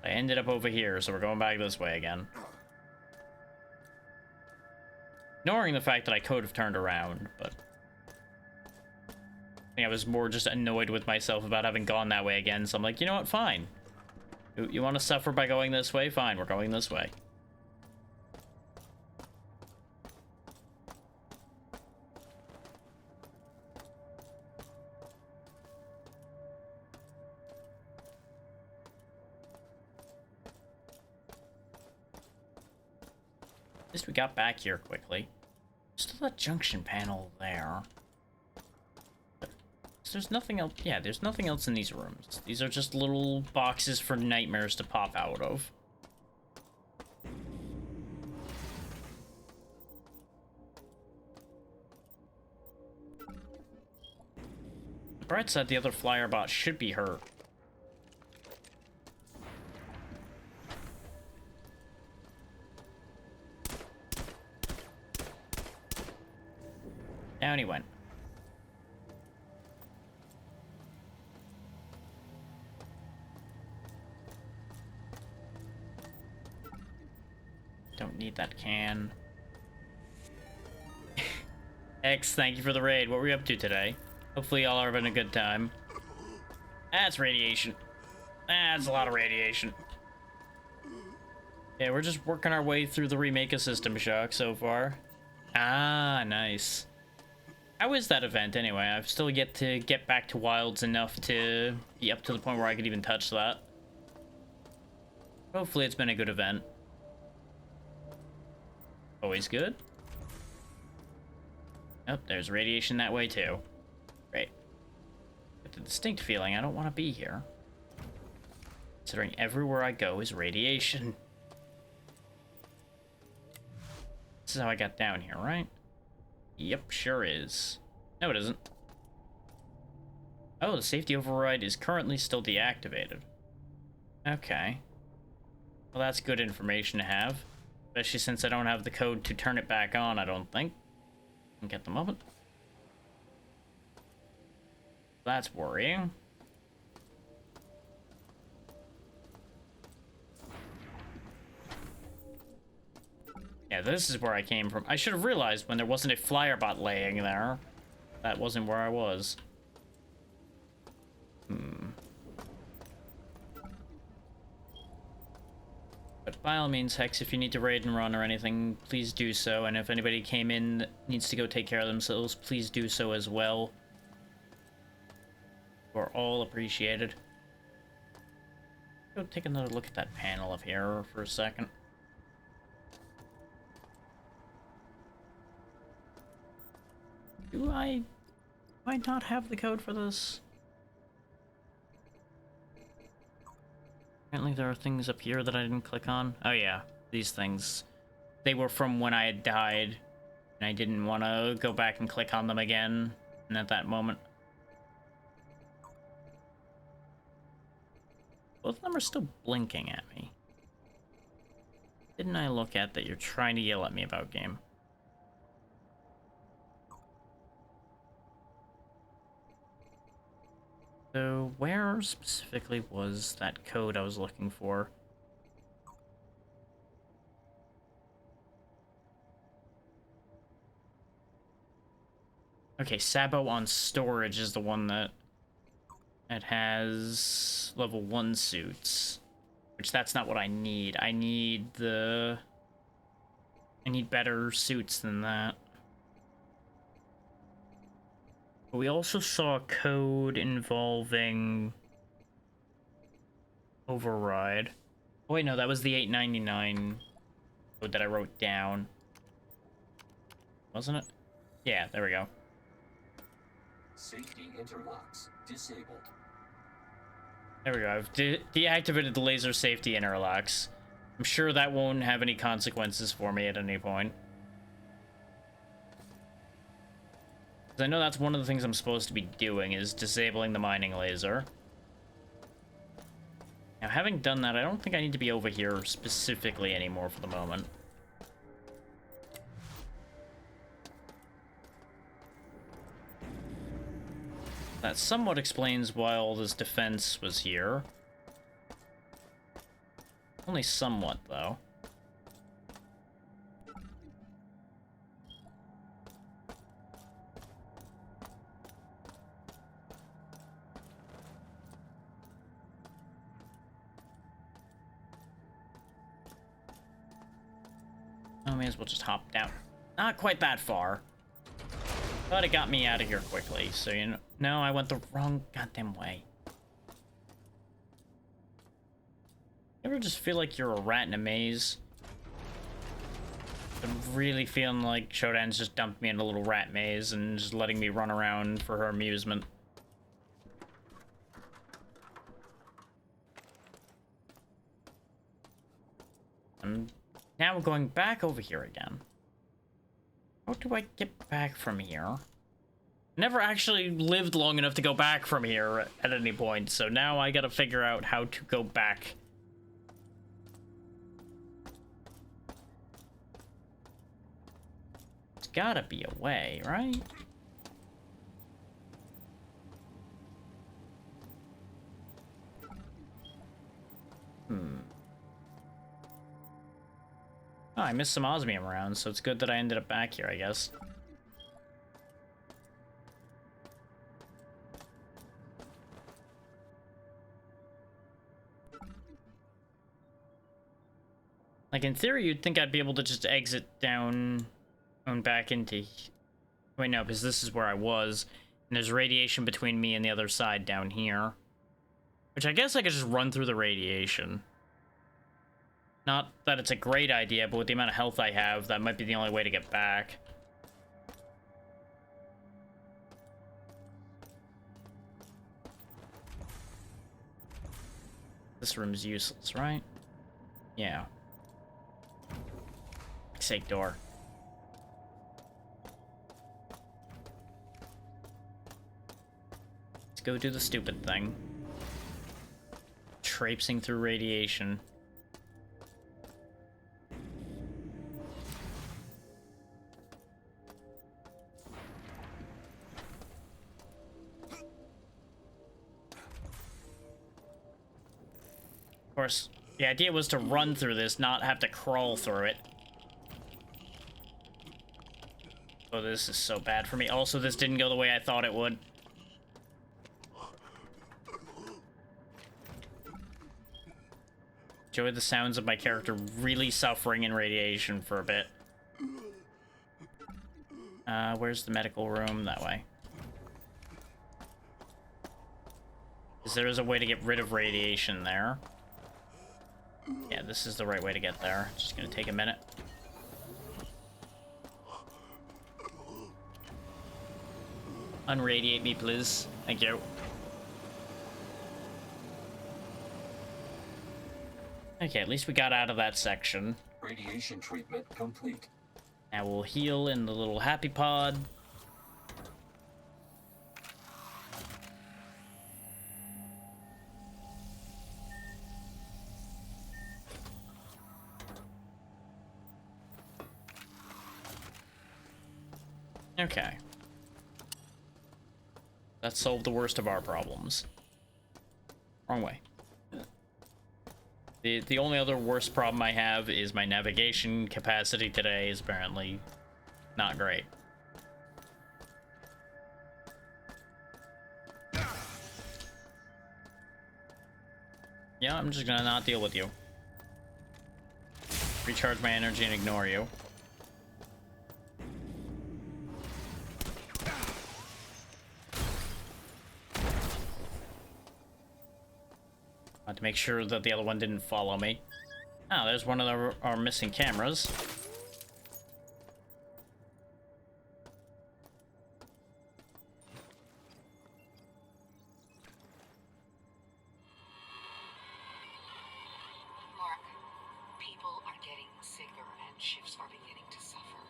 I ended up over here, so we're going back this way again. Ignoring the fact that I could have turned around, but I think I was more just annoyed with myself about having gone that way again, so I'm like, you know what, fine. You want to suffer by going this way? Fine, we're going this way. At least we got back here quickly. Still that junction panel there. But there's nothing else. Yeah, there's nothing else in these rooms. These are just little boxes for nightmares to pop out of. The bright side, the other flyer bot should be hurt. Down he went. Don't need that can. X, thank you for the raid. What were you up to today? Hopefully y'all are having a good time. That's radiation. That's a lot of radiation. Yeah, we're just working our way through the remake of System Shock so far. Ah, nice. How is that event anyway? I've still yet to get back to Wilds enough to be up to the point where I could even touch that. Hopefully it's been a good event. Always good. Oh, there's radiation that way too. Great. With the distinct feeling I don't want to be here. Considering everywhere I go is radiation. This is how I got down here, right? Yep, sure is. No, it isn't. Oh, the safety override is currently still deactivated. Okay. Well, that's good information to have. Especially since I don't have the code to turn it back on, I don't think. At the moment. That's worrying. Yeah, this is where I came from. I should have realized when there wasn't a flyer bot laying there. That wasn't where I was. But by all means, Hex, if you need to raid and run or anything, please do so. And if anybody came in that needs to go take care of themselves, please do so as well. We're all appreciated. Go take another look at that panel up here for a second. Do I not have the code for this? Apparently there are things up here that I didn't click on. Oh yeah, these things. They were from when I had died, and I didn't want to go back and click on them again, and at that moment. Both of them are still blinking at me. Didn't I look at that you're trying to yell at me about, game? So, where specifically was that code I was looking for? Okay, Sabo on storage is the one that has level 1 suits. Which that's not what I need. I need better suits than that. But we also saw a code involving override. Oh wait, no, that was the 899 code that I wrote down. Wasn't it? Yeah, there we go. Safety interlocks disabled. There we go. I've deactivated the laser safety interlocks. I'm sure that won't have any consequences for me at any point. Because I know that's one of the things I'm supposed to be doing, is disabling the mining laser. Now, having done that, I don't think I need to be over here specifically anymore for the moment. That somewhat explains why all this defense was here. Only somewhat, though. I may as well just hop down. Not quite that far. But it got me out of here quickly, so you know. No, I went the wrong goddamn way. You ever just feel like you're a rat in a maze? I'm really feeling like Shodan's just dumped me in a little rat maze and just letting me run around for her amusement. I'm now going back over here again. How do I get back from here? Never actually lived long enough to go back from here at any point, so now I gotta figure out how to go back. There's gotta be a way, right? Oh, I missed some osmium rounds, so it's good that I ended up back here, I guess. Like, in theory, you'd think I'd be able to just exit down and back into... Wait, no, because this is where I was. And there's radiation between me and the other side down here. Which I guess I could just run through the radiation. Not that it's a great idea, but with the amount of health I have, that might be the only way to get back. This room's useless, right? Yeah. Sake door. go do the stupid thing. Traipsing through radiation. Of course, the idea was to run through this, not have to crawl through it. Oh, this is so bad for me. Also, this didn't go the way I thought it would. Enjoy the sounds of my character really suffering in radiation for a bit. Where's the medical room? That way. Because there is a way to get rid of radiation there. Yeah, this is the right way to get there. Just gonna take a minute. Unradiate me, please. Thank you. Okay, at least we got out of that section. Radiation treatment complete. Now we'll heal in the little happy pod. Okay. That solved the worst of our problems. Wrong way. The only other worst problem I have is my navigation capacity today is apparently not great. Yeah, I'm just gonna not deal with you. Recharge my energy and ignore you. To make sure that the other one didn't follow me. Oh, there's one of our missing cameras. Mark, people are getting sicker and shifts are beginning to suffer.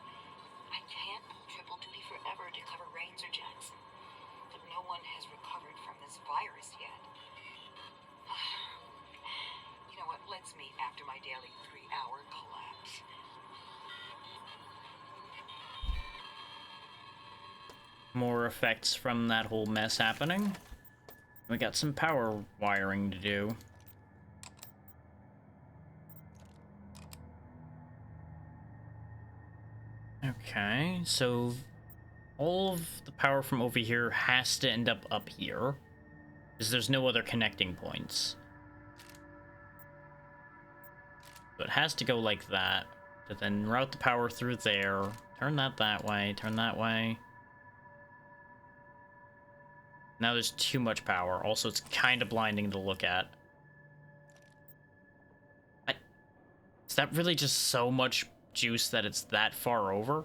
I can't pull triple duty forever to cover Rains or Jackson, but no one has recovered from this virus yet. You know what? Let's meet after my daily 3-hour collapse. More effects from that whole mess happening. We got some power wiring to do. Okay, so all of the power from over here has to end up here, because there's no other connecting points. So it has to go like that, to then route the power through there, turn that way, turn that way. Now there's too much power. Also, it's kind of blinding to look at. Is that really just so much juice that it's that far over?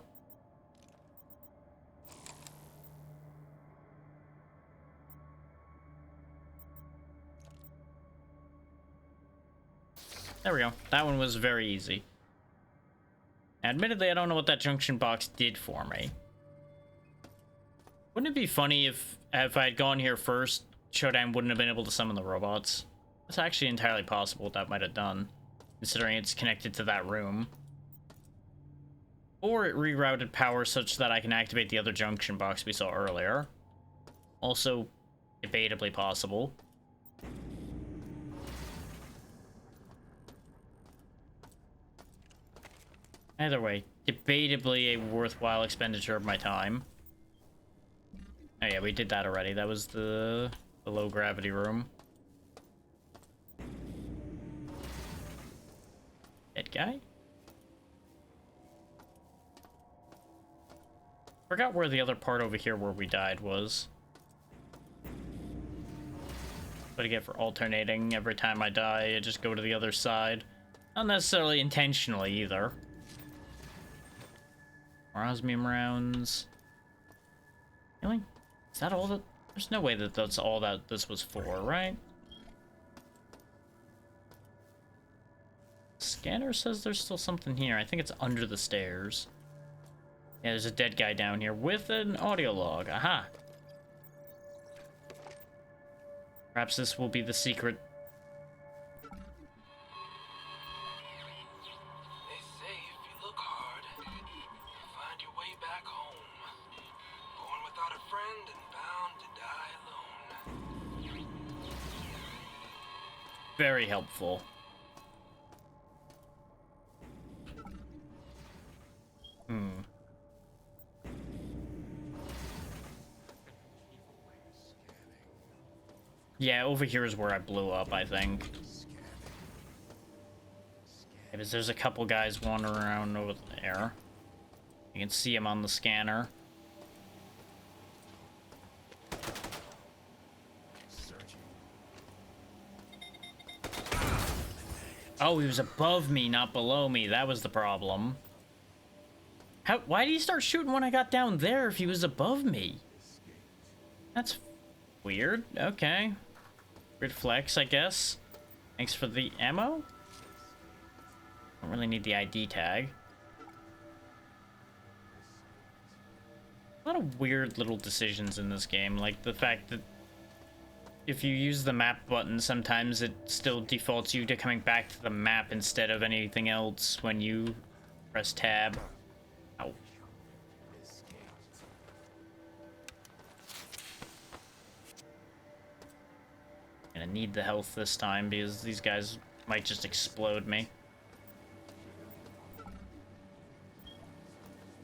There we go. That one was very easy. Admittedly, I don't know what that junction box did for me. Wouldn't it be funny if I had gone here first, Shodan wouldn't have been able to summon the robots? It's actually entirely possible what that might have done, considering it's connected to that room. Or it rerouted power such that I can activate the other junction box we saw earlier. Also, debatably possible. Either way, debatably a worthwhile expenditure of my time. Oh yeah, we did that already. That was the low gravity room. Dead guy? Forgot where the other part over here where we died was. What I get for alternating every time I die, I just go to the other side. Not necessarily intentionally either. Osmium rounds. Really? Is that all that? There's no way that that's all that this was for, right? Scanner says there's still something here. I think it's under the stairs. Yeah, there's a dead guy down here with an audio log. Aha! Perhaps this will be the secret. They say if you look hard, you'll find your way back home. Born without a friend and bound to die alone. Very helpful. Yeah, over here is where I blew up, I think. Because there's a couple guys wandering around over there. You can see them on the scanner. Oh, he was above me, not below me. That was the problem. Why did he start shooting when I got down there if he was above me? That's weird. Okay. Weird flex, I guess. Thanks for the ammo. Don't really need the ID tag. A lot of weird little decisions in this game, like the fact that if you use the map button, sometimes it still defaults you to coming back to the map instead of anything else when you press tab. Ow. Gonna need the health this time because these guys might just explode me.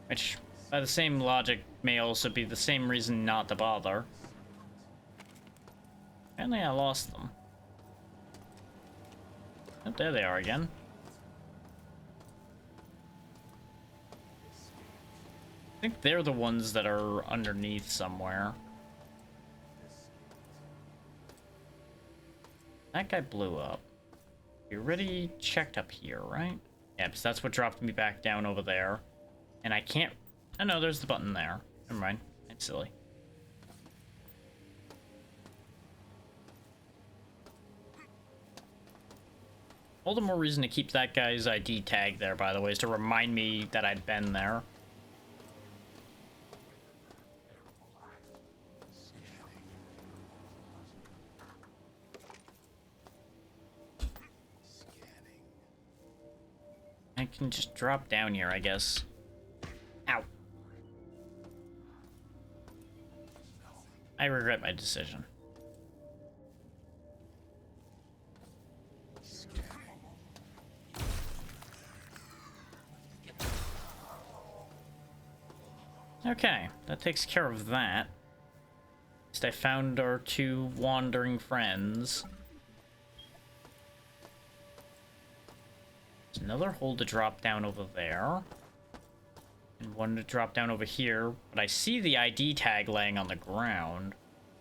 Which, by the same logic, may also be the same reason not to bother. Apparently I lost them. Oh, there they are again. I think they're the ones that are underneath somewhere. That guy blew up. We already checked up here, right? Yeah, because that's what dropped me back down over there. And I can't... Oh no, there's the button there. Never mind. It's silly. All the more reason to keep that guy's ID tag there, by the way, is to remind me that I'd been there. I can just drop down here, I guess. Ow. I regret my decision. Okay, that takes care of that. At least I found our two wandering friends. There's another hole to drop down over there. And one to drop down over here. But I see the ID tag laying on the ground.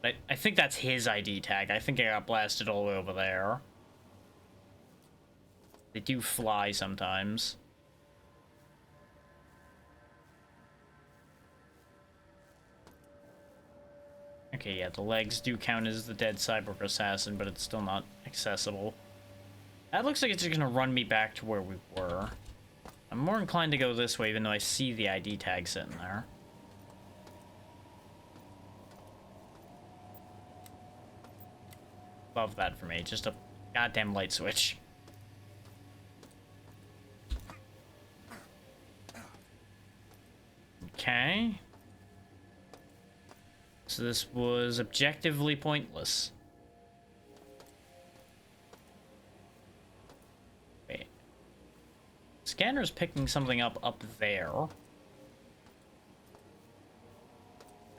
I think that's his ID tag. I think I got blasted all the way over there. They do fly sometimes. Okay, yeah, the legs do count as the dead cyborg assassin, but it's still not accessible. That looks like it's just gonna run me back to where we were. I'm more inclined to go this way, even though I see the ID tag sitting there. Love that for me, just a goddamn light switch. Okay. So this was objectively pointless. Wait. Scanner's picking something up there.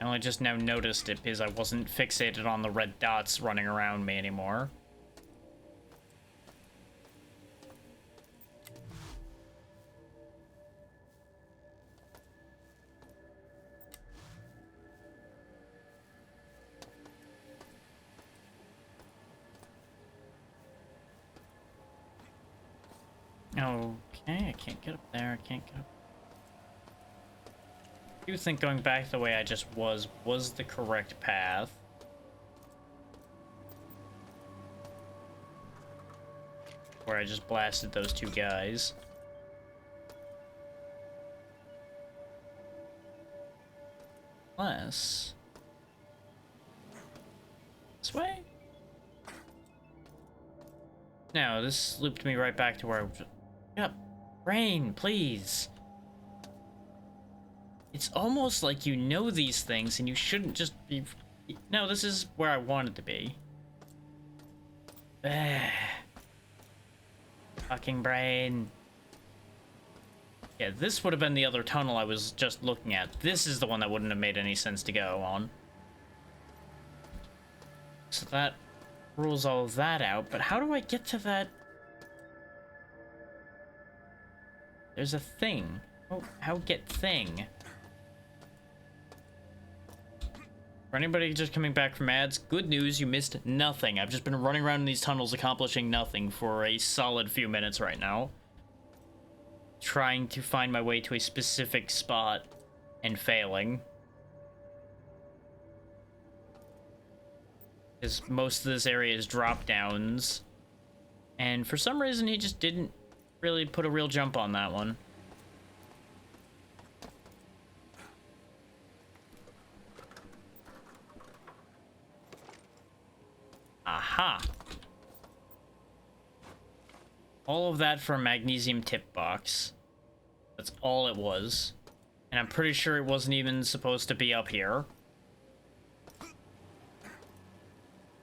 I only just now noticed it because I wasn't fixated on the red dots running around me anymore. Okay, I can't get up there, I can't get up. I do think going back the way I just was the correct path. Where I just blasted those two guys. Unless... This way? No, this looped me right back to where I was. Yep. Rain, please. It's almost like you know these things and you shouldn't just be... No, this is where I wanted to be. Fucking brain. Yeah, this would have been the other tunnel I was just looking at. This is the one that wouldn't have made any sense to go on. So that rules all of that out, but how do I get to that? There's a thing. Oh, how get thing? For anybody just coming back from ads, good news, you missed nothing. I've just been running around in these tunnels accomplishing nothing for a solid few minutes right now. Trying to find my way to a specific spot and failing. Because most of this area is drop downs. And for some reason he just didn't really put a real jump on that one. Aha! All of that for a magnesium tip box. That's all it was. And I'm pretty sure it wasn't even supposed to be up here.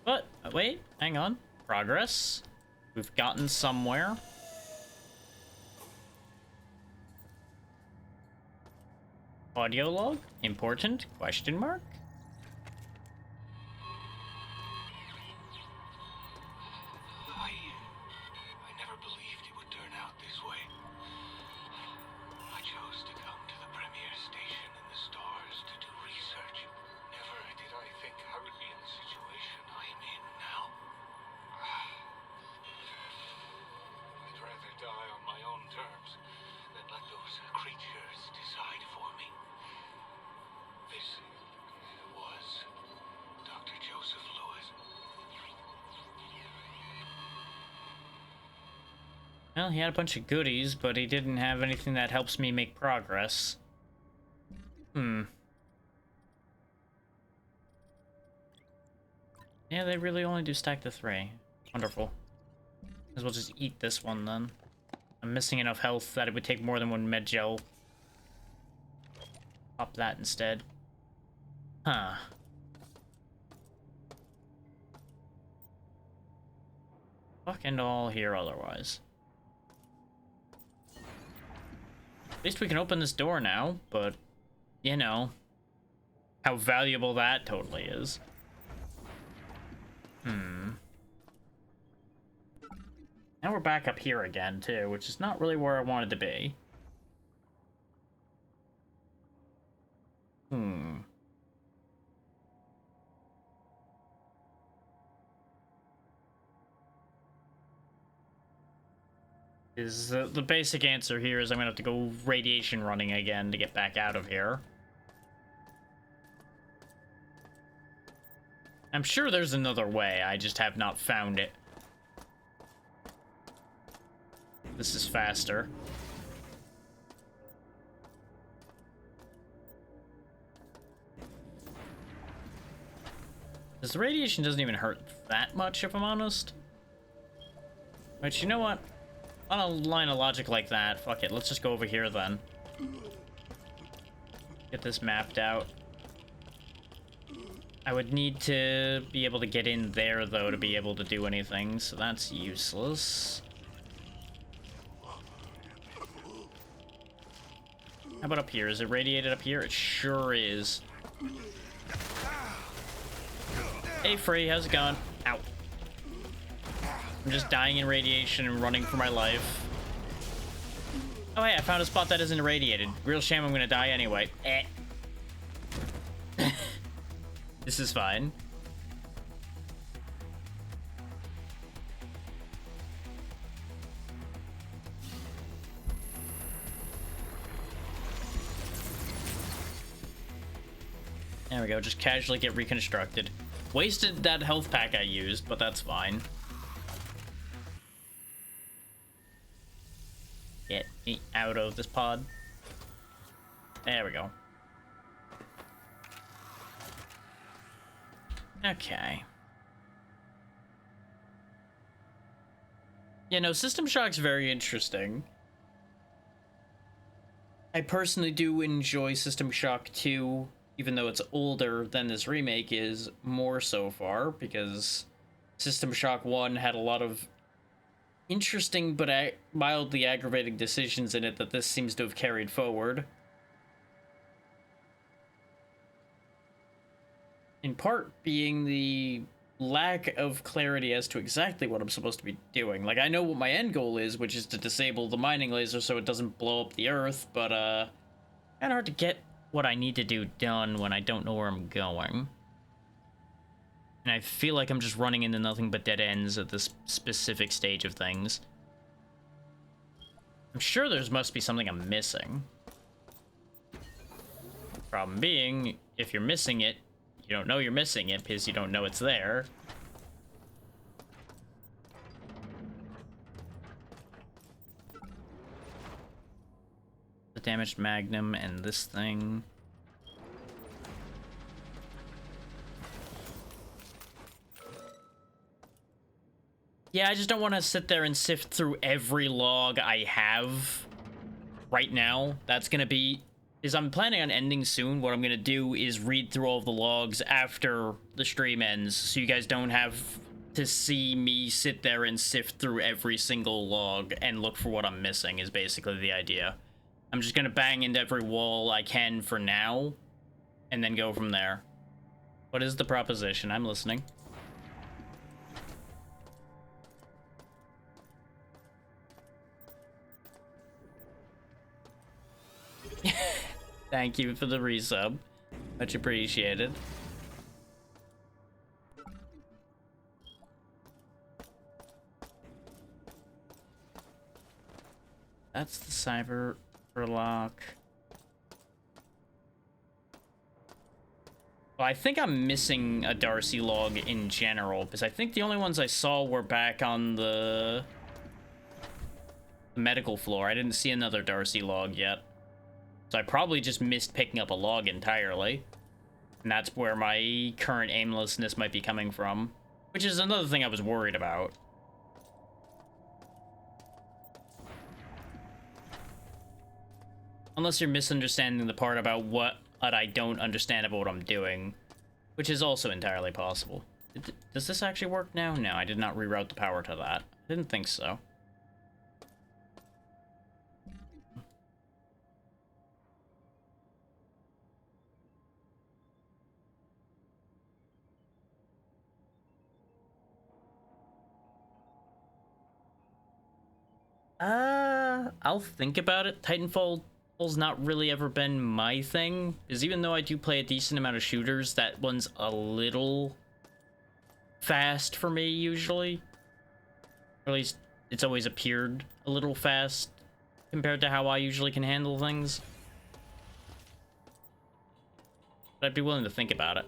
But, wait, hang on. Progress. We've gotten somewhere. Audio log? Important? Question mark? I never believed it would turn out this way. I chose to come to the premier station in the stars to do research. Never did I think I would be in the situation I am in now. I'd rather die on my own terms than let those creatures decide for me. This was Dr. Joseph Lewis. Well, he had a bunch of goodies, but he didn't have anything that helps me make progress. Yeah, they really only do stack to 3. Wonderful. Might as well just eat this one, then. I'm missing enough health that it would take more than one med gel. Pop that instead. Huh. Fuck and all here otherwise. At least we can open this door now, but, you know, how valuable that totally is. Now we're back up here again, too, which is not really where I wanted to be. Is the basic answer here is I'm gonna have to go radiation running again to get back out of here. I'm sure there's another way, I just have not found it. This is faster. Because the radiation doesn't even hurt that much, if I'm honest. But you know what? On a line of logic like that, fuck it, let's just go over here then. Get this mapped out. I would need to be able to get in there, though, to be able to do anything, so that's useless. How about up here? Is it radiated up here? It sure is. Hey, Free, how's it going? Ow. I'm just dying in radiation and running for my life. Oh, hey, I found a spot that isn't irradiated. Real shame I'm gonna die anyway. This is fine. There we go, just casually get reconstructed. Wasted that health pack I used, but that's fine. Get me out of this pod. There we go. Okay. You know, System Shock's very interesting. I personally do enjoy System Shock 2, even though it's older than this remake is, more so far, because System Shock 1 had a lot of interesting but mildly aggravating decisions in it that this seems to have carried forward. In part being the lack of clarity as to exactly what I'm supposed to be doing. Like, I know what my end goal is, which is to disable the mining laser so it doesn't blow up the earth, but, kinda hard to get what I need to do done when I don't know where I'm going. And I feel like I'm just running into nothing but dead ends at this specific stage of things. I'm sure there must be something I'm missing. Problem being, if you're missing it, you don't know you're missing it because you don't know it's there. The damaged Magnum and this thing. Yeah, I just don't want to sit there and sift through every log I have right now. That's gonna be... Is I'm planning on ending soon. What I'm gonna do is read through all of the logs after the stream ends, so you guys don't have to see me sit there and sift through every single log and look for what I'm missing, is basically the idea. I'm just gonna bang into every wall I can for now, and then go from there. What is the proposition? I'm listening. Thank you for the resub. Much appreciated. That's the cyber lock. Well, I think I'm missing a Darcy log in general, because I think the only ones I saw were back on the medical floor. I didn't see another Darcy log yet. So I probably just missed picking up a log entirely. And that's where my current aimlessness might be coming from. Which is another thing I was worried about. Unless you're misunderstanding the part about what I don't understand about what I'm doing. Which is also entirely possible. Does this actually work now? No, I did not reroute the power to that. I didn't think so. I'll think about it. Titanfall's not really ever been my thing, because even though I do play a decent amount of shooters, that one's a little fast for me, usually. Or at least, it's always appeared a little fast compared to how I usually can handle things. But I'd be willing to think about it.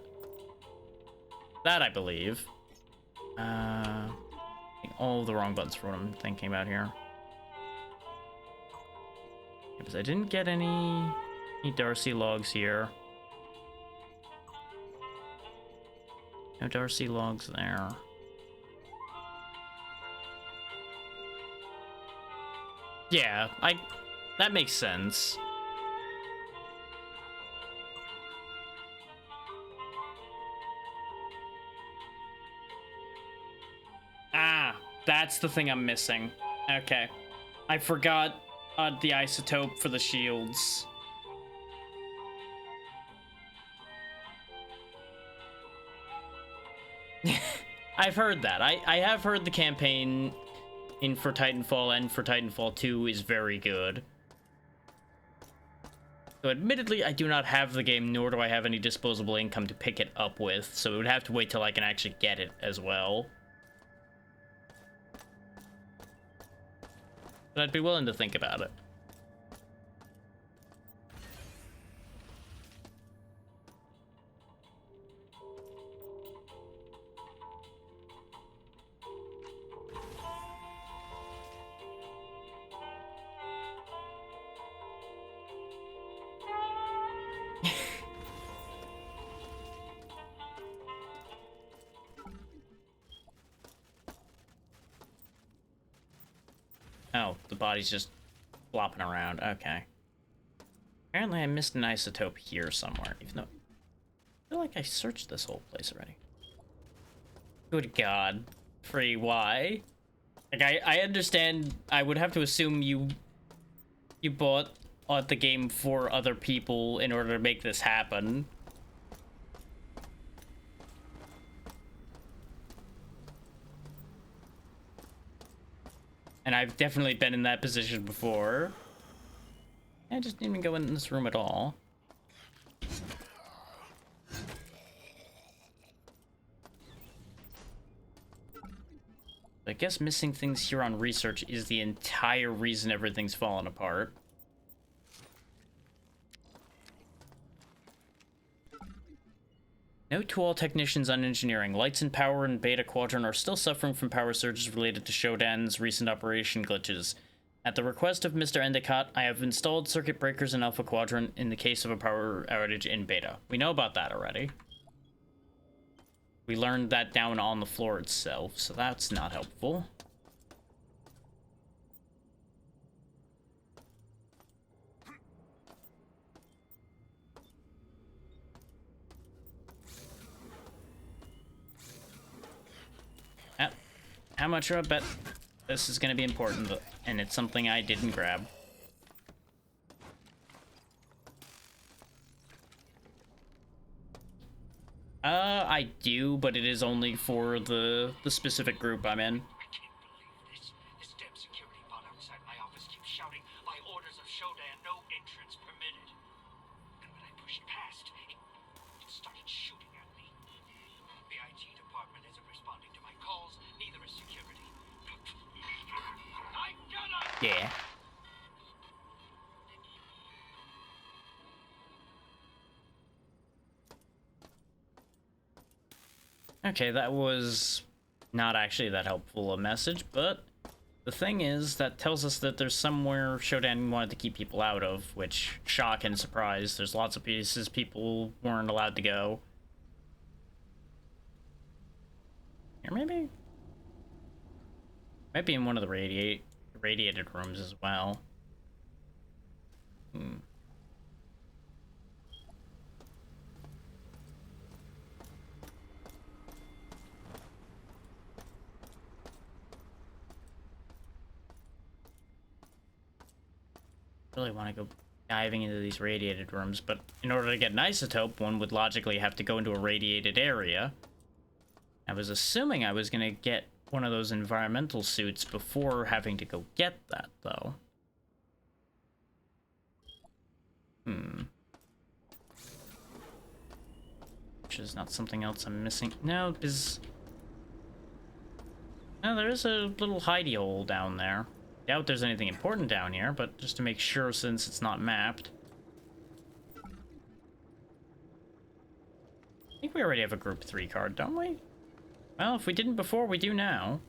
That, I believe. All the wrong buttons for what I'm thinking about here. Because I didn't get any Darcy logs here. No Darcy logs there. Yeah, that makes sense. Ah, that's the thing I'm missing. Okay. I forgot the isotope for the shields. I've heard that. I have heard the campaign for Titanfall and for Titanfall 2 is very good. So admittedly, I do not have the game, nor do I have any disposable income to pick it up with, so it would have to wait till I can actually get it as well. But I'd be willing to think about it. Oh, the body's just flopping around. Okay. Apparently I missed an isotope here somewhere, even though I feel like I searched this whole place already. Good God. Free, why? Like, I understand, I would have to assume you bought the game for other people in order to make this happen. And I've definitely been in that position before. I just didn't even go in this room at all. I guess missing things here on research is the entire reason everything's fallen apart. Note to all technicians on engineering. Lights and power in Beta Quadrant are still suffering from power surges related to Shodan's recent operation glitches. At the request of Mr. Endicott, I have installed circuit breakers in Alpha Quadrant in the case of a power outage in Beta. We know about that already. We learned that down on the floor itself, so that's not helpful. How much I bet this is going to be important, and it's something I didn't grab. I do, but it is only for the specific group I'm in. I can't believe this. This damn security bot outside my office keeps shouting, by orders of Shodan, no entrance permitted. And when I pushed past, it started shooting at me. The IT department isn't responding to my calls, neither is security. I'm gonna... Yeah. Okay, that was not actually that helpful a message, but the thing is, that tells us that there's somewhere Shodan wanted to keep people out of, which, shock and surprise, there's lots of places people weren't allowed to go. Here, maybe? Might be in one of the radiated rooms as well. Really want to go diving into these radiated rooms, but in order to get an isotope, one would logically have to go into a radiated area. I was assuming I was going to get one of those environmental suits before having to go get that, though. Which is not something else I'm missing. No, because... No, there is a little hidey hole down there. Doubt there's anything important down here, but just to make sure since it's not mapped. I think we already have a Group 3 card, don't we? Well, if we didn't before, we do now.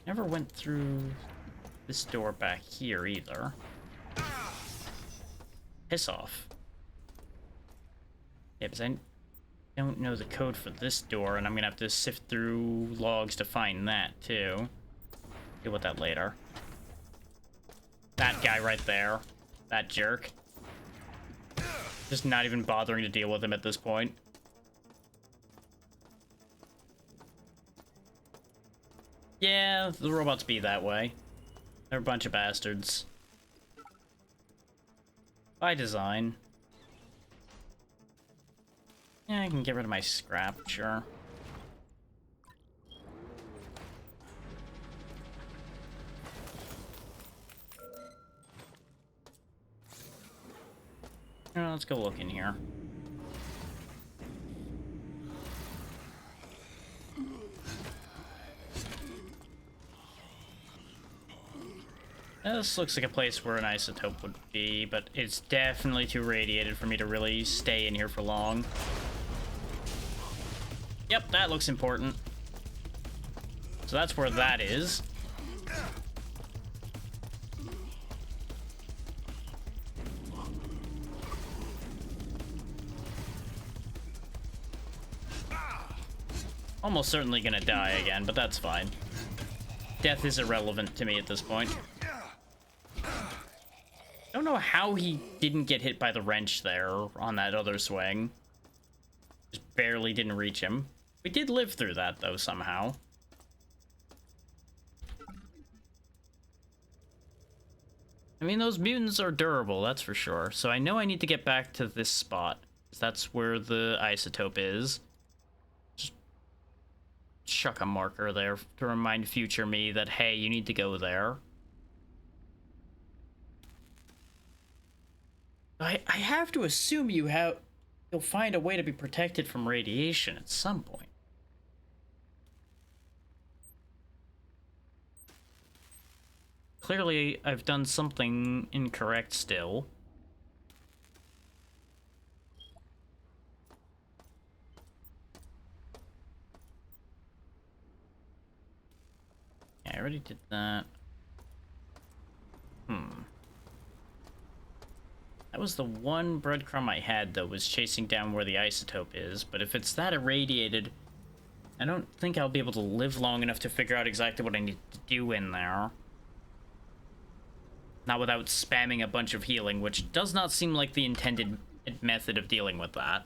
Never went through this door back here either. Piss off. Yeah, because I don't know the code for this door, and I'm gonna have to sift through logs to find that, too. Deal with that later. That guy right there. That jerk. Just not even bothering to deal with him at this point. Yeah, the robots be that way. They're a bunch of bastards. By design. Yeah, I can get rid of my scrap, sure. Let's go look in here. This looks like a place where an isotope would be, but it's definitely too radiated for me to really stay in here for long. Yep, that looks important. So that's where that is. Almost certainly gonna die again, but that's fine. Death is irrelevant to me at this point. I don't know how he didn't get hit by the wrench there on that other swing. Just barely didn't reach him. We did live through that, though, somehow. I mean, those mutants are durable, that's for sure. So I know I need to get back to this spot. That's where the isotope is. Just chuck a marker there to remind future me that, hey, you need to go there. I have to assume you'll find a way to be protected from radiation at some point. Clearly, I've done something incorrect still. Yeah, I already did that. That was the one breadcrumb I had, though, was chasing down where the isotope is. But if it's that irradiated, I don't think I'll be able to live long enough to figure out exactly what I need to do in there. Not without spamming a bunch of healing, which does not seem like the intended method of dealing with that.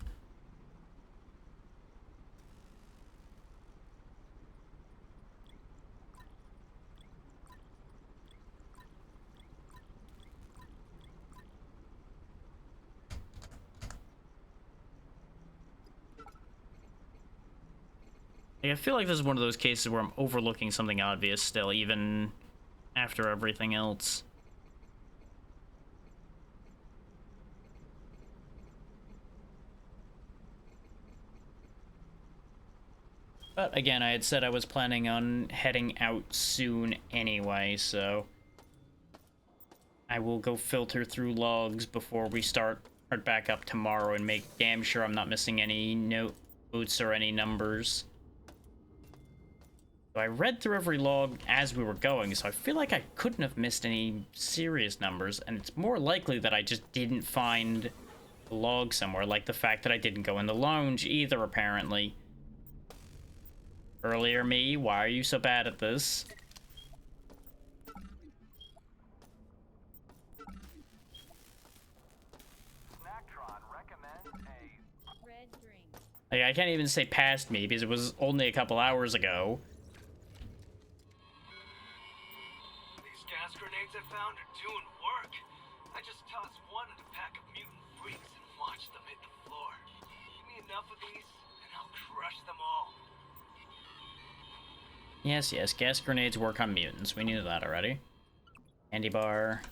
I feel like this is one of those cases where I'm overlooking something obvious still, even after everything else. But again, I had said I was planning on heading out soon anyway, so I will go filter through logs before we start back up tomorrow and make damn sure I'm not missing any notes or any numbers. So I read through every log as we were going, so I feel like I couldn't have missed any serious numbers, and it's more likely that I just didn't find a log somewhere, like the fact that I didn't go in the lounge either, apparently. Earlier me, why are you so bad at this? Like, I can't even say past me because it was only a couple hours ago. These gas grenades I found are doing work. I just tossed one at a pack of mutant freaks and watched them hit the floor. Give me enough of these and I'll crush them all. Yes, yes, gas grenades work on mutants. We knew that already. Candy bar.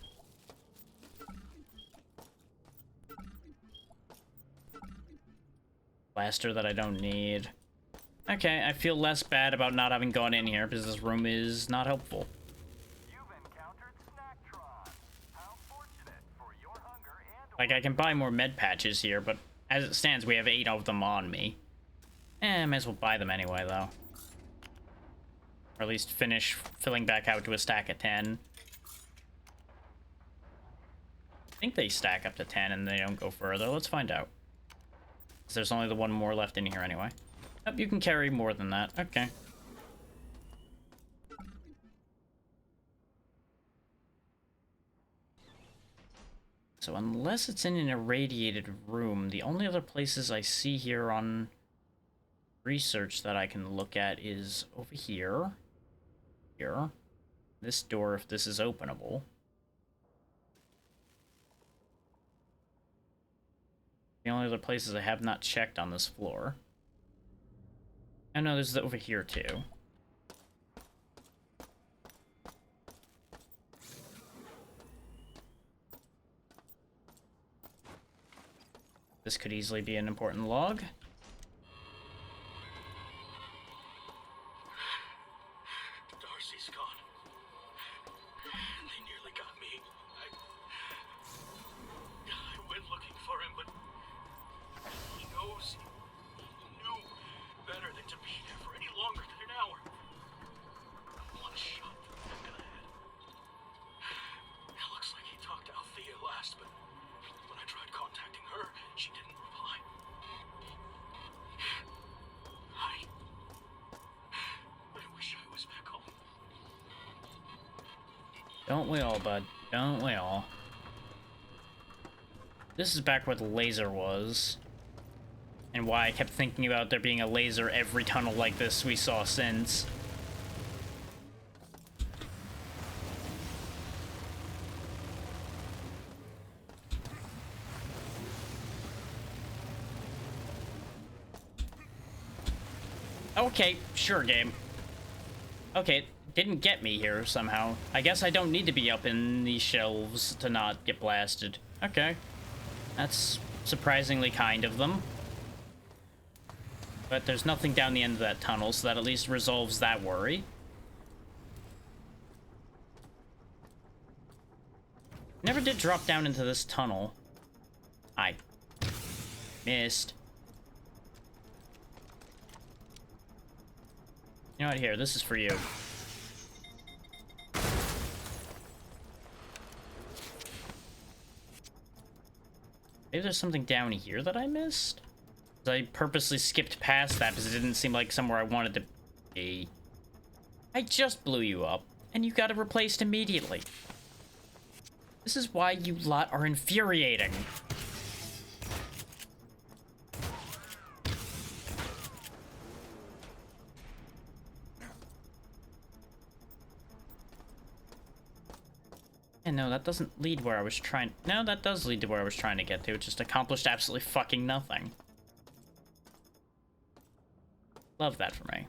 Blaster that I don't need. Okay, I feel less bad about not having gone in here because this room is not helpful. Like, I can buy more med patches here, but as it stands, we have 8 of them on me. I might as well buy them anyway, though. Or at least finish filling back out to a stack of 10. I think they stack up to 10 and they don't go further. Let's find out. There's only the one more left in here anyway. Oh, you can carry more than that. Okay. So unless it's in an irradiated room, the only other places I see here on research that I can look at is over here. Here. This door, if this is openable. The only other places I have not checked on this floor. I know there's over here too. This could easily be an important log. Darcy's gone. They nearly got me. I went looking for him, but he knows. He knew better than to be here for any longer than an hour. Don't we all, bud? Don't we all? This is back where the laser was. And why I kept thinking about there being a laser every tunnel like this we saw since. Okay, sure, game. Okay, didn't get me here somehow. I guess I don't need to be up in these shelves to not get blasted. Okay. That's surprisingly kind of them. But there's nothing down the end of that tunnel, so that at least resolves that worry. Never did drop down into this tunnel. I missed. You know what, here, this is for you. Maybe there's something down here that I missed? I purposely skipped past that because it didn't seem like somewhere I wanted to be. I just blew you up, and you got it replaced immediately. This is why you lot are infuriating. And no, that doesn't lead where I was trying... No, that does lead to where I was trying to get to. It just accomplished absolutely fucking nothing. Love that for me.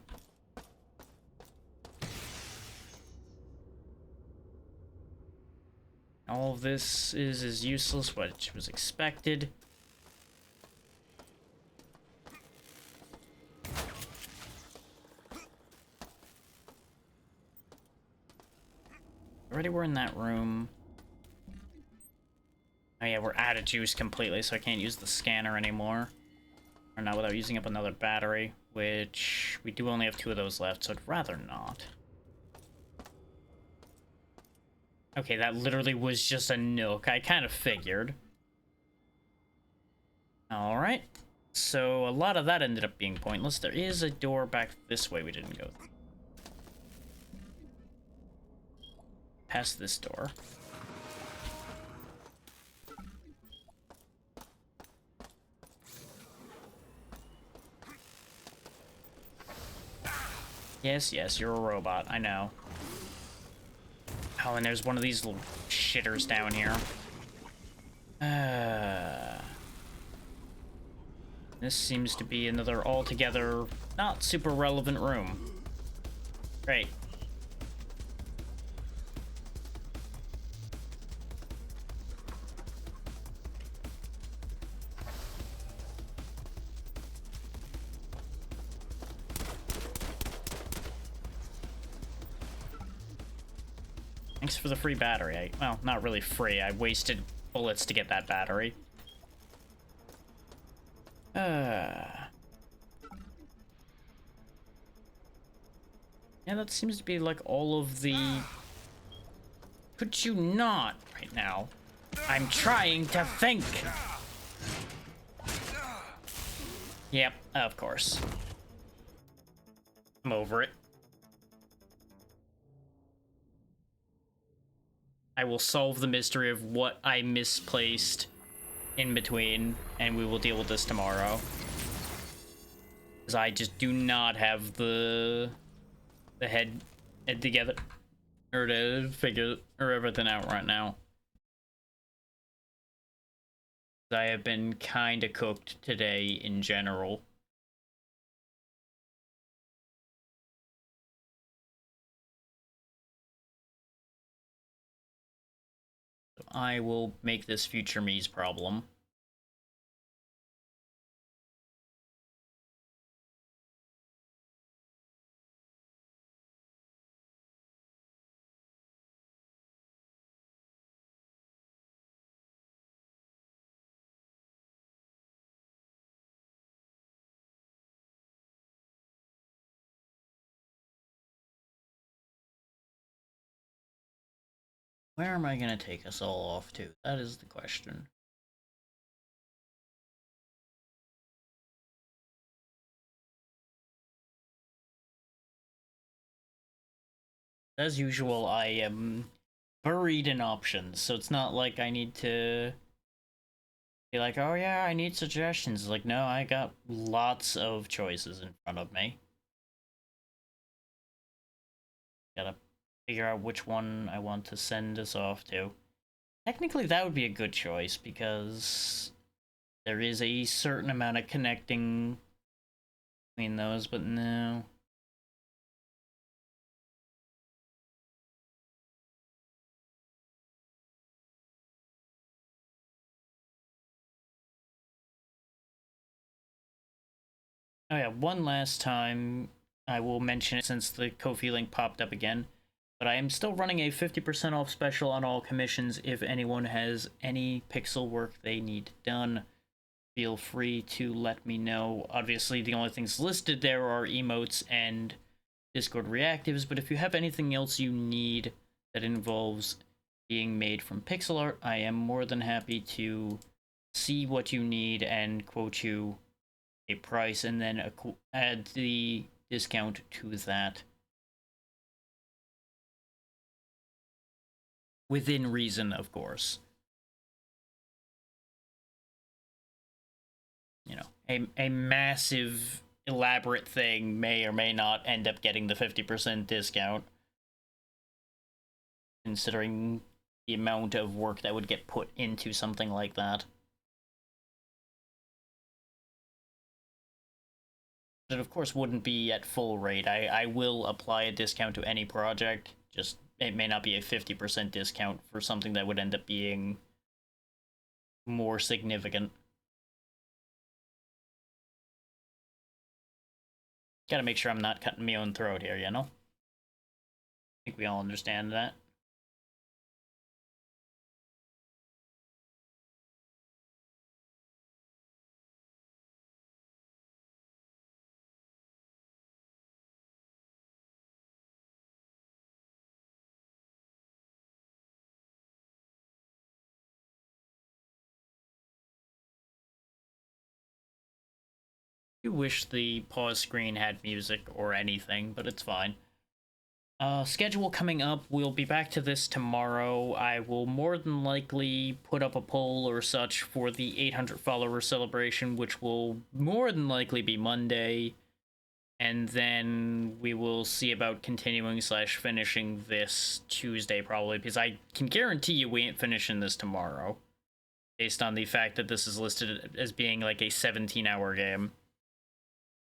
All of this is as useless, which was expected. Already we're in that room. Oh yeah, we're out of juice completely, so I can't use the scanner anymore. Or not without using up another battery, which we do only have 2 of those left, so I'd rather not. Okay, that literally was just a nook. I kind of figured. Alright. So a lot of that ended up being pointless. There is a door back this way we didn't go through. Past this door. Yes, yes, you're a robot, I know. Oh, and there's one of these little shitters down here. This seems to be another altogether not super relevant room. Great. Thanks for the free battery. Well, not really free. I wasted bullets to get that battery. Yeah, that seems to be like all of the... Could you not right now? I'm trying to think. Yep, of course. I'm over it. I will solve the mystery of what I misplaced in between, and we will deal with this tomorrow. Because I just do not have the head together, or to figure or everything out right now. I have been kinda cooked today in general. I will make this future me's problem. Where am I gonna take us all off to? That is the question. As usual, I am buried in options, so it's not like I need to be like, oh yeah, I need suggestions. Like, no, I got lots of choices in front of me. Gotta figure out which one I want to send us off to. Technically, that would be a good choice, because there is a certain amount of connecting between those, but no. Oh yeah, one last time, I will mention it since the Ko-fi link popped up again, but I am still running a 50% off special on all commissions. If anyone has any pixel work they need done, feel free to let me know. Obviously, the only things listed there are emotes and Discord reactives, but if you have anything else you need that involves being made from pixel art, I am more than happy to see what you need and quote you a price, and then add the discount to that. Within reason, of course. You know, a massive, elaborate thing may or may not end up getting the 50% discount, considering the amount of work that would get put into something like that. It of course wouldn't be at full rate. I will apply a discount to any project, just it may not be a 50% discount for something that would end up being more significant. Gotta make sure I'm not cutting my own throat here, you know? I think we all understand that. I wish the pause screen had music or anything, but it's fine. Schedule coming up, we'll be back to this tomorrow. I will more than likely put up a poll or such for the 800 follower celebration, which will more than likely be Monday. And then we will see about continuing / finishing this Tuesday, probably, because I can guarantee you we ain't finishing this tomorrow, based on the fact that this is listed as being like a 17-hour game.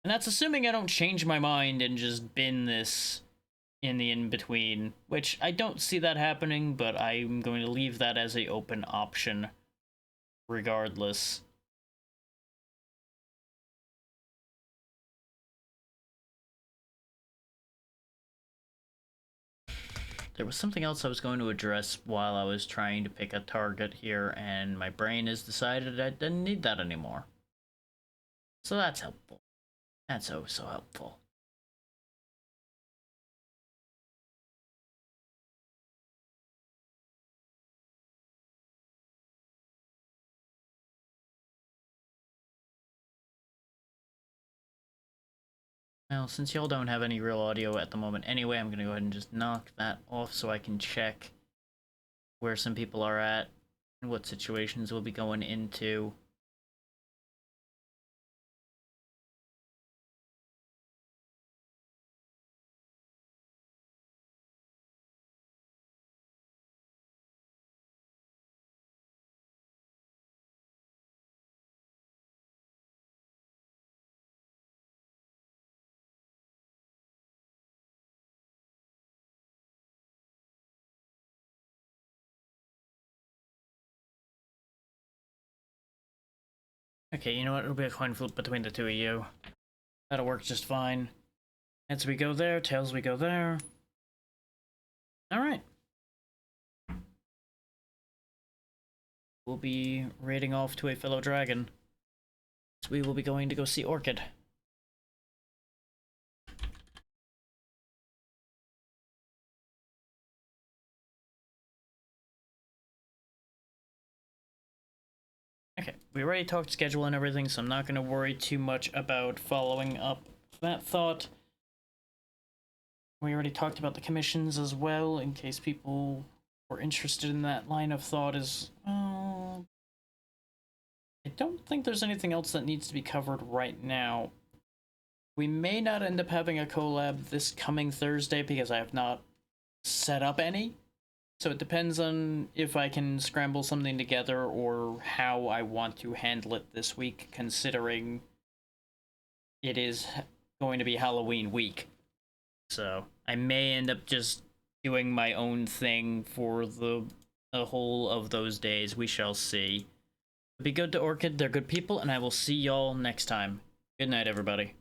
And that's assuming I don't change my mind and just bin this in the in-between, which I don't see that happening, but I'm going to leave that as an open option regardless. There was something else I was going to address while I was trying to pick a target here, and my brain has decided I didn't need that anymore. So that's helpful. That's oh so helpful. Well, since y'all don't have any real audio at the moment anyway, I'm gonna go ahead and just knock that off so I can check where some people are at and what situations we'll be going into. Okay, you know what? It'll be a coin flip between the two of you. That'll work just fine. Heads we go there, tails we go there. Alright. We'll be raiding off to a fellow dragon. So we will be going to go see Orchid. Okay, we already talked schedule and everything, so I'm not going to worry too much about following up that thought. We already talked about the commissions as well, in case people we're interested in that line of thought is, I don't think there's anything else that needs to be covered right now. We may not end up having a collab this coming Thursday because I have not set up any. So it depends on if I can scramble something together or how I want to handle it this week, considering it is going to be Halloween week. So I may end up just doing my own thing for the whole of those days. We shall see. Be good to Orchid, they're good people, and I will see y'all next time. Good night, everybody.